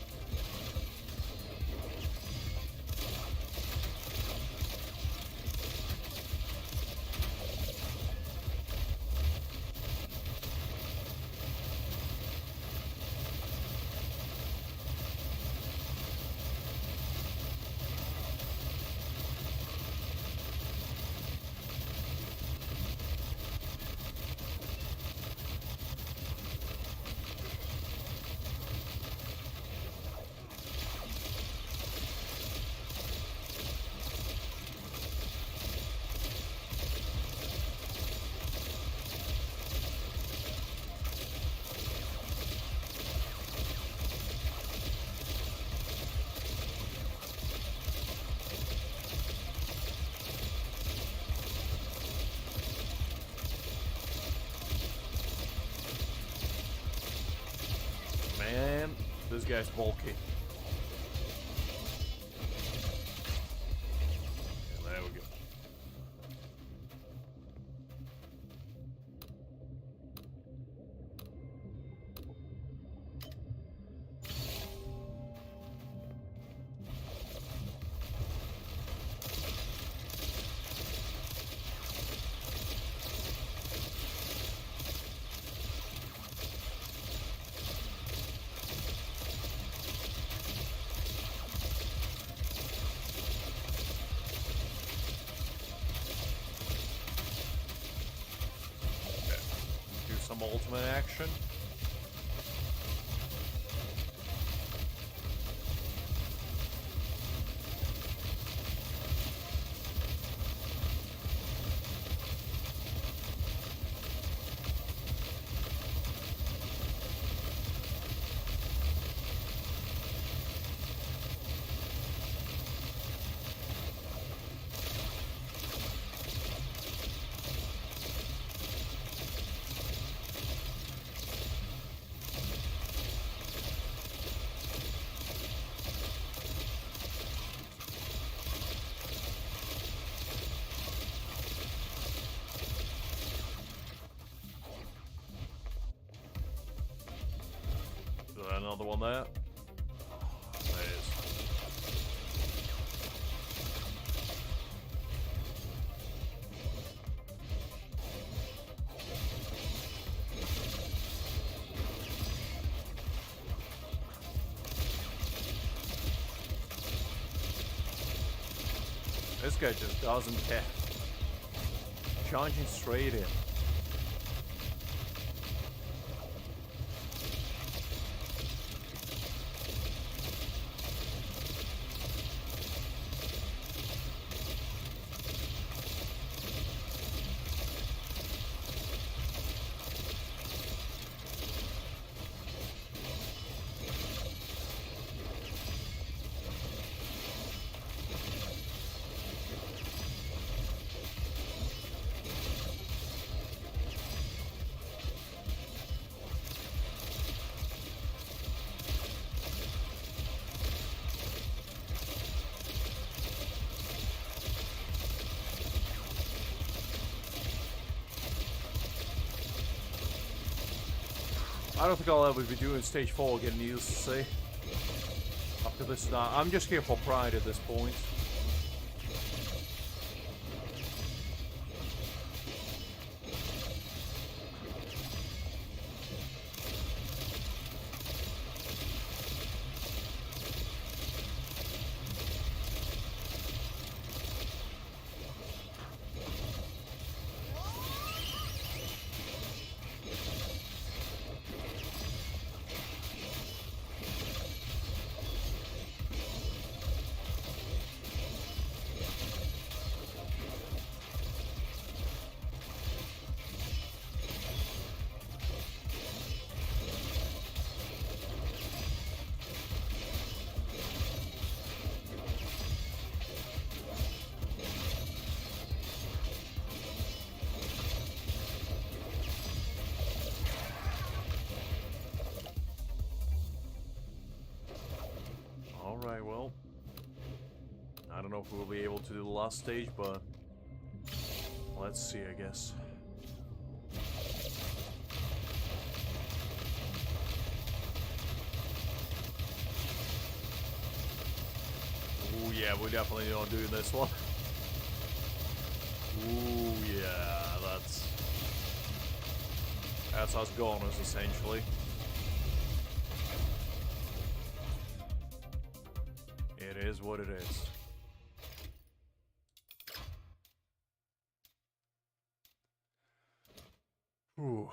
Man, this guy's bulky. Yeah, there we go. some ultimate action. Another one there. There it is. This guy just doesn't care. Charging straight in. I don't think I'll ever be doing stage 4 again, needless to say. After this, I'm just here for pride at this point. Alright, well, I don't know if we'll be able to do the last stage, but let's see, I guess. Ooh, yeah, we're definitely not doing this one. Ooh, yeah, that's us goners, essentially. It is what it is. Ooh.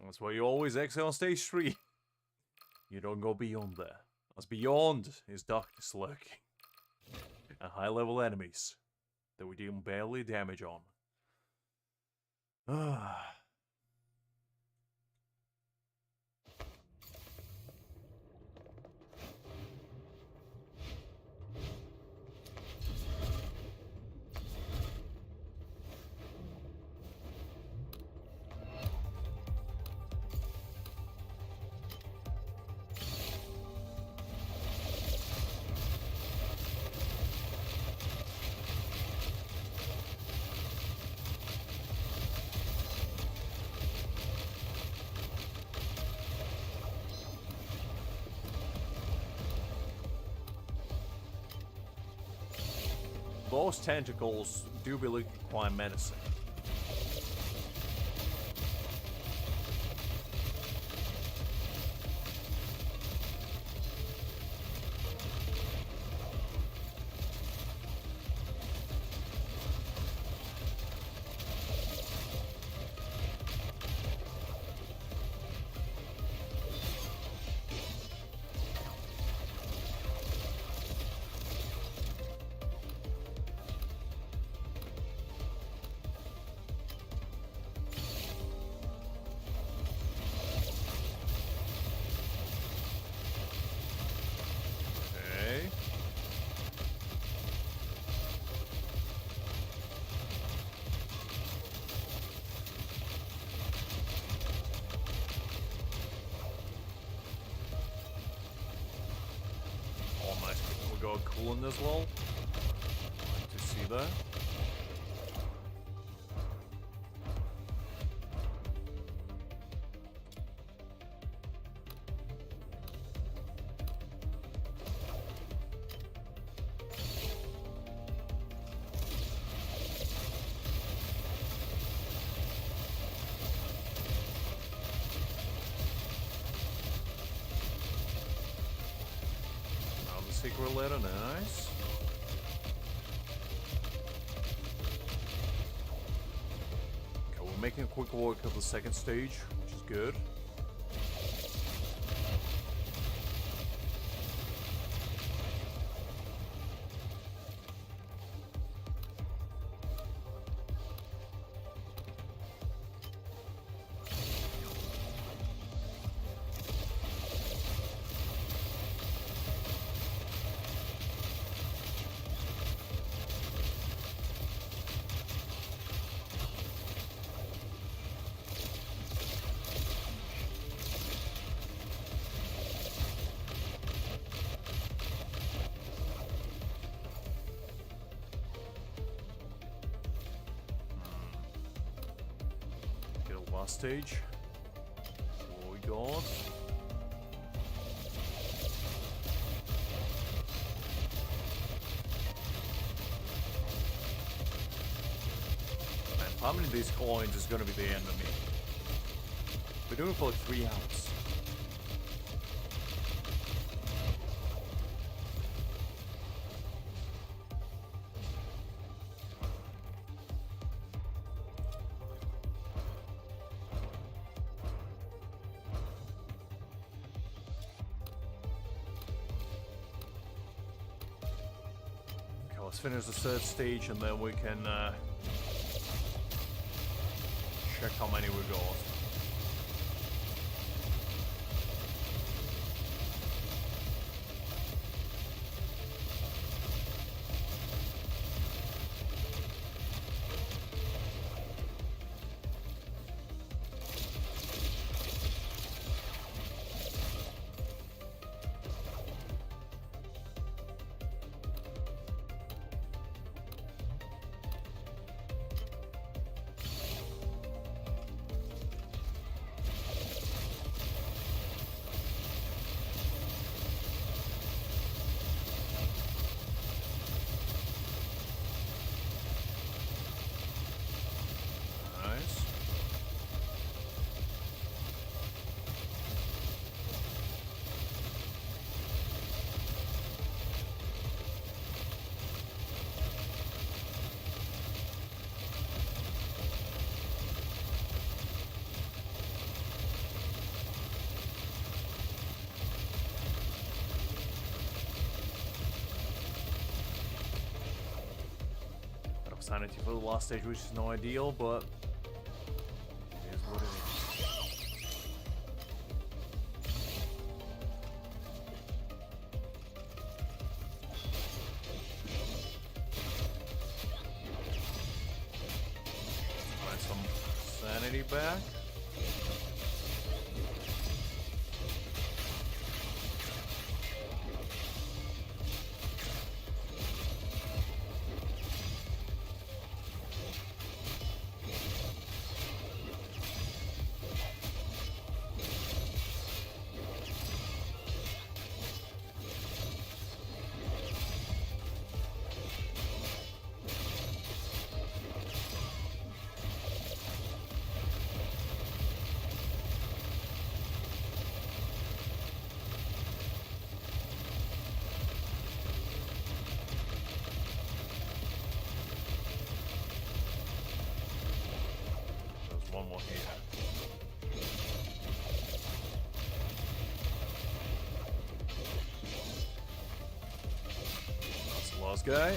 That's why you always exit on stage 3. You don't go beyond there. As beyond is darkness lurking. And high-level enemies that we do barely damage on. Ah. Those tentacles do be looking quite menacing. coolant as well. Like to see that. Secret letter, nice. Okay, we're making a quick work of the second stage, which is good. Last stage. What we got? And how many of these coins is gonna be the enemy? We're doing it for like 3 hours. Let's finish the third stage and then we can check how many we got. Sanity for the last stage, which is no ideal, but it is what it is. Find some sanity back. One more here. That's the last guy.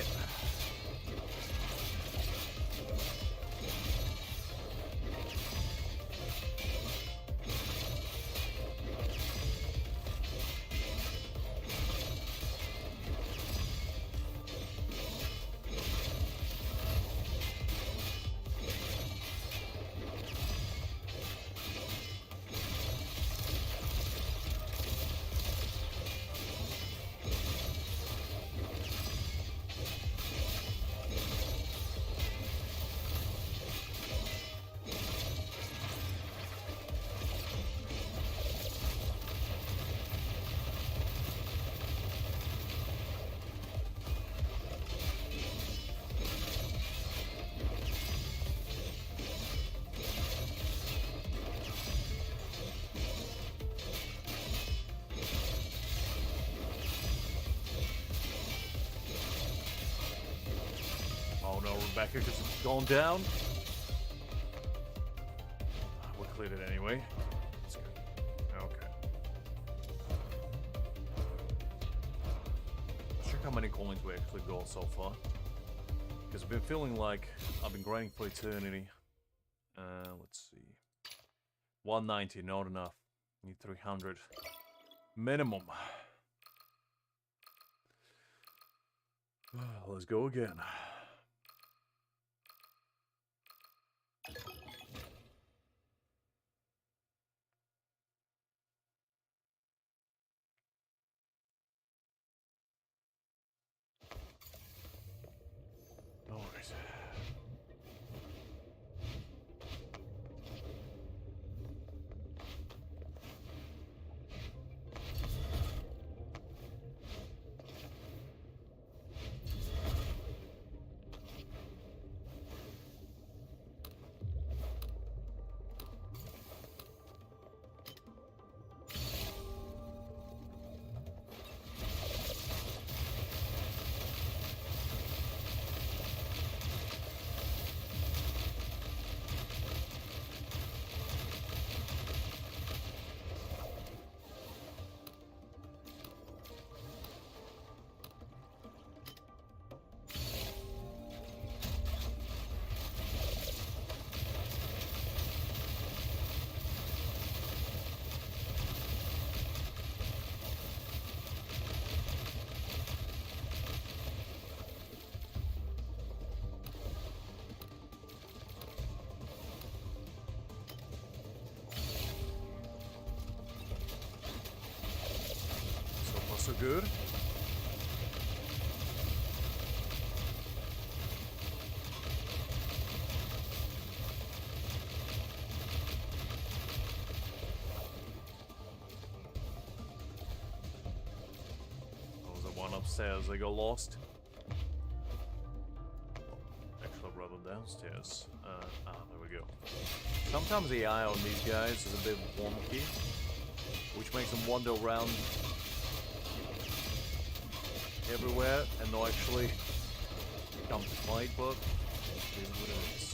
Oh no, Rebecca just gone down. We cleared it anyway. That's good. Okay. Let's check how many coins we actually got so far. Because I've been feeling like I've been grinding for eternity. Let's see. 190, not enough. Need 300. Minimum. Let's go again. Alright. So far so good. One upstairs, they got lost. Actually, rather downstairs. There we go. Sometimes the eye on these guys is a bit wonky, which makes them wander around everywhere and not actually come to fight, but it is what it is.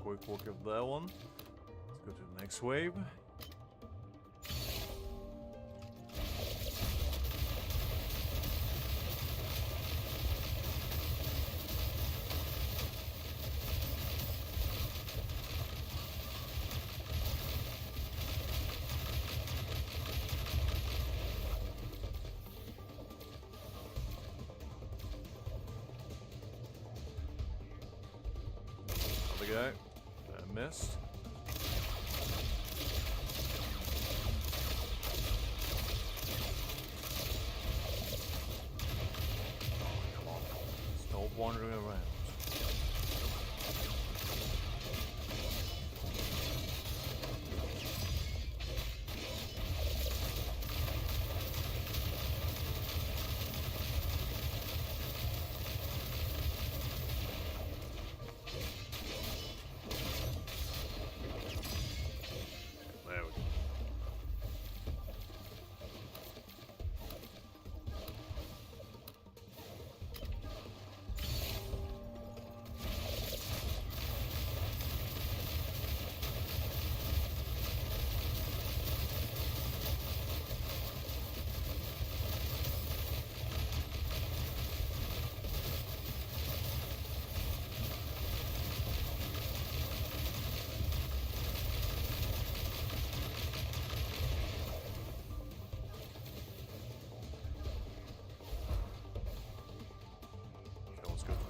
Quick walk of that one. Let's go to the next wave. There we go. Missed. Come on. Stop wandering around.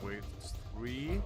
Wave 3.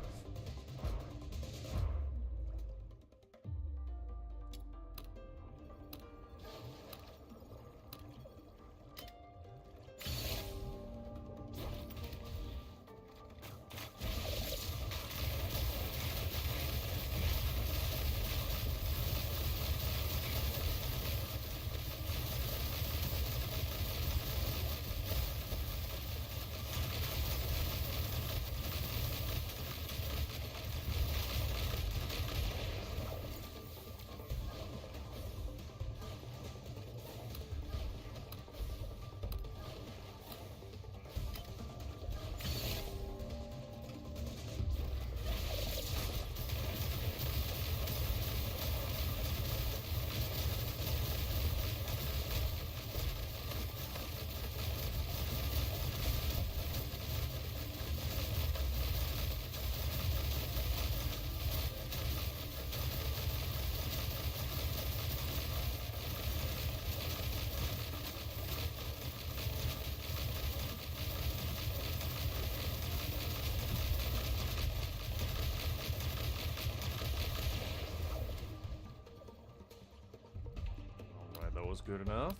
was good enough.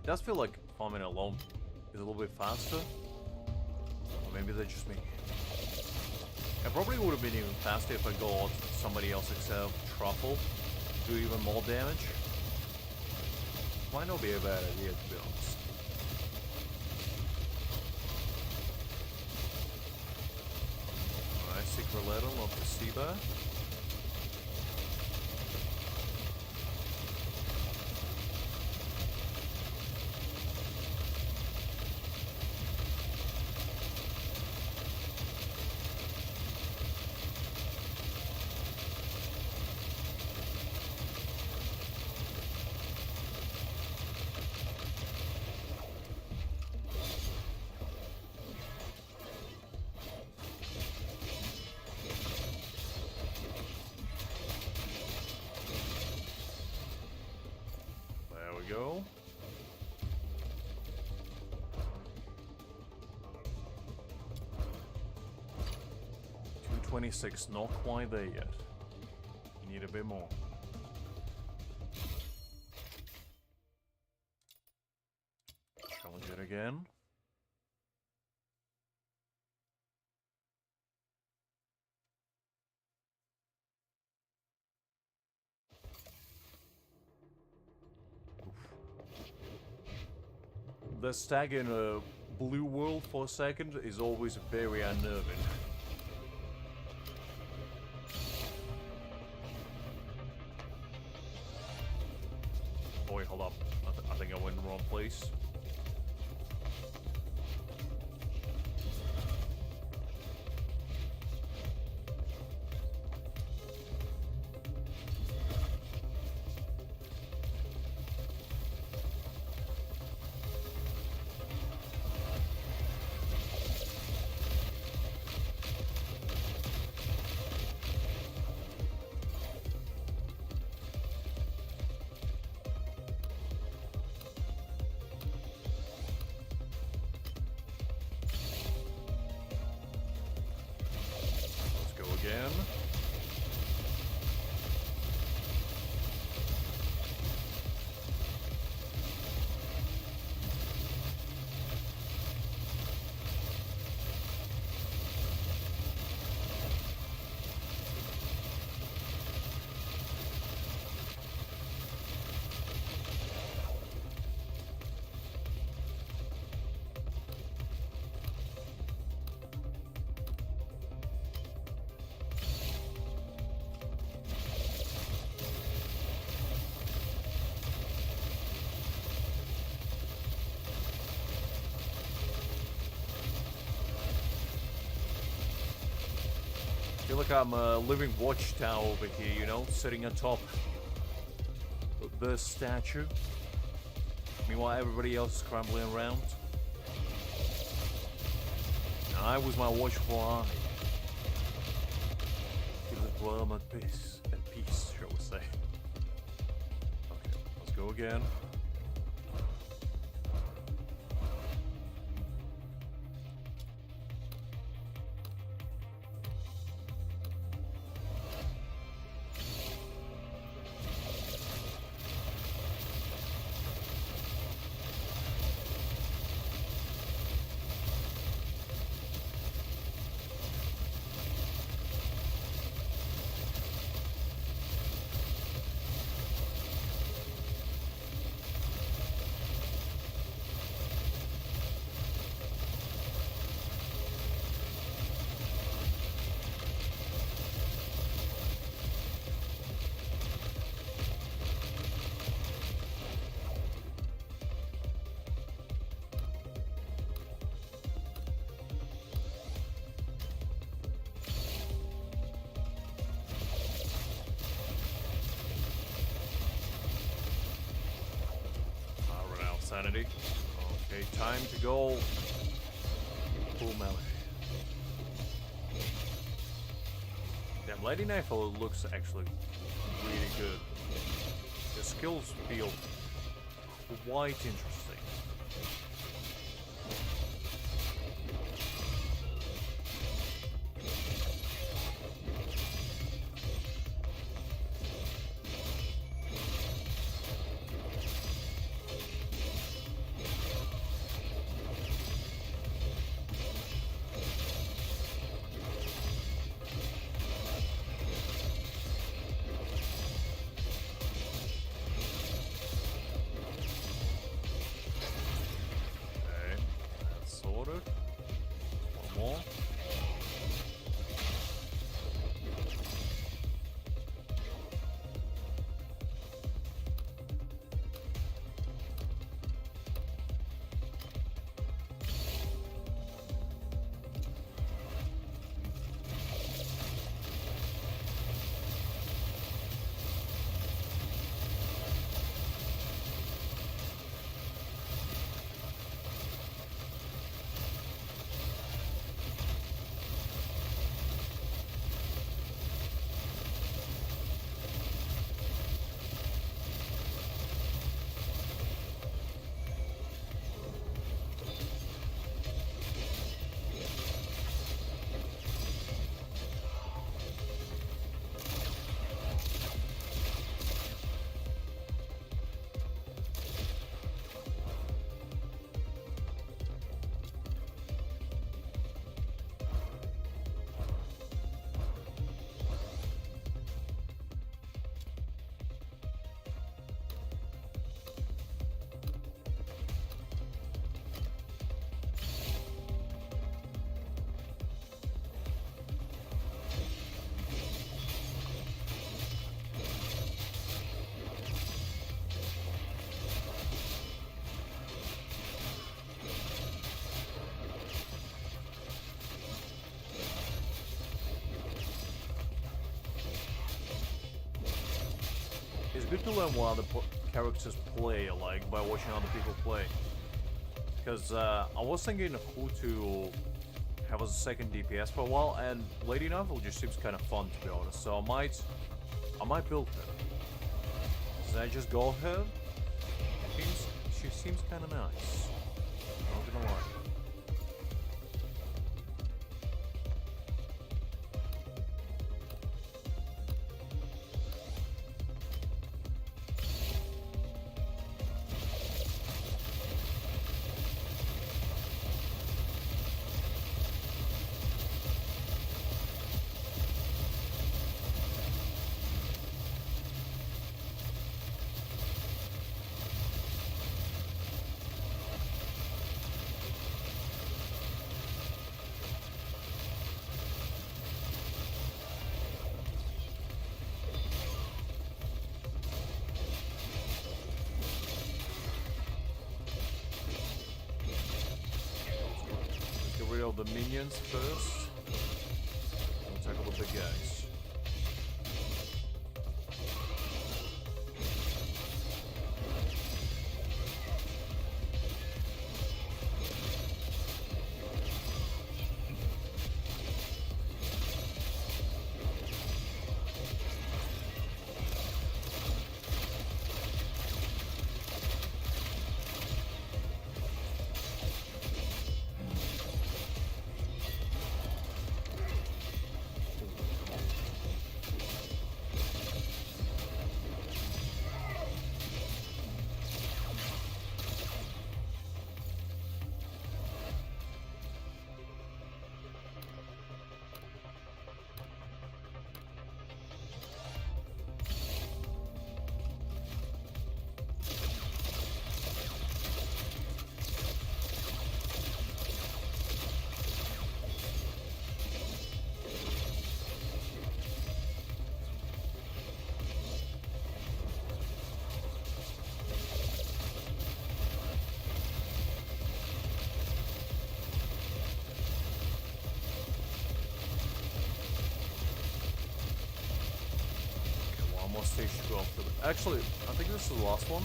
It does feel like farming alone is a little bit faster. Or maybe that's just me. It probably would have been even faster if I got somebody else except Truffle to do even more damage. Might not be a bad idea, to be honest. Alright, secret letter, love to see that. Go. 226, not quite there yet. Need a bit more. Challenge it again. The stag in a blue world for a second is always very unnerving. Oh wait, hold up. I think I went in the wrong place. Again. I feel like I'm a living watchtower over here, you know, sitting atop the statue. Meanwhile, everybody else is scrambling around. And I was my watchful eye. Keep the dwell at peace, shall we say. Okay, let's go again. Sanity. Okay, time to go. Full melee. Damn, Lady Nightfall looks actually really good. The skills feel quite interesting. good to learn what other characters play, like by watching other people play. Because I was thinking of who to have as a second DPS for a while, and Lady Novel just seems kind of fun, to be honest. So I might build her. Did I just go her? She seems kind of nice. Not gonna lie. The minions first. We'll tackle the big guys. Stage to go after the... Actually, I think this is the last one.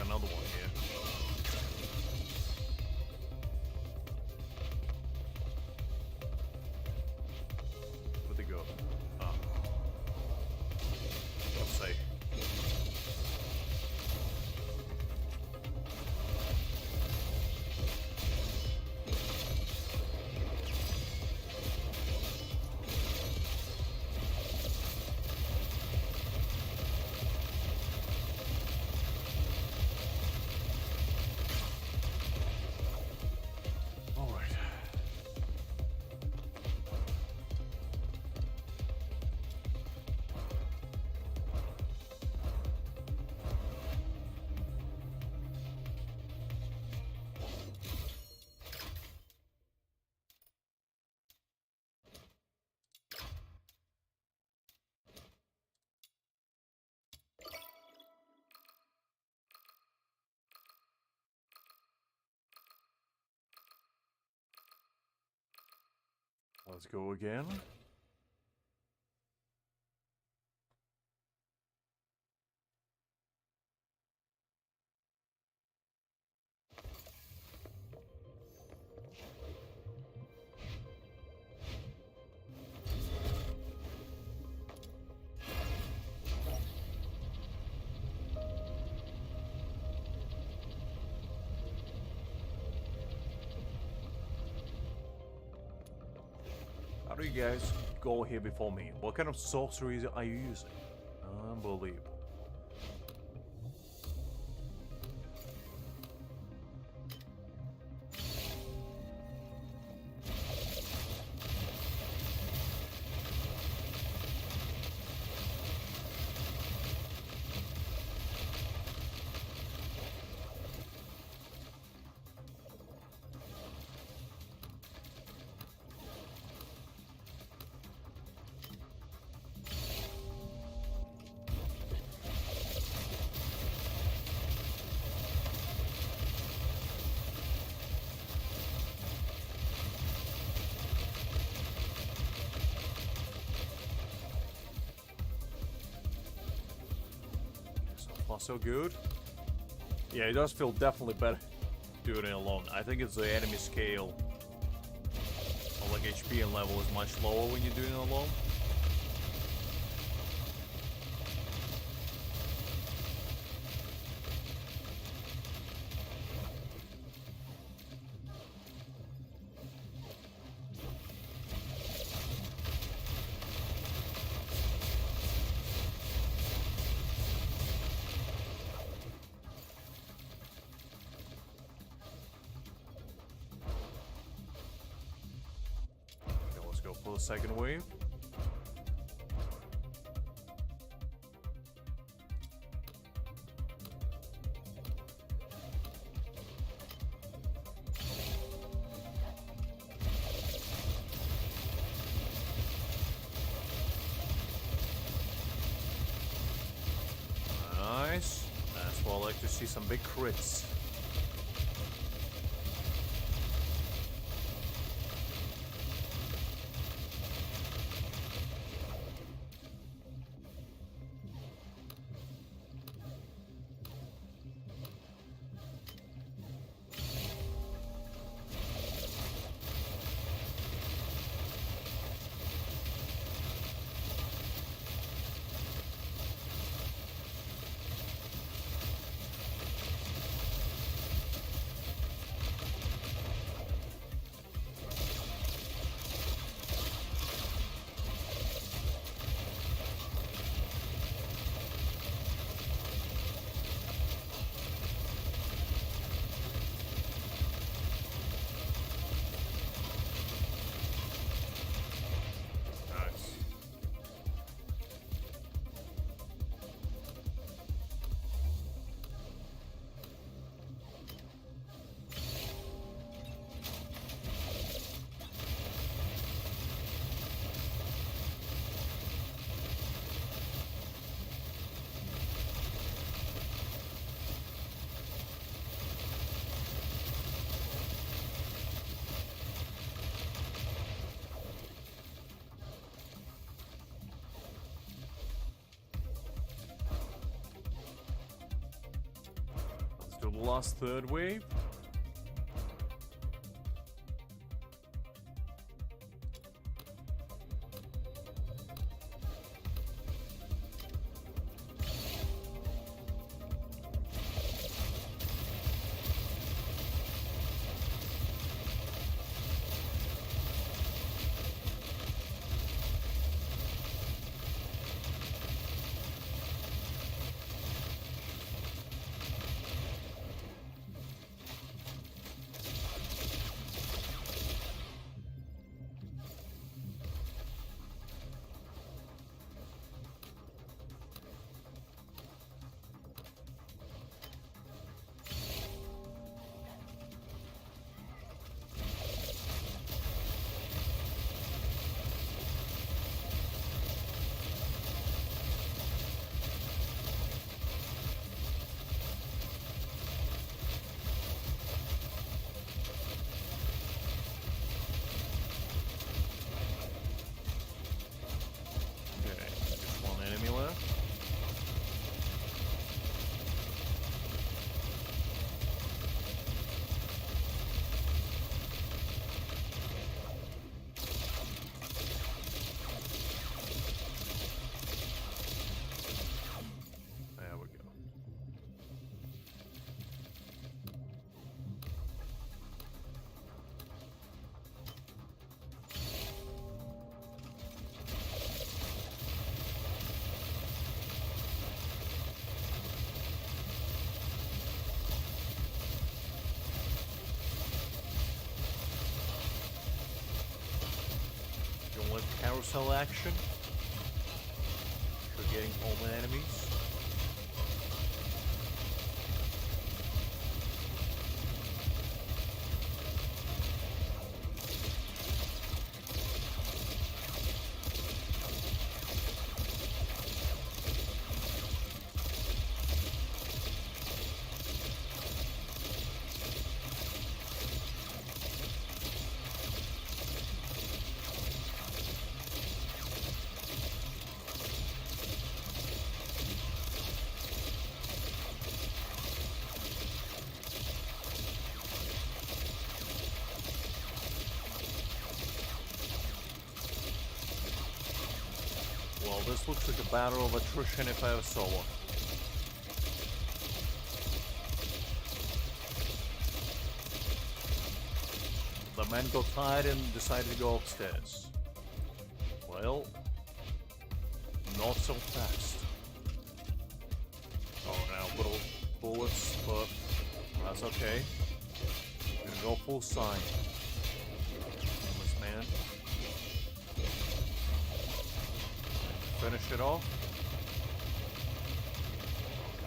Another one here. Where'd they go? Ah. Let's see. Let's go again. How do you guys go here before me? What kind of sorceries are you using? Unbelievable. not so good. Yeah, it does feel definitely better doing it alone. I think it's the enemy scale, or like HP and level is much lower when you're doing it alone. Go for the second wave. Nice. That's why I like to see some big crits. To the last third wave. Carousel action for getting home enemies. Well, this looks like a battle of attrition if I ever saw one. The man got tired and decided to go upstairs. Well, not so fast. Oh, now little bullets, but that's okay. We're gonna go full sign. This man. Finish it off.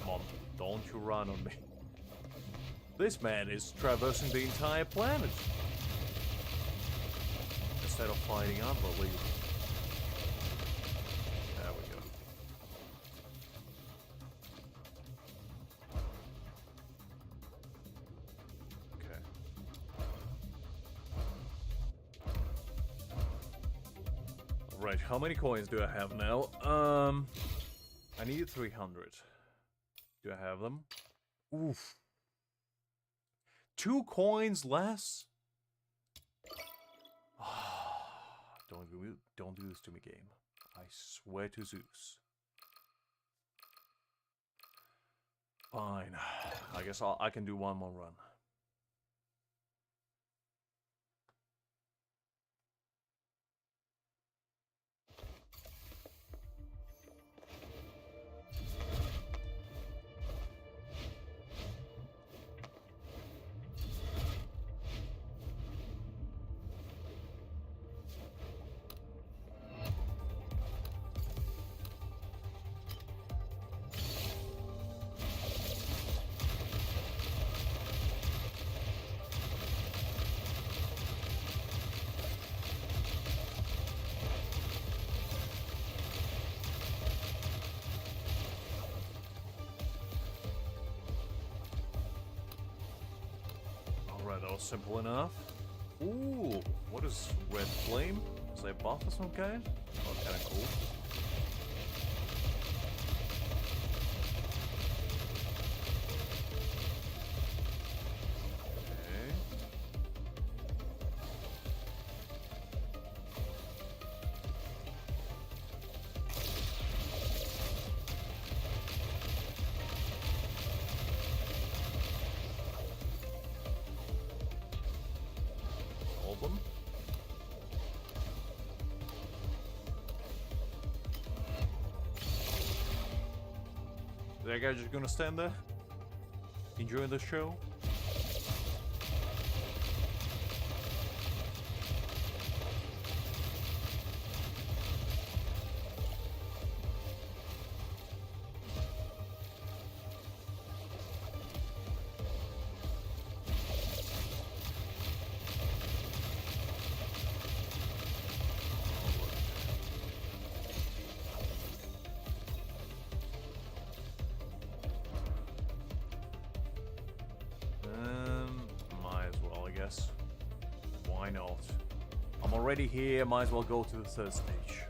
Come on, don't you run on me. This man is traversing the entire planet. Instead of fighting, unbelievable. There we go. Okay. Right, how many coins do I have now? I need 300. Do I have them? Oof. 2 coins less? Don't do this to me, game. I swear to Zeus. Fine. I guess I can do one more run. That was simple enough. Ooh, what is red flame? Is that a buff of some kind? Oh, kind of cool. Okay. Them. Is that guy just gonna stand there? Enjoying the show? Why not? I'm already here, might as well go to the third stage.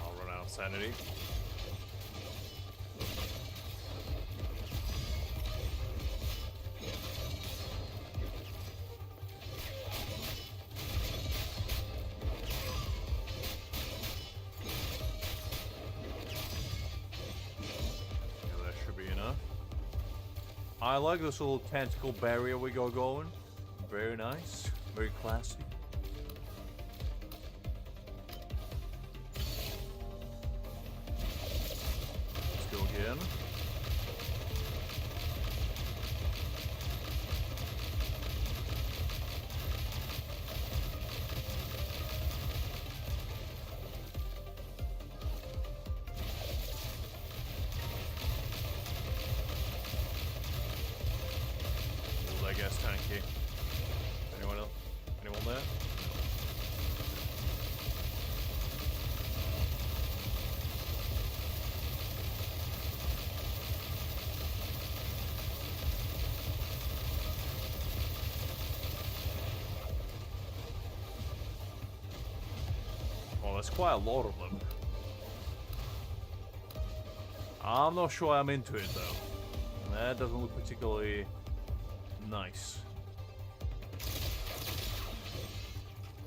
I'll run out of sanity. I like this little tentacle barrier we got going. Very nice. Very classy. Let's go again. I guess tanky. Anyone else? Anyone there? it's quite a lot of them. I'm not sure I'm into it though. That doesn't look particularly nice.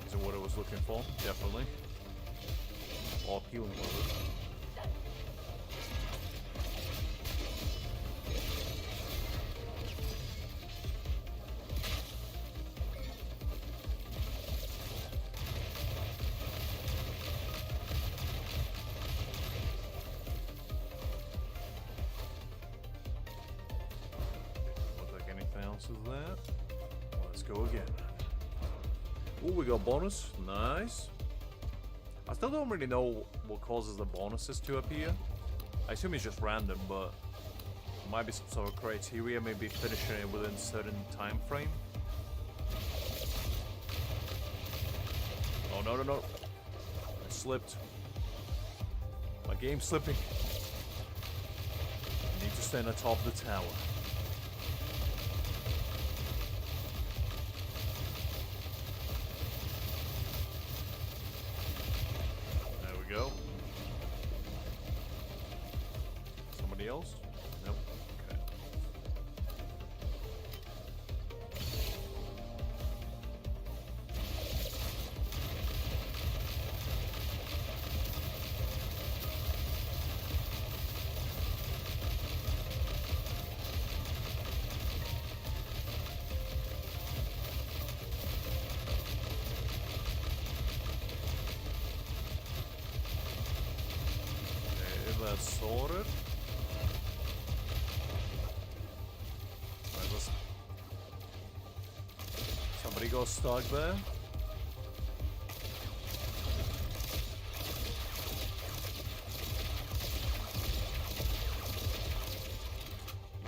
Is it what I was looking for? Definitely. Or appealing with it. Is that? Let's go again. Oh, we got bonus. Nice. I still don't really know what causes the bonuses to appear. I assume it's just random, but it might be some sort of criteria, maybe finishing it within a certain time frame. Oh, no, no, no. I slipped. My game's slipping. I need to stand on top of the tower. Go. Somebody else? Nope. Okay. That's sorted. Right, somebody got stuck there.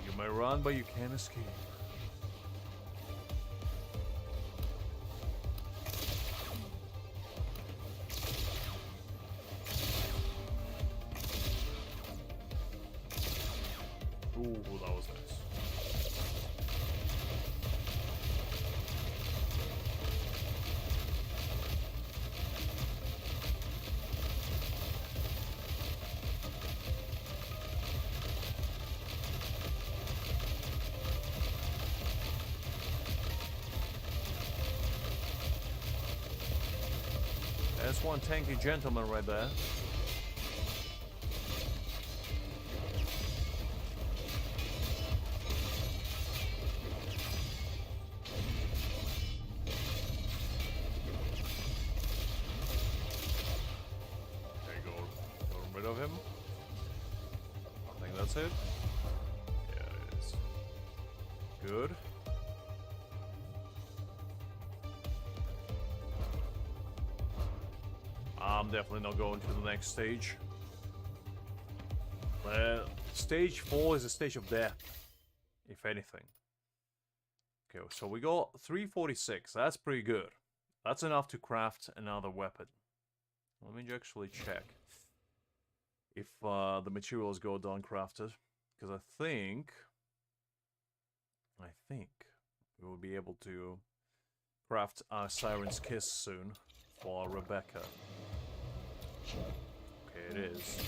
You may run, but you can't escape. Ooh, that was nice. There's one tanky gentleman right there. Of him. I think that's it. Yeah, it is. Good. I'm definitely not going to the next stage. Stage 4 is a stage of death, if anything. Okay, so we got 346. That's pretty good. That's enough to craft another weapon. Let me actually check if the materials go uncrafted, because I think we will be able to craft our Siren's Kiss soon for Rebecca. Okay, it is.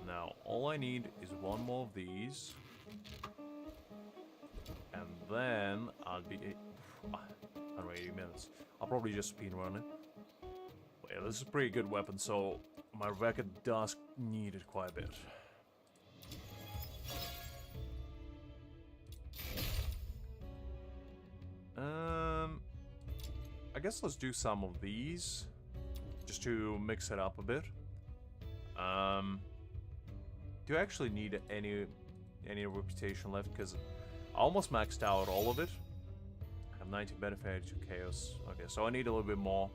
Now, all I need is one more of these, and then I'll be 180 minutes. I'll probably just speedrun it. But yeah, this is a pretty good weapon, so my Rebecca does need it quite a bit. I guess let's do some of these, just to mix it up a bit. Do I actually need any reputation left? Because I almost maxed out all of it. I have 90 benefit to chaos. Okay, so I need a little bit more.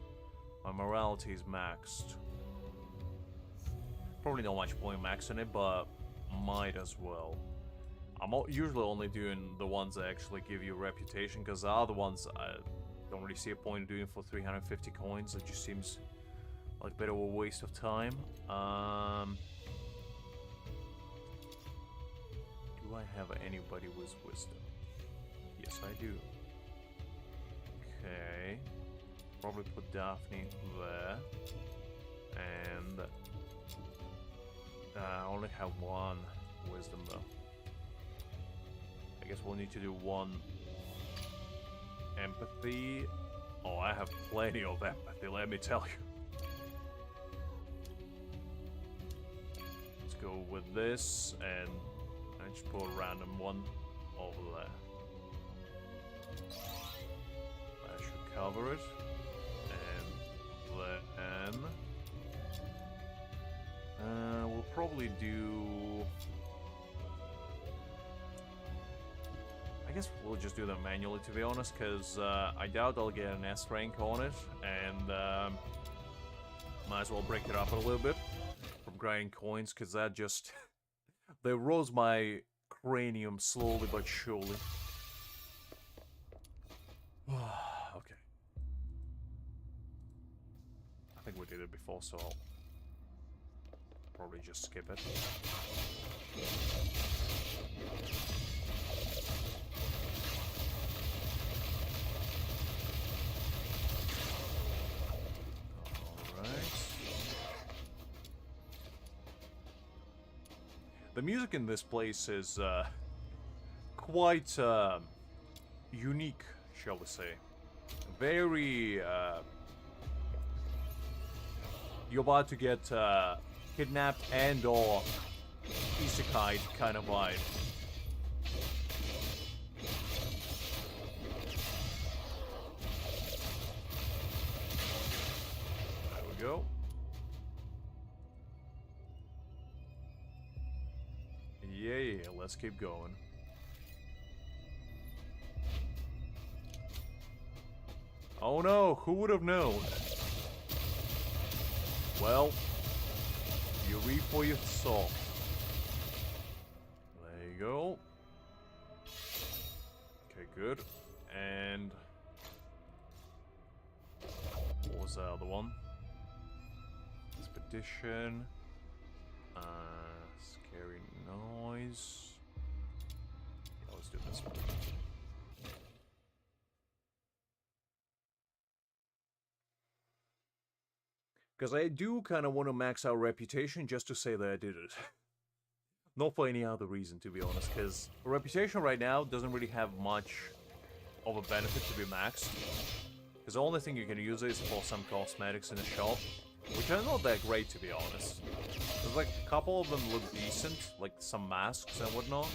My morality is maxed. Probably not much point maxing it, but might as well. I'm usually only doing the ones that actually give you reputation, because the other ones I don't really see a point in doing for 350 coins. It just seems like a bit of a waste of time. Do I have anybody with wisdom? Yes, I do. Okay. Probably put Daphne there. And I only have one wisdom though. I guess we'll need to do one empathy. Oh, I have plenty of empathy, let me tell you. Let's go with this, and I just put a random one over there. That should cover it. And then we'll probably do... I guess we'll just do them manually, to be honest, because I doubt I'll get an S rank on it, and might as well break it up a little bit from grinding coins, because that just... they rose my cranium slowly but surely. Okay. I think we did it before, so I'll probably just skip it. The music in this place is quite unique, shall we say. Very... you're about to get kidnapped and or isekai kind of vibe. There we go. Yeah, let's keep going. Oh no, who would have known? Well, you reap what you sow. There you go. Okay, good. And what was the other one? Expedition. Scary noise. Yeah, let's do this one. Because I do kind of want to max out reputation just to say that I did it. Not for any other reason, to be honest, because reputation right now doesn't really have much of a benefit to be maxed. Because the only thing you can use it is for some cosmetics in the shop, which are not that great, to be honest. There's like a couple of them look decent, like some masks and whatnot.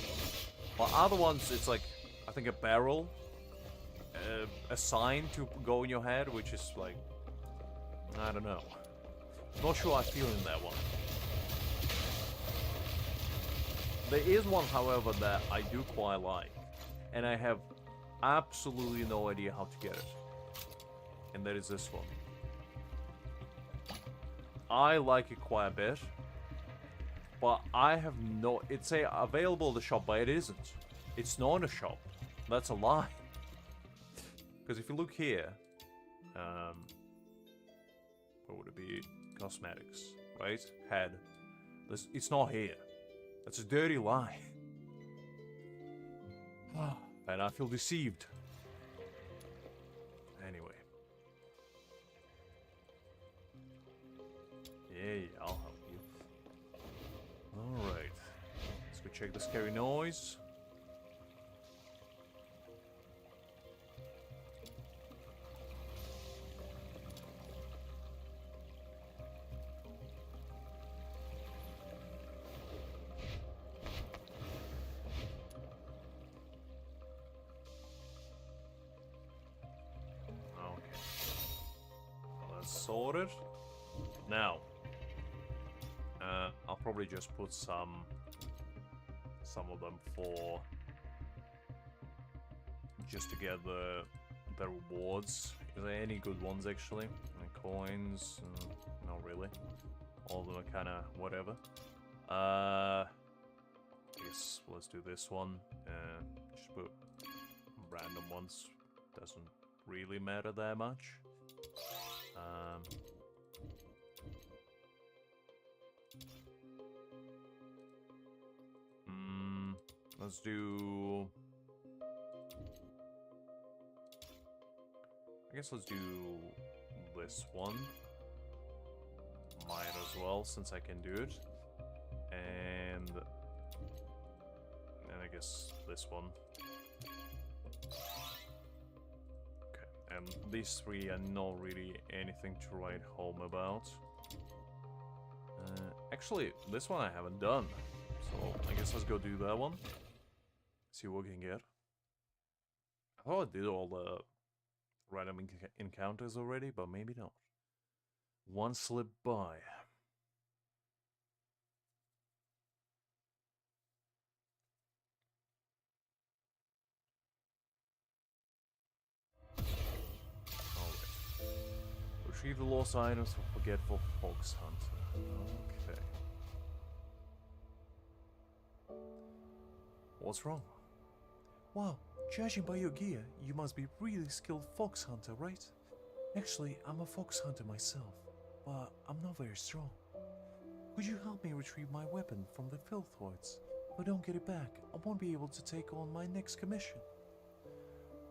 But other ones, it's like, I think a barrel, a sign to go in your head, which is like, I don't know. Not sure I feel in that one. There is one, however, that I do quite like, and I have absolutely no idea how to get it. And that is this one. I like it quite a bit, but I have no... It's available in the shop, but it isn't. It's not in the shop. That's a lie. Because if you look here, what would it be? Cosmetics, right? Head. It's not here. That's a dirty lie. And I feel deceived. Anyway. Yeah, I'll help you. Alright. Let's go check the scary noise. Sorted. Now, I'll probably just put some of them for just to get the rewards. Is there any good ones actually? Like coins? Not really. All of them are kind of whatever. I guess let's do this one. Just put random ones. Doesn't really matter that much. Let's do... I guess let's do this one. might as well, since I can do it. And I guess this one. Okay, and these three are not really anything to write home about. Actually, this one I haven't done, so I guess let's go do that one. See what we can get. I thought I did all the random encounters already, but maybe not. One slipped by. Alright. Retrieve the lost items for Forgetful Fox Hunter. Okay. What's wrong? Wow, judging by your gear, you must be really skilled fox hunter, right? Actually, I'm a fox hunter myself, but I'm not very strong. Could you help me retrieve my weapon from the filthroids? If I don't get it back, I won't be able to take on my next commission.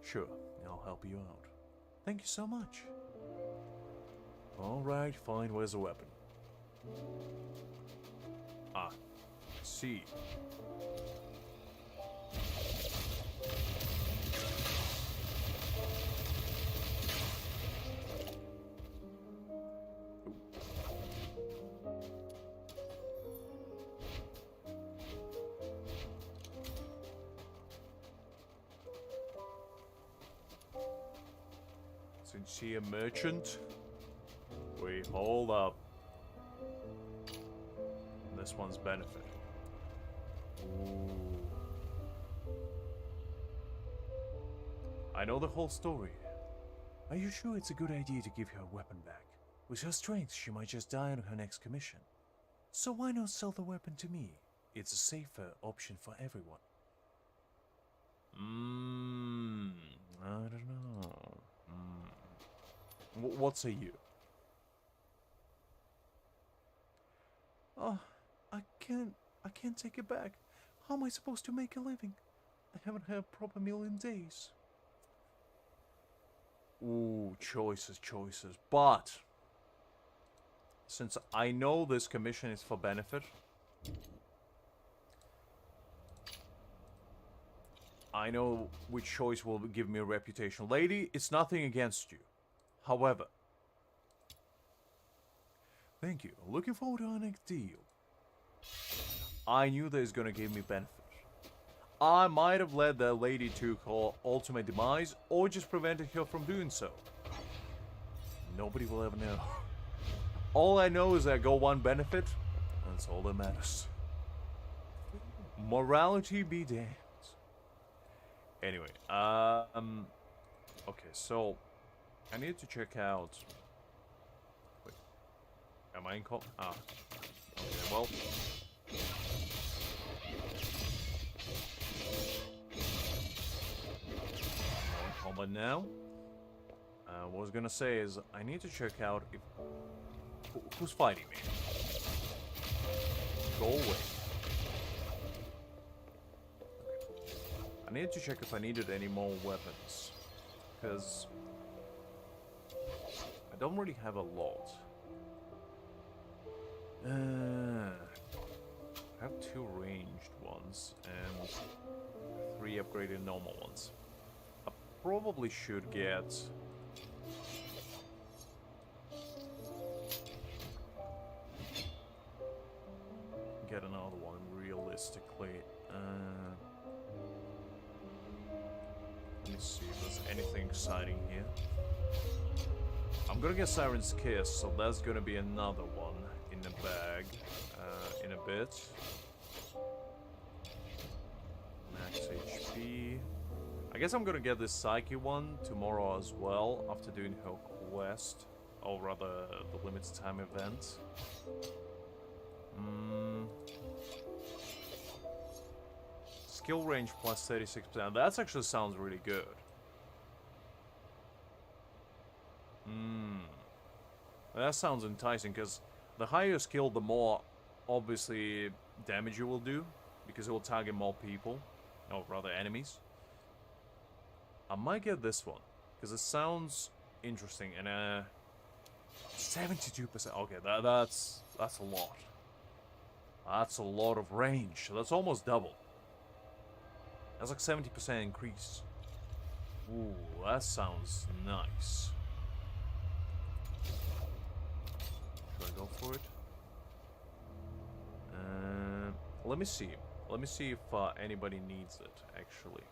Sure, I'll help you out. Thank you so much. Alright, fine, where's the weapon? Ah, I see. Sincere merchant? Wait, hold up. This one's benefit. Ooh. I know the whole story. Are you sure it's a good idea to give her weapon back? With her strength, she might just die on her next commission. So why not sell the weapon to me? It's a safer option for everyone. I don't know. What say you? Oh, I can't take it back. How am I supposed to make a living? I haven't had a proper meal in days. Ooh, choices. But since I know this commission is for benefit, I know which choice will give me a reputation. Lady, it's nothing against you. However, Thank you. Looking forward to our next deal. I knew that it's gonna give me benefit. I might have led that lady to her ultimate demise, or just prevented her from doing so. Nobody will ever know. All I know is that I got one benefit, and that's all that matters. Morality be damned. Anyway, okay, so I need to check out. Wait, am I in call? Ah, okay, well. Combat now. What I was gonna say is I need to check out if who's fighting me. Go away. Okay. I need to check if I needed any more weapons, because I don't really have a lot. I have 2 ranged ones and 3 upgraded normal ones. I probably should get another one realistically. Let me see if there's anything exciting here. I'm gonna get Siren's Kiss, so that's gonna be another one in the bag in a bit. Max HP. I guess I'm gonna get this Psyche one tomorrow as well, after doing her quest, or rather the limited time event. Skill range plus 36%. That actually sounds really good. That sounds enticing, because the higher your skill, the more, obviously, damage you will do, because it will target more people, or rather enemies. I might get this one, because it sounds interesting, and 72%. Okay, that's a lot. That's a lot of range. That's almost double. That's like 70% increase. Ooh, that sounds nice. Should I go for it? Let me see. Let me see if anybody needs it, actually.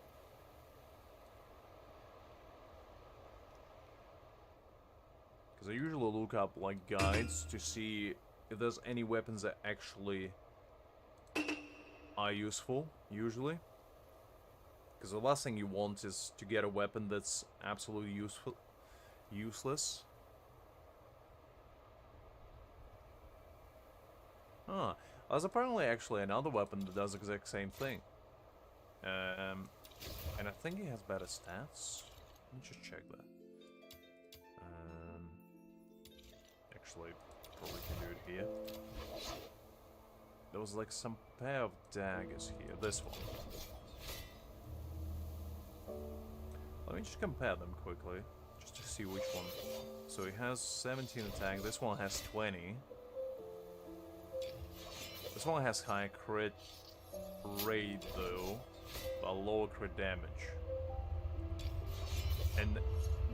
Because I usually look up, like, guides to see if there's any weapons that actually are useful, usually. Because the last thing you want is to get a weapon that's absolutely useless. Huh. There's apparently actually another weapon that does the exact same thing. And I think it has better stats. Let me just check that. Actually, probably can do it here. There was like some pair of daggers here. This one. Let me just compare them quickly, just to see which one. So it has 17 attack. This one has 20. This one has high crit rate though, but lower crit damage. And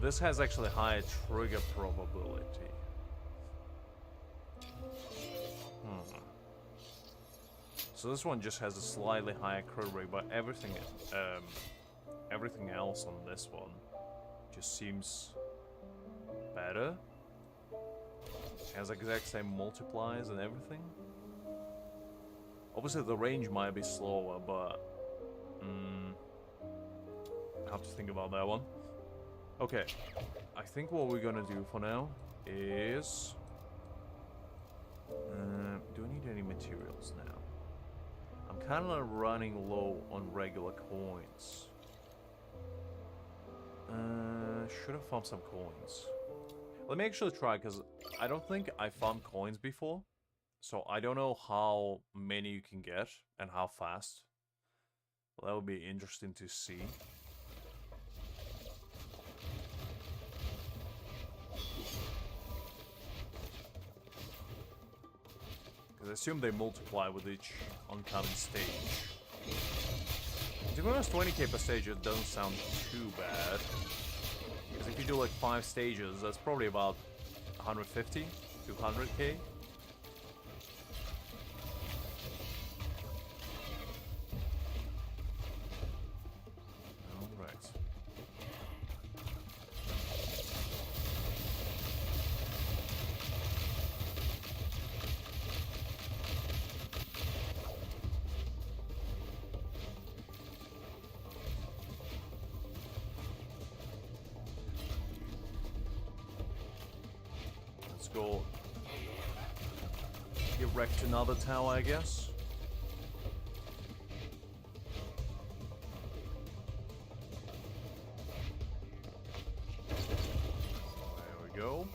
this has actually higher trigger probability. So this one just has a slightly higher crit rate, but everything else on this one just seems better. It has exact same multipliers and everything. Obviously the range might be slower, but I have to think about that one. Okay, I think what we're gonna do for now is do I need any materials now? I'm kind of running low on regular coins. Should have farmed some coins. Let me actually try, because I don't think I farmed coins before. So I don't know how many you can get and how fast. Well, that would be interesting to see. Because I assume they multiply with each oncoming stage. To be honest, 20k per stage, it doesn't sound too bad. Because if you do like 5 stages, that's probably about 150 to 200k. Alright. Let's go erect another tower, I guess. There we go.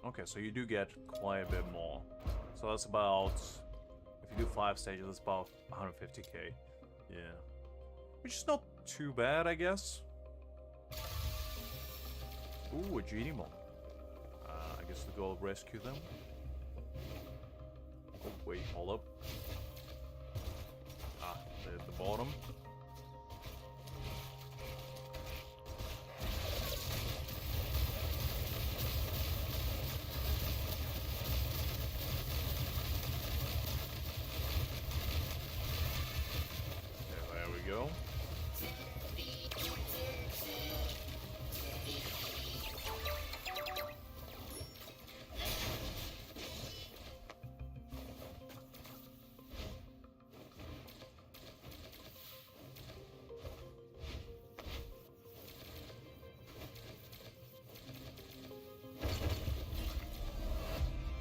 Okay, so you do get quite a bit more. So that's about, if you do 5 stages, that's about 150k. Yeah. Which is not too bad, I guess. Ooh, a genie mon. I guess to go rescue them. Oh, wait, hold up. Ah, they're at the bottom.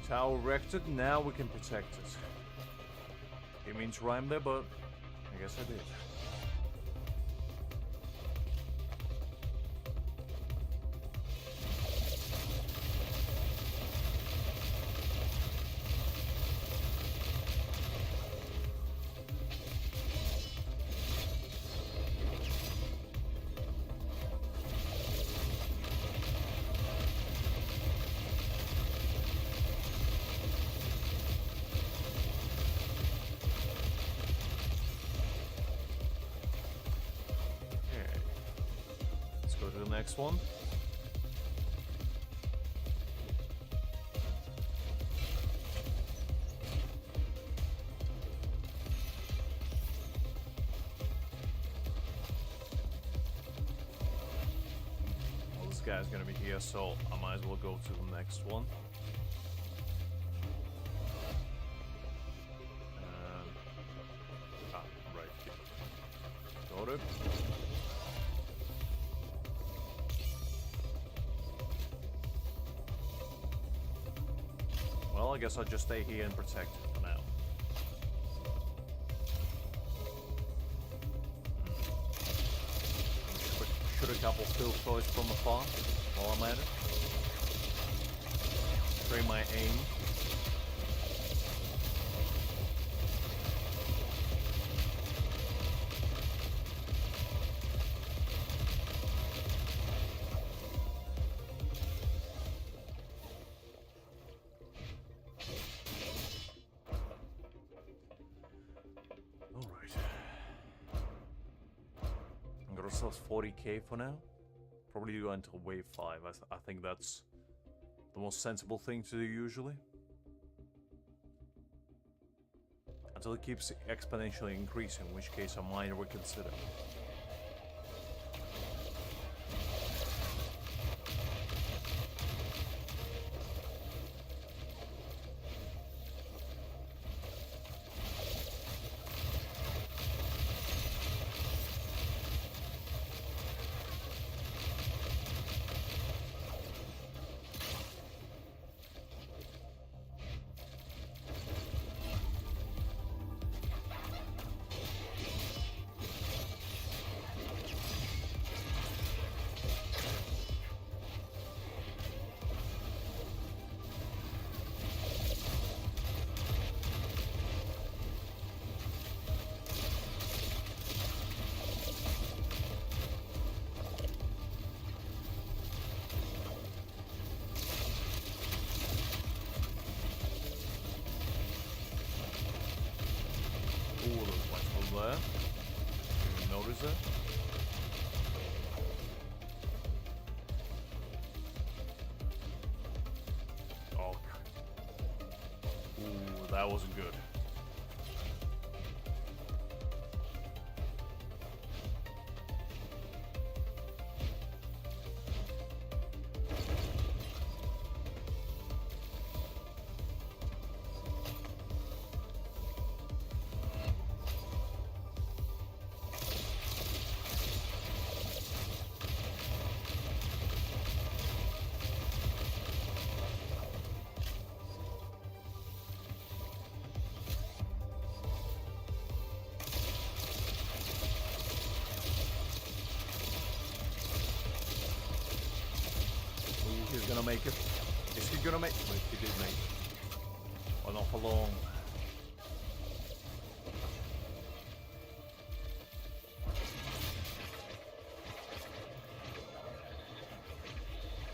Tower erected, now we can protect it. It means rhyme there, but I guess I did. Go to the next one. Well, this guy's gonna be here, so I might as well go to the next one. Right here. Got it. Well, I guess I'll just stay here and protect it for now. Shoot a couple field toys from afar while I'm at it. Train my aim. Got ourselves 40k for now. Probably go until wave 5. I think that's the most sensible thing to do usually. Until it keeps exponentially increasing, in which case I might reconsider. There. Didn't notice it. Oh. Ooh, that wasn't good. He's gonna make it. Is he gonna make it? Wait, he did make it. Oh, not for long.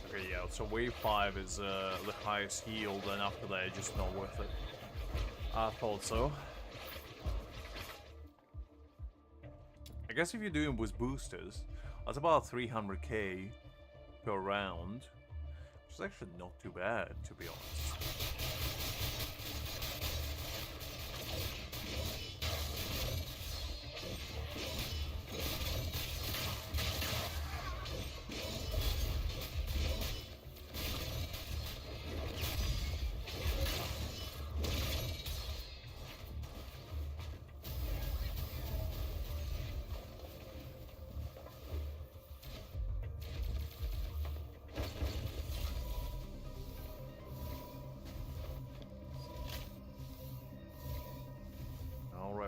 Okay, yeah, so wave 5 is the highest yield, and after that it's just not worth it. I thought so. I guess if you're doing with boosters, that's about 300k per round. Which is actually not too bad, to be honest.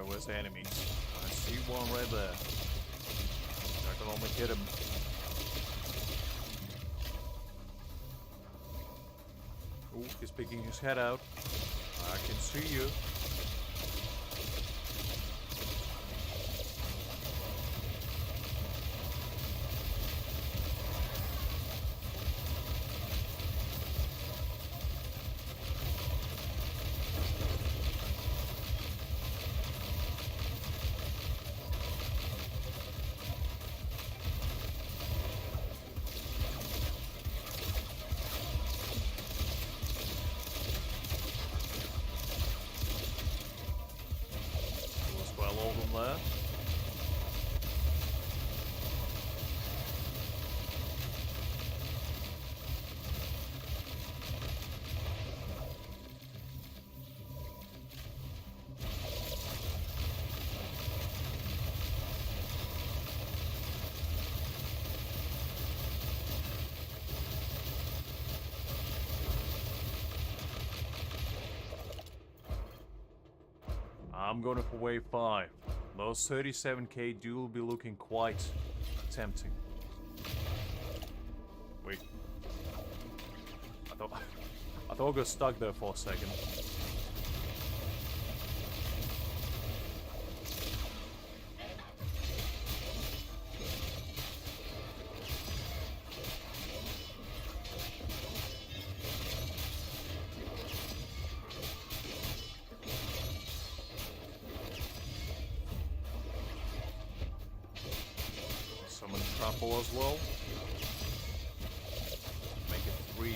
Alright, where's the enemies? I see one right there. I can only hit him. Ooh, he's picking his head out. I can see you. There. I'm going for wave 5. Those 37k do be looking quite tempting. Wait. I thought I got stuck there for a second. Summon trample as well. Make it 3.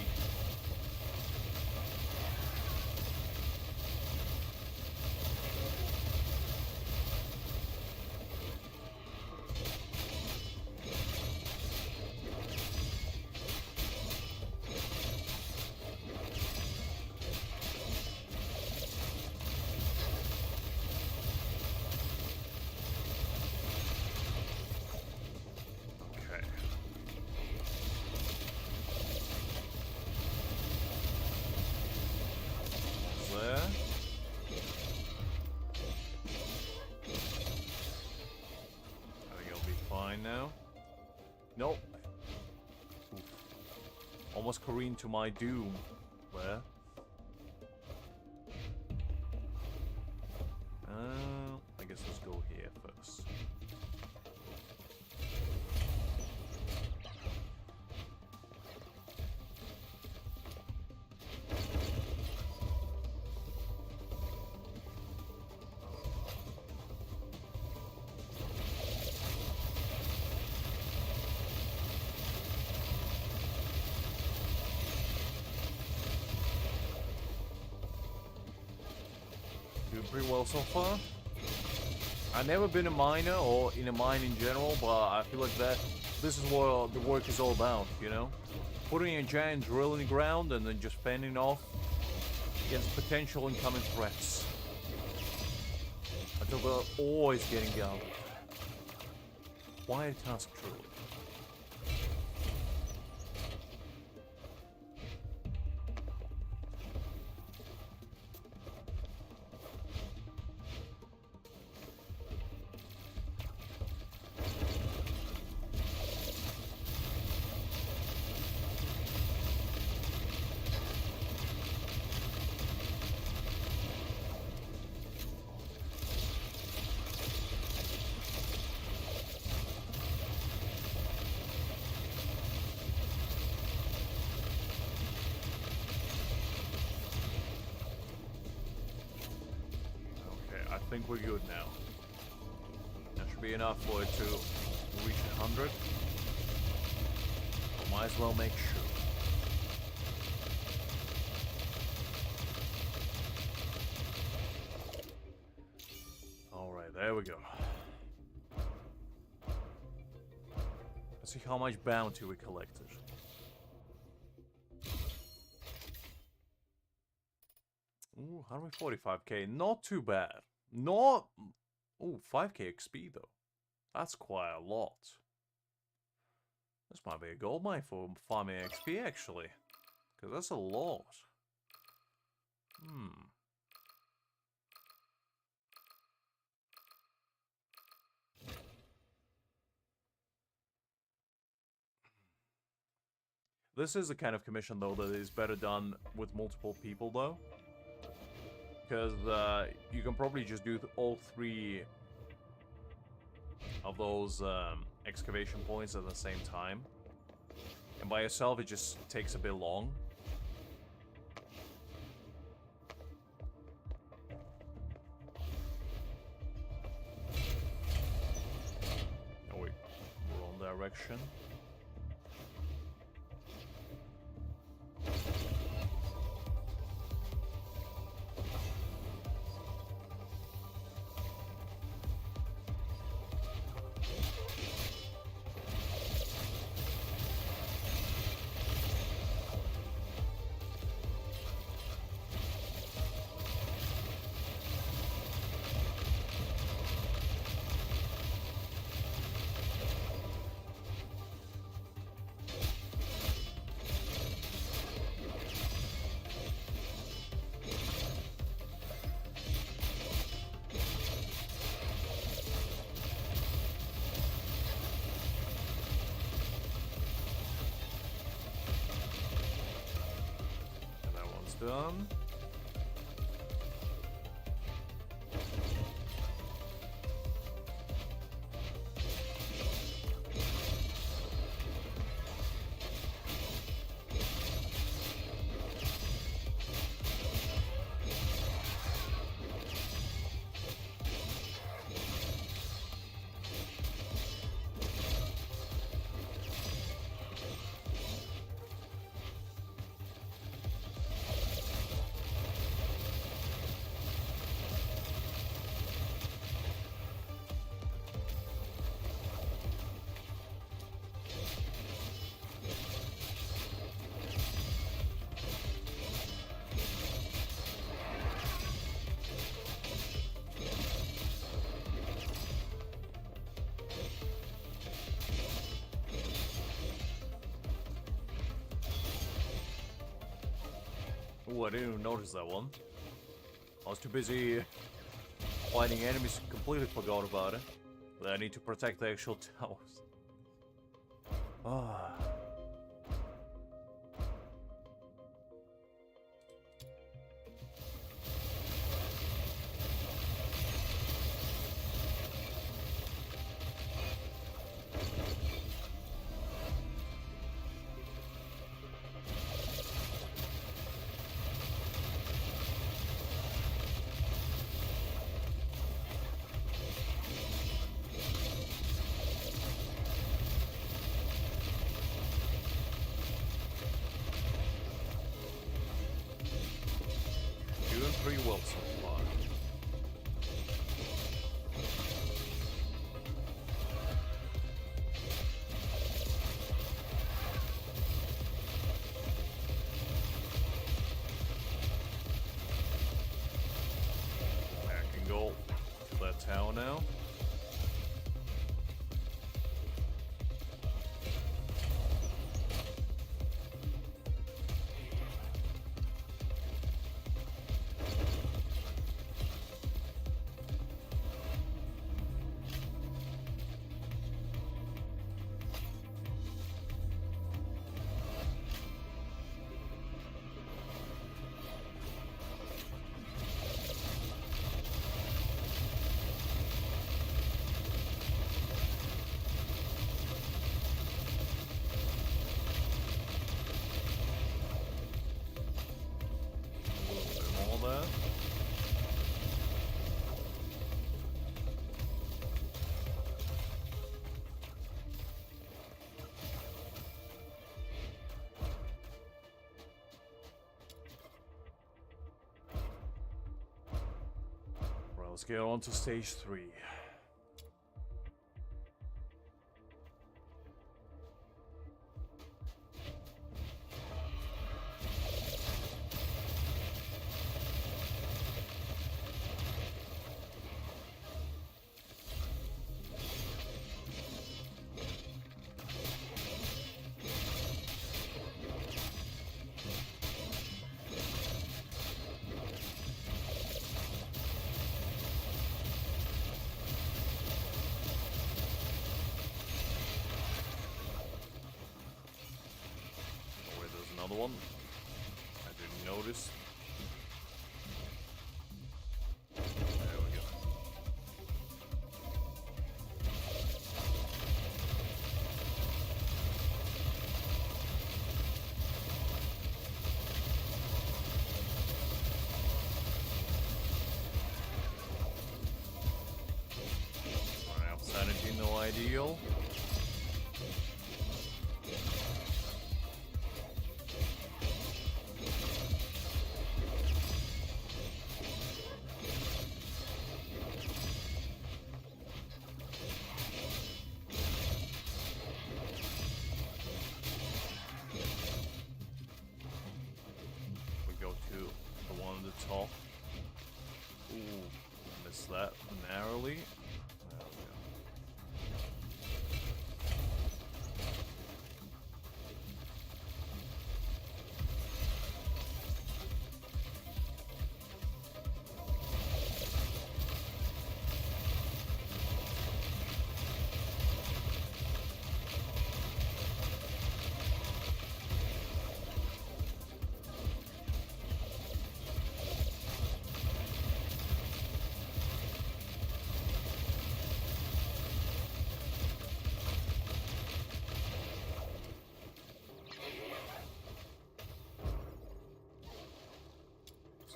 Now. Nope. Oof. Almost careened to my doom. Where? I guess let's go here first. Doing pretty well so far. I've never been a miner or in a mine in general, but I feel like this is what the work is all about, you know? Putting a giant drill in the ground and then just fending off against potential incoming threats. Until they're always getting gathered. Why a task truly? I think we're good now. That should be enough for it to reach 100. But might as well make sure. Alright, there we go. Let's see how much bounty we collected. Ooh, 145k, not too bad. Not... Ooh, 5k XP though. That's quite a lot. This might be a gold mine for farming XP actually. Because that's a lot. This is the kind of commission, though, that is better done with multiple people, though. Because you can probably just do all 3 of those excavation points at the same time. And by yourself, it just takes a bit long. Oh wait, wrong direction. Done. Ooh, I didn't even notice that one. I was too busy fighting enemies, completely forgot about it. That I need to protect the actual towers. Ah. Doing pretty well so far. I can go to that tower now. Let's get on to stage 3. one I didn't notice. There we go. Alright, sanity no ideal. The one on the top. Ooh, missed that narrowly. There we go.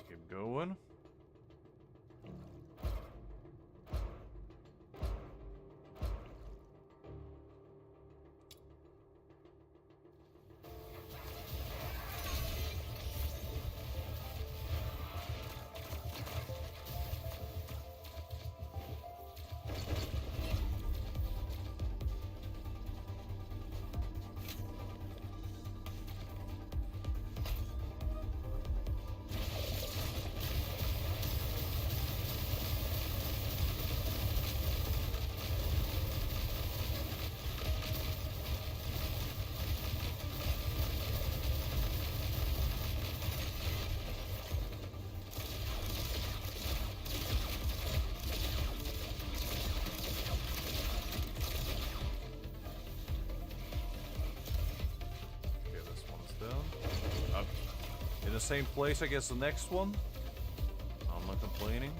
Keep going. In the same place, I guess, the next one. I'm not complaining.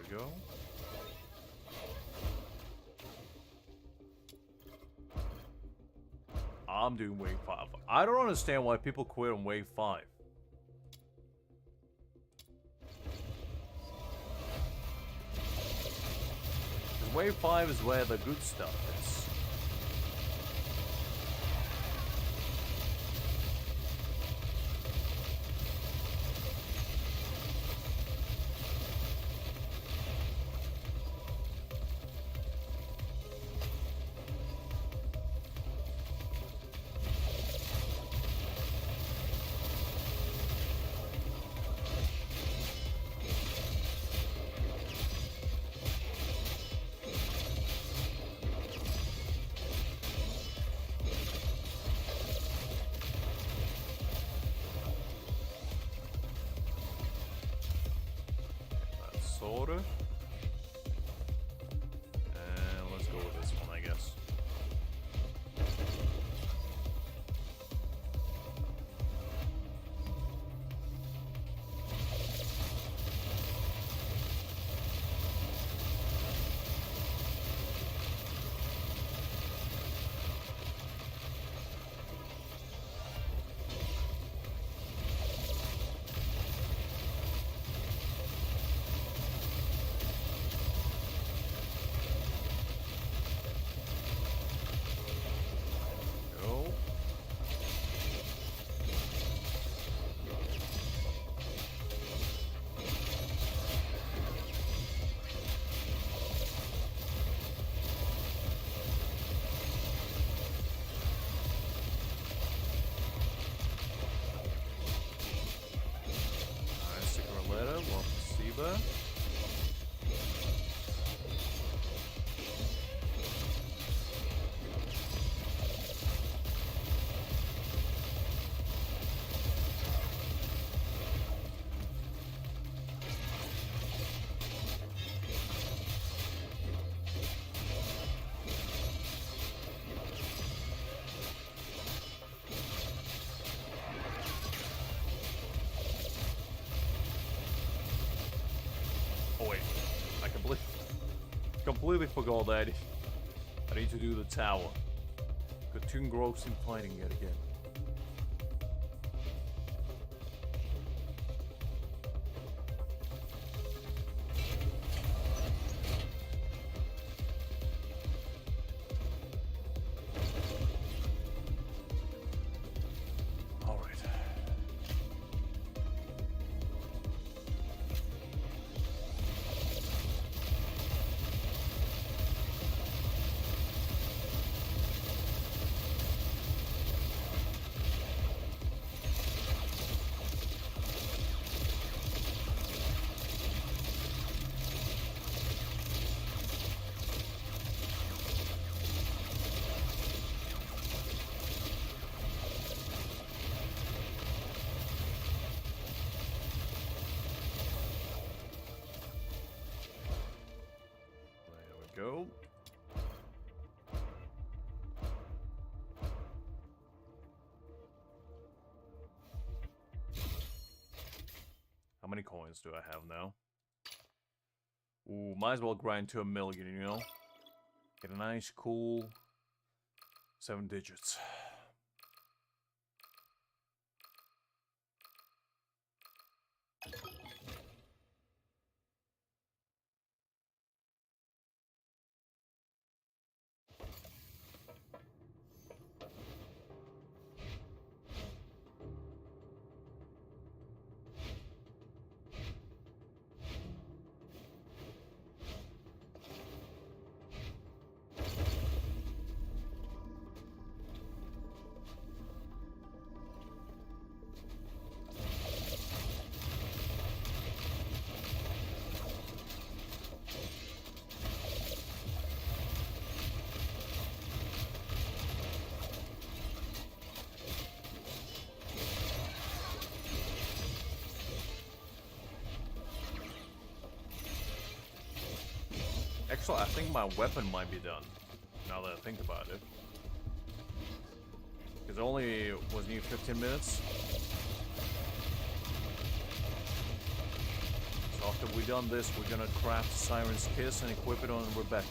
Go. I'm doing wave 5. I don't understand why people quit on wave 5. Wave 5 is where the good stuff is. Sorta. And let's go with this one, I guess. there. Oh wait, I completely forgot that I need to do the tower. Got too engrossed in fighting yet again. All right. Go. How many coins do I have now? Ooh, might as well grind to 1 million, you know? Get a nice, cool 7 digits. Actually, I think my weapon might be done, now that I think about it. Because it only was new 15 minutes. So after we've done this, we're gonna craft Siren's Kiss and equip it on Rebecca.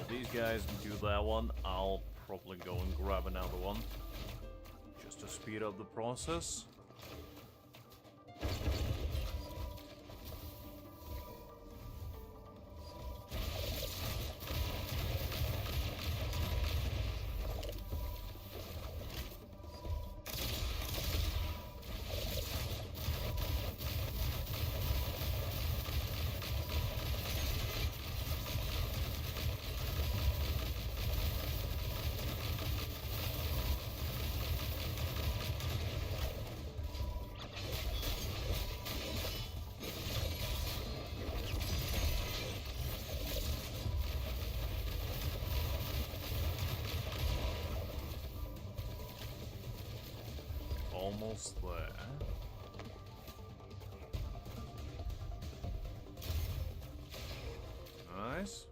These guys do that one, I'll probably go and grab another one just to speed up the process. almost there. Nice.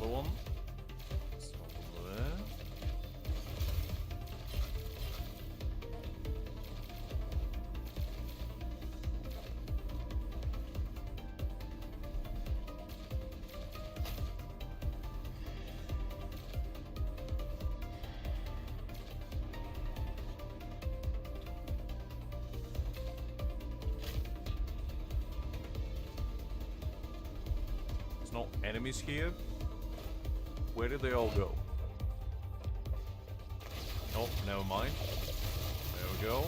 One. So there. There's no enemies here. Where did they all go? Oh, never mind. There we go.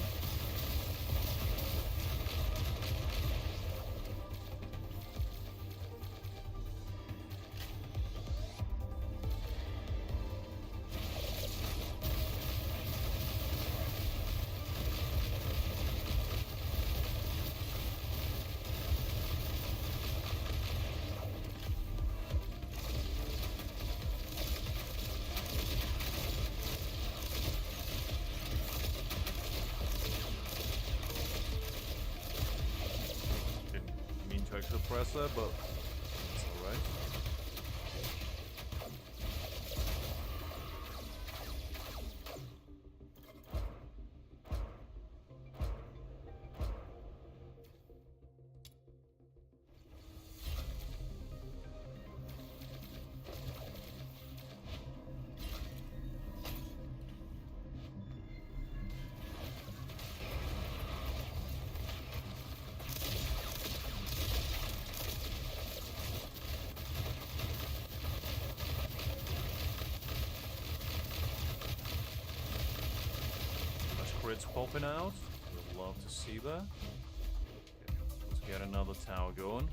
Extra presser, but it's alright. Crits popping out. We'd love to see that. Okay, let's get another tower going.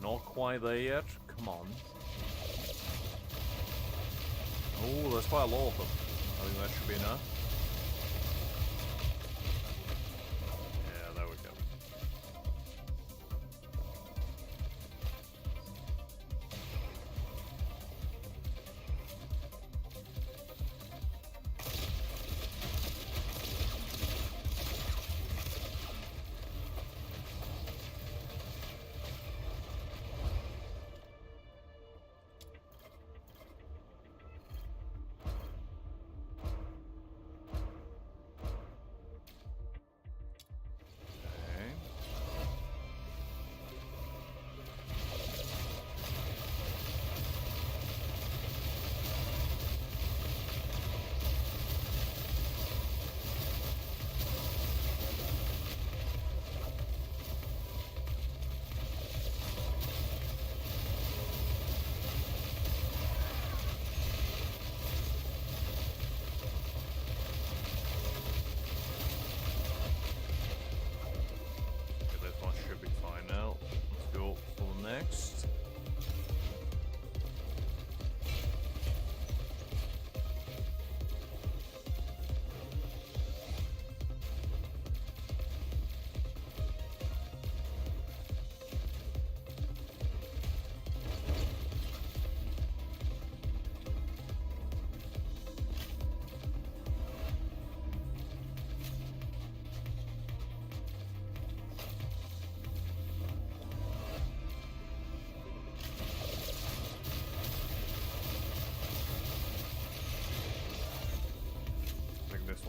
Not quite there yet. Come on. Oh, there's quite a lot of them. I think that should be enough. Yeah, there we go.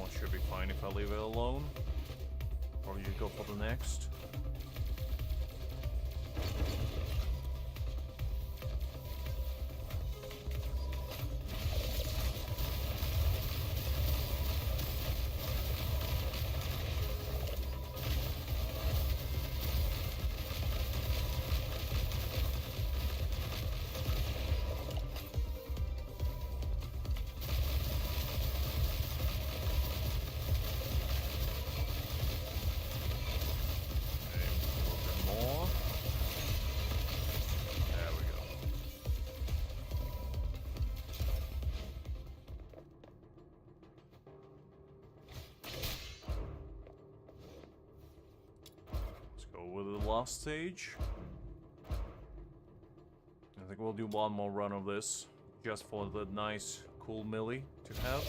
one should be fine if I leave it alone. Or you go for the next. With the last stage, I think we'll do one more run of this, just for the nice, cool melee to have.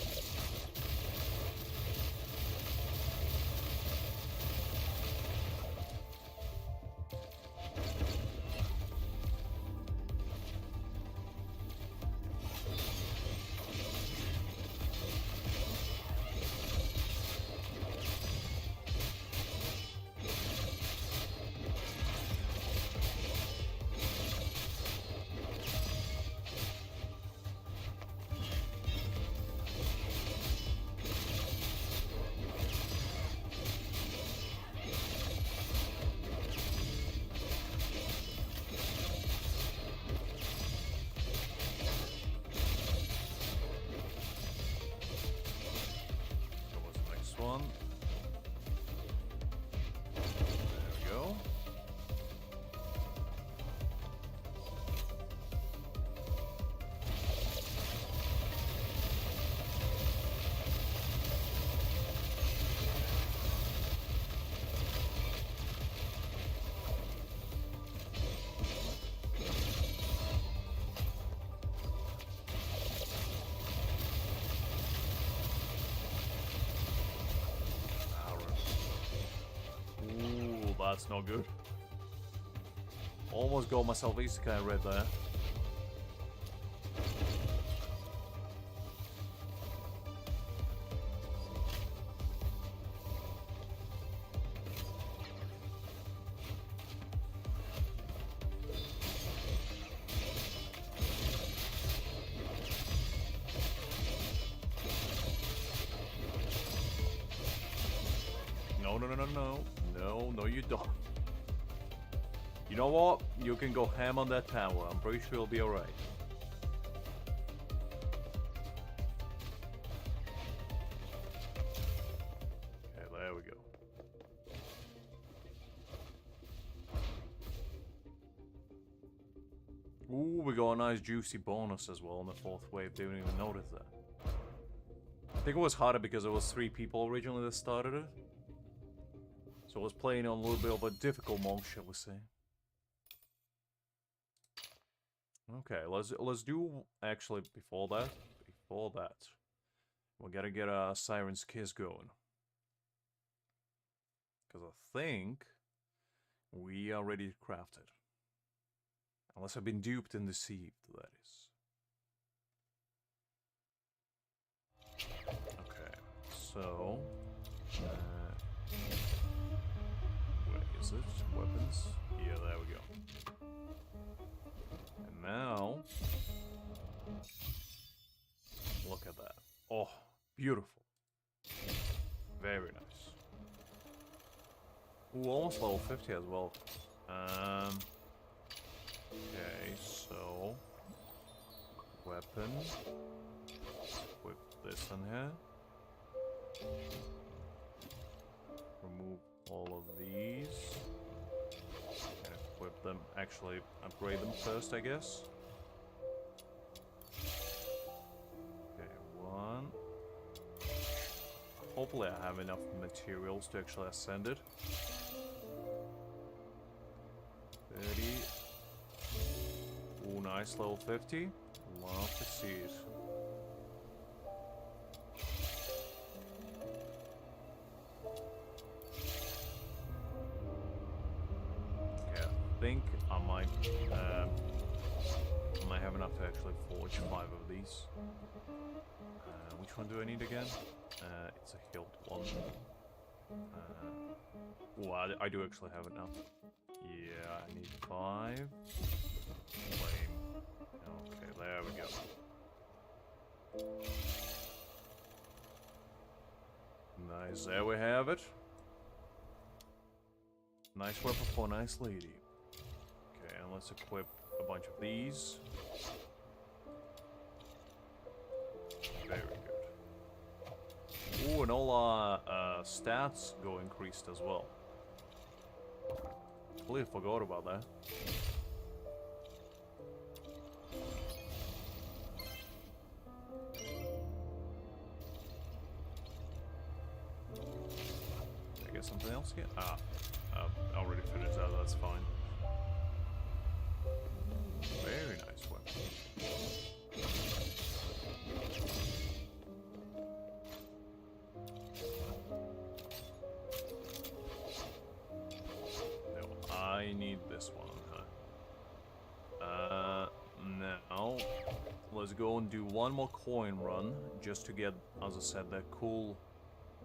One. There we go. That's not good. Almost got myself isekai red there. No, you don't. You know what? You can go ham on that tower. I'm pretty sure you'll be alright. Okay, there we go. Ooh, we got a nice juicy bonus as well on the fourth wave. Didn't even notice that. I think it was harder because it was 3 people originally that started it. So I was playing on a little bit of a difficult mode, shall we say. Okay, let's do actually before that. We gotta get a Siren's Kiss going. Because I think we are ready to craft it. Unless I've been duped and deceived, that is. Okay, so where is it? Weapons? Yeah, there we go. And now, look at that. Oh, beautiful. Very nice. Ooh, almost level 50 as well. Okay, so weapon. Equip this in here. Remove all of these. And equip them. Actually, upgrade them first, I guess. Okay, 1. Hopefully I have enough materials to actually ascend it. 30. Ooh, nice, level 50. Love to see it. Okay, I think I might I have enough to actually forge 5 of these. Which one do I need again? It's a hilt one. I do actually have it now. Yeah, I need 5. Flame. Okay, there we go. Nice, there we have it. Nice weapon for a nice lady. Okay, and let's equip a bunch of these. Very good. Ooh, and all our stats go increased as well. Completely forgot about that. Did I get something else here? I already finished that, that's fine. Very nice weapon. No, I need this one, huh? Now, let's go and do one more coin run, just to get, as I said, that cool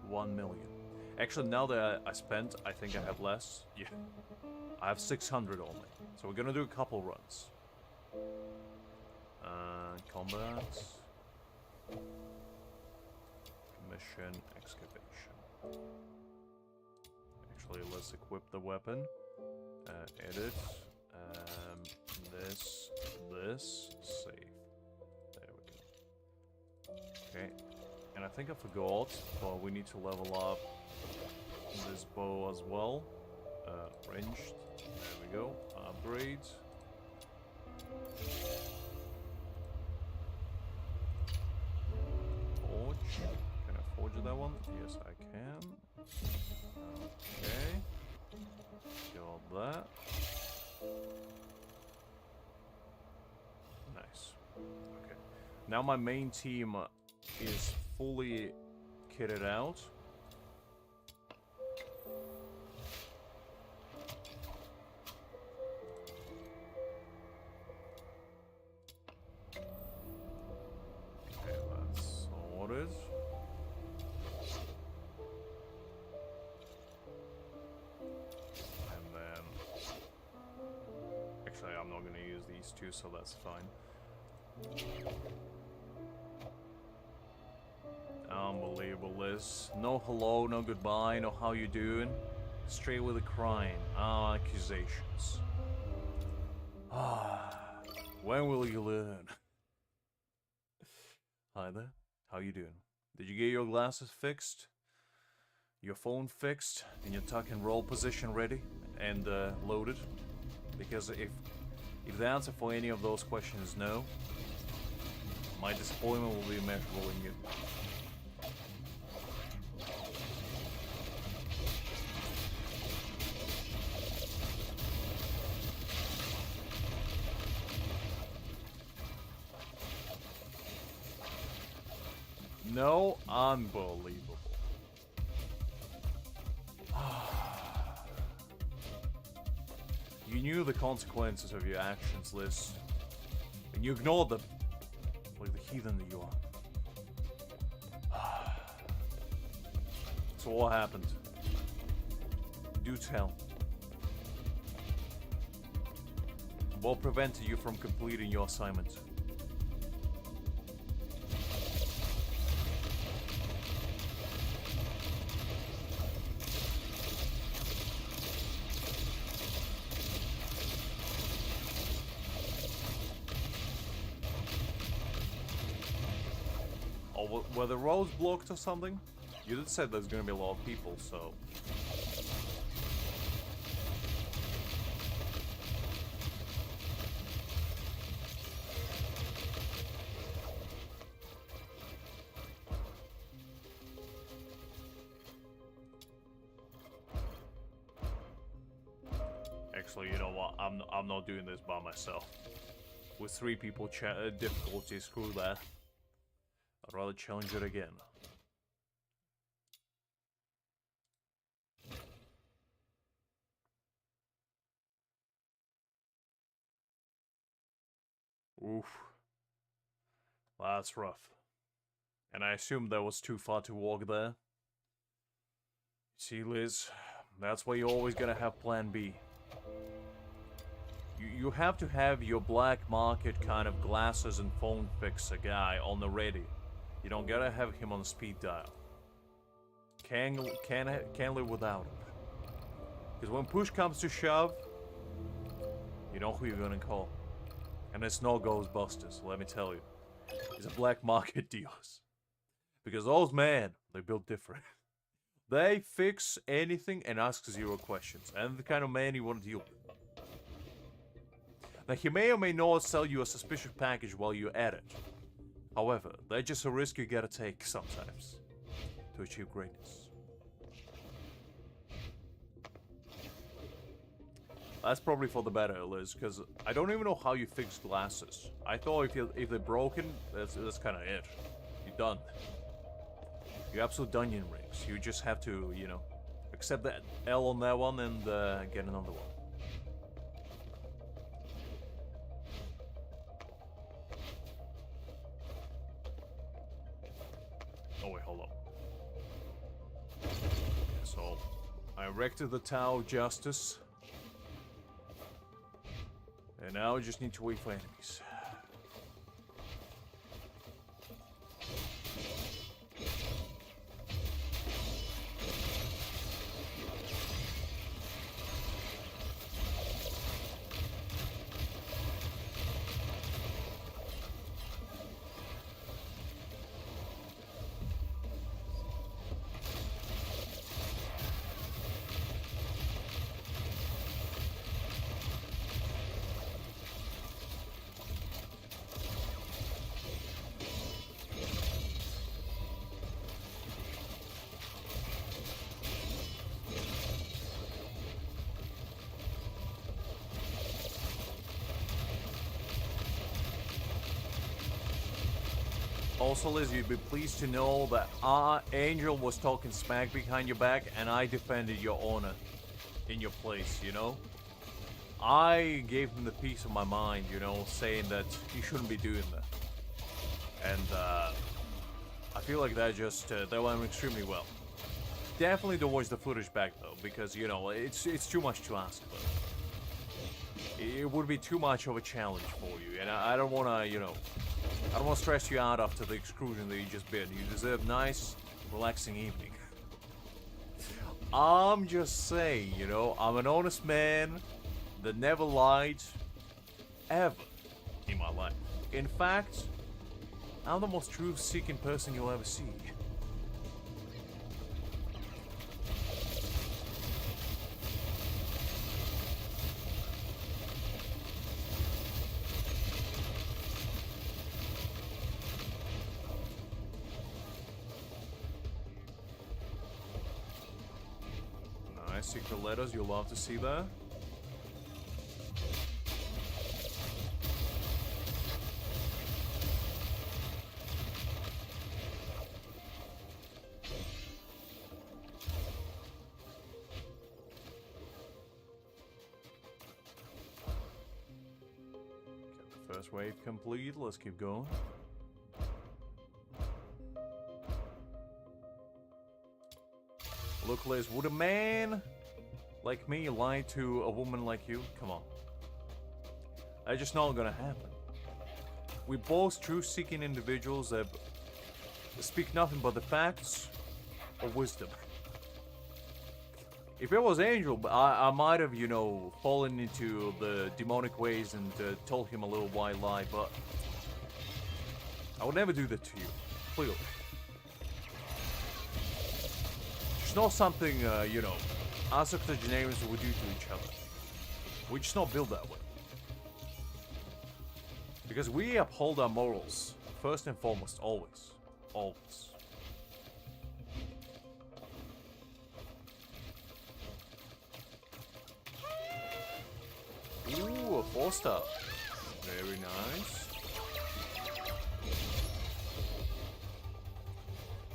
1 million. Actually, now that I spent, I think I have less. Yeah. I have 600 only. So we're gonna do a couple runs. Combat. Mission excavation. Actually, let's equip the weapon. Edit. This. Save. There we go. Okay. And I think I forgot, but we need to level up this bow as well. Ranged. There we go. Upgrade. Forge. Can I forge that one? Yes, I can. Okay. Got that. Nice. Okay. Now my main team is fully kitted out. Okay, that's sorted. And then... Actually, I'm not going to use these two, so that's fine. Unbelievable, Liz. No hello, no goodbye, no how you doing. Straight with a crying. Accusations. When will you learn? Hi there. How you doing? Did you get your glasses fixed? Your phone fixed? And your tuck and roll position ready? And loaded? Because if the answer for any of those questions is no, my disappointment will be immeasurable in you. No, unbelievable. You knew the consequences of your actions, Liz, and you ignored them, like the heathen that you are. So what happened? Do tell. What prevented you from completing your assignment? Or were the roads blocked or something? You did say there's gonna be a lot of people, so... Actually, you know what? I'm not doing this by myself. With 3 people, difficulty, screw that. I'd rather challenge it again. Oof. That's rough. And I assume that was too far to walk there. See, Liz, that's why you're always gonna have plan B. You have to have your black market kind of glasses and phone fixer guy on the ready. You don't gotta have him on speed dial. Can't live without him. Because when push comes to shove, you know who you're gonna call. And it's no Ghostbusters, let me tell you. It's a black market dealers. Because those men, they build different. They fix anything and ask 0 questions. And the kind of man you want to deal with. Now, he may or may not sell you a suspicious package while you're at it. However, that's just a risk you gotta take sometimes to achieve greatness. That's probably for the better, Liz, because I don't even know how you fix glasses. I thought if they're broken, that's kind of it. You're done. You're absolute dungeon rings. You just have to, you know, accept that L on that one and get another one. Oh wait, hold on. So, I erected the Tower of Justice. And now I just need to wait for enemies. Also, Liz, you'd be pleased to know that our Angel was talking smack behind your back, and I defended your honor in your place, you know? I gave him the peace of my mind, you know, saying that he shouldn't be doing that. And, I feel like that just, that went extremely well. Definitely don't watch the footage back, though, because, you know, it's too much to ask, but it would be too much of a challenge for you, and I don't want to, you know, I don't want to stress you out after the excursion that you just been. You deserve a nice, relaxing evening. I'm just saying, you know, I'm an honest man that never lied, ever, in my life. In fact, I'm the most truth-seeking person you'll ever see. Secret letters, you'll love to see that. Get the first wave complete, let's keep going. Look, Liz, would a man like me lie to a woman like you? Come on. That's just not gonna happen. We're both truth-seeking individuals that speak nothing but the facts or wisdom. If it was Angel, I might have, you know, fallen into the demonic ways and told him a little white lie, but I would never do that to you. Clearly. It's not something, you know, us octogenarians would do to each other. We're just not built that way. Because we uphold our morals, first and foremost, always. Always. Ooh, a 4-star. Very nice.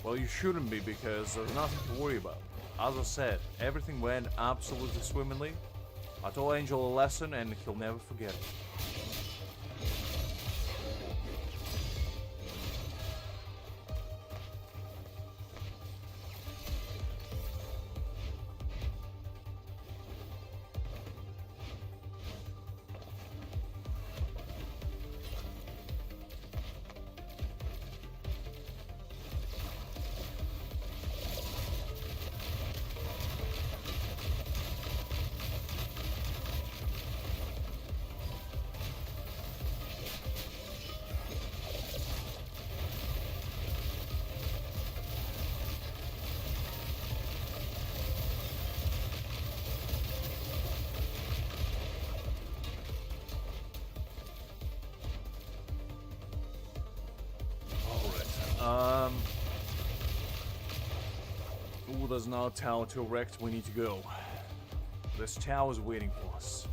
Well, you shouldn't be, because there's nothing to worry about. As I said, everything went absolutely swimmingly. I told Angel a lesson and he'll never forget it. there's now a tower to erect, we need to go. This tower is waiting for us.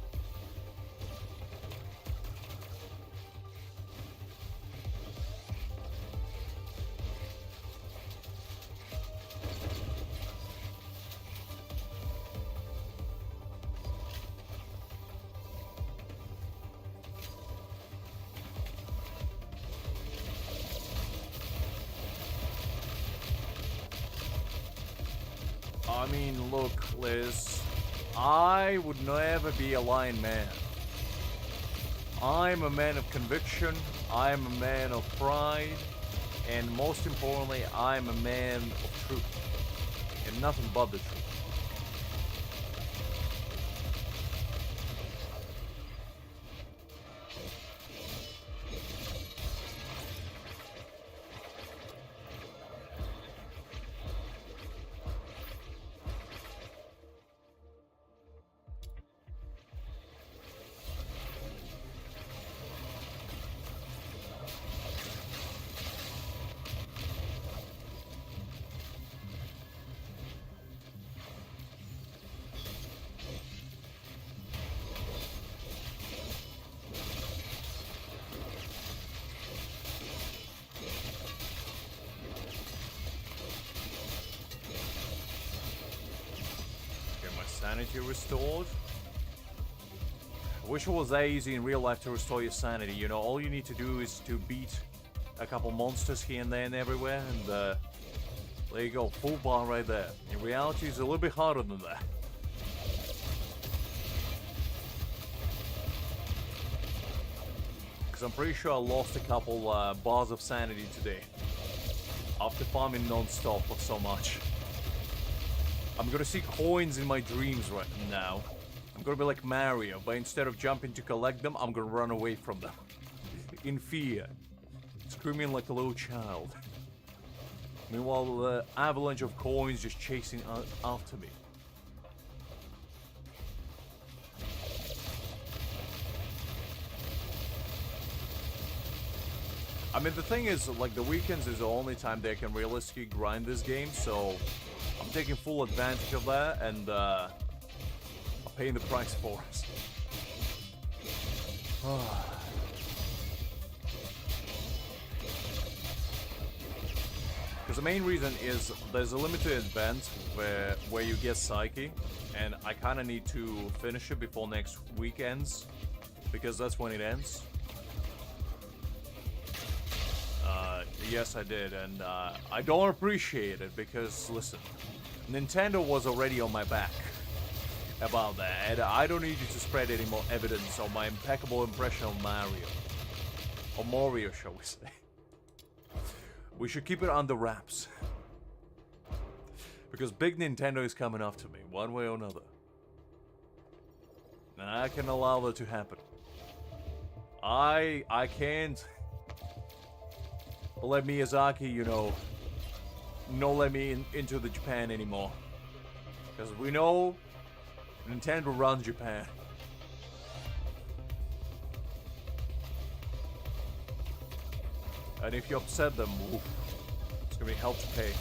I mean, look, Liz, I would never be a lying man. I'm a man of conviction, I'm a man of pride, and most importantly, I'm a man of truth, and nothing but the truth. Sanity restored. I wish it was that easy in real life to restore your sanity. You know, all you need to do is to beat a couple monsters here and there and everywhere, and there you go, full bar right there. In reality, it's a little bit harder than that. Because I'm pretty sure I lost a couple bars of sanity today after farming non-stop for so much. I'm gonna see coins in my dreams right now. I'm gonna be like Mario, but instead of jumping to collect them, I'm gonna run away from them. In fear. Screaming like a little child. Meanwhile, the avalanche of coins just chasing after me. I mean, the thing is, like, the weekends is the only time they can realistically grind this game, so I'm taking full advantage of that, and I'm paying the price for it. Because the main reason is there's a limited event where you get Psyche, and I kind of need to finish it before next week ends, because that's when it ends. Yes, I did, and I don't appreciate it because, listen, Nintendo was already on my back about that, and I don't need you to spread any more evidence on my impeccable impression of Mario. Or Mario, shall we say. We should keep it under wraps. Because big Nintendo is coming after me, one way or another. And I can allow that to happen. I can't let Miyazaki, you know, not let me into the Japan anymore. Because we know Nintendo runs Japan. And if you upset them, oof, it's gonna be hell to pay.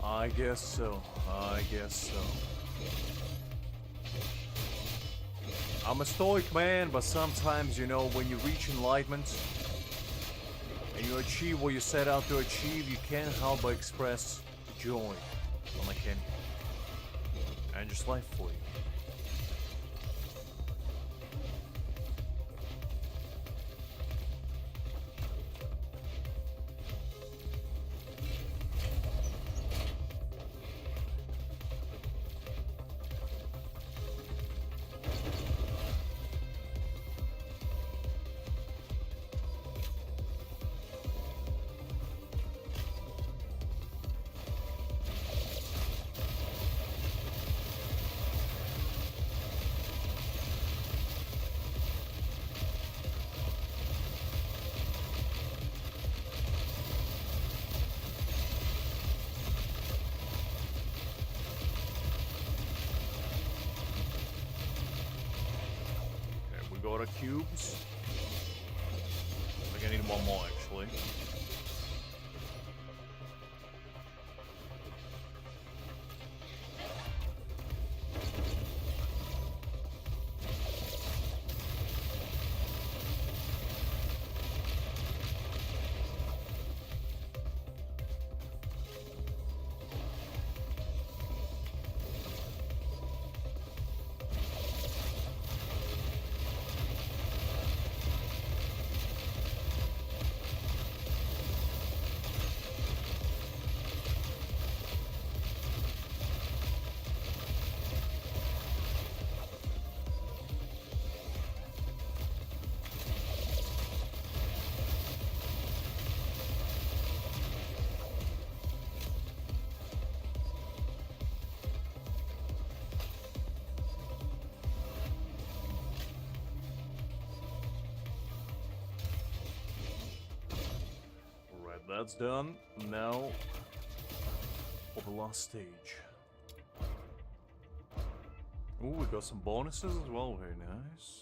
I guess so. I guess so. I'm a stoic man, but sometimes, you know, when you reach enlightenment and you achieve what you set out to achieve, you can't help but express joy. Unlike any. And just life for you. error cubes. Like I need one more actually. That's done. Now, for the last stage. Ooh, we got some bonuses as well. Very nice.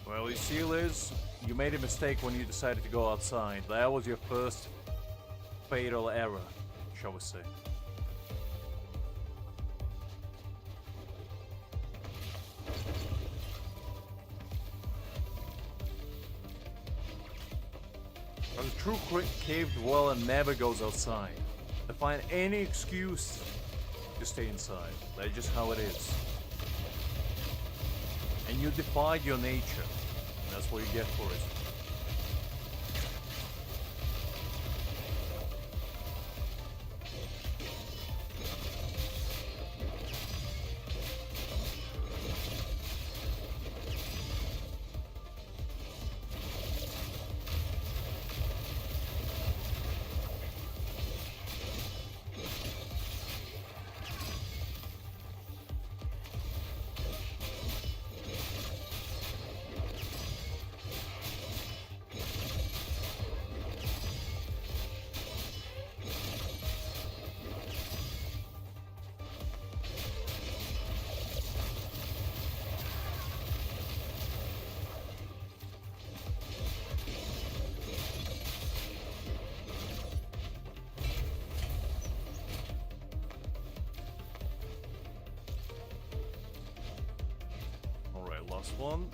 Well, you see, Liz, you made a mistake when you decided to go outside. That was your first fatal error, shall we say. A true cave dweller never goes outside. They find any excuse to stay inside. That's just how it is. And you defied your nature. That's what you get for it. Last one.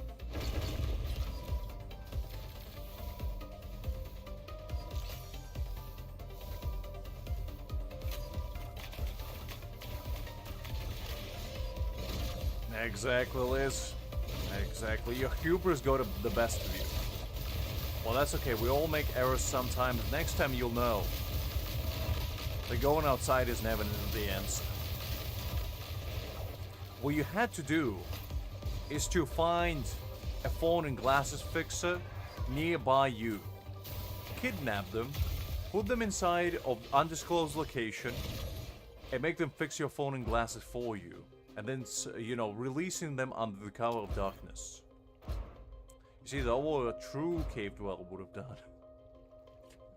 Exactly, Liz. Exactly. Your hubris got the best of you. Well, that's okay. We all make errors sometimes. Next time you'll know that going outside is never the answer. What you had to do is to find a phone and glasses fixer nearby you. Kidnap them, put them inside of undisclosed location, and make them fix your phone and glasses for you. And then, you know, releasing them under the cover of darkness. You see, that's what a true cave dweller would have done.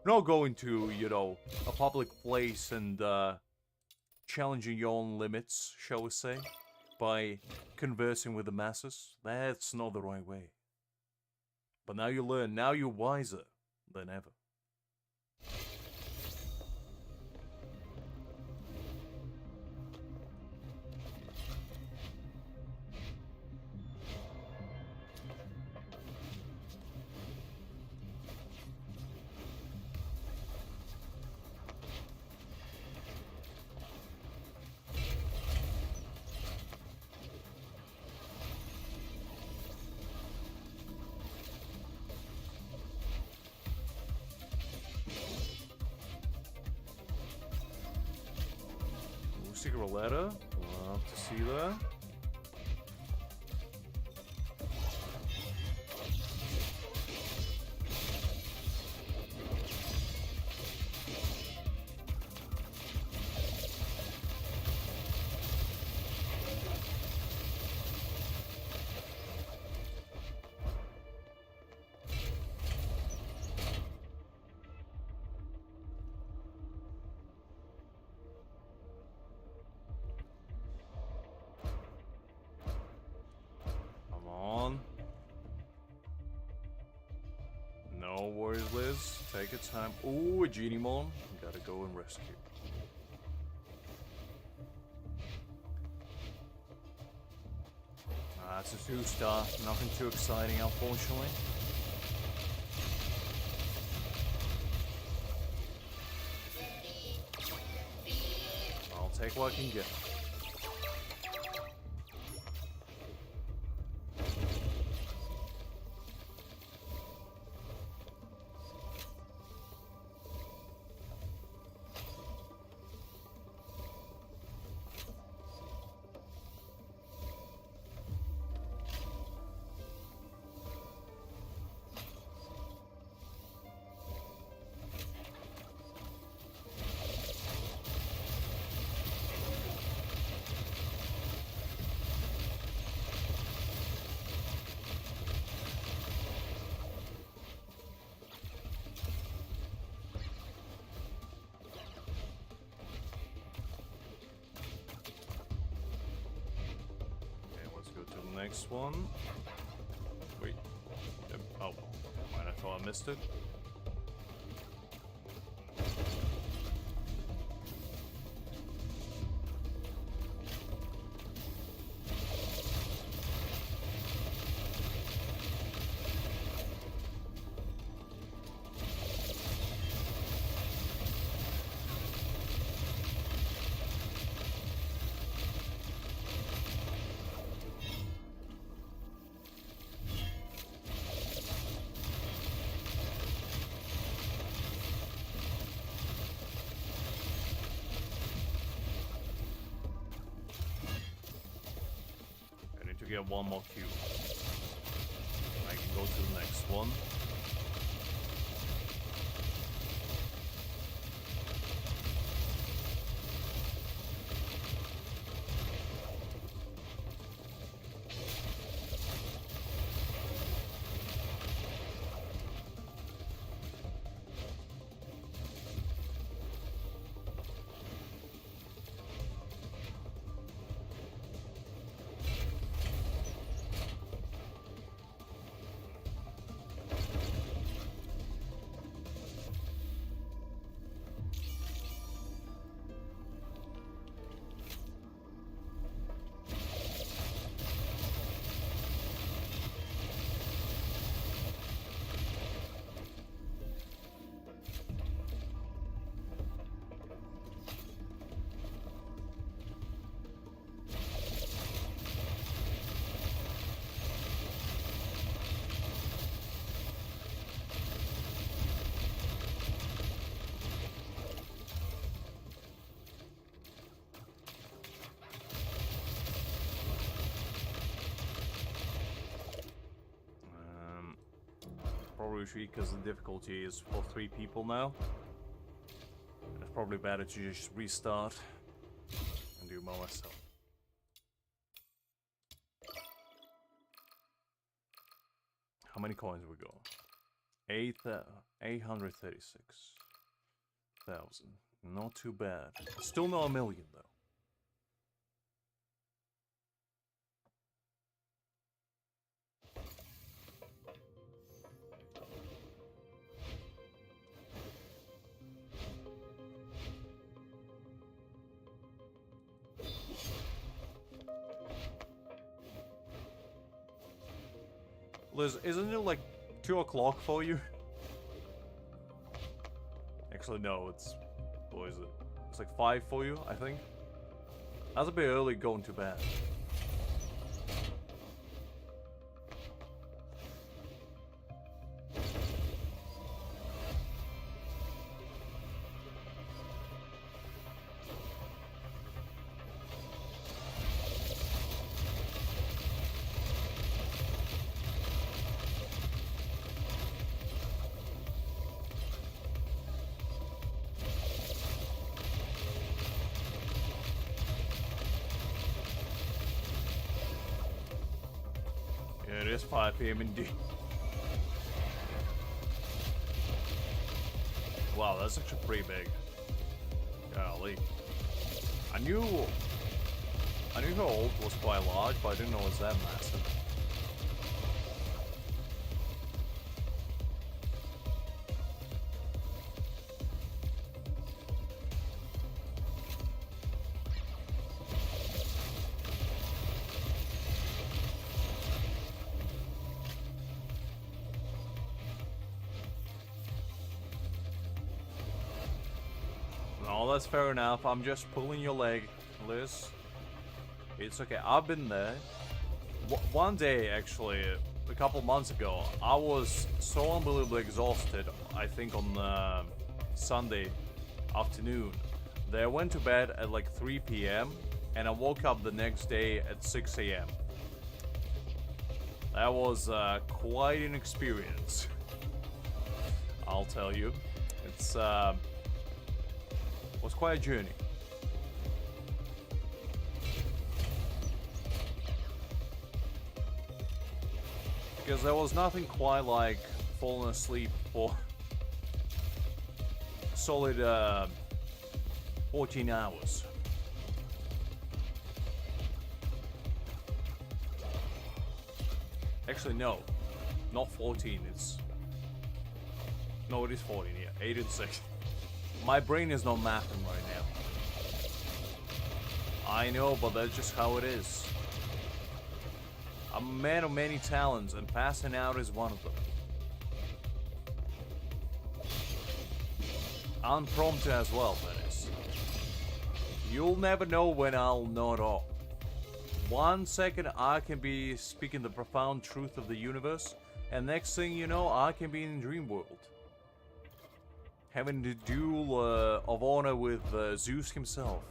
Not going to, you know, a public place and challenging your own limits, shall we say. by conversing with the masses. That's not the right way. But now you learn, now you're wiser than ever. Secret letter. Love to see that. No worries, Liz. Take your time. Ooh, a genie mon. Gotta go and rescue. It's a 2-star. Nothing too exciting, unfortunately. I'll take what I can get. Next one. Wait. Oh, I thought I missed it. To get one more cube. I can go to the next one. Probably because the difficulty is for 3 people now. It's probably better to just restart and do more myself. How many coins we got? 836,000. Not too bad. Still not a million though. Liz, isn't it like 2 o'clock for you? Actually, no, it's... What is it? It's like 5 for you, I think. That's a bit early going to bed. Yeah, it is 5 PM indeed. Wow, that's actually pretty big. Golly. I knew her ult was quite large, but I didn't know it was that massive. No, that's fair enough. I'm just pulling your leg, Liz. It's okay. I've been there. One day, actually, a couple months ago, I was so unbelievably exhausted, I think on Sunday afternoon, that I went to bed at like 3 PM, and I woke up the next day at 6 AM. That was quite an experience, I'll tell you. It's was quite a journey. Because there was nothing quite like falling asleep for solid 14 hours. Actually, no, not 14. No, it is 14. Yeah, 8 and 6. My brain is not mapping right now. I know, but that's just how it is. I'm a man of many talents, and passing out is one of them. Unprompted as well, that is. You'll never know when I'll nod off. 1 second I can be speaking the profound truth of the universe, and next thing you know, I can be in dream world. Having the duel of honor with Zeus himself.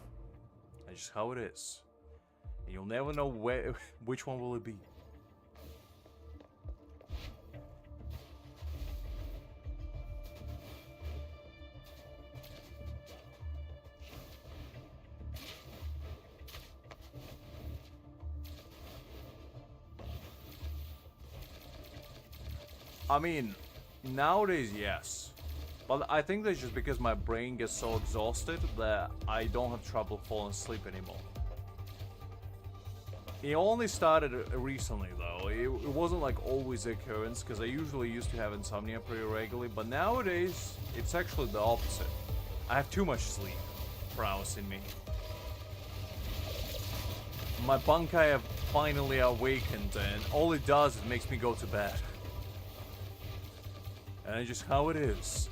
That's just how it is. And you'll never know which one will it be. I mean, nowadays, yes. But I think that's just because my brain gets so exhausted that I don't have trouble falling asleep anymore. It only started recently though. It wasn't like always the occurrence, because I usually used to have insomnia pretty regularly, but nowadays it's actually the opposite. I have too much sleep prowess in me. My bunkai have finally awakened, and all it does is makes me go to bed. And it's just how it is.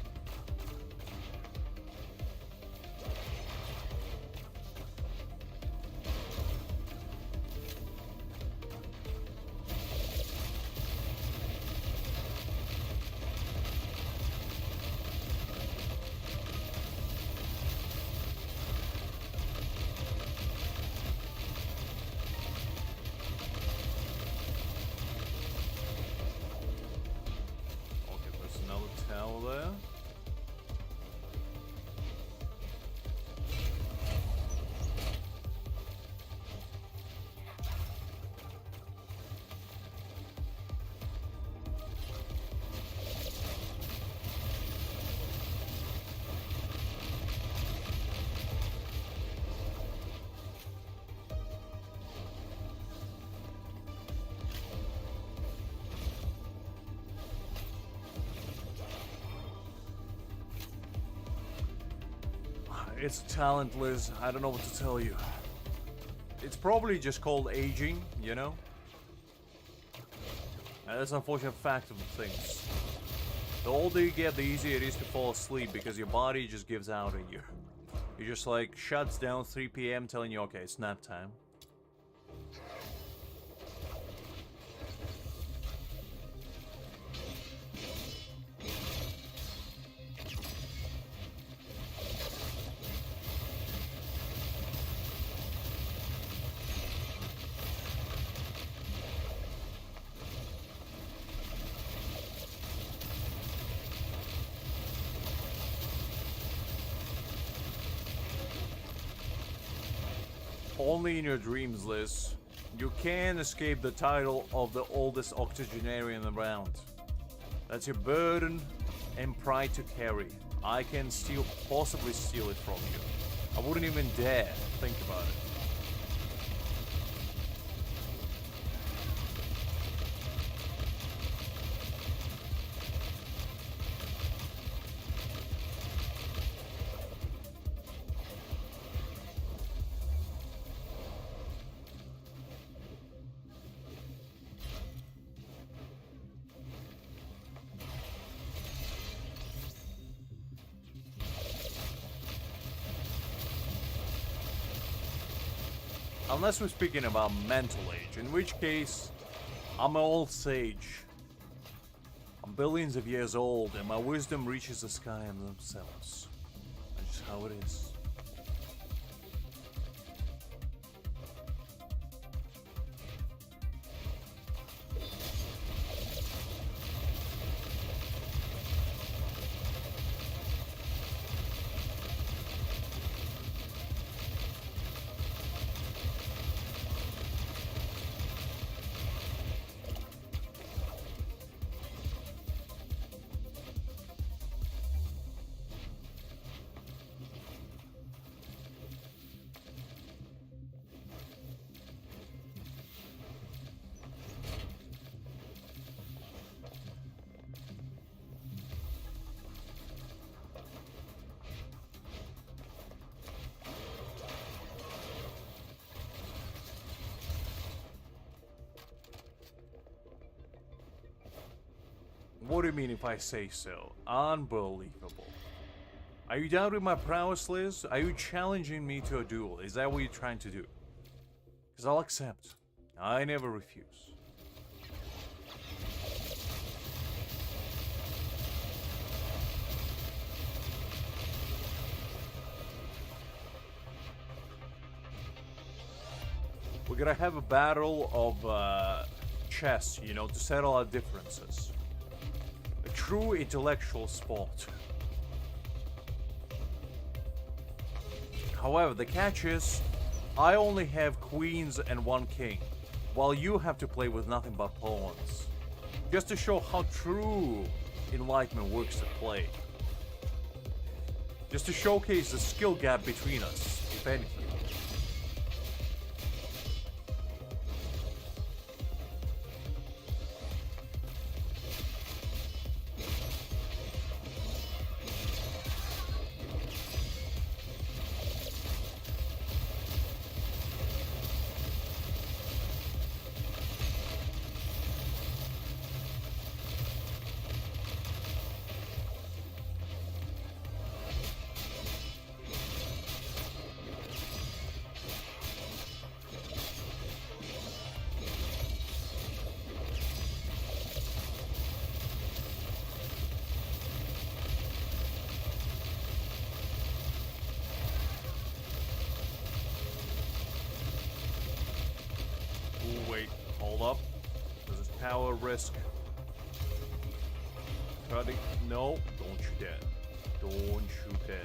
It's a talent, Liz. I don't know what to tell you. It's probably just called aging, you know? And that's an unfortunate fact of things. The older you get, the easier it is to fall asleep because your body just gives out on you. It just like shuts down 3 PM telling you, okay, it's nap time. Only in your dreams, Liz. You can escape the title of the oldest octogenarian around. That's your burden and pride to carry. I can possibly steal it from you. I wouldn't even dare think about it. Unless we're speaking about mental age, in which case, I'm an old sage. I'm billions of years old, and my wisdom reaches the sky in themselves. That's just how it is. What do you mean if I say so? Unbelievable. Are you doubting my prowess, Liz? Are you challenging me to a duel? Is that what you're trying to do? Because I'll accept. I never refuse. We're gonna have a battle of chess, you know, to settle our differences. A true intellectual sport. However, the catch is, I only have queens and 1 king, while you have to play with nothing but pawns. Just to show how true enlightenment works at play. Just to showcase the skill gap between us, if anything. Wait, hold up. There's a power risk. Cutting. No, don't you dare. Don't you dare.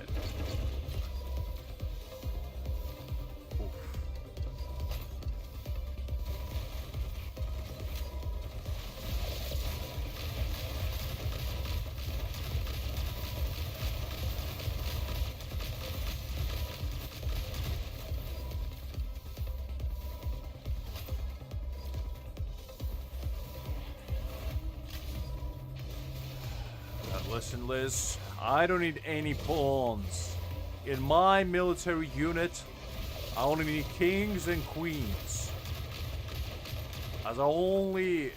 Oof. Listen, Liz, I don't need any pawns. In my military unit, I only need kings and queens. As I only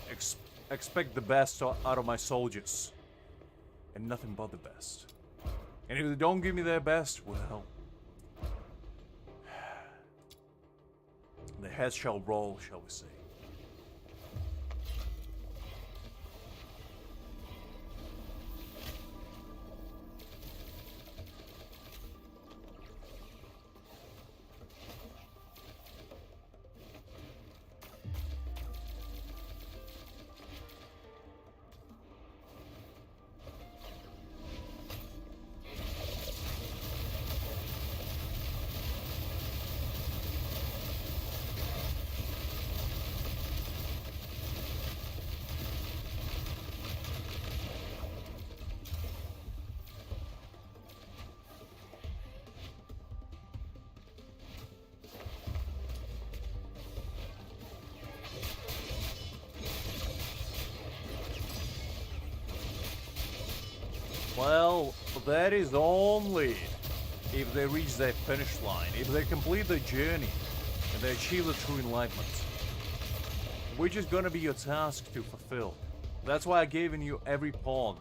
expect the best out of my soldiers. And nothing but the best. And if they don't give me their best, well... the heads shall roll, shall we say. Well, that is only if they reach their finish line, if they complete the journey, and they achieve the true enlightenment. Which is gonna be your task to fulfill. That's why I've given you every pawn,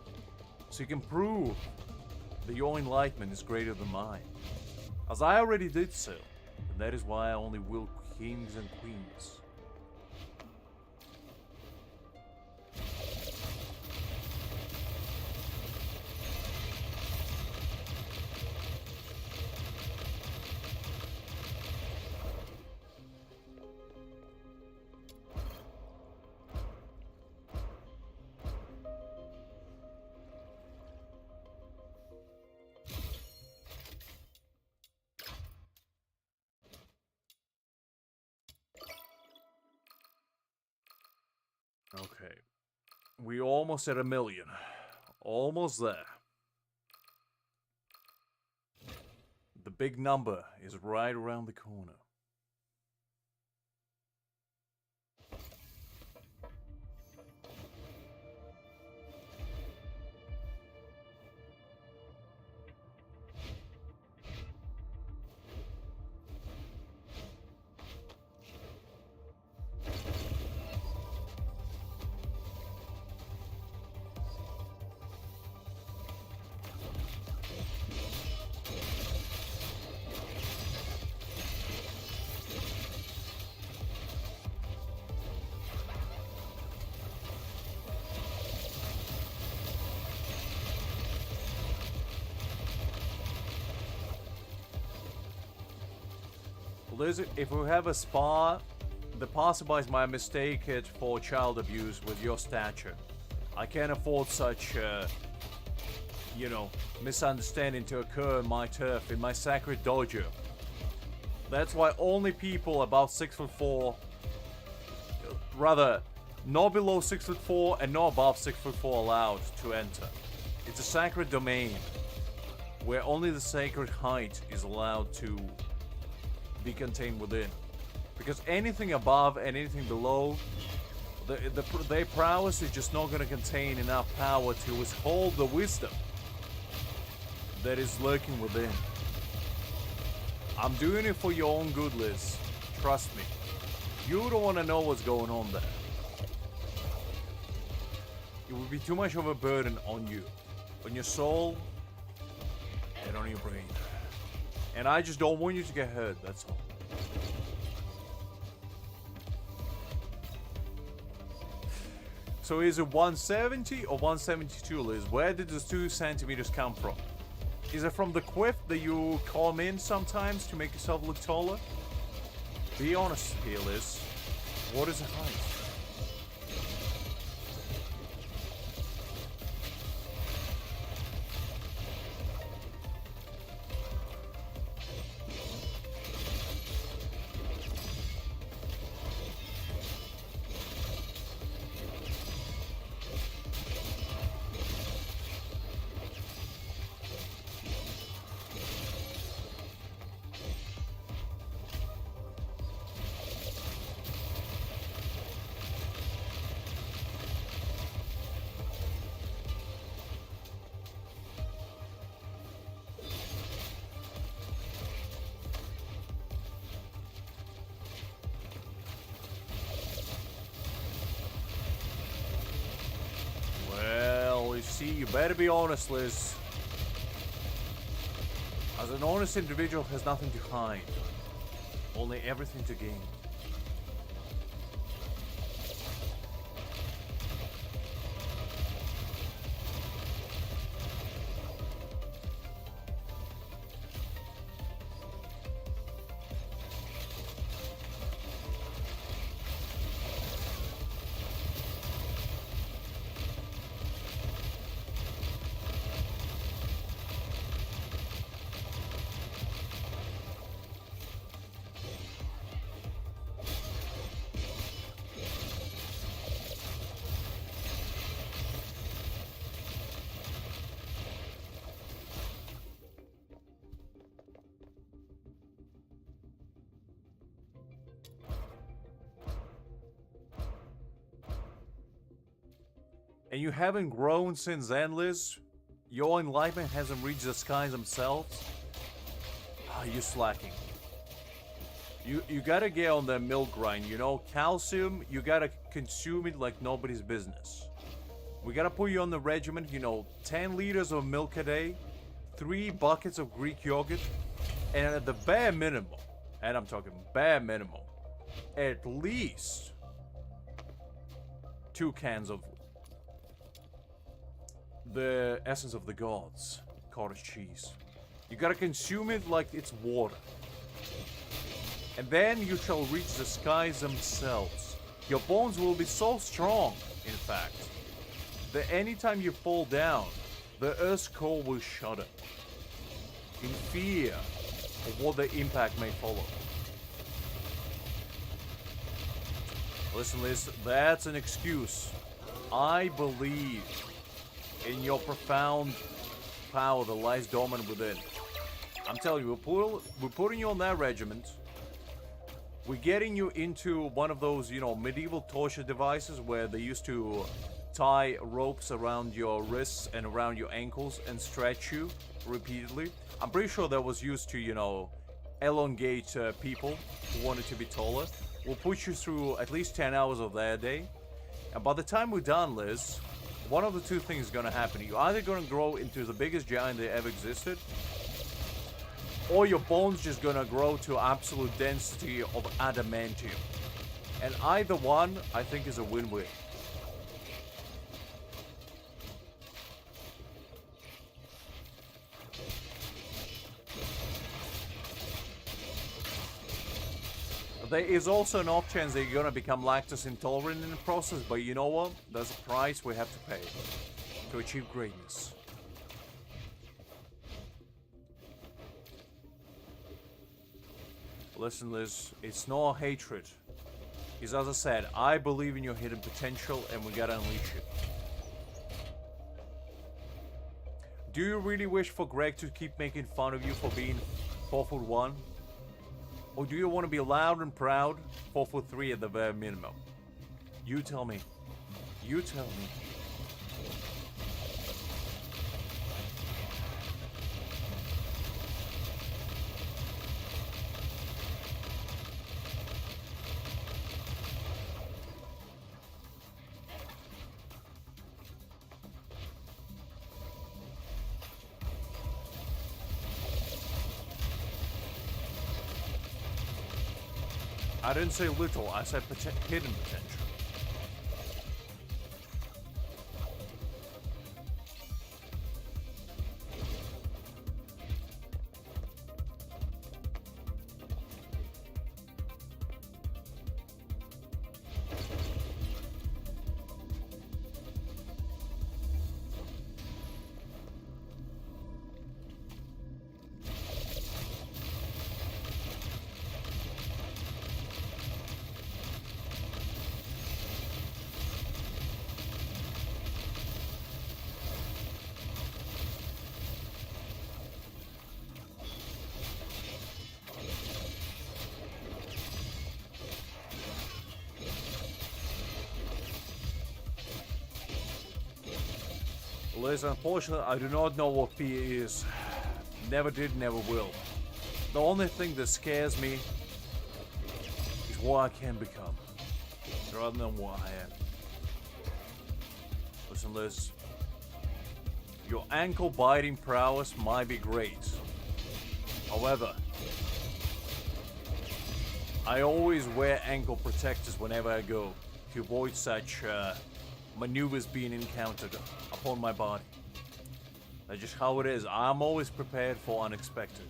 so you can prove that your enlightenment is greater than mine. As I already did so, and that is why I only will kings and queens. Okay. We almost at 1 million. Almost there. The big number is right around the corner. If we have a spa, the passerbys might mistake it for child abuse with your stature. I can't afford such, you know, misunderstanding to occur in my turf, in my sacred dojo. That's why only people about 6'4", rather, not below 6'4" and not above 6'4" allowed to enter. It's a sacred domain where only the sacred height is allowed to be contained within, because anything above and anything below, their prowess is just not going to contain enough power to withhold the wisdom that is lurking within. I'm doing it for your own good, Liz. Trust me. You don't want to know what's going on there. It would be too much of a burden on you, on your soul, and on your brain. And I just don't want you to get hurt, that's all. So is it 170 or 172, Liz? Where did those 2 centimeters come from? Is it from the quiff that you calm in sometimes to make yourself look taller? Be honest here, Liz. What is the height? better be honest, Liz. As an honest individual has nothing to hide, only everything to gain. And you haven't grown since then, Liz? Your enlightenment hasn't reached the skies themselves? You're slacking. You gotta get on the milk grind, you know? Calcium, you gotta consume it like nobody's business. We gotta put you on the regimen, you know, 10 liters of milk a day, 3 buckets of Greek yogurt, and at the bare minimum, and I'm talking bare minimum, at least 2 cans of the essence of the gods, cottage cheese. You gotta consume it like it's water. And then you shall reach the skies themselves. Your bones will be so strong, in fact, that anytime you fall down, the earth's core will shudder in fear of what the impact may follow. Listen, Liz, that's an excuse. I believe in your profound power that lies dormant within. I'm telling you, we're putting you on that regiment. We're getting you into one of those, you know, medieval torture devices where they used to tie ropes around your wrists and around your ankles and stretch you repeatedly. I'm pretty sure that was used to, you know, elongate people who wanted to be taller. We'll put you through at least 10 hours of that a day. And by the time we're done, Liz, one of the two things is going to happen. You're either going to grow into the biggest giant that ever existed, or your bones just going to grow to absolute density of adamantium. And either one, I think, is a win-win. There is also an off chance that you're gonna become lactose intolerant in the process, but you know what? There's a price we have to pay to achieve greatness. Listen, Liz, it's not hatred. It's as I said, I believe in your hidden potential and we gotta unleash it. Do you really wish for Greg to keep making fun of you for being 4'1"? Or do you want to be loud and proud, 4'3" at the bare minimum? You tell me. You tell me. I didn't say little, I said hidden potential. Liz, unfortunately, I do not know what fear is. Never did, never will. The only thing that scares me is what I can become, rather than what I am. Listen, Liz. Your ankle biting prowess might be great. However, I always wear ankle protectors whenever I go to avoid such maneuvers being encountered upon my body. That's just how it is. I'm always prepared for unexpected.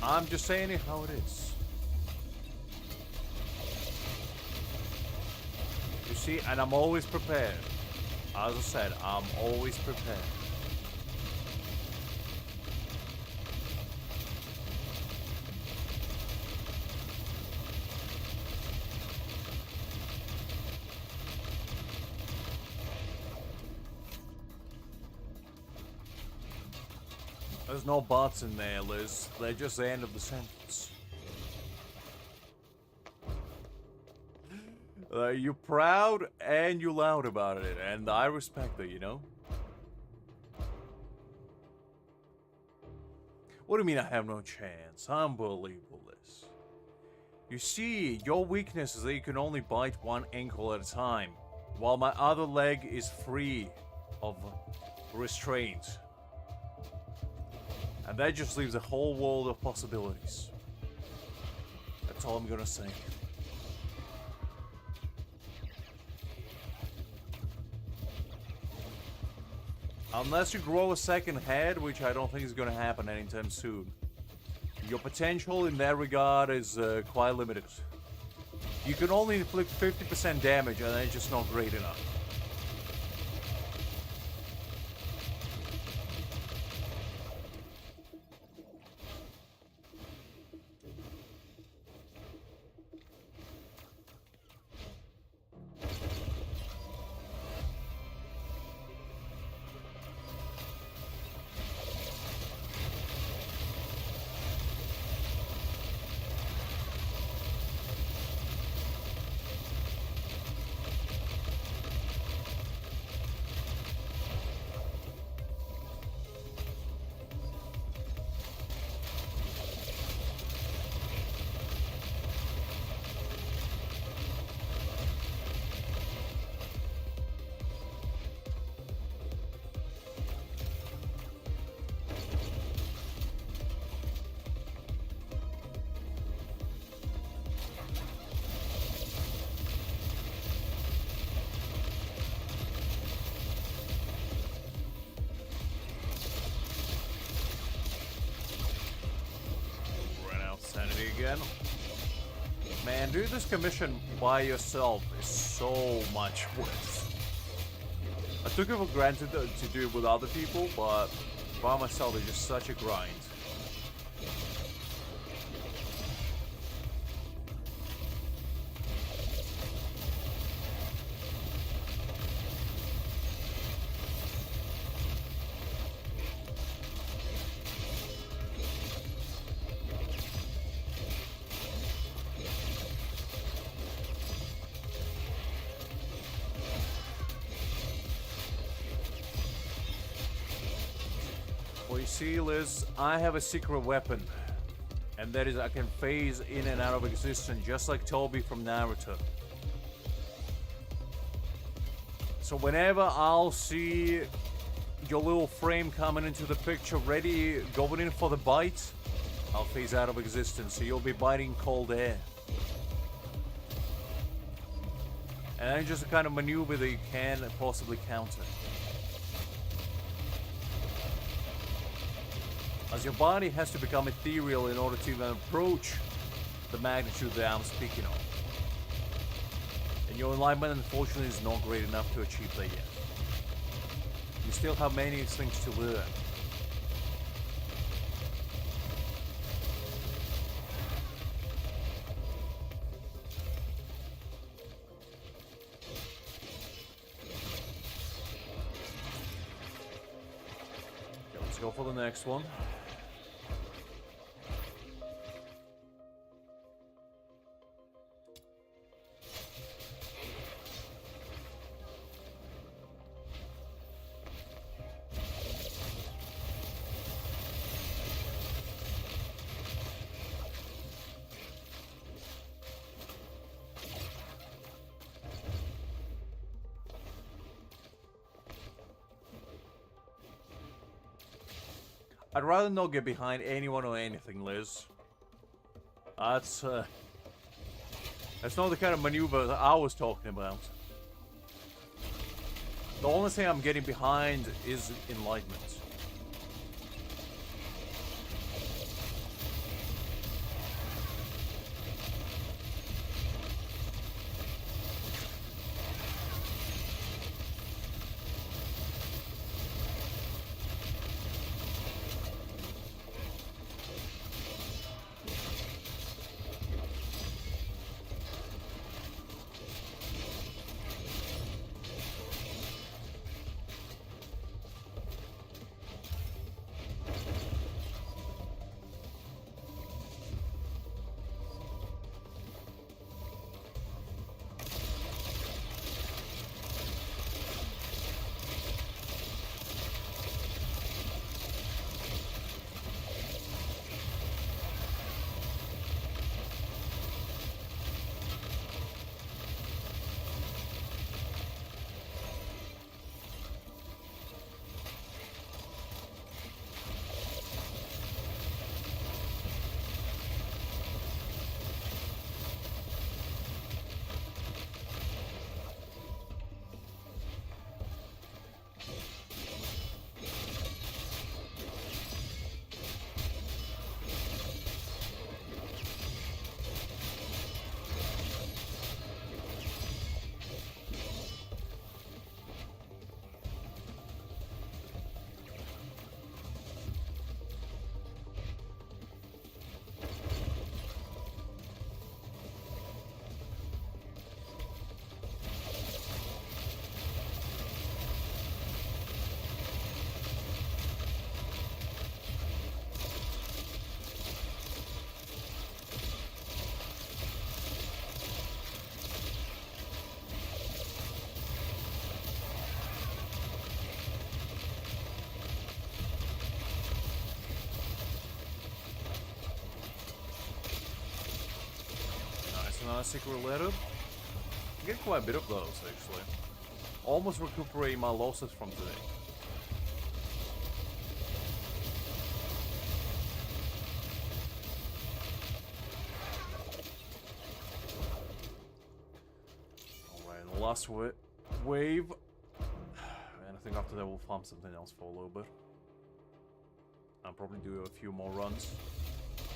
I'm just saying it how it is. You see, and I'm always prepared. As I said, I'm always prepared. There's no buts in there, Liz. They're just the end of the sentence. You're proud and you're loud about it, and I respect that, you know? What do you mean I have no chance? Unbelievable, Liz. You see, your weakness is that you can only bite one ankle at a time, while my other leg is free of restraint. And that just leaves a whole world of possibilities. That's all I'm gonna say. Unless you grow a second head, which I don't think is gonna happen anytime soon. Your potential in that regard is quite limited. You can only inflict 50% damage, and that's just not great enough. Again. Man, doing this commission by yourself is so much worse. I took it for granted to do it with other people, but by myself it's just such a grind. Well, you see, Liz, I have a secret weapon, and that is I can phase in and out of existence just like Toby from Naruto. So whenever I'll see your little frame coming into the picture ready, going in for the bite, I'll phase out of existence, so you'll be biting cold air. And that's just a kind of maneuver that you can possibly counter. As your body has to become ethereal in order to even approach the magnitude that I'm speaking of. And your enlightenment, unfortunately, is not great enough to achieve that yet. You still have many things to learn. go for the next one. I'd rather not get behind anyone or anything, Liz. That's not the kind of maneuver that I was talking about. The only thing I'm getting behind is enlightenment. Another secret letter. I get quite a bit of those, actually. Almost recuperating my losses from today. Alright, the last wave. And I think after that we'll farm something else for a little bit. I'll probably do a few more runs.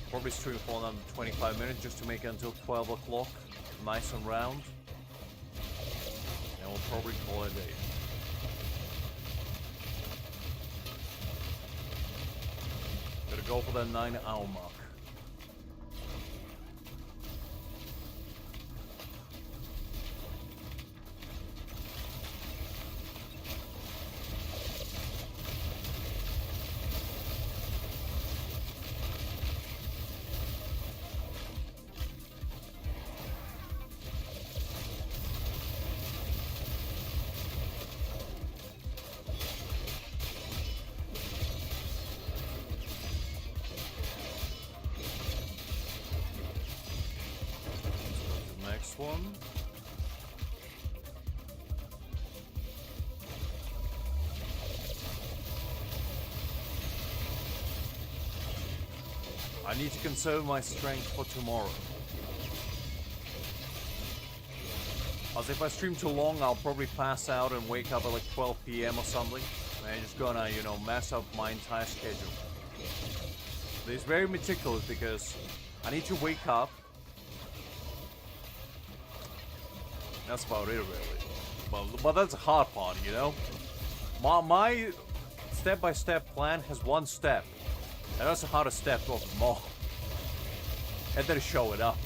Probably stream for another 25 minutes just to make it until 12 o'clock. Nice and round. And we'll probably call it a day. Gotta go for that 9-hour mark. One. I need to conserve my strength for tomorrow. As if I stream too long, I'll probably pass out and wake up at like 12 PM or something. And I'm just gonna, you know, mess up my entire schedule. But it's very meticulous because I need to wake up. That's about it, really. But that's the hard part, you know? My step-by-step plan has one step. And that's the hardest step of them all. And then show it up.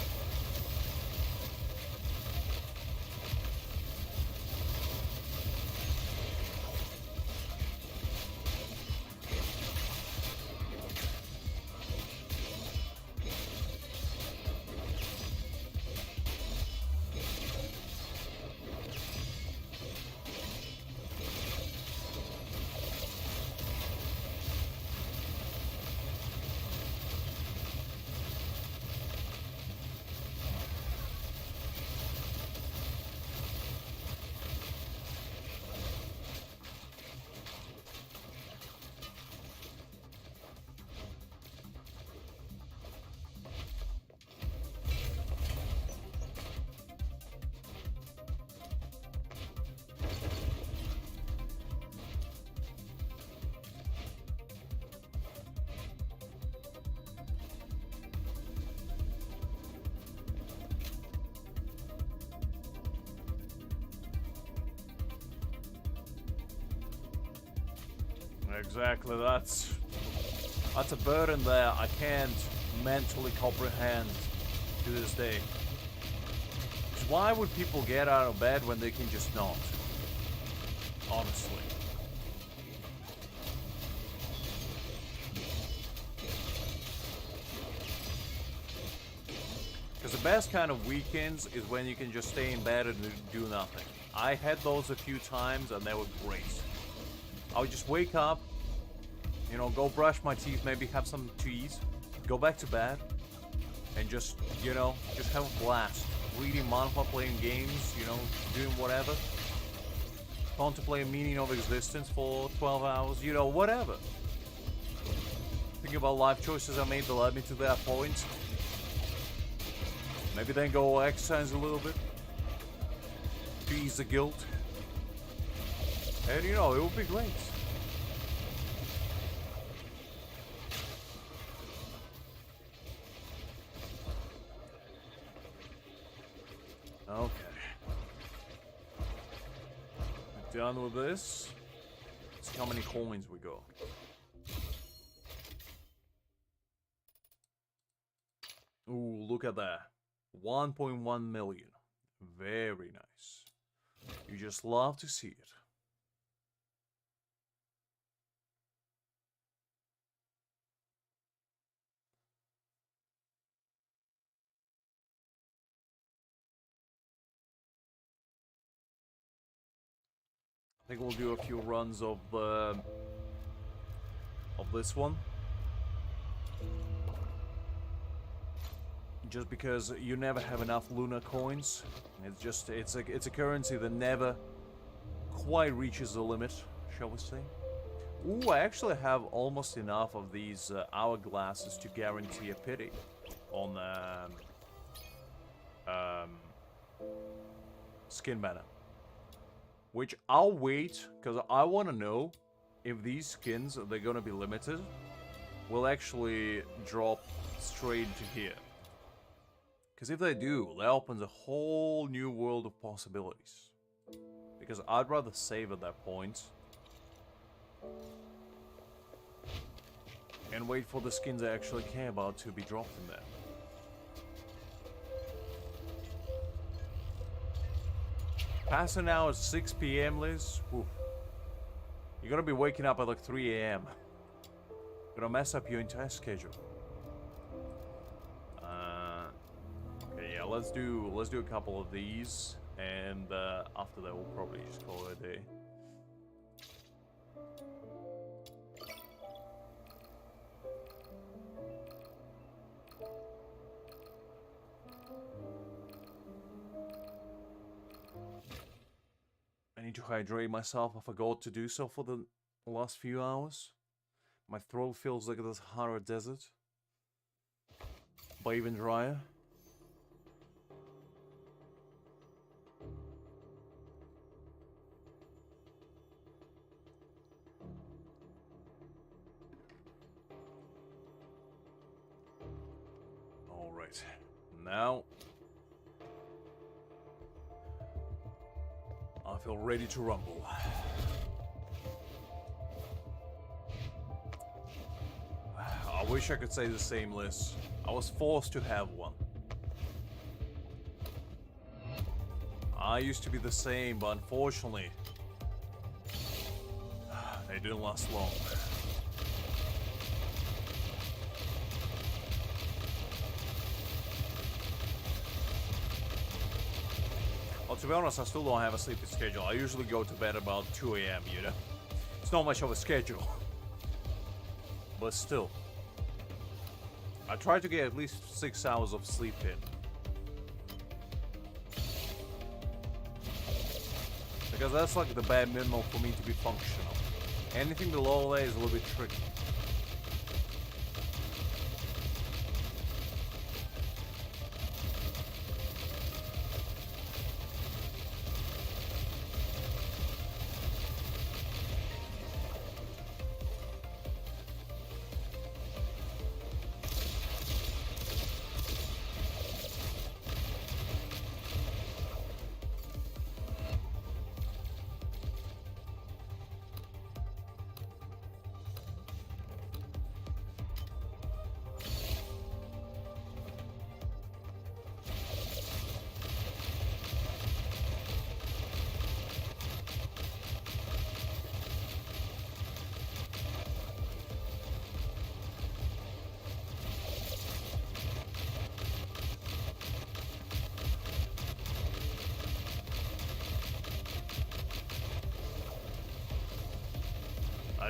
Exactly, that's a burden there I can't mentally comprehend to this day. 'Cause why would people get out of bed when they can just not? Honestly. Because the best kind of weekends is when you can just stay in bed and do nothing. I had those a few times and they were great. I would just wake up, you know, go brush my teeth, maybe have some teas, go back to bed, and just, you know, just have a blast. Reading manhwa, playing games, you know, doing whatever. Contemplate meaning of existence for 12 hours, you know, whatever. Thinking about life choices I made that led me to that point. Maybe then go exercise a little bit. To ease the guilt. And you know, it would be great. Okay. We're done with this. Let's see how many coins we got. Ooh, look at that. 1.1 million. Very nice. You just love to see it. I think we'll do a few runs of this one. Just because you never have enough Luna coins. It's a currency that never quite reaches the limit, shall we say. Ooh, I actually have almost enough of these hourglasses to guarantee a pity on skin banner. Which I'll wait, because I want to know if these skins, they're going to be limited, will actually drop straight to here. Because if they do, that opens a whole new world of possibilities. Because I'd rather save at that point. And wait for the skins I actually care about to be dropped in there. Passing now at 6 PM, Liz. Oof. You're gonna be waking up at like 3 AM. Gonna mess up your entire schedule. Okay, yeah, let's do a couple of these, and after that we'll probably just call it a day. I need to hydrate myself. I forgot to do so for the last few hours. My throat feels like this Sahara desert, but even drier. All right, now I feel ready to rumble. I wish I could say the same, Liz. I was forced to have one. I used to be the same, but unfortunately, they didn't last long. Well, to be honest, I still don't have a sleeping schedule. I usually go to bed about 2 AM, you know? It's not much of a schedule. But still. I try to get at least 6 hours of sleep in. Because that's like the bare minimum for me to be functional. Anything below that is a little bit tricky.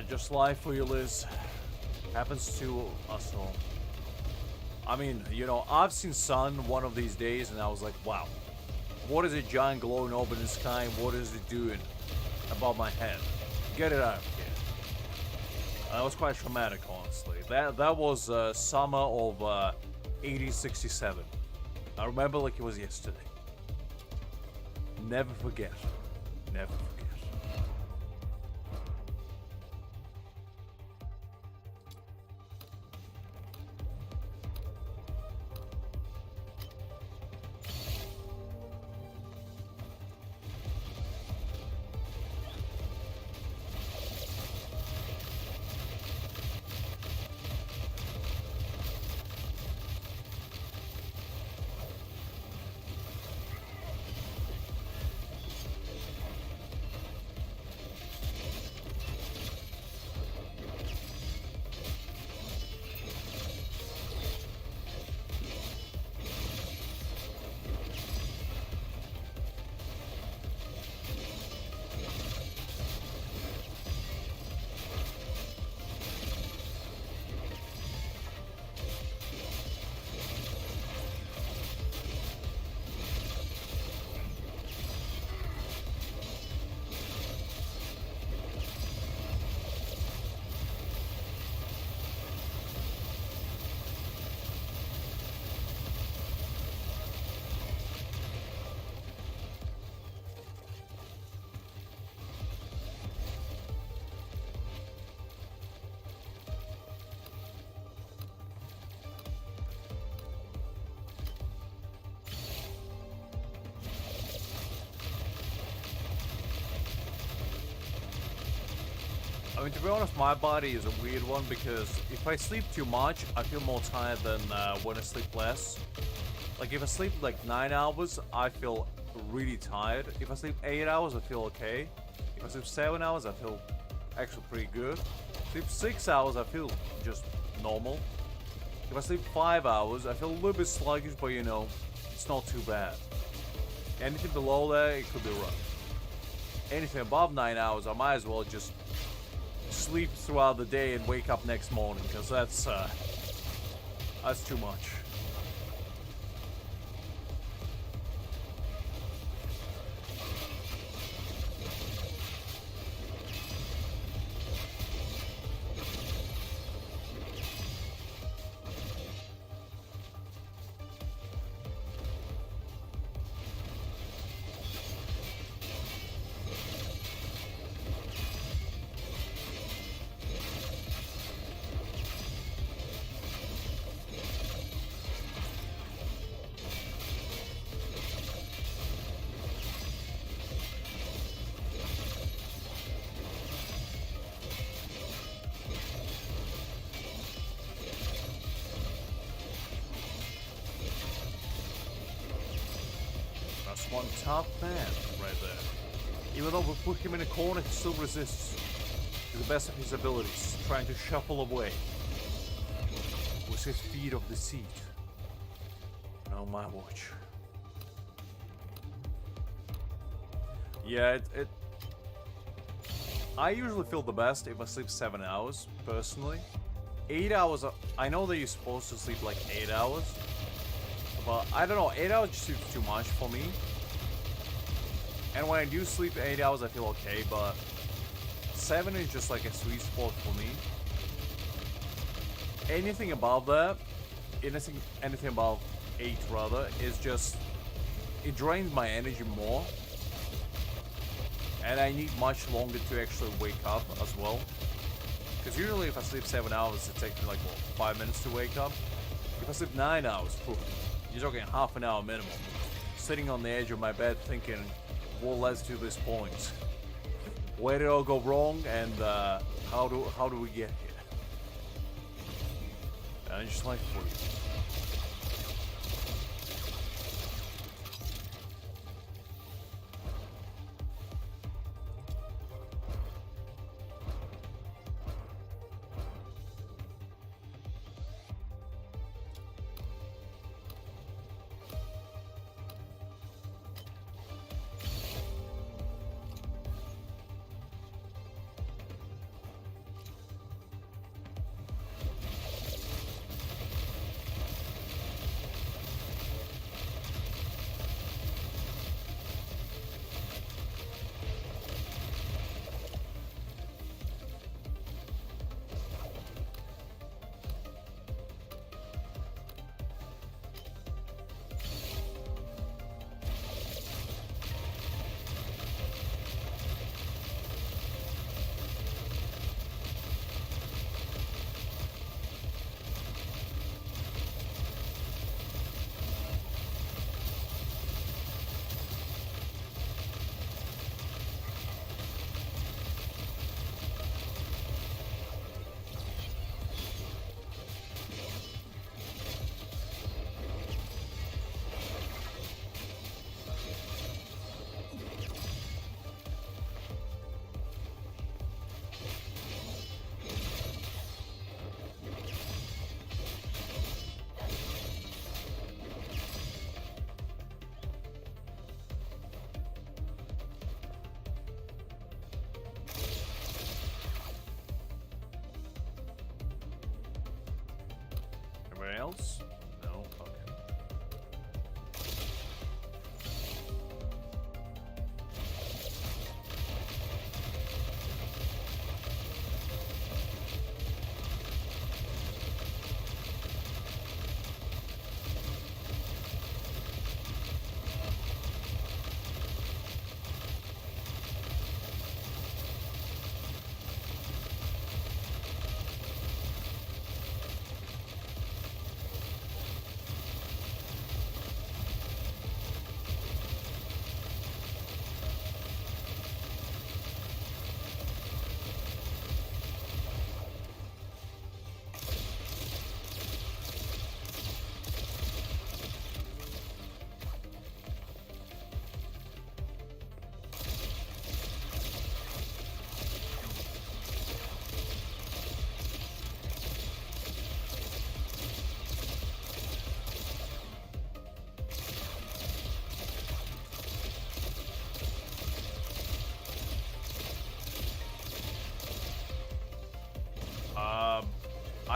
Just life for you, Liz. Happens to us all. I mean, you know, I've seen sun one of these days and I was like, wow. What is a giant glowing orb in the sky? What is it doing above my head? Get it out of here. That was quite traumatic, honestly. That was summer of 1867. I remember like it was yesterday. Never forget. Never forget. I mean, to be honest, my body is a weird one because if I sleep too much, I feel more tired than when I sleep less. Like, if I sleep like 9 hours, I feel really tired. If I sleep 8 hours, I feel okay. If I sleep 7 hours, I feel actually pretty good. Sleep 6 hours, I feel just normal. If I sleep 5 hours, I feel a little bit sluggish, but you know, it's not too bad. Anything below that, it could be rough. Anything above 9 hours, I might as well just sleep throughout the day and wake up next morning, because that's too much. That's one tough man right there. Even though we put him in a corner, he still resists to the best of his abilities, trying to shuffle away with his feet off the seat. On my watch. Yeah, I usually feel the best if I sleep 7 hours, personally. 8 hours, I know that you're supposed to sleep like 8 hours. But I don't know, 8 hours just seems too much for me. And when I do sleep 8 hours, I feel okay, but 7 is just like a sweet spot for me. Anything above that, anything above 8 rather, is just, it drains my energy more. And I need much longer to actually wake up as well. Because usually if I sleep 7 hours, it takes me like, what, 5 minutes to wake up? If I sleep 9 hours, you're talking half an hour minimum. Sitting on the edge of my bed thinking, what led to this point? Where did it all go wrong, and how do we get here? And just like for you.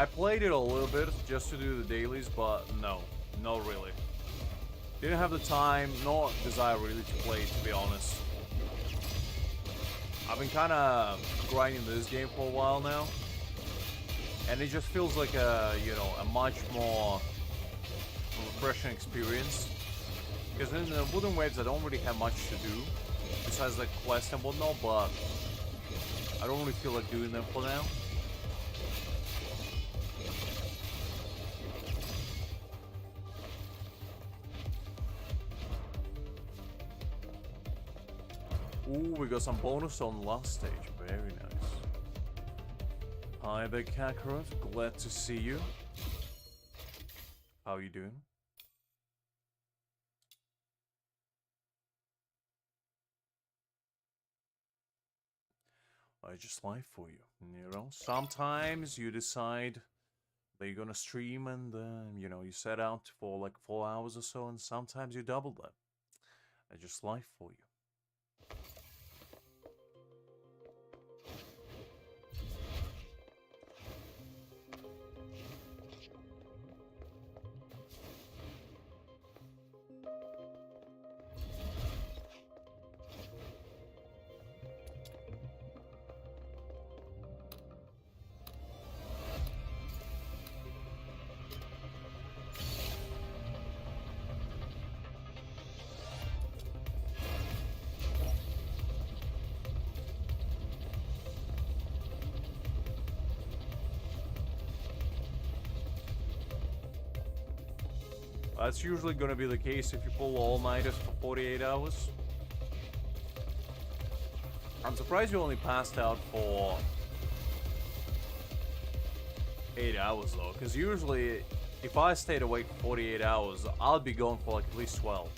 I played it a little bit just to do the dailies, but no, not really. Didn't have the time, nor desire really to play, to be honest. I've been kind of grinding this game for a while now, and it just feels like a, you know, a much more refreshing experience. Because in the Wooden Waves, I don't really have much to do besides like quest and whatnot, but I don't really feel like doing them for now. Ooh, we got some bonus on the last stage. Very nice. Hi there, Kakarot. Glad to see you. How you doing? I just live for you. You know, sometimes you decide that you're gonna stream and, you know, you set out for like 4 hours or so, and sometimes you double that. I just live for you. That's usually going to be the case if you pull all-nighters for 48 hours. I'm surprised you only passed out for 8 hours though, because usually if I stayed awake for 48 hours, I'll be going for like at least 12.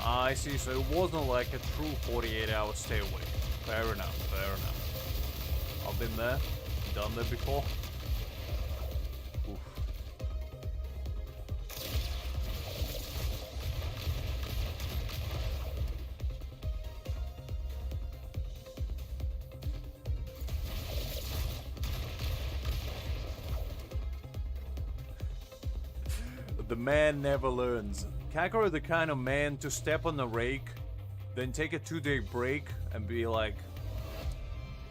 I see, so it wasn't like a true 48-hour stay away. Fair enough, fair enough. I've been there, done that before. Oof. The man never learns. Kakarot the kind of man to step on the rake, then take a 2-day break and be like,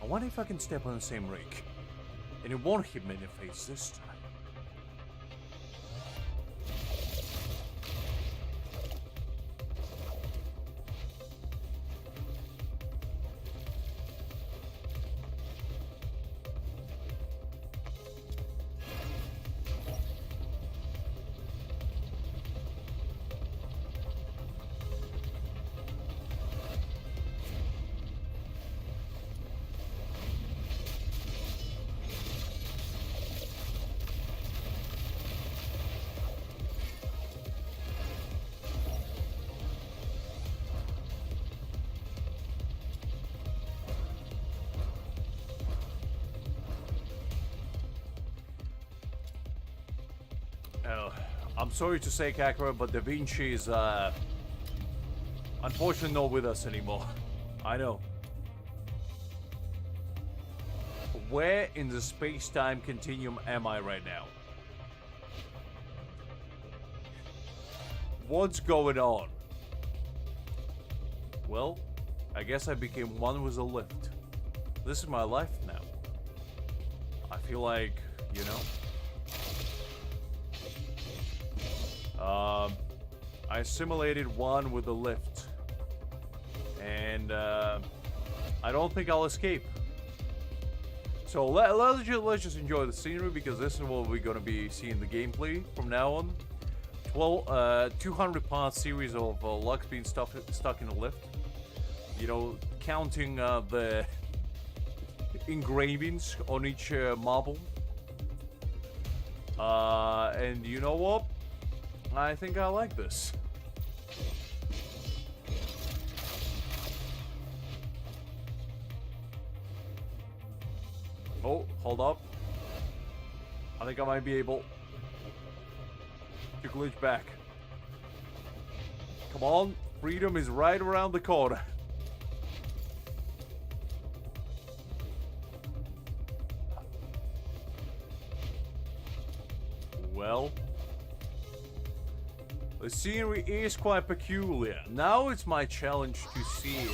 I wonder if I can step on the same rake. And it won't hit me in the face this time. I'm sorry to say, Kakarot, but Da Vinci is, unfortunately not with us anymore. I know. Where in the space-time continuum am I right now? What's going on? Well, I guess I became one with a lift. This is my life now. I feel like, you know... I assimilated one with the lift. and I don't think I'll escape. So let's just enjoy the scenery, because this is what we're gonna be seeing the gameplay from now on. 200-part series of Lux being stuck in a lift. You know, counting the engravings on each marble. And you know what? I think I like this. Oh, hold up. I think I might be able to glitch back. Come on, freedom is right around the corner. Well, the scenery is quite peculiar. Now it's my challenge to see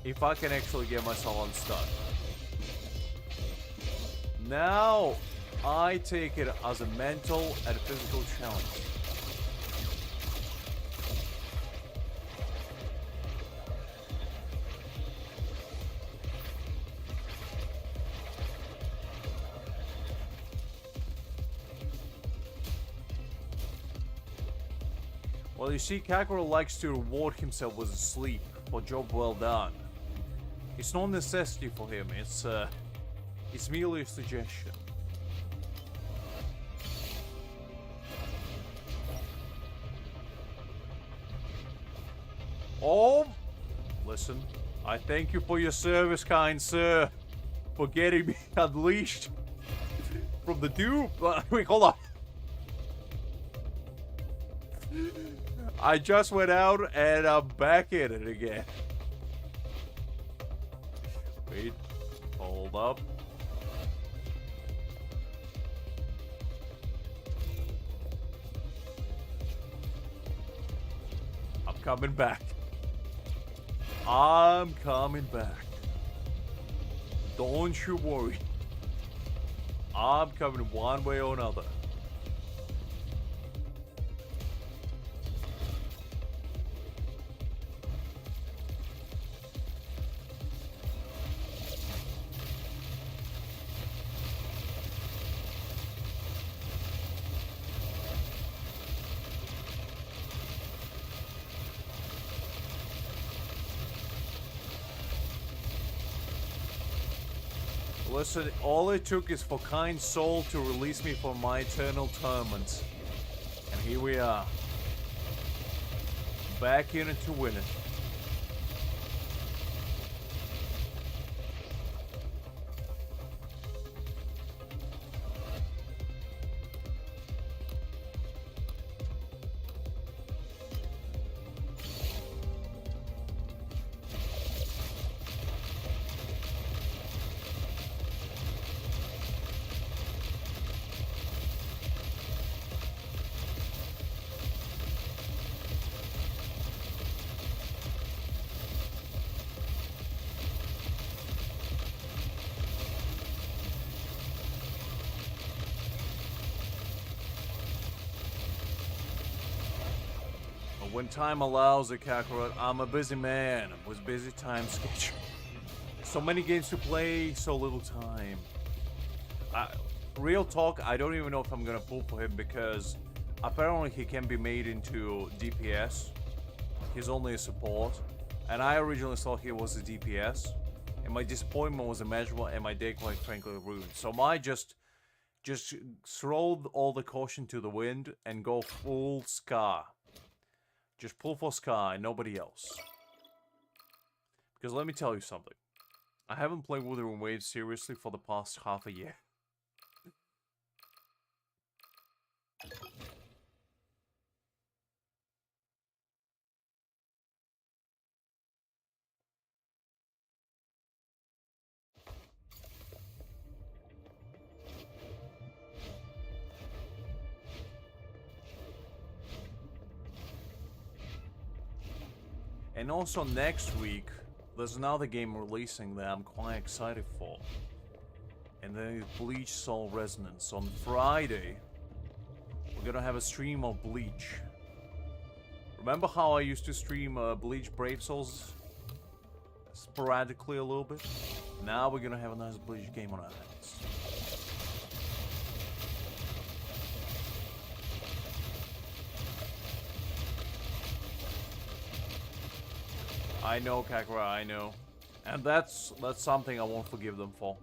if I can actually get myself unstuck. Now, I take it as a mental and physical challenge. Well, you see, Kakarot likes to reward himself with sleep for job well done. It's not a necessity for him, it's merely a suggestion. Oh! Listen, I thank you for your service, kind sir. For getting me unleashed from the dupe. Wait, hold on. I just went out and I'm back in it again. Wait, hold up. I'm coming back. I'm coming back. Don't you worry. I'm coming one way or another. Listen, all it took is for kind soul to release me from my eternal torment. And here we are. Back in it to win it. When time allows it, Kakarot, I'm a busy man with busy time schedule. So many games to play, so little time. Real talk, I don't even know if I'm gonna pull for him, because apparently he can be made into DPS. He's only a support. And I originally thought he was a DPS. And my disappointment was immeasurable, and my day quite frankly ruined. So I just throw all the caution to the wind and go full Scar. Just pull for Sky, nobody else. Because let me tell you something. I haven't played Wuthering Waves seriously for the past half a year. And also next week, there's another game releasing that I'm quite excited for. And then it's Bleach Soul Resonance. On Friday, we're gonna have a stream of Bleach. Remember how I used to stream Bleach Brave Souls sporadically a little bit. Now we're gonna have a nice Bleach game on our hands. I know, Kakura, I know. And that's something I won't forgive them for.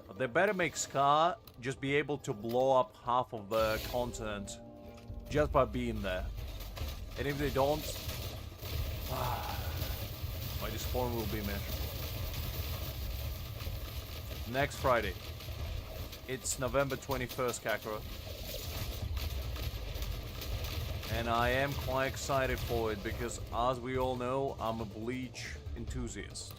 But they better make Scar just be able to blow up half of the continent just by being there. And if they don't, my disappointment will be measurable. Next Friday. It's November 21st, Kakura. And I am quite excited for it because, as we all know, I'm a Bleach enthusiast.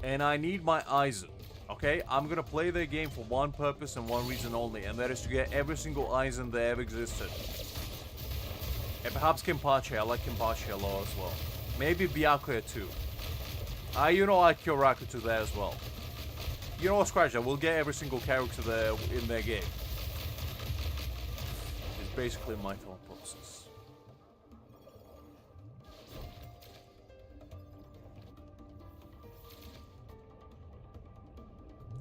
And I need my Aizen, okay? I'm gonna play the game for one purpose and one reason only, and that is to get every single Aizen that ever existed. And perhaps Kenpachi, I like Kenpachi a lot as well. Maybe Byakuya too. You know, I like Kyoraku to there as well. You know what, scratch that, we'll get every single character there in their game. It's basically my thought process.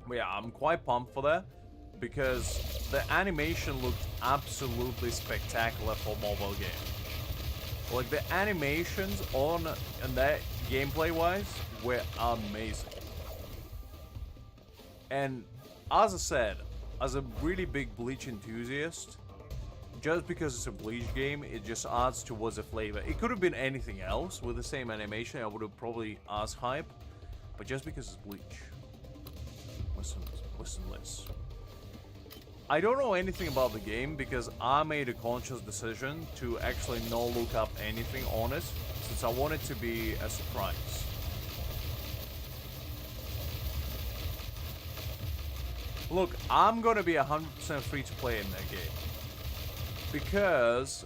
But yeah, I'm quite pumped for that because the animation looked absolutely spectacular for a mobile game. Like the animations on and that gameplay wise were amazing. And as I said, as a really big Bleach enthusiast, just because it's a Bleach game, it just adds towards the flavor. It could have been anything else with the same animation, I would have probably as hype, but just because it's Bleach. Listen, Liz. I don't know anything about the game because I made a conscious decision to actually not look up anything on it since I want it to be a surprise. Look, I'm gonna be 100% free to play in that game because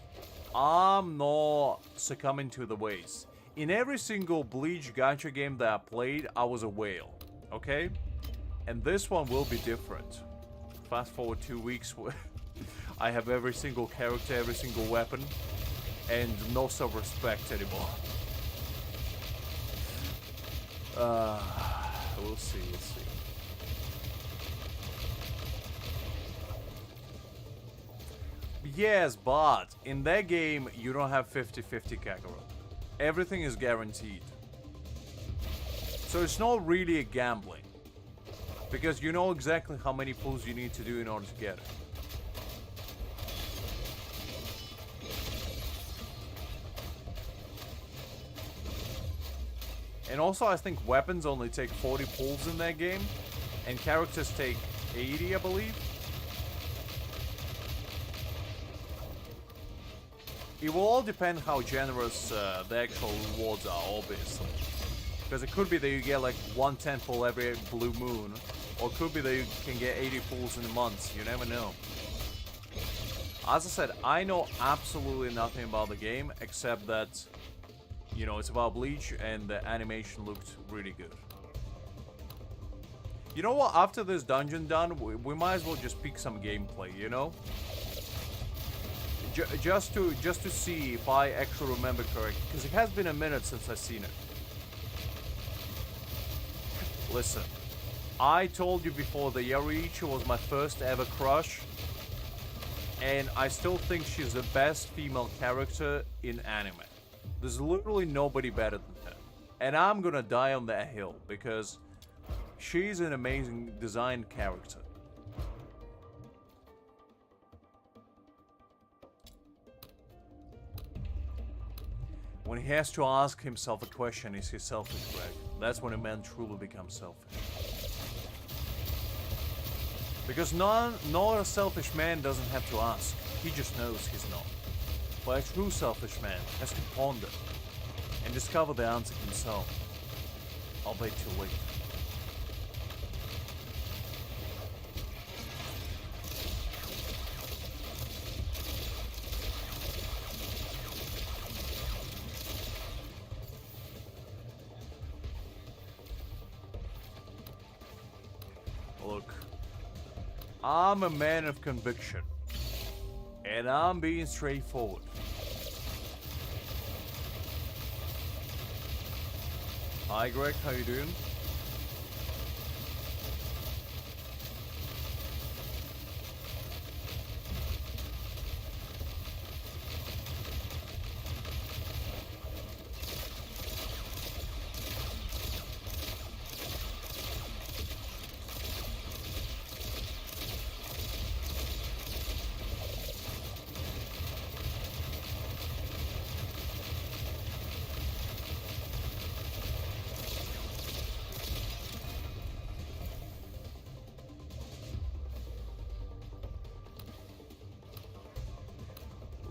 I'm not succumbing to the ways. In every single Bleach gacha game that I played, I was a whale, okay? And this one will be different. Fast forward 2 weeks where I have every single character, every single weapon, and no self-respect anymore. We'll see, we'll see. Yes, but in that game, you don't have 50-50 Kakarot. Everything is guaranteed. So it's not really a gambling. Because you know exactly how many pulls you need to do in order to get it. And also I think weapons only take 40 pulls in that game. And characters take 80, I believe. It will all depend how generous the actual rewards are, obviously. Because it could be that you get like 1/10 pull every blue moon. Or it could be that you can get 80 pulls in a month. You never know. As I said, I know absolutely nothing about the game. Except that, you know, it's about Bleach and the animation looked really good. You know what? After this dungeon done, we might as well just pick some gameplay, you know? Just to see if I actually remember correctly. Because it has been a minute since I've seen it. Listen, I told you before that Yoriichi was my first ever crush, and I still think she's the best female character in anime. There's literally nobody better than her. And I'm gonna die on that hill, because she's an amazing designed character. When he has to ask himself a question, is he selfish, Greg? That's when a man truly becomes selfish. Because not a selfish man doesn't have to ask. He just knows he's not. But a true selfish man has to ponder and discover the answer himself. I'll bet too late. Look, I'm a man of conviction, and I'm being straightforward. Hi Greg, how you doing?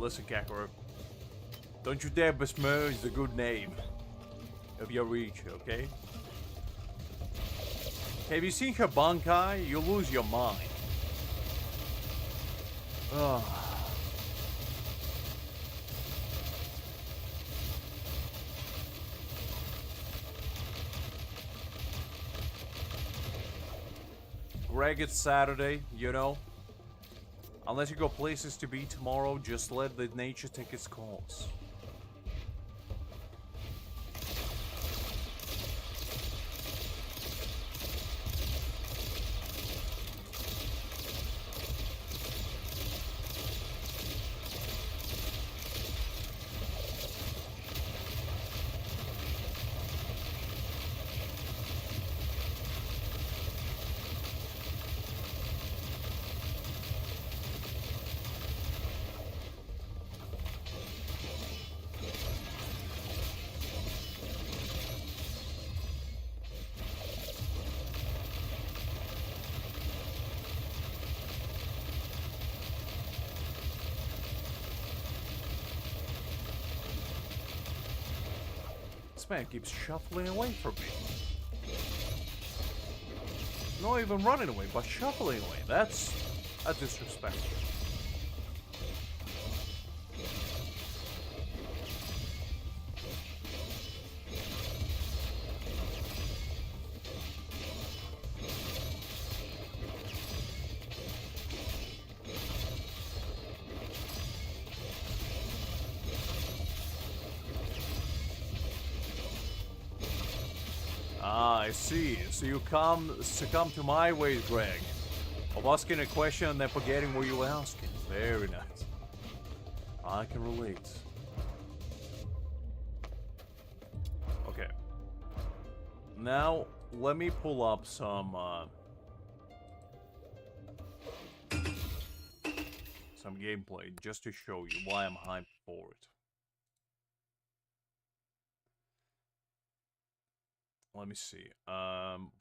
Listen, Kakarot. Don't you dare besmirch the good name of your reach, okay? Have you seen her Bankai? You'll lose your mind. Ugh. Greg, it's Saturday, you know? Unless you got places to be tomorrow, just let the nature take its course. This man keeps shuffling away from me. Not even running away, but shuffling away. That's a disrespect. I see. So you succumb to my ways, Greg. Of asking a question and then forgetting what you were asking. Very nice. I can relate. Okay. Now, let me pull up some gameplay just to show you why I'm hyped for it. Let me see.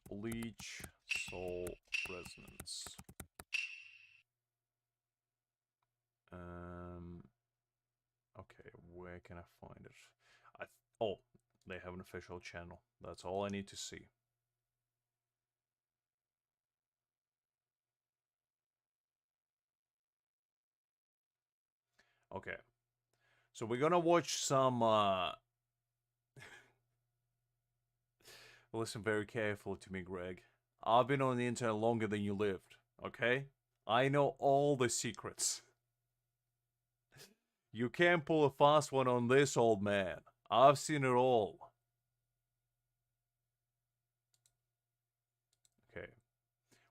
Bleach Soul Resonance. Okay, where can I find it? Oh, they have an official channel. That's all I need to see. Okay. So we're gonna watch some listen very carefully to me, Greg. I've been on the internet longer than you lived, okay? I know all the secrets. You can't pull a fast one on this, old man. I've seen it all. Okay.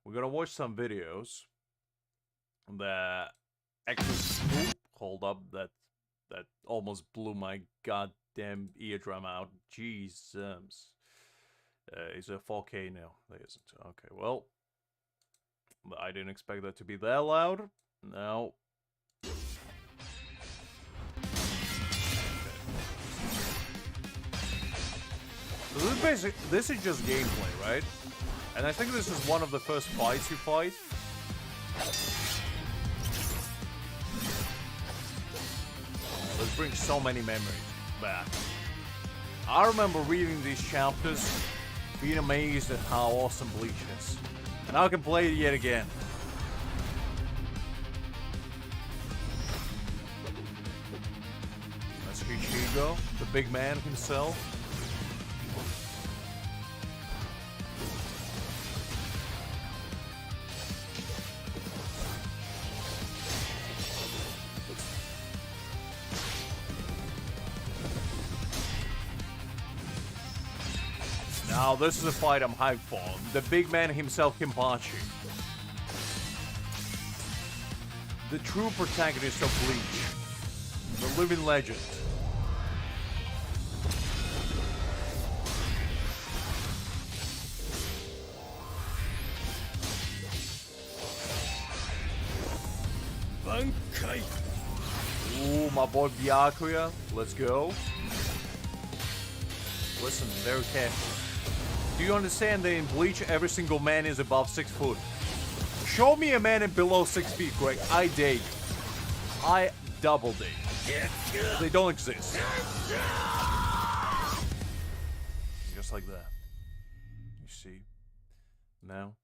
We're gonna watch some videos that actually... hold up, that almost blew my goddamn eardrum out. Jesus. Is it 4K now? There isn't. Okay, well, I didn't expect that to be that loud. Now, okay. So this is just gameplay, right? And I think this is one of the first fights you fight. This brings so many memories back. I remember reading these chapters, being amazed at how awesome Bleach is. And I can play it yet again. That's Ichigo, the big man himself. Now this is a fight I'm hyped for. The big man himself, Kimpachi. The true protagonist of Bleach. The living legend. Bankai. Ooh, my boy Byakuya. Let's go. Listen, very careful. Do you understand that in Bleach, every single man is above 6 foot? Show me a man below 6 feet, Greg. I dare you. I double dare you. They don't exist. Just like that. You see? Now,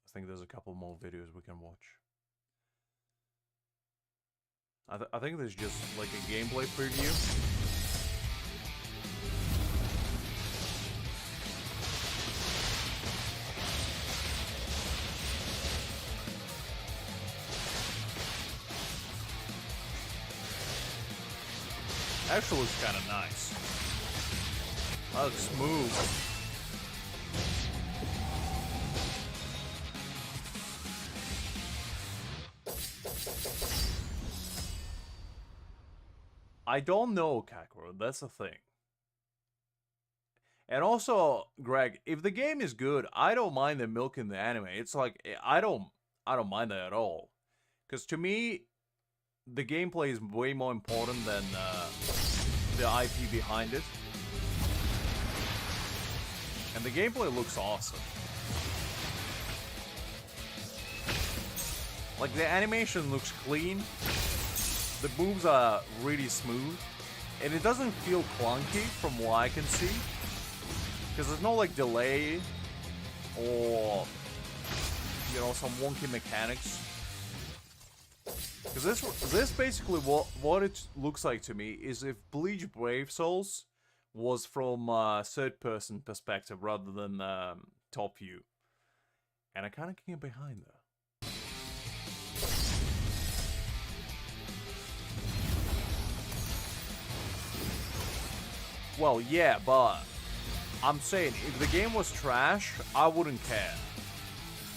I think there's a couple more videos we can watch. I think there's just like a gameplay preview. Actually looks kind of nice. That looks smooth. I don't know, Kakarot, that's the thing. And also, Greg, if the game is good, I don't mind them milking the anime. It's like I don't mind that at all. Because to me, the gameplay is way more important than the IP behind it. And the gameplay looks awesome. Like, the animation looks clean. The moves are really smooth. And it doesn't feel clunky from what I can see. Because there's no, like, delay or, you know, some wonky mechanics. Because this basically what it looks like to me is if Bleach Brave Souls was from third-person perspective rather than top view. And I kind of can get behind that. Well, yeah, but I'm saying if the game was trash, I wouldn't care.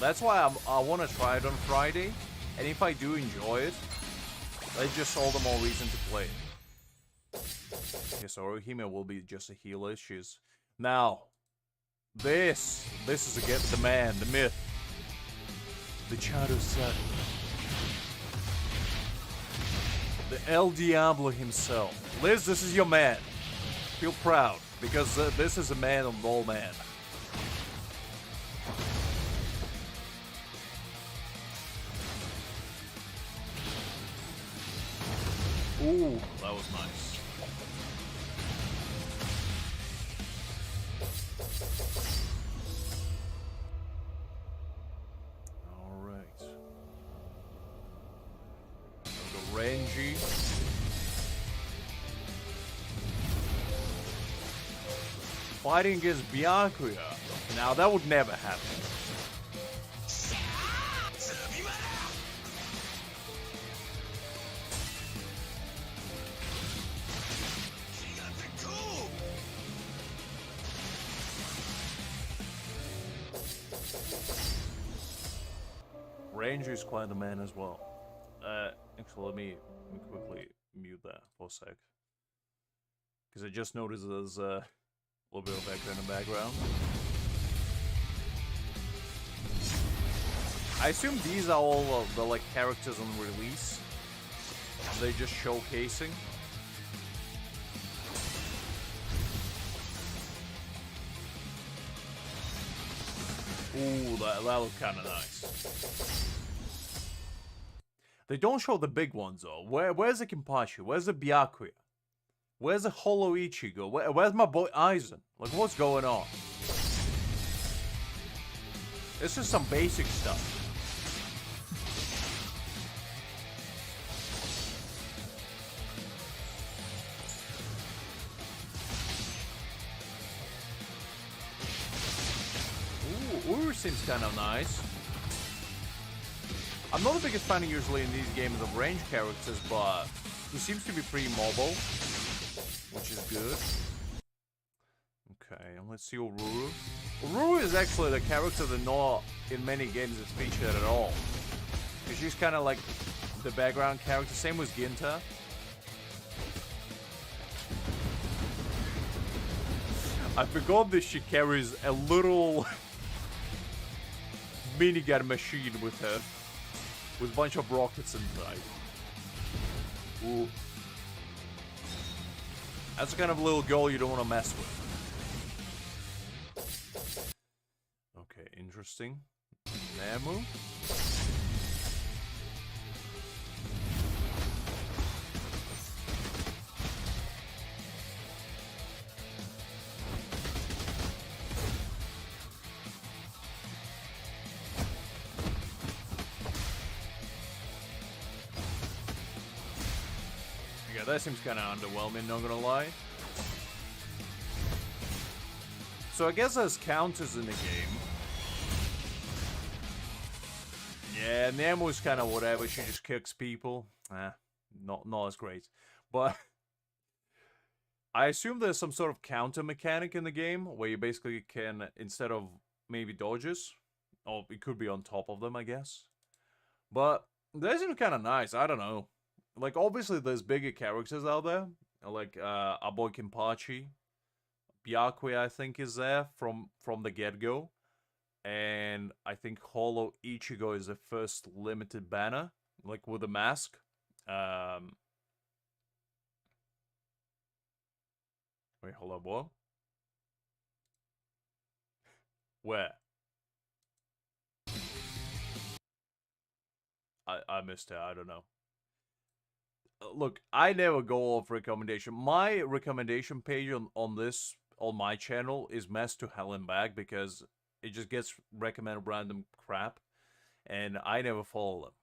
That's why I want to try it on Friday. And if I do enjoy it, that's just all the more reason to play it. Yes, Orohime will be just a healer. She's... Now, this is again the man, the myth. The Shadow Son. The El Diablo himself. Liz, this is your man. Feel proud, because this is a man of all men. Ooh, that was nice. Alright. The Renji. Fighting against Byakuya. Now that would never happen. Ranger is quite the man as well. Actually, let me quickly mute that for a sec. Because I just noticed there's a little bit of echo in the background. I assume these are all of the like characters on release. They're just showcasing. Ooh, that looked kind of nice. They don't show the big ones though. Where's the Kimpachi? Where's the Byakuya? Where's the Holo Ichigo? Where's my boy Aizen? Like, what's going on? This is some basic stuff. Ooh, seems kind of nice. I'm not the biggest fan usually in these games of range characters, but he seems to be pretty mobile, which is good. Okay, and let's see Oruru. Ruru is actually the character that not in many games is featured at all. Because she's kind of like the background character. Same with Ginta. I forgot that she carries a little minigun machine with her. With a bunch of rockets inside. Ooh. That's the kind of little girl you don't want to mess with. Okay, interesting. Namu. Yeah, that seems kind of underwhelming, not gonna lie. So I guess there's counters in the game. Yeah, Nemo's kind of whatever. She just kicks people. Not as great. But I assume there's some sort of counter mechanic in the game where you basically can, instead of maybe dodges, or it could be on top of them, I guess. But that seems kind of nice. I don't know. Like, obviously, there's bigger characters out there. Like, our boy Kimpachi. Byakwe, I think, is there from the get-go. And I think Holo Ichigo is the first limited banner. Like, with a mask. Wait, hold up, what? Where? I missed it, I don't know. Look, I never go off recommendation. My recommendation page on my channel is messed to hell and back because it just gets recommended random crap, and I never follow them.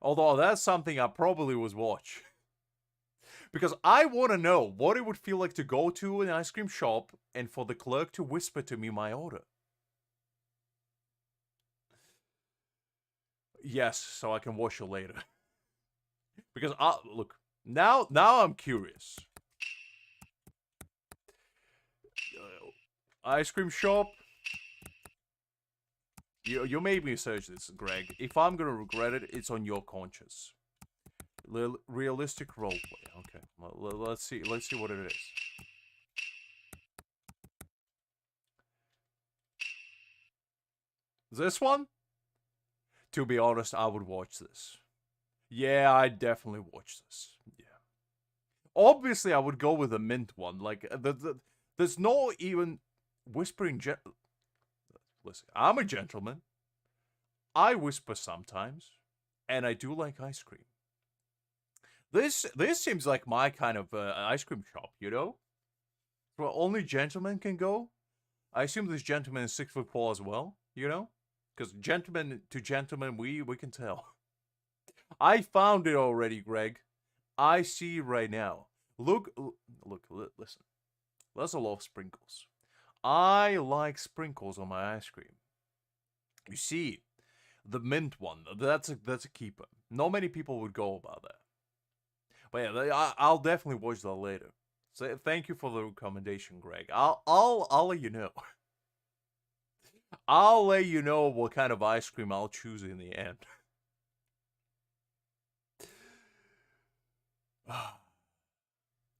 Although that's something I probably would watch. Because I want to know what it would feel like to go to an ice cream shop and for the clerk to whisper to me my order. Yes, so I can watch it later. Because, look, now I'm curious. Ice cream shop. You made me search this, Greg. If I'm gonna regret it, it's on your conscience. Realistic roleplay. Okay, well, let's see what it is. This one? To be honest, I would watch this. Yeah, I'd definitely watch this. Yeah. Obviously, I would go with the mint one. Like, there's no even whispering. Listen, I'm a gentleman. I whisper sometimes, and I do like ice cream. This seems like my kind of ice cream shop, you know? Where only gentlemen can go. I assume this gentleman is 6'4" as well, you know? Because gentleman to gentleman, we can tell. I found it already, Greg. I see right now. Look, listen. There's a lot of sprinkles. I like sprinkles on my ice cream. You see, the mint one, that's a keeper. Not many people would go about that. But yeah, I'll definitely watch that later. So thank you for the recommendation, Greg. I'll let you know. I'll let you know what kind of ice cream I'll choose in the end.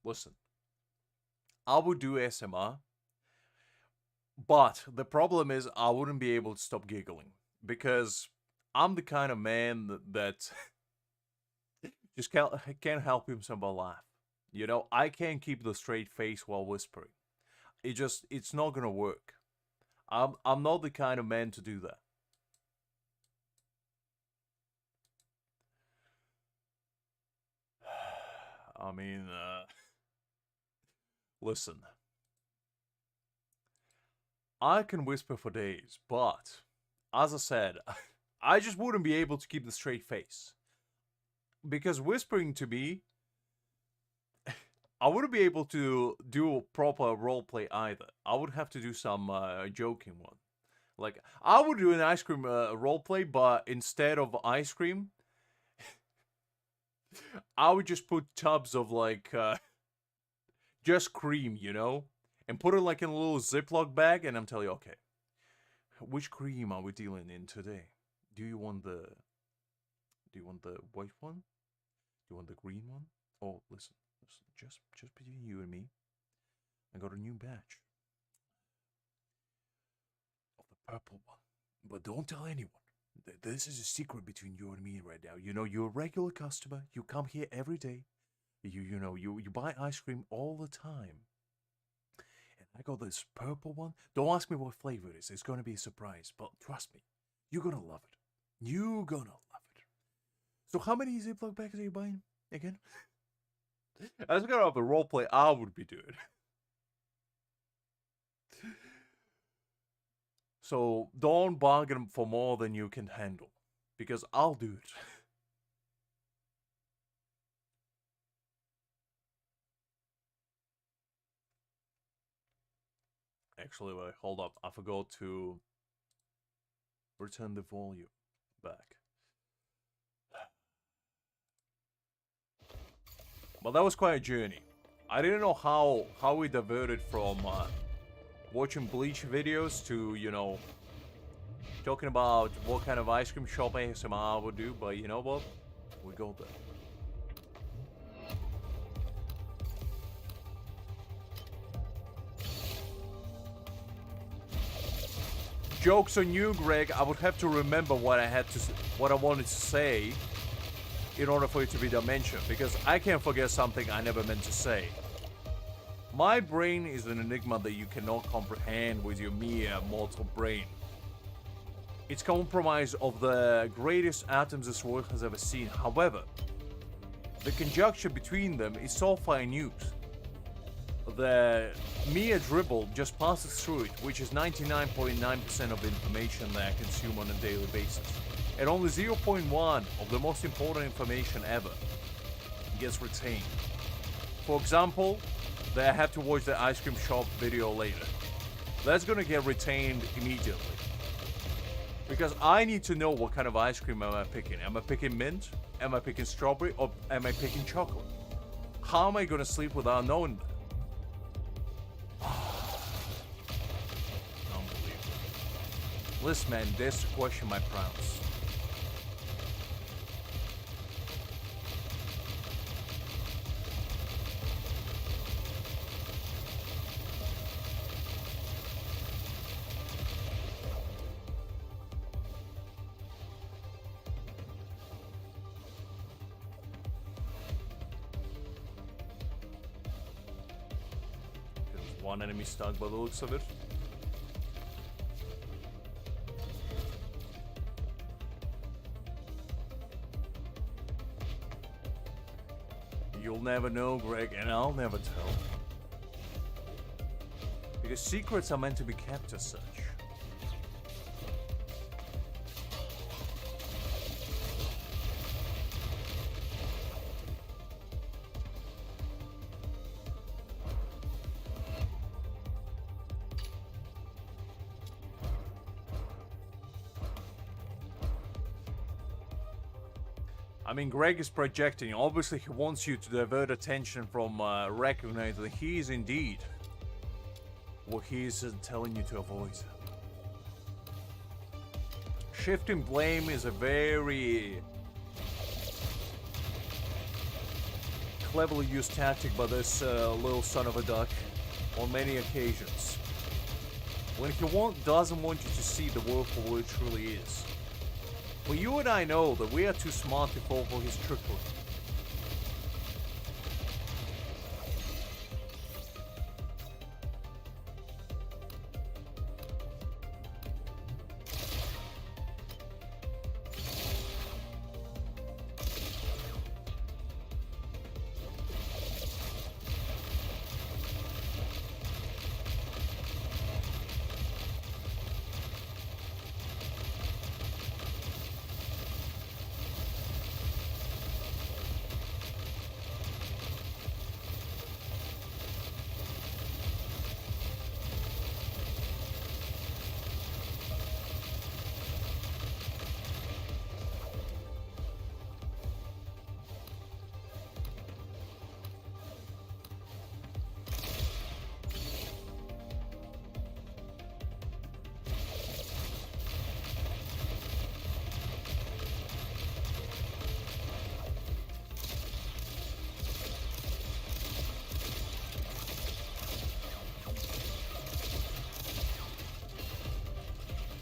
Listen, I would do ASMR, but the problem is I wouldn't be able to stop giggling because I'm the kind of man that just can't help himself but laugh. You know, I can't keep the straight face while whispering. It's not gonna work. I'm not the kind of man to do that. I mean, listen. I can whisper for days, but, as I said, I just wouldn't be able to keep the straight face. Because whispering to me, I wouldn't be able to do a proper roleplay either. I would have to do some joking one. Like, I would do an ice cream roleplay, but instead of ice cream, I would just put tubs of, like, just cream, you know? and put it like in a little Ziploc bag, and I'm telling you, okay, which cream are we dealing in today? Do you want the white one? Do you want the green one? Oh, listen, just between you and me, I got a new batch of the purple one, but don't tell anyone. This is a secret between you and me right now. You know, you're a regular customer. You come here every day. You buy ice cream all the time. And I got this purple one. Don't ask me what flavor it is. It's going to be a surprise. But trust me, you're going to love it. You're going to love it. So how many Ziploc bags are you buying again? That's kind of a roleplay I would be doing. So don't bargain for more than you can handle, because I'll do it. Actually, wait, hold up. I forgot to return the volume back. But that was quite a journey. I didn't know how we diverted from watching Bleach videos to, you know, talking about what kind of ice cream shop ASMR I would do, but you know what? We got there. Jokes on you, Greg. I would have to remember what I wanted to say in order for it to be dimensioned, because I can't forget something I never meant to say. My brain is an enigma that you cannot comprehend with your mere mortal brain. It's comprised of the greatest atoms this world has ever seen. However, the conjunction between them is so minute. The mere dribble just passes through it, which is 99.9% of the information that I consume on a daily basis. And only 0.1 of the most important information ever gets retained. For example, that I have to watch the ice cream shop video later. That's gonna get retained immediately. Because I need to know what kind of ice cream am I picking. Am I picking mint? Am I picking strawberry? Or am I picking chocolate? How am I gonna sleep without knowing that? Unbelievable. Listen, man, there's to question my prowess. One enemy stuck by the looks of it. You'll never know, Greg, and I'll never tell. Because secrets are meant to be kept as such. I mean, Greg is projecting. Obviously, he wants you to divert attention from recognizing that he is indeed what he is telling you to avoid. Shifting blame is a very cleverly used tactic by this little son of a duck on many occasions. When he doesn't want you to see the world for what it truly is. But you and I know that we are too smart to fall for his trickery.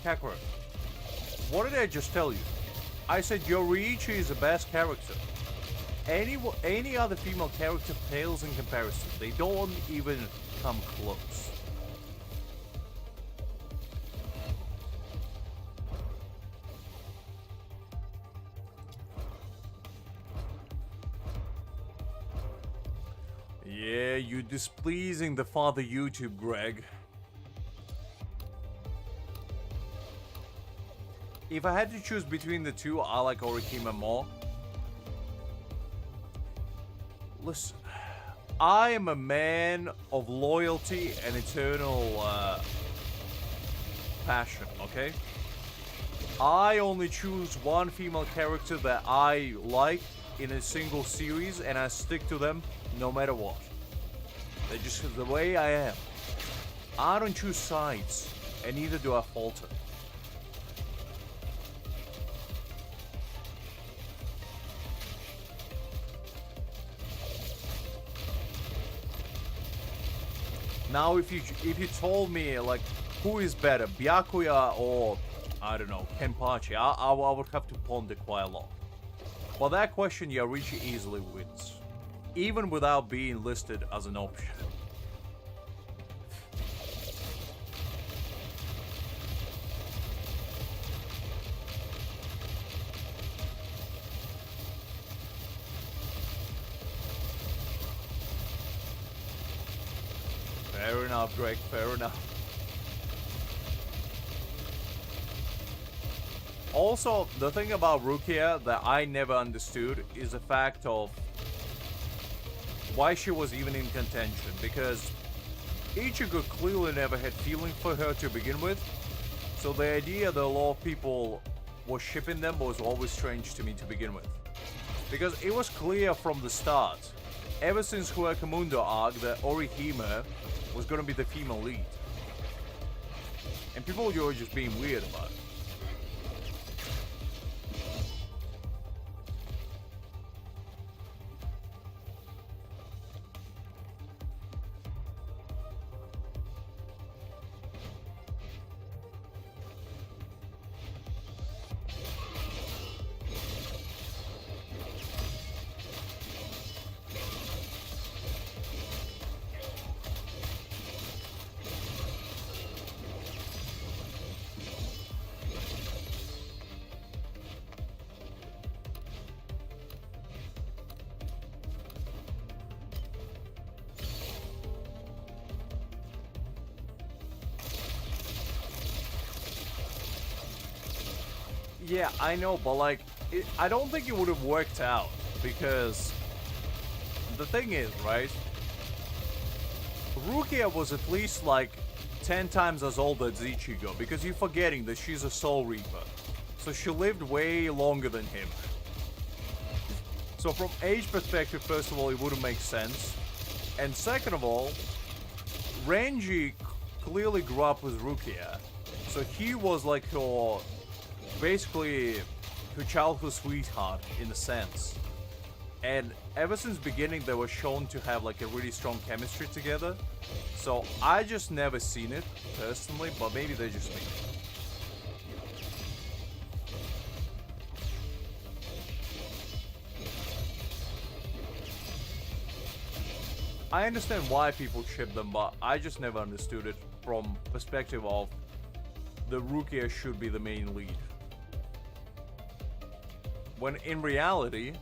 Kakarot, what did I just tell you? I said Yoruichi is the best character. Any other female character pales in comparison. They don't even come close. Yeah, you displeasing the father YouTube, Greg. If I had to choose between the two, I like Orihime more. Listen, I am a man of loyalty and eternal passion, okay? I only choose one female character that I like in a single series, and I stick to them no matter what. They're just the way I am. I don't choose sides, and neither do I falter. Now, if you told me like who is better, Byakuya or I don't know, Kenpachi, I would have to ponder quite a lot. For that question, Yoruichi easily wins, even without being listed as an option. Fair enough, Greg, fair enough. Also, the thing about Rukia that I never understood is the fact of why she was even in contention, because Ichigo clearly never had feeling for her to begin with, so the idea that a lot of people were shipping them was always strange to me to begin with. Because it was clear from the start, ever since Huecamundo arc, that Orihime was gonna be the female lead. And people were just being weird about it. Yeah, I know, but like, I don't think it would have worked out, because the thing is, right, Rukia was at least like 10 times as old as Ichigo, because you're forgetting that she's a Soul Reaper, so she lived way longer than him. So from age perspective, first of all, it wouldn't make sense, and second of all, Renji clearly grew up with Rukia, so he was like her, basically her childhood sweetheart in a sense. And ever since beginning they were shown to have like a really strong chemistry together. So I just never seen it personally, but maybe they just me. I understand why people ship them, but I just never understood it from perspective of the Rukia should be the main lead. When in reality,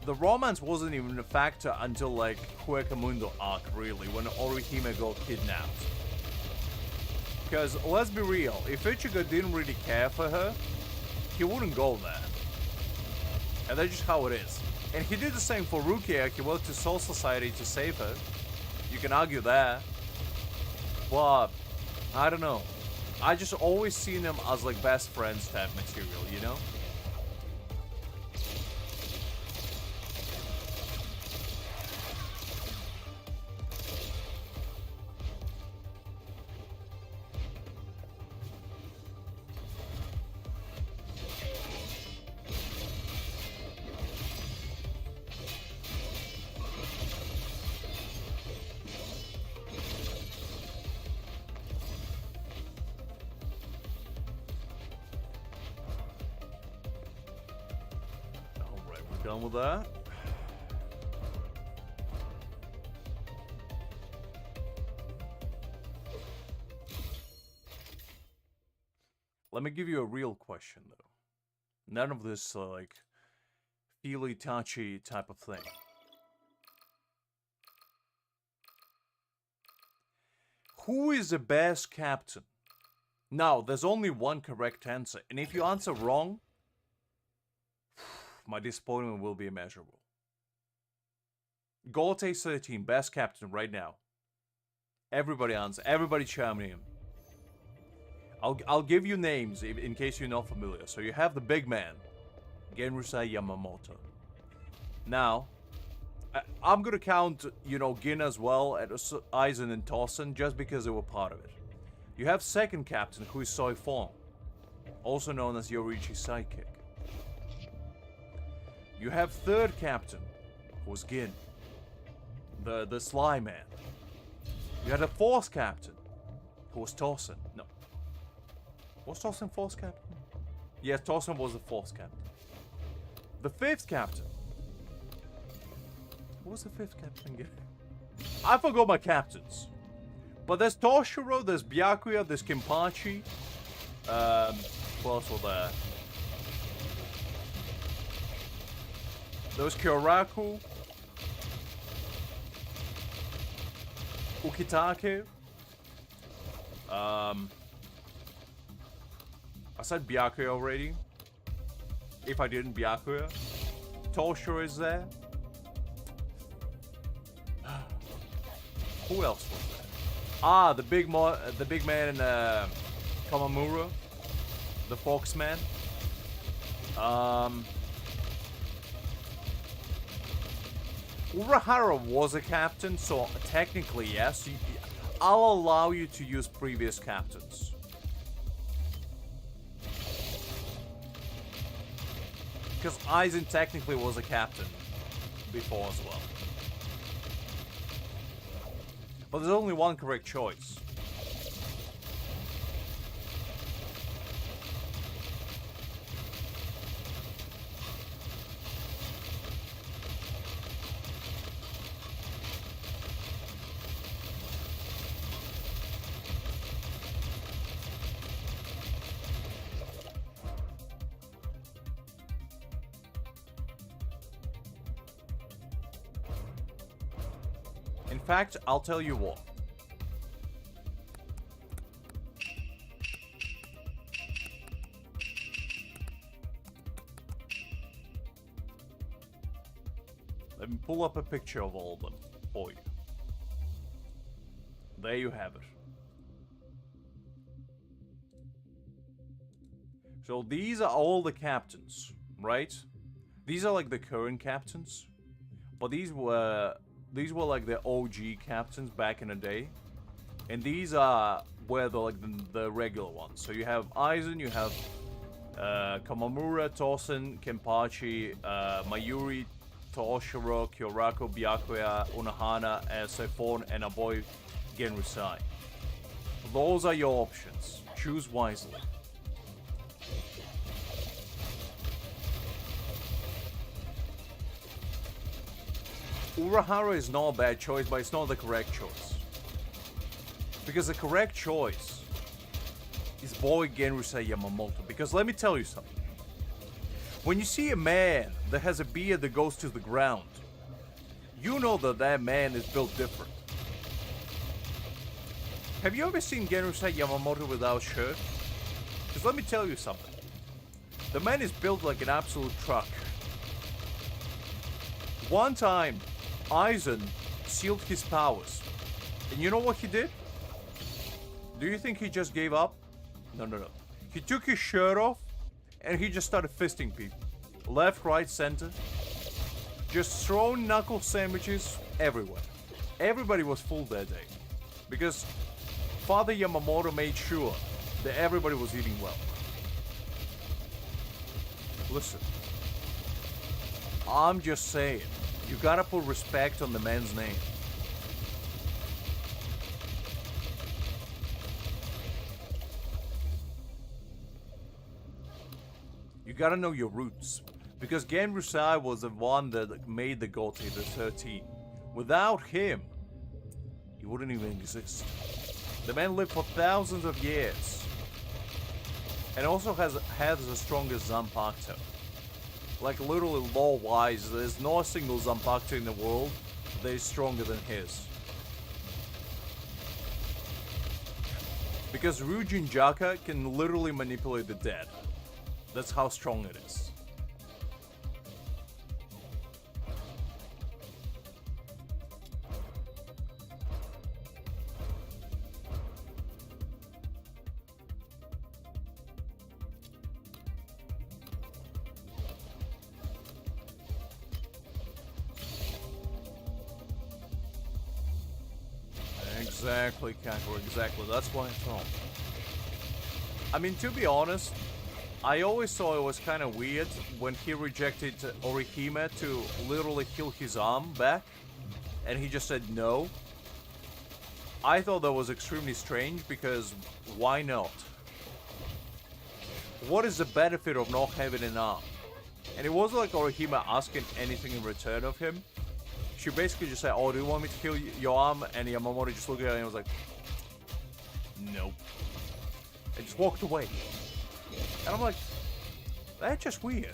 the romance wasn't even a factor until like Huecamundo arc, really, when Orihime got kidnapped. Because let's be real, if Ichigo didn't really care for her, he wouldn't go there. And that's just how it is. And he did the same for Rukia. He went to Soul Society to save her. You can argue that. But I don't know. I just always seen them as like best friends type material, you know? Done with that. Let me give you a real question, though. None of this, like, feely, touchy type of thing. Who is the best captain? Now, there's only one correct answer, and if you answer wrong, my disappointment will be immeasurable. Golte 13, best captain right now. Everybody answer. Everybody chime in. I'll give you names in case you're not familiar. So you have the big man, Genrusai Yamamoto. Now, I'm gonna count, you know, Gin as well, and Aizen and Tossen, just because they were part of it. You have second captain, who is Soi Fong, also known as Yorichi's sidekick. You have third captain, who was Gin, the Sly Man. You had a fourth captain, who was Tossen. No. Was Tossen fourth captain? Yes, Tossen was the fourth captain. The fifth captain. What was the fifth captain again? I forgot my captains. But there's Toshiro, there's Byakuya, there's Kenpachi. Who else were there? There was Kyoraku. Ukitake. I said Byakuya already. If I didn't, Byakuya. Toshiro is there. Who else was there? Ah, the big man in Kamamura, the Foxman. Urahara was a captain, so technically yes. I'll allow you to use previous captains. Because Aizen technically was a captain before as well. But there's only one correct choice. In fact, I'll tell you what. Let me pull up a picture of all of them for you. There you have it. So these are all the captains, right? These are like the current captains. But these were like the OG captains back in the day, and these were the regular ones. So you have Aizen, you have Kamamura, Tosen, Kenpachi, Mayuri, Toshiro, Kyoraku, Byakuya, Unohana, Sephon, and our boy Genrusai. Those are your options. Choose wisely. Urahara is not a bad choice, but it's not the correct choice. Because the correct choice is boy Genrusei Yamamoto. Because let me tell you something. When you see a man that has a beard that goes to the ground, you know that that man is built different. Have you ever seen Genrusei Yamamoto without shirt? Because let me tell you something. The man is built like an absolute truck. One time, Aizen sealed his powers. And you know what he did? Do you think he just gave up? No. He took his shirt off and he just started fisting people. Left, right, center. Just throwing knuckle sandwiches everywhere. Everybody was full that day. Because Father Yamamoto made sure that everybody was eating well. Listen. I'm just saying. You gotta put respect on the man's name. You gotta know your roots. Because Genryusai was the one that made the Gote the 13. Without him, he wouldn't even exist. The man lived for thousands of years. And also has the strongest Zanpakuto. Like literally lore-wise, there's no single Zanpakuto in the world that is stronger than his. Because Ryujin Jaka can literally manipulate the dead. That's how strong it is. Exactly, Kangaroo, exactly. That's what I thought. I mean, to be honest, I always thought it was kind of weird when he rejected Orihime to literally heal his arm back, and he just said no. I thought that was extremely strange, because why not? What is the benefit of not having an arm? And it wasn't like Orihime asking anything in return of him. She basically just said, oh, do you want me to heal your arm? And Yamamoto just looked at her and was like, nope. And just walked away. And I'm like, that's just weird.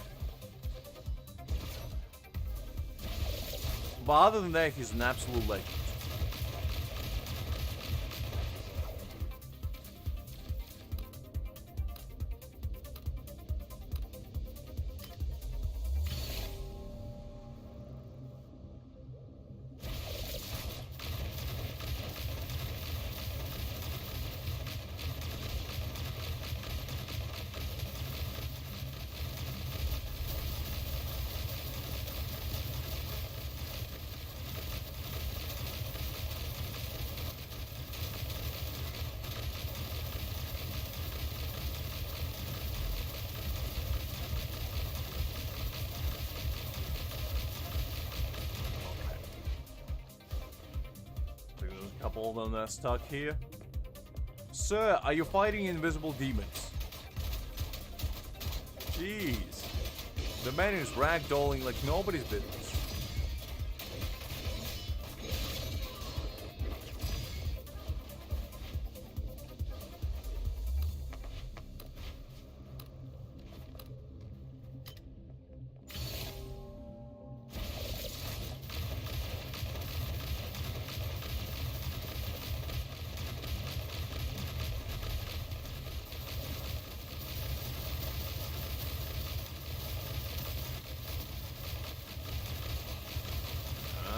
But other than that, he's an absolute legend. Couple of them that are stuck here. Sir, are you fighting invisible demons? Jeez. The man is ragdolling like nobody's business.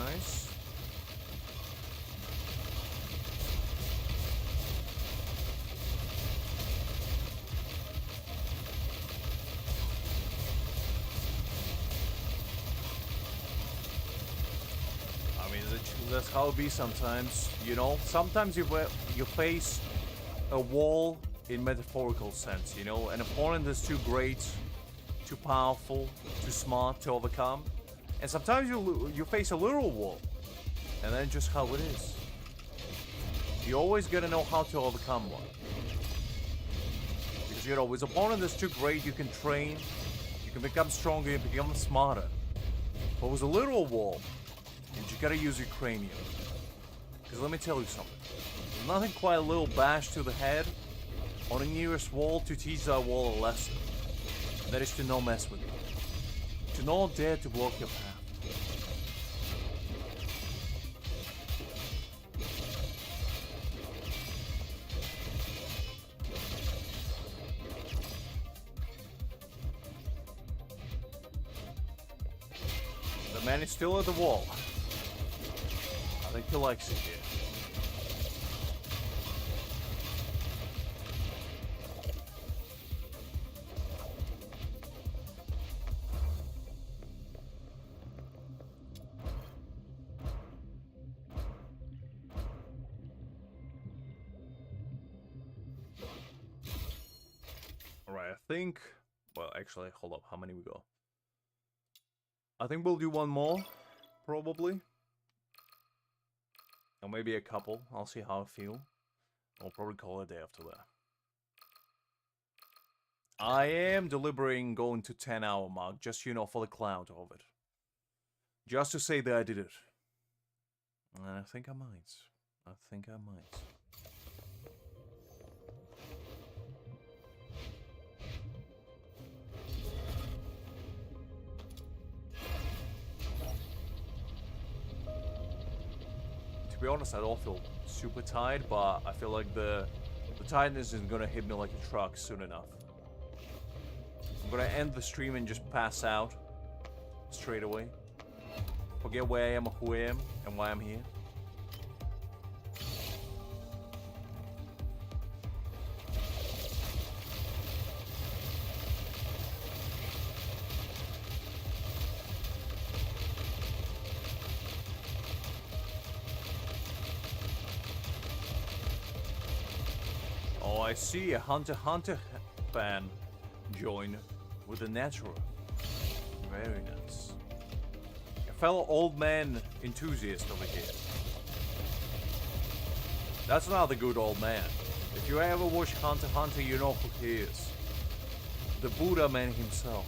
Nice. I mean, that's how it be sometimes, you know? Sometimes you face a wall in metaphorical sense, you know? An opponent that's too great, too powerful, too smart to overcome. And sometimes you face a literal wall, and then just how it is. You always gotta know how to overcome one. Because, you know, with opponent that's too great, you can train, you can become stronger, you can become smarter. But with a literal wall, you gotta use your cranium. Because let me tell you something. There's nothing quite a little bash to the head on the nearest wall to teach that wall a lesson. That is to not mess with it. To not dare to block your path. The man is still at the wall. I think he likes it here. Alright, I think... Well, actually, hold up. How many we got? I think we'll do one more, probably. Or maybe a couple. I'll see how I feel. I'll probably call it a day after that. I am deliberating going to 10-hour mark, just, you know, for the clout of it. Just to say that I did it. And I think I might. I think I might. To be honest, I don't feel super tired, but I feel like the tiredness is gonna hit me like a truck soon enough. I'm gonna end the stream and just pass out straight away. Forget where I am, who I am, and why I'm here. Oh, I see a Hunter x Hunter fan join with a natural. Very nice. A fellow old man enthusiast over here. That's another good old man. If you ever watch Hunter x Hunter, you know who he is. The Buddha man himself.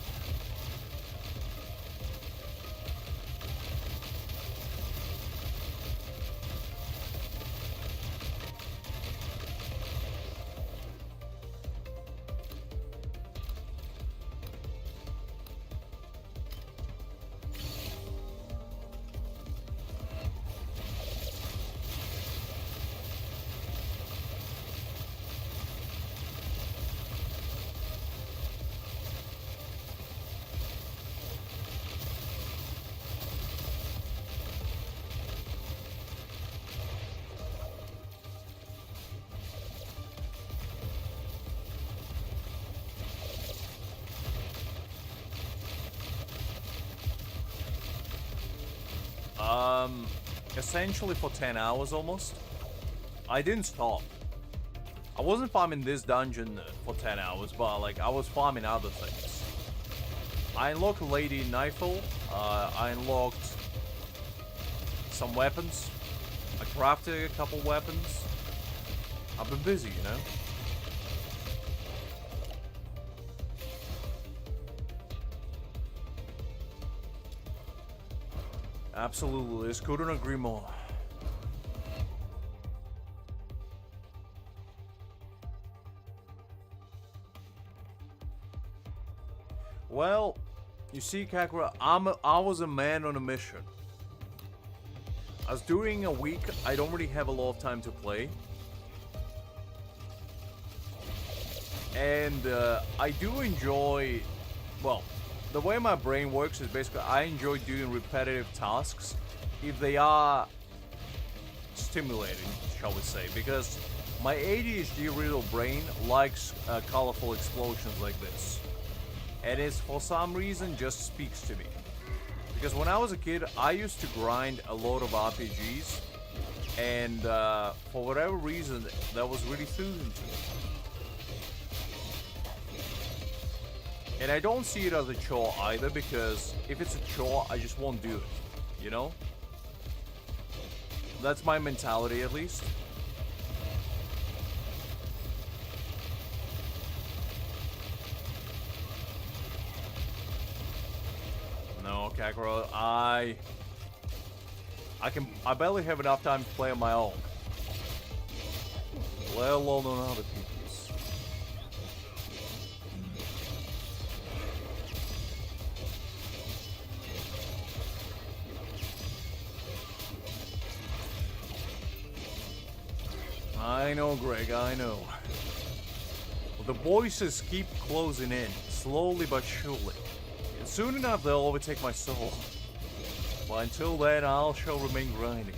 Essentially for 10 hours almost. I didn't stop. I wasn't farming this dungeon for 10 hours, but like I was farming other things. I unlocked Lady Nightfall. I unlocked some weapons. I crafted a couple weapons. I've been busy, you know. Absolutely, Liz. Couldn't agree more. Well, you see, Kakura, I was a man on a mission. As during a week, I don't really have a lot of time to play. And I do enjoy, well, the way my brain works is basically I enjoy doing repetitive tasks if they are stimulating, shall we say, because my ADHD riddle brain likes colorful explosions like this. And it for some reason just speaks to me. Because when I was a kid, I used to grind a lot of RPGs, and for whatever reason, that was really soothing to me. And I don't see it as a chore either, because if it's a chore, I just won't do it, you know? That's my mentality, at least. No, Kakuro, I barely have enough time to play on my own. Let alone on other people's. I know, Greg, I know. But the voices keep closing in, slowly but surely. And soon enough, they'll overtake my soul. But until then, I shall remain grinding.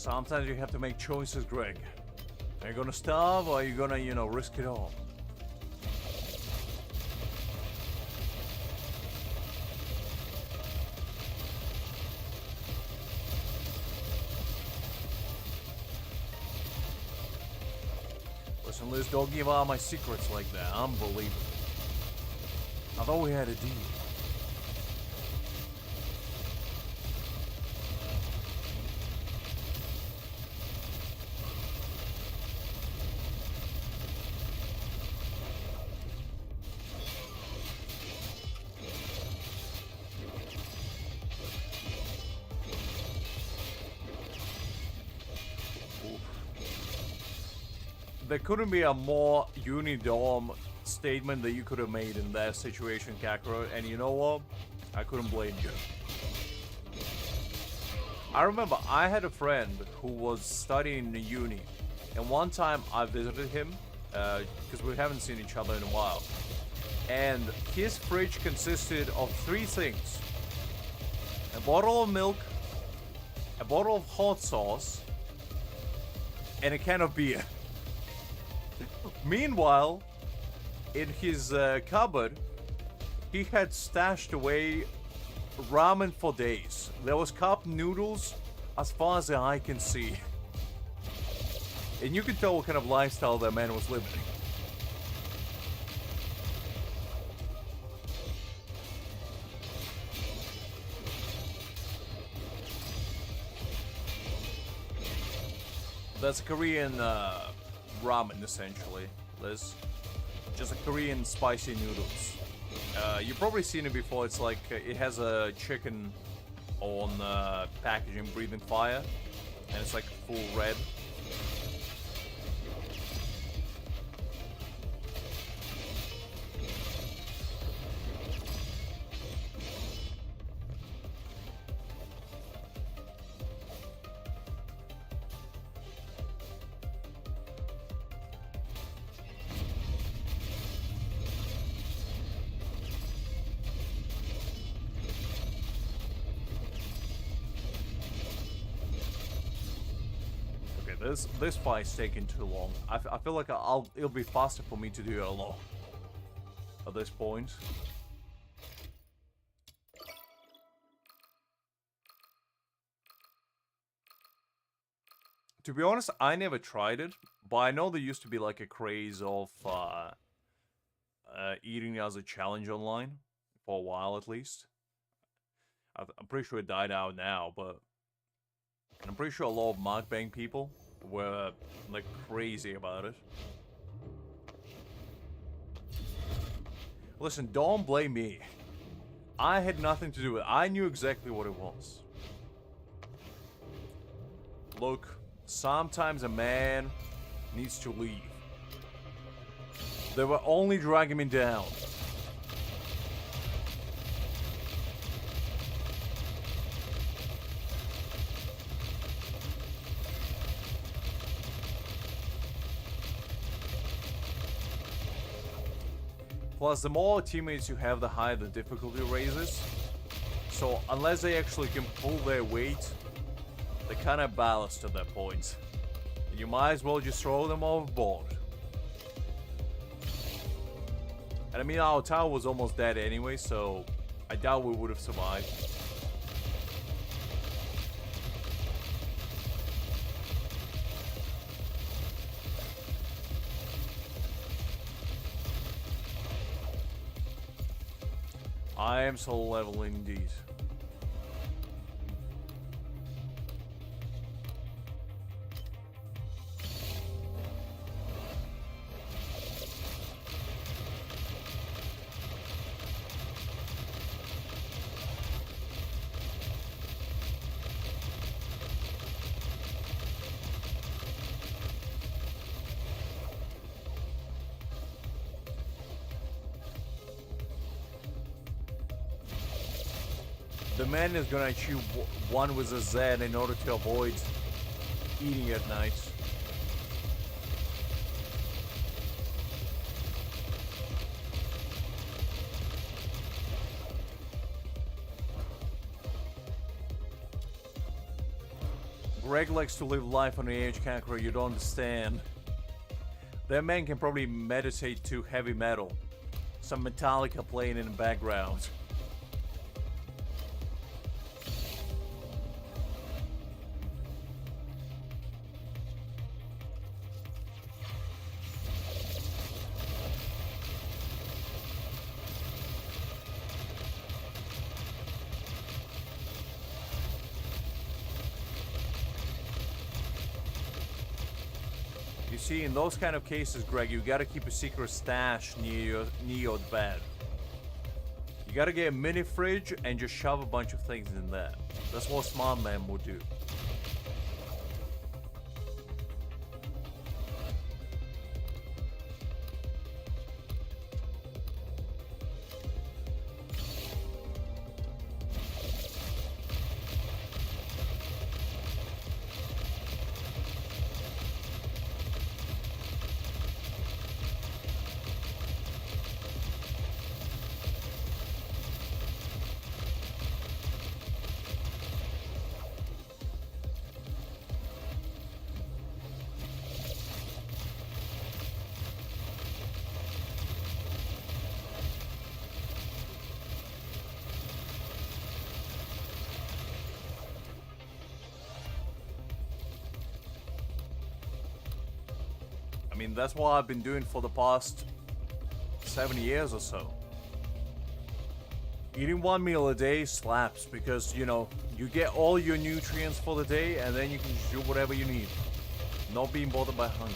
Sometimes you have to make choices, Greg. Are you gonna starve or are you gonna, risk it all? Listen, Liz, don't give out my secrets like that. Unbelievable. I thought we had a deal. There couldn't be a more unidom statement that you could have made in that situation, Kakarot, and you know what? I couldn't blame you. I remember I had a friend who was studying in uni, and one time I visited him, because we haven't seen each other in a while, and his fridge consisted of 3 things: a bottle of milk, a bottle of hot sauce, and a can of beer. Meanwhile, in his cupboard, he had stashed away ramen for days. There was cup noodles as far as the eye can see. And you can tell what kind of lifestyle that man was living. That's a Korean ramen, essentially, Liz. Just a Korean spicy noodles. You've probably seen it before. It's like, it has a chicken on packaging breathing fire, and it's like full red. This fight's taking too long. I feel like it'll be faster for me to do it alone at this point. To be honest, I never tried it, but I know there used to be like a craze of eating as a challenge online for a while at least. I'm pretty sure it died out now, but I'm pretty sure a lot of mukbang people were like crazy about it. Listen, don't blame me. I had nothing to do with it. I knew exactly what it was. Look, sometimes a man needs to leave. They were only dragging me down. Plus, the more teammates you have, the higher the difficulty raises. So, unless they actually can pull their weight, they're kind of ballast at that point. And you might as well just throw them overboard. And I mean, our tower was almost dead anyway, so I doubt we would have survived. I am so level indeed. The man is gonna chew one with a Z in order to avoid eating at night. Greg likes to live life on the edge, Kankara, you don't understand. That man can probably meditate to heavy metal. Some Metallica playing in the background. You see, in those kind of cases, Greg, you gotta keep a secret stash near your bed. You gotta get a mini fridge and just shove a bunch of things in there. That's what a smart man would do. I mean, that's what I've been doing for the past 7 years or so. Eating one meal a day slaps because, you know, you get all your nutrients for the day and then you can just do whatever you need. Not being bothered by hunger.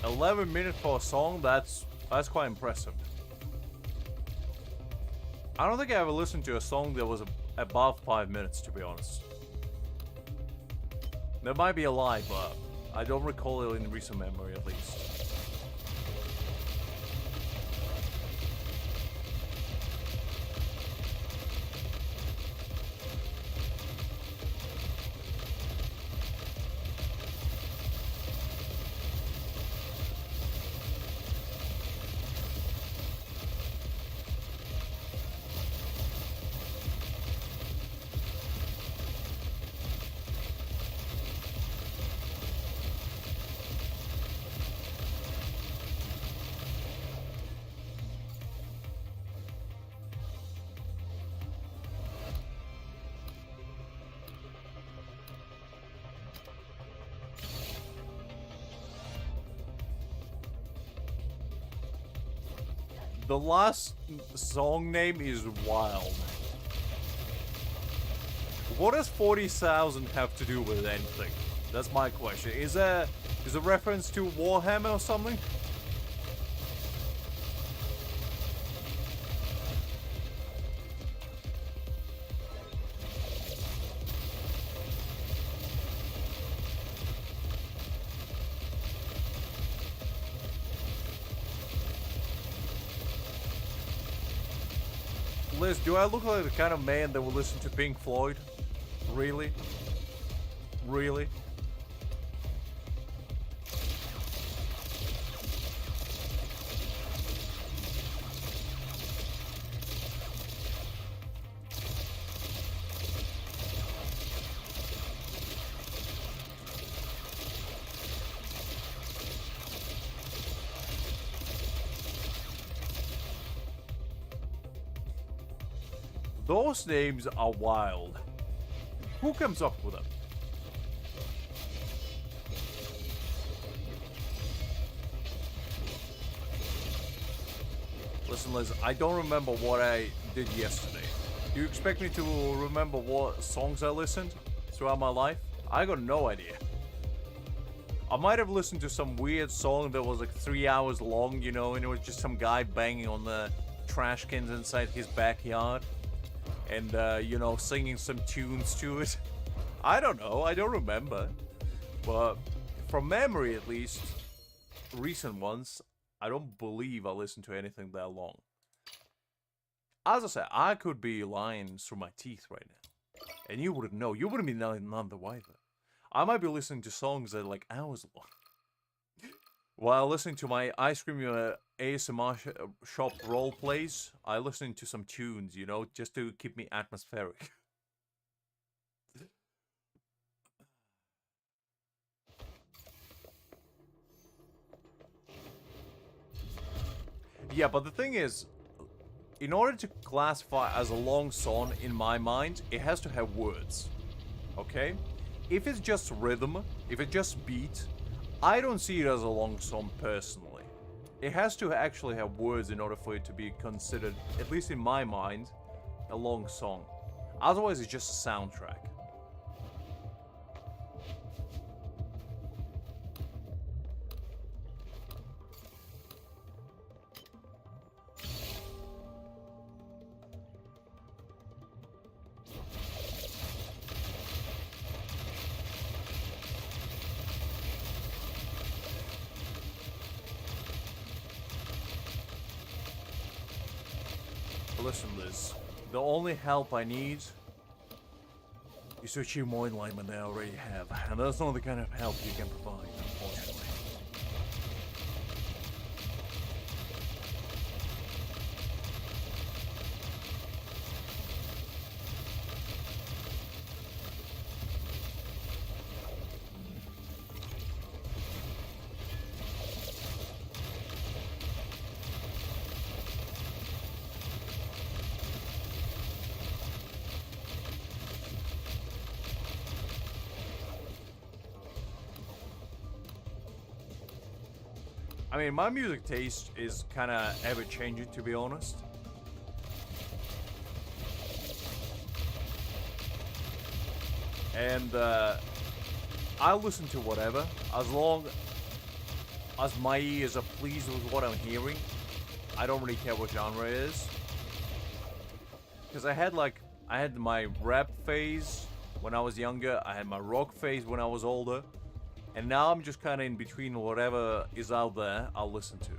$11 minutes for a song, that's quite impressive. I don't think I ever listened to a song that was above 5 minutes, to be honest. There might be a lie, but I don't recall it in recent memory at least. The last song name is wild. What does 40,000 have to do with anything? That's my question. Is a reference to Warhammer or something? Liz, do I look like the kind of man that will listen to Pink Floyd? Really? Really? Those names are wild. Who comes up with them? Listen, Liz, I don't remember what I did yesterday. Do you expect me to remember what songs I listened throughout my life? I got no idea. I might have listened to some weird song that was like 3 hours long, you know, and it was just some guy banging on the trash cans inside his backyard. And, you know, singing some tunes to it. I don't know, I don't remember. But from memory at least, recent ones, I don't believe I listened to anything that long. As I said, I could be lying through my teeth right now. And you wouldn't know. You wouldn't be none the wiser. I might be listening to songs that are like hours long. While listening to my ice cream ASMR shop role plays, I listen to some tunes, you know, just to keep me atmospheric. Yeah, but the thing is, in order to classify as a long song in my mind, it has to have words. Okay? If it's just rhythm, if it's just beat, I don't see it as a long song personally. It has to actually have words in order for it to be considered, at least in my mind, a long song. Otherwise, it's just a soundtrack. Listen, Liz. The only help I need is to achieve more enlightenment than I already have. And that's not the kind of help you can provide, unfortunately. I mean, my music taste is kind of ever-changing, to be honest. And I listen to whatever, as long as my ears are pleased with what I'm hearing. I don't really care what genre it is. Because I had my rap phase when I was younger, I had my rock phase when I was older. And now I'm just kind of in between whatever is out there, I'll listen to.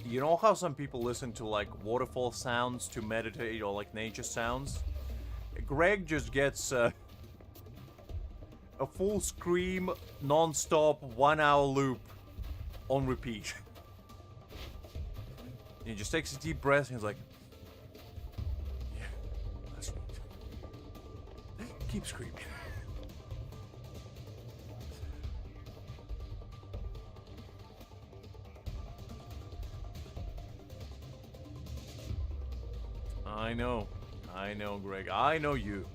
You know how some people listen to like waterfall sounds to meditate or like nature sounds? Greg just gets a full scream, non-stop, 1 hour loop on repeat. He just takes a deep breath and he's like, yeah, that's right. Keep screaming. I know, Greg. I know you.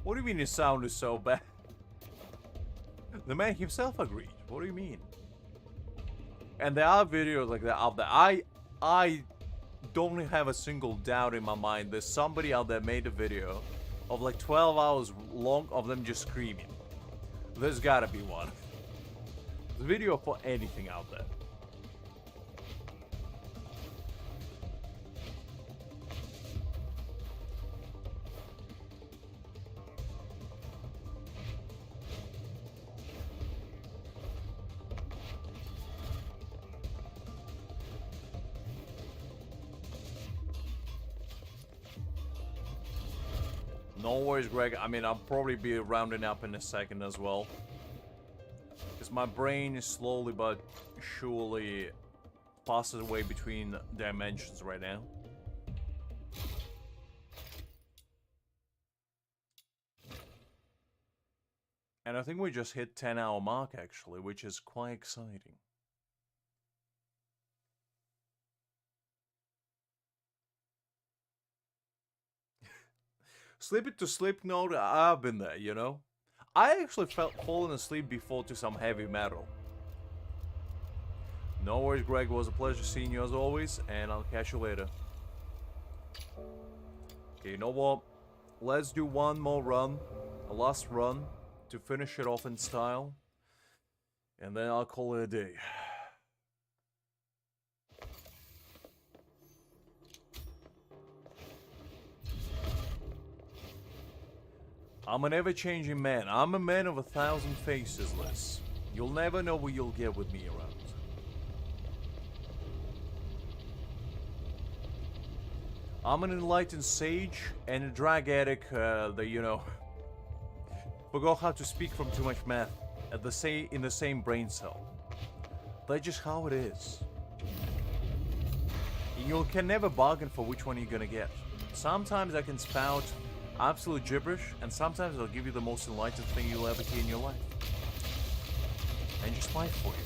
What do you mean his sound is so bad? The man himself agreed. What do you mean? And there are videos like that out there. I don't have a single doubt in my mind that somebody out there made a video of like 12 hours long of them just screaming. There's gotta be one. There's a video for anything out there. No worries, Greg. I mean, I'll probably be rounding up in a second as well. Because my brain is slowly but surely passes away between dimensions right now. And I think we just hit 10-hour mark actually, which is quite exciting. Sleep it to sleep note, I've been there, you know? I actually felt falling asleep before to some heavy metal. No worries, Greg. It was a pleasure seeing you as always, and I'll catch you later. Okay, you know what? Let's do one more run, a last run, to finish it off in style, and then I'll call it a day. I'm an ever-changing man. I'm a man of 1,000 faces, Liz. You'll never know what you'll get with me around. I'm an enlightened sage and a drag addict that, you know, forgot how to speak from too much math in the same brain cell. That's just how it is. You can never bargain for which one you're gonna get. Sometimes I can spout absolute gibberish, and sometimes I'll give you the most enlightened thing you'll ever hear in your life. And just fight for you.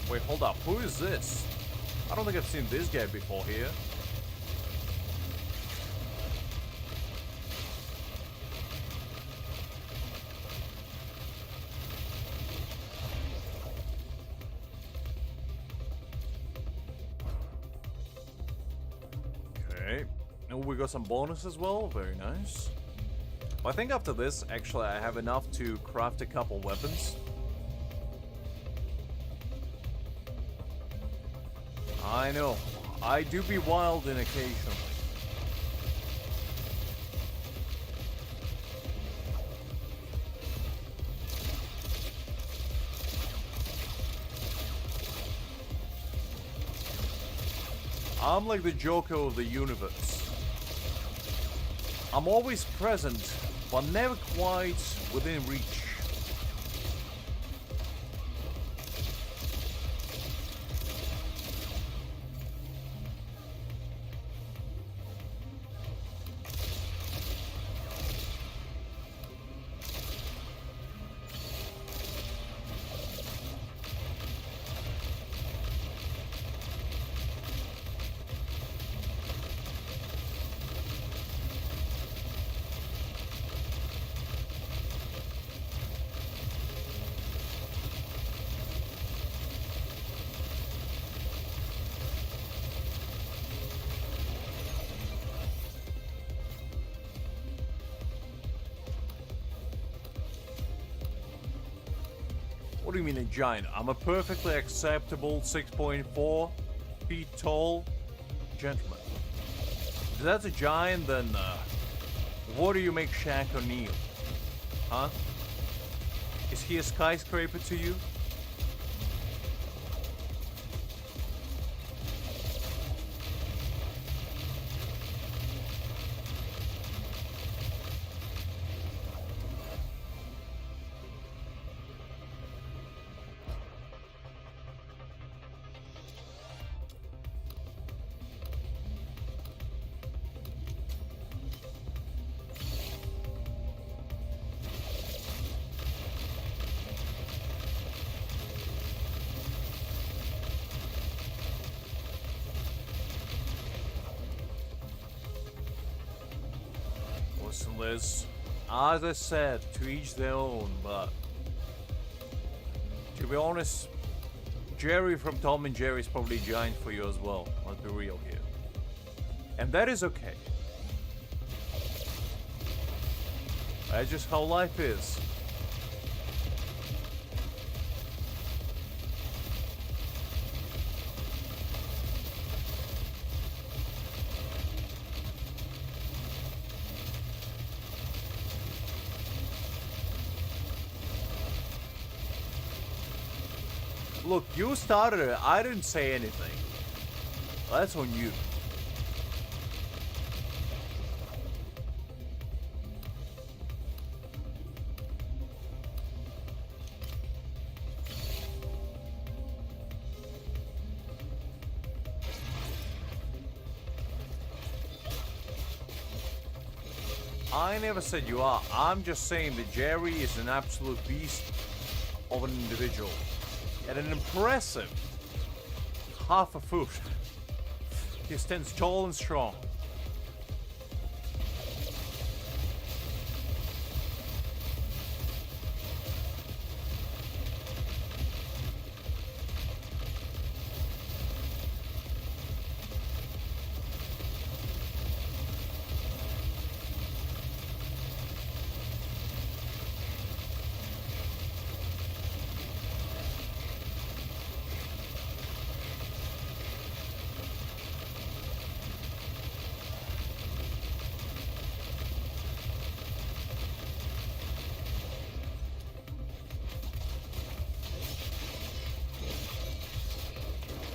Wait, hold up. Who is this? I don't think I've seen this guy before here. Okay. And we got some bonus as well. Very nice. Well, I think after this, actually, I have enough to craft a couple weapons. I know. I do be wild in occasionally. I'm like the Joker of the universe. I'm always present, but never quite within reach. What do you mean a giant? I'm a perfectly acceptable 6.4 feet tall gentleman. If that's a giant, then what do you make Shaq O'Neal? Huh? Is he a skyscraper to you? Listen, Liz. As I said, to each their own, but to be honest, Jerry from Tom and Jerry is probably a giant for you as well. Let's be real here. And that is okay. That's just how life is. Look, you started it. I didn't say anything. That's on you. I never said you are. I'm just saying that Jerry is an absolute beast of an individual. And an impressive half a foot. He stands tall and strong.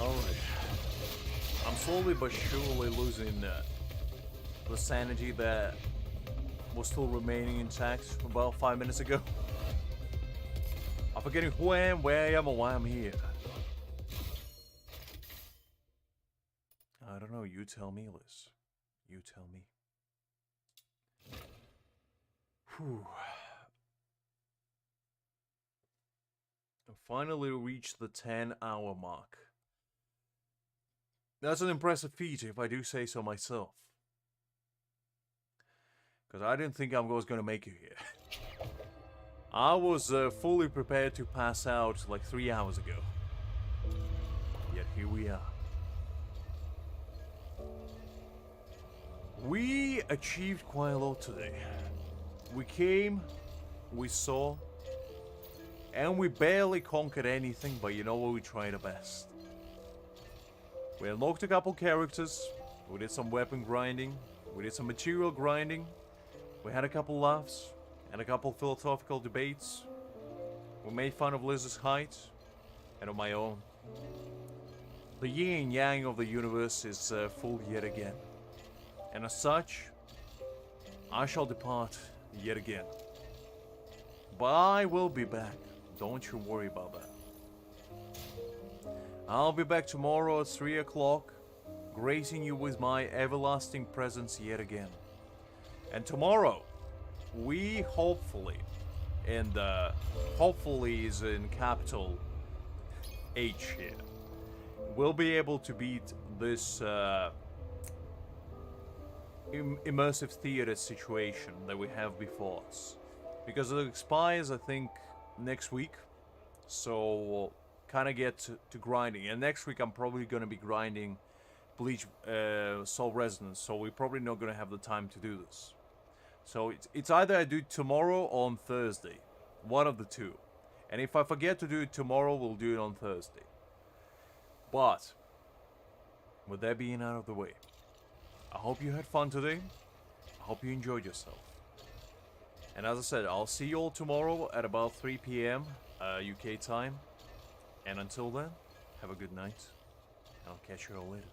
Alright. I'm slowly but surely losing the sanity that was still remaining intact about 5 minutes ago. I'm forgetting who I am, where I am, or why I'm here. I don't know, you tell me, Liz. You tell me. Whew. I finally reached the 10-hour mark. That's an impressive feat, if I do say so myself. Because I didn't think I was going to make it here. I was fully prepared to pass out like 3 hours ago. Yet here we are. We achieved quite a lot today. We came, we saw, and we barely conquered anything, but you know what, we tried our best. We unlocked a couple characters, we did some weapon grinding, we did some material grinding, we had a couple laughs, and a couple philosophical debates. We made fun of Liz's height, and of my own. The yin and yang of the universe is full yet again. And as such, I shall depart yet again. But I will be back, don't you worry about that. I'll be back tomorrow at 3 o'clock, gracing you with my everlasting presence yet again. And tomorrow, we hopefully, and hopefully is in capital H here, will be able to beat this immersive theater situation that we have before us. Because it expires, I think, next week. So we'll kind of get to grinding. And next week I'm probably going to be grinding Bleach Soul Resonance. So we're probably not going to have the time to do this. So it's either I do it tomorrow or on Thursday. One of the two. And if I forget to do it tomorrow, we'll do it on Thursday. But, with that being out of the way, I hope you had fun today. I hope you enjoyed yourself. And as I said, I'll see you all tomorrow at about 3 p.m. UK time. And until then, have a good night. And I'll catch you all later.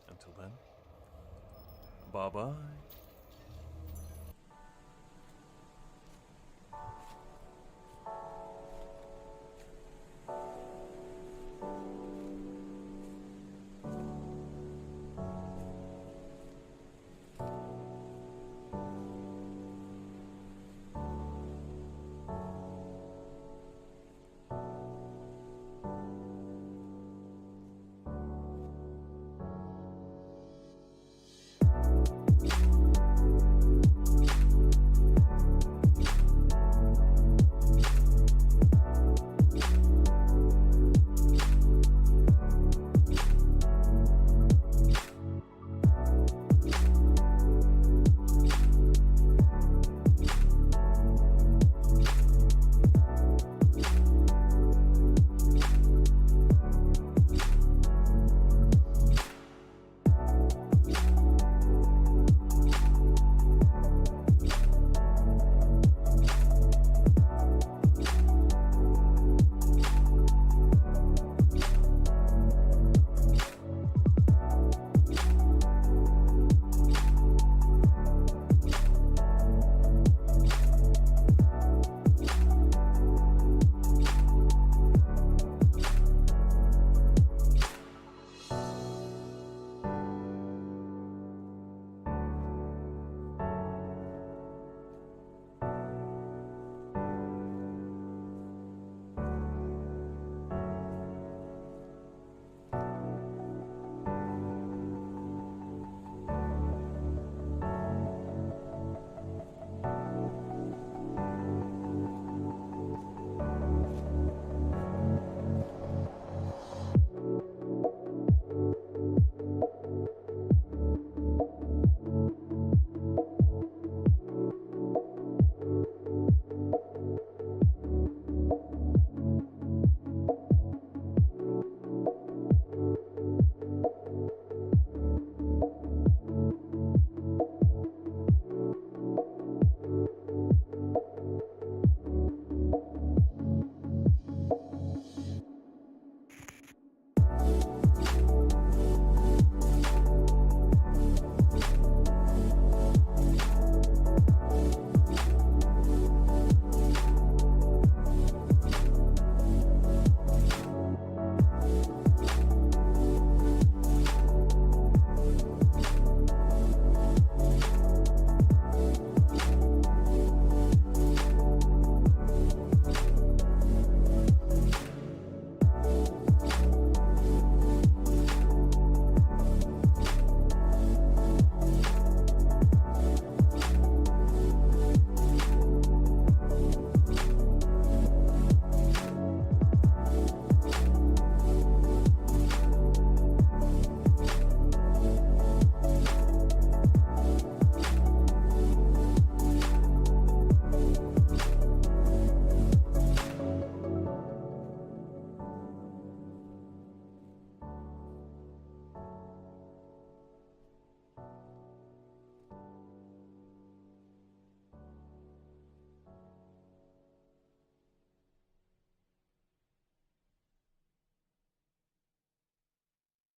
Until then, bye-bye.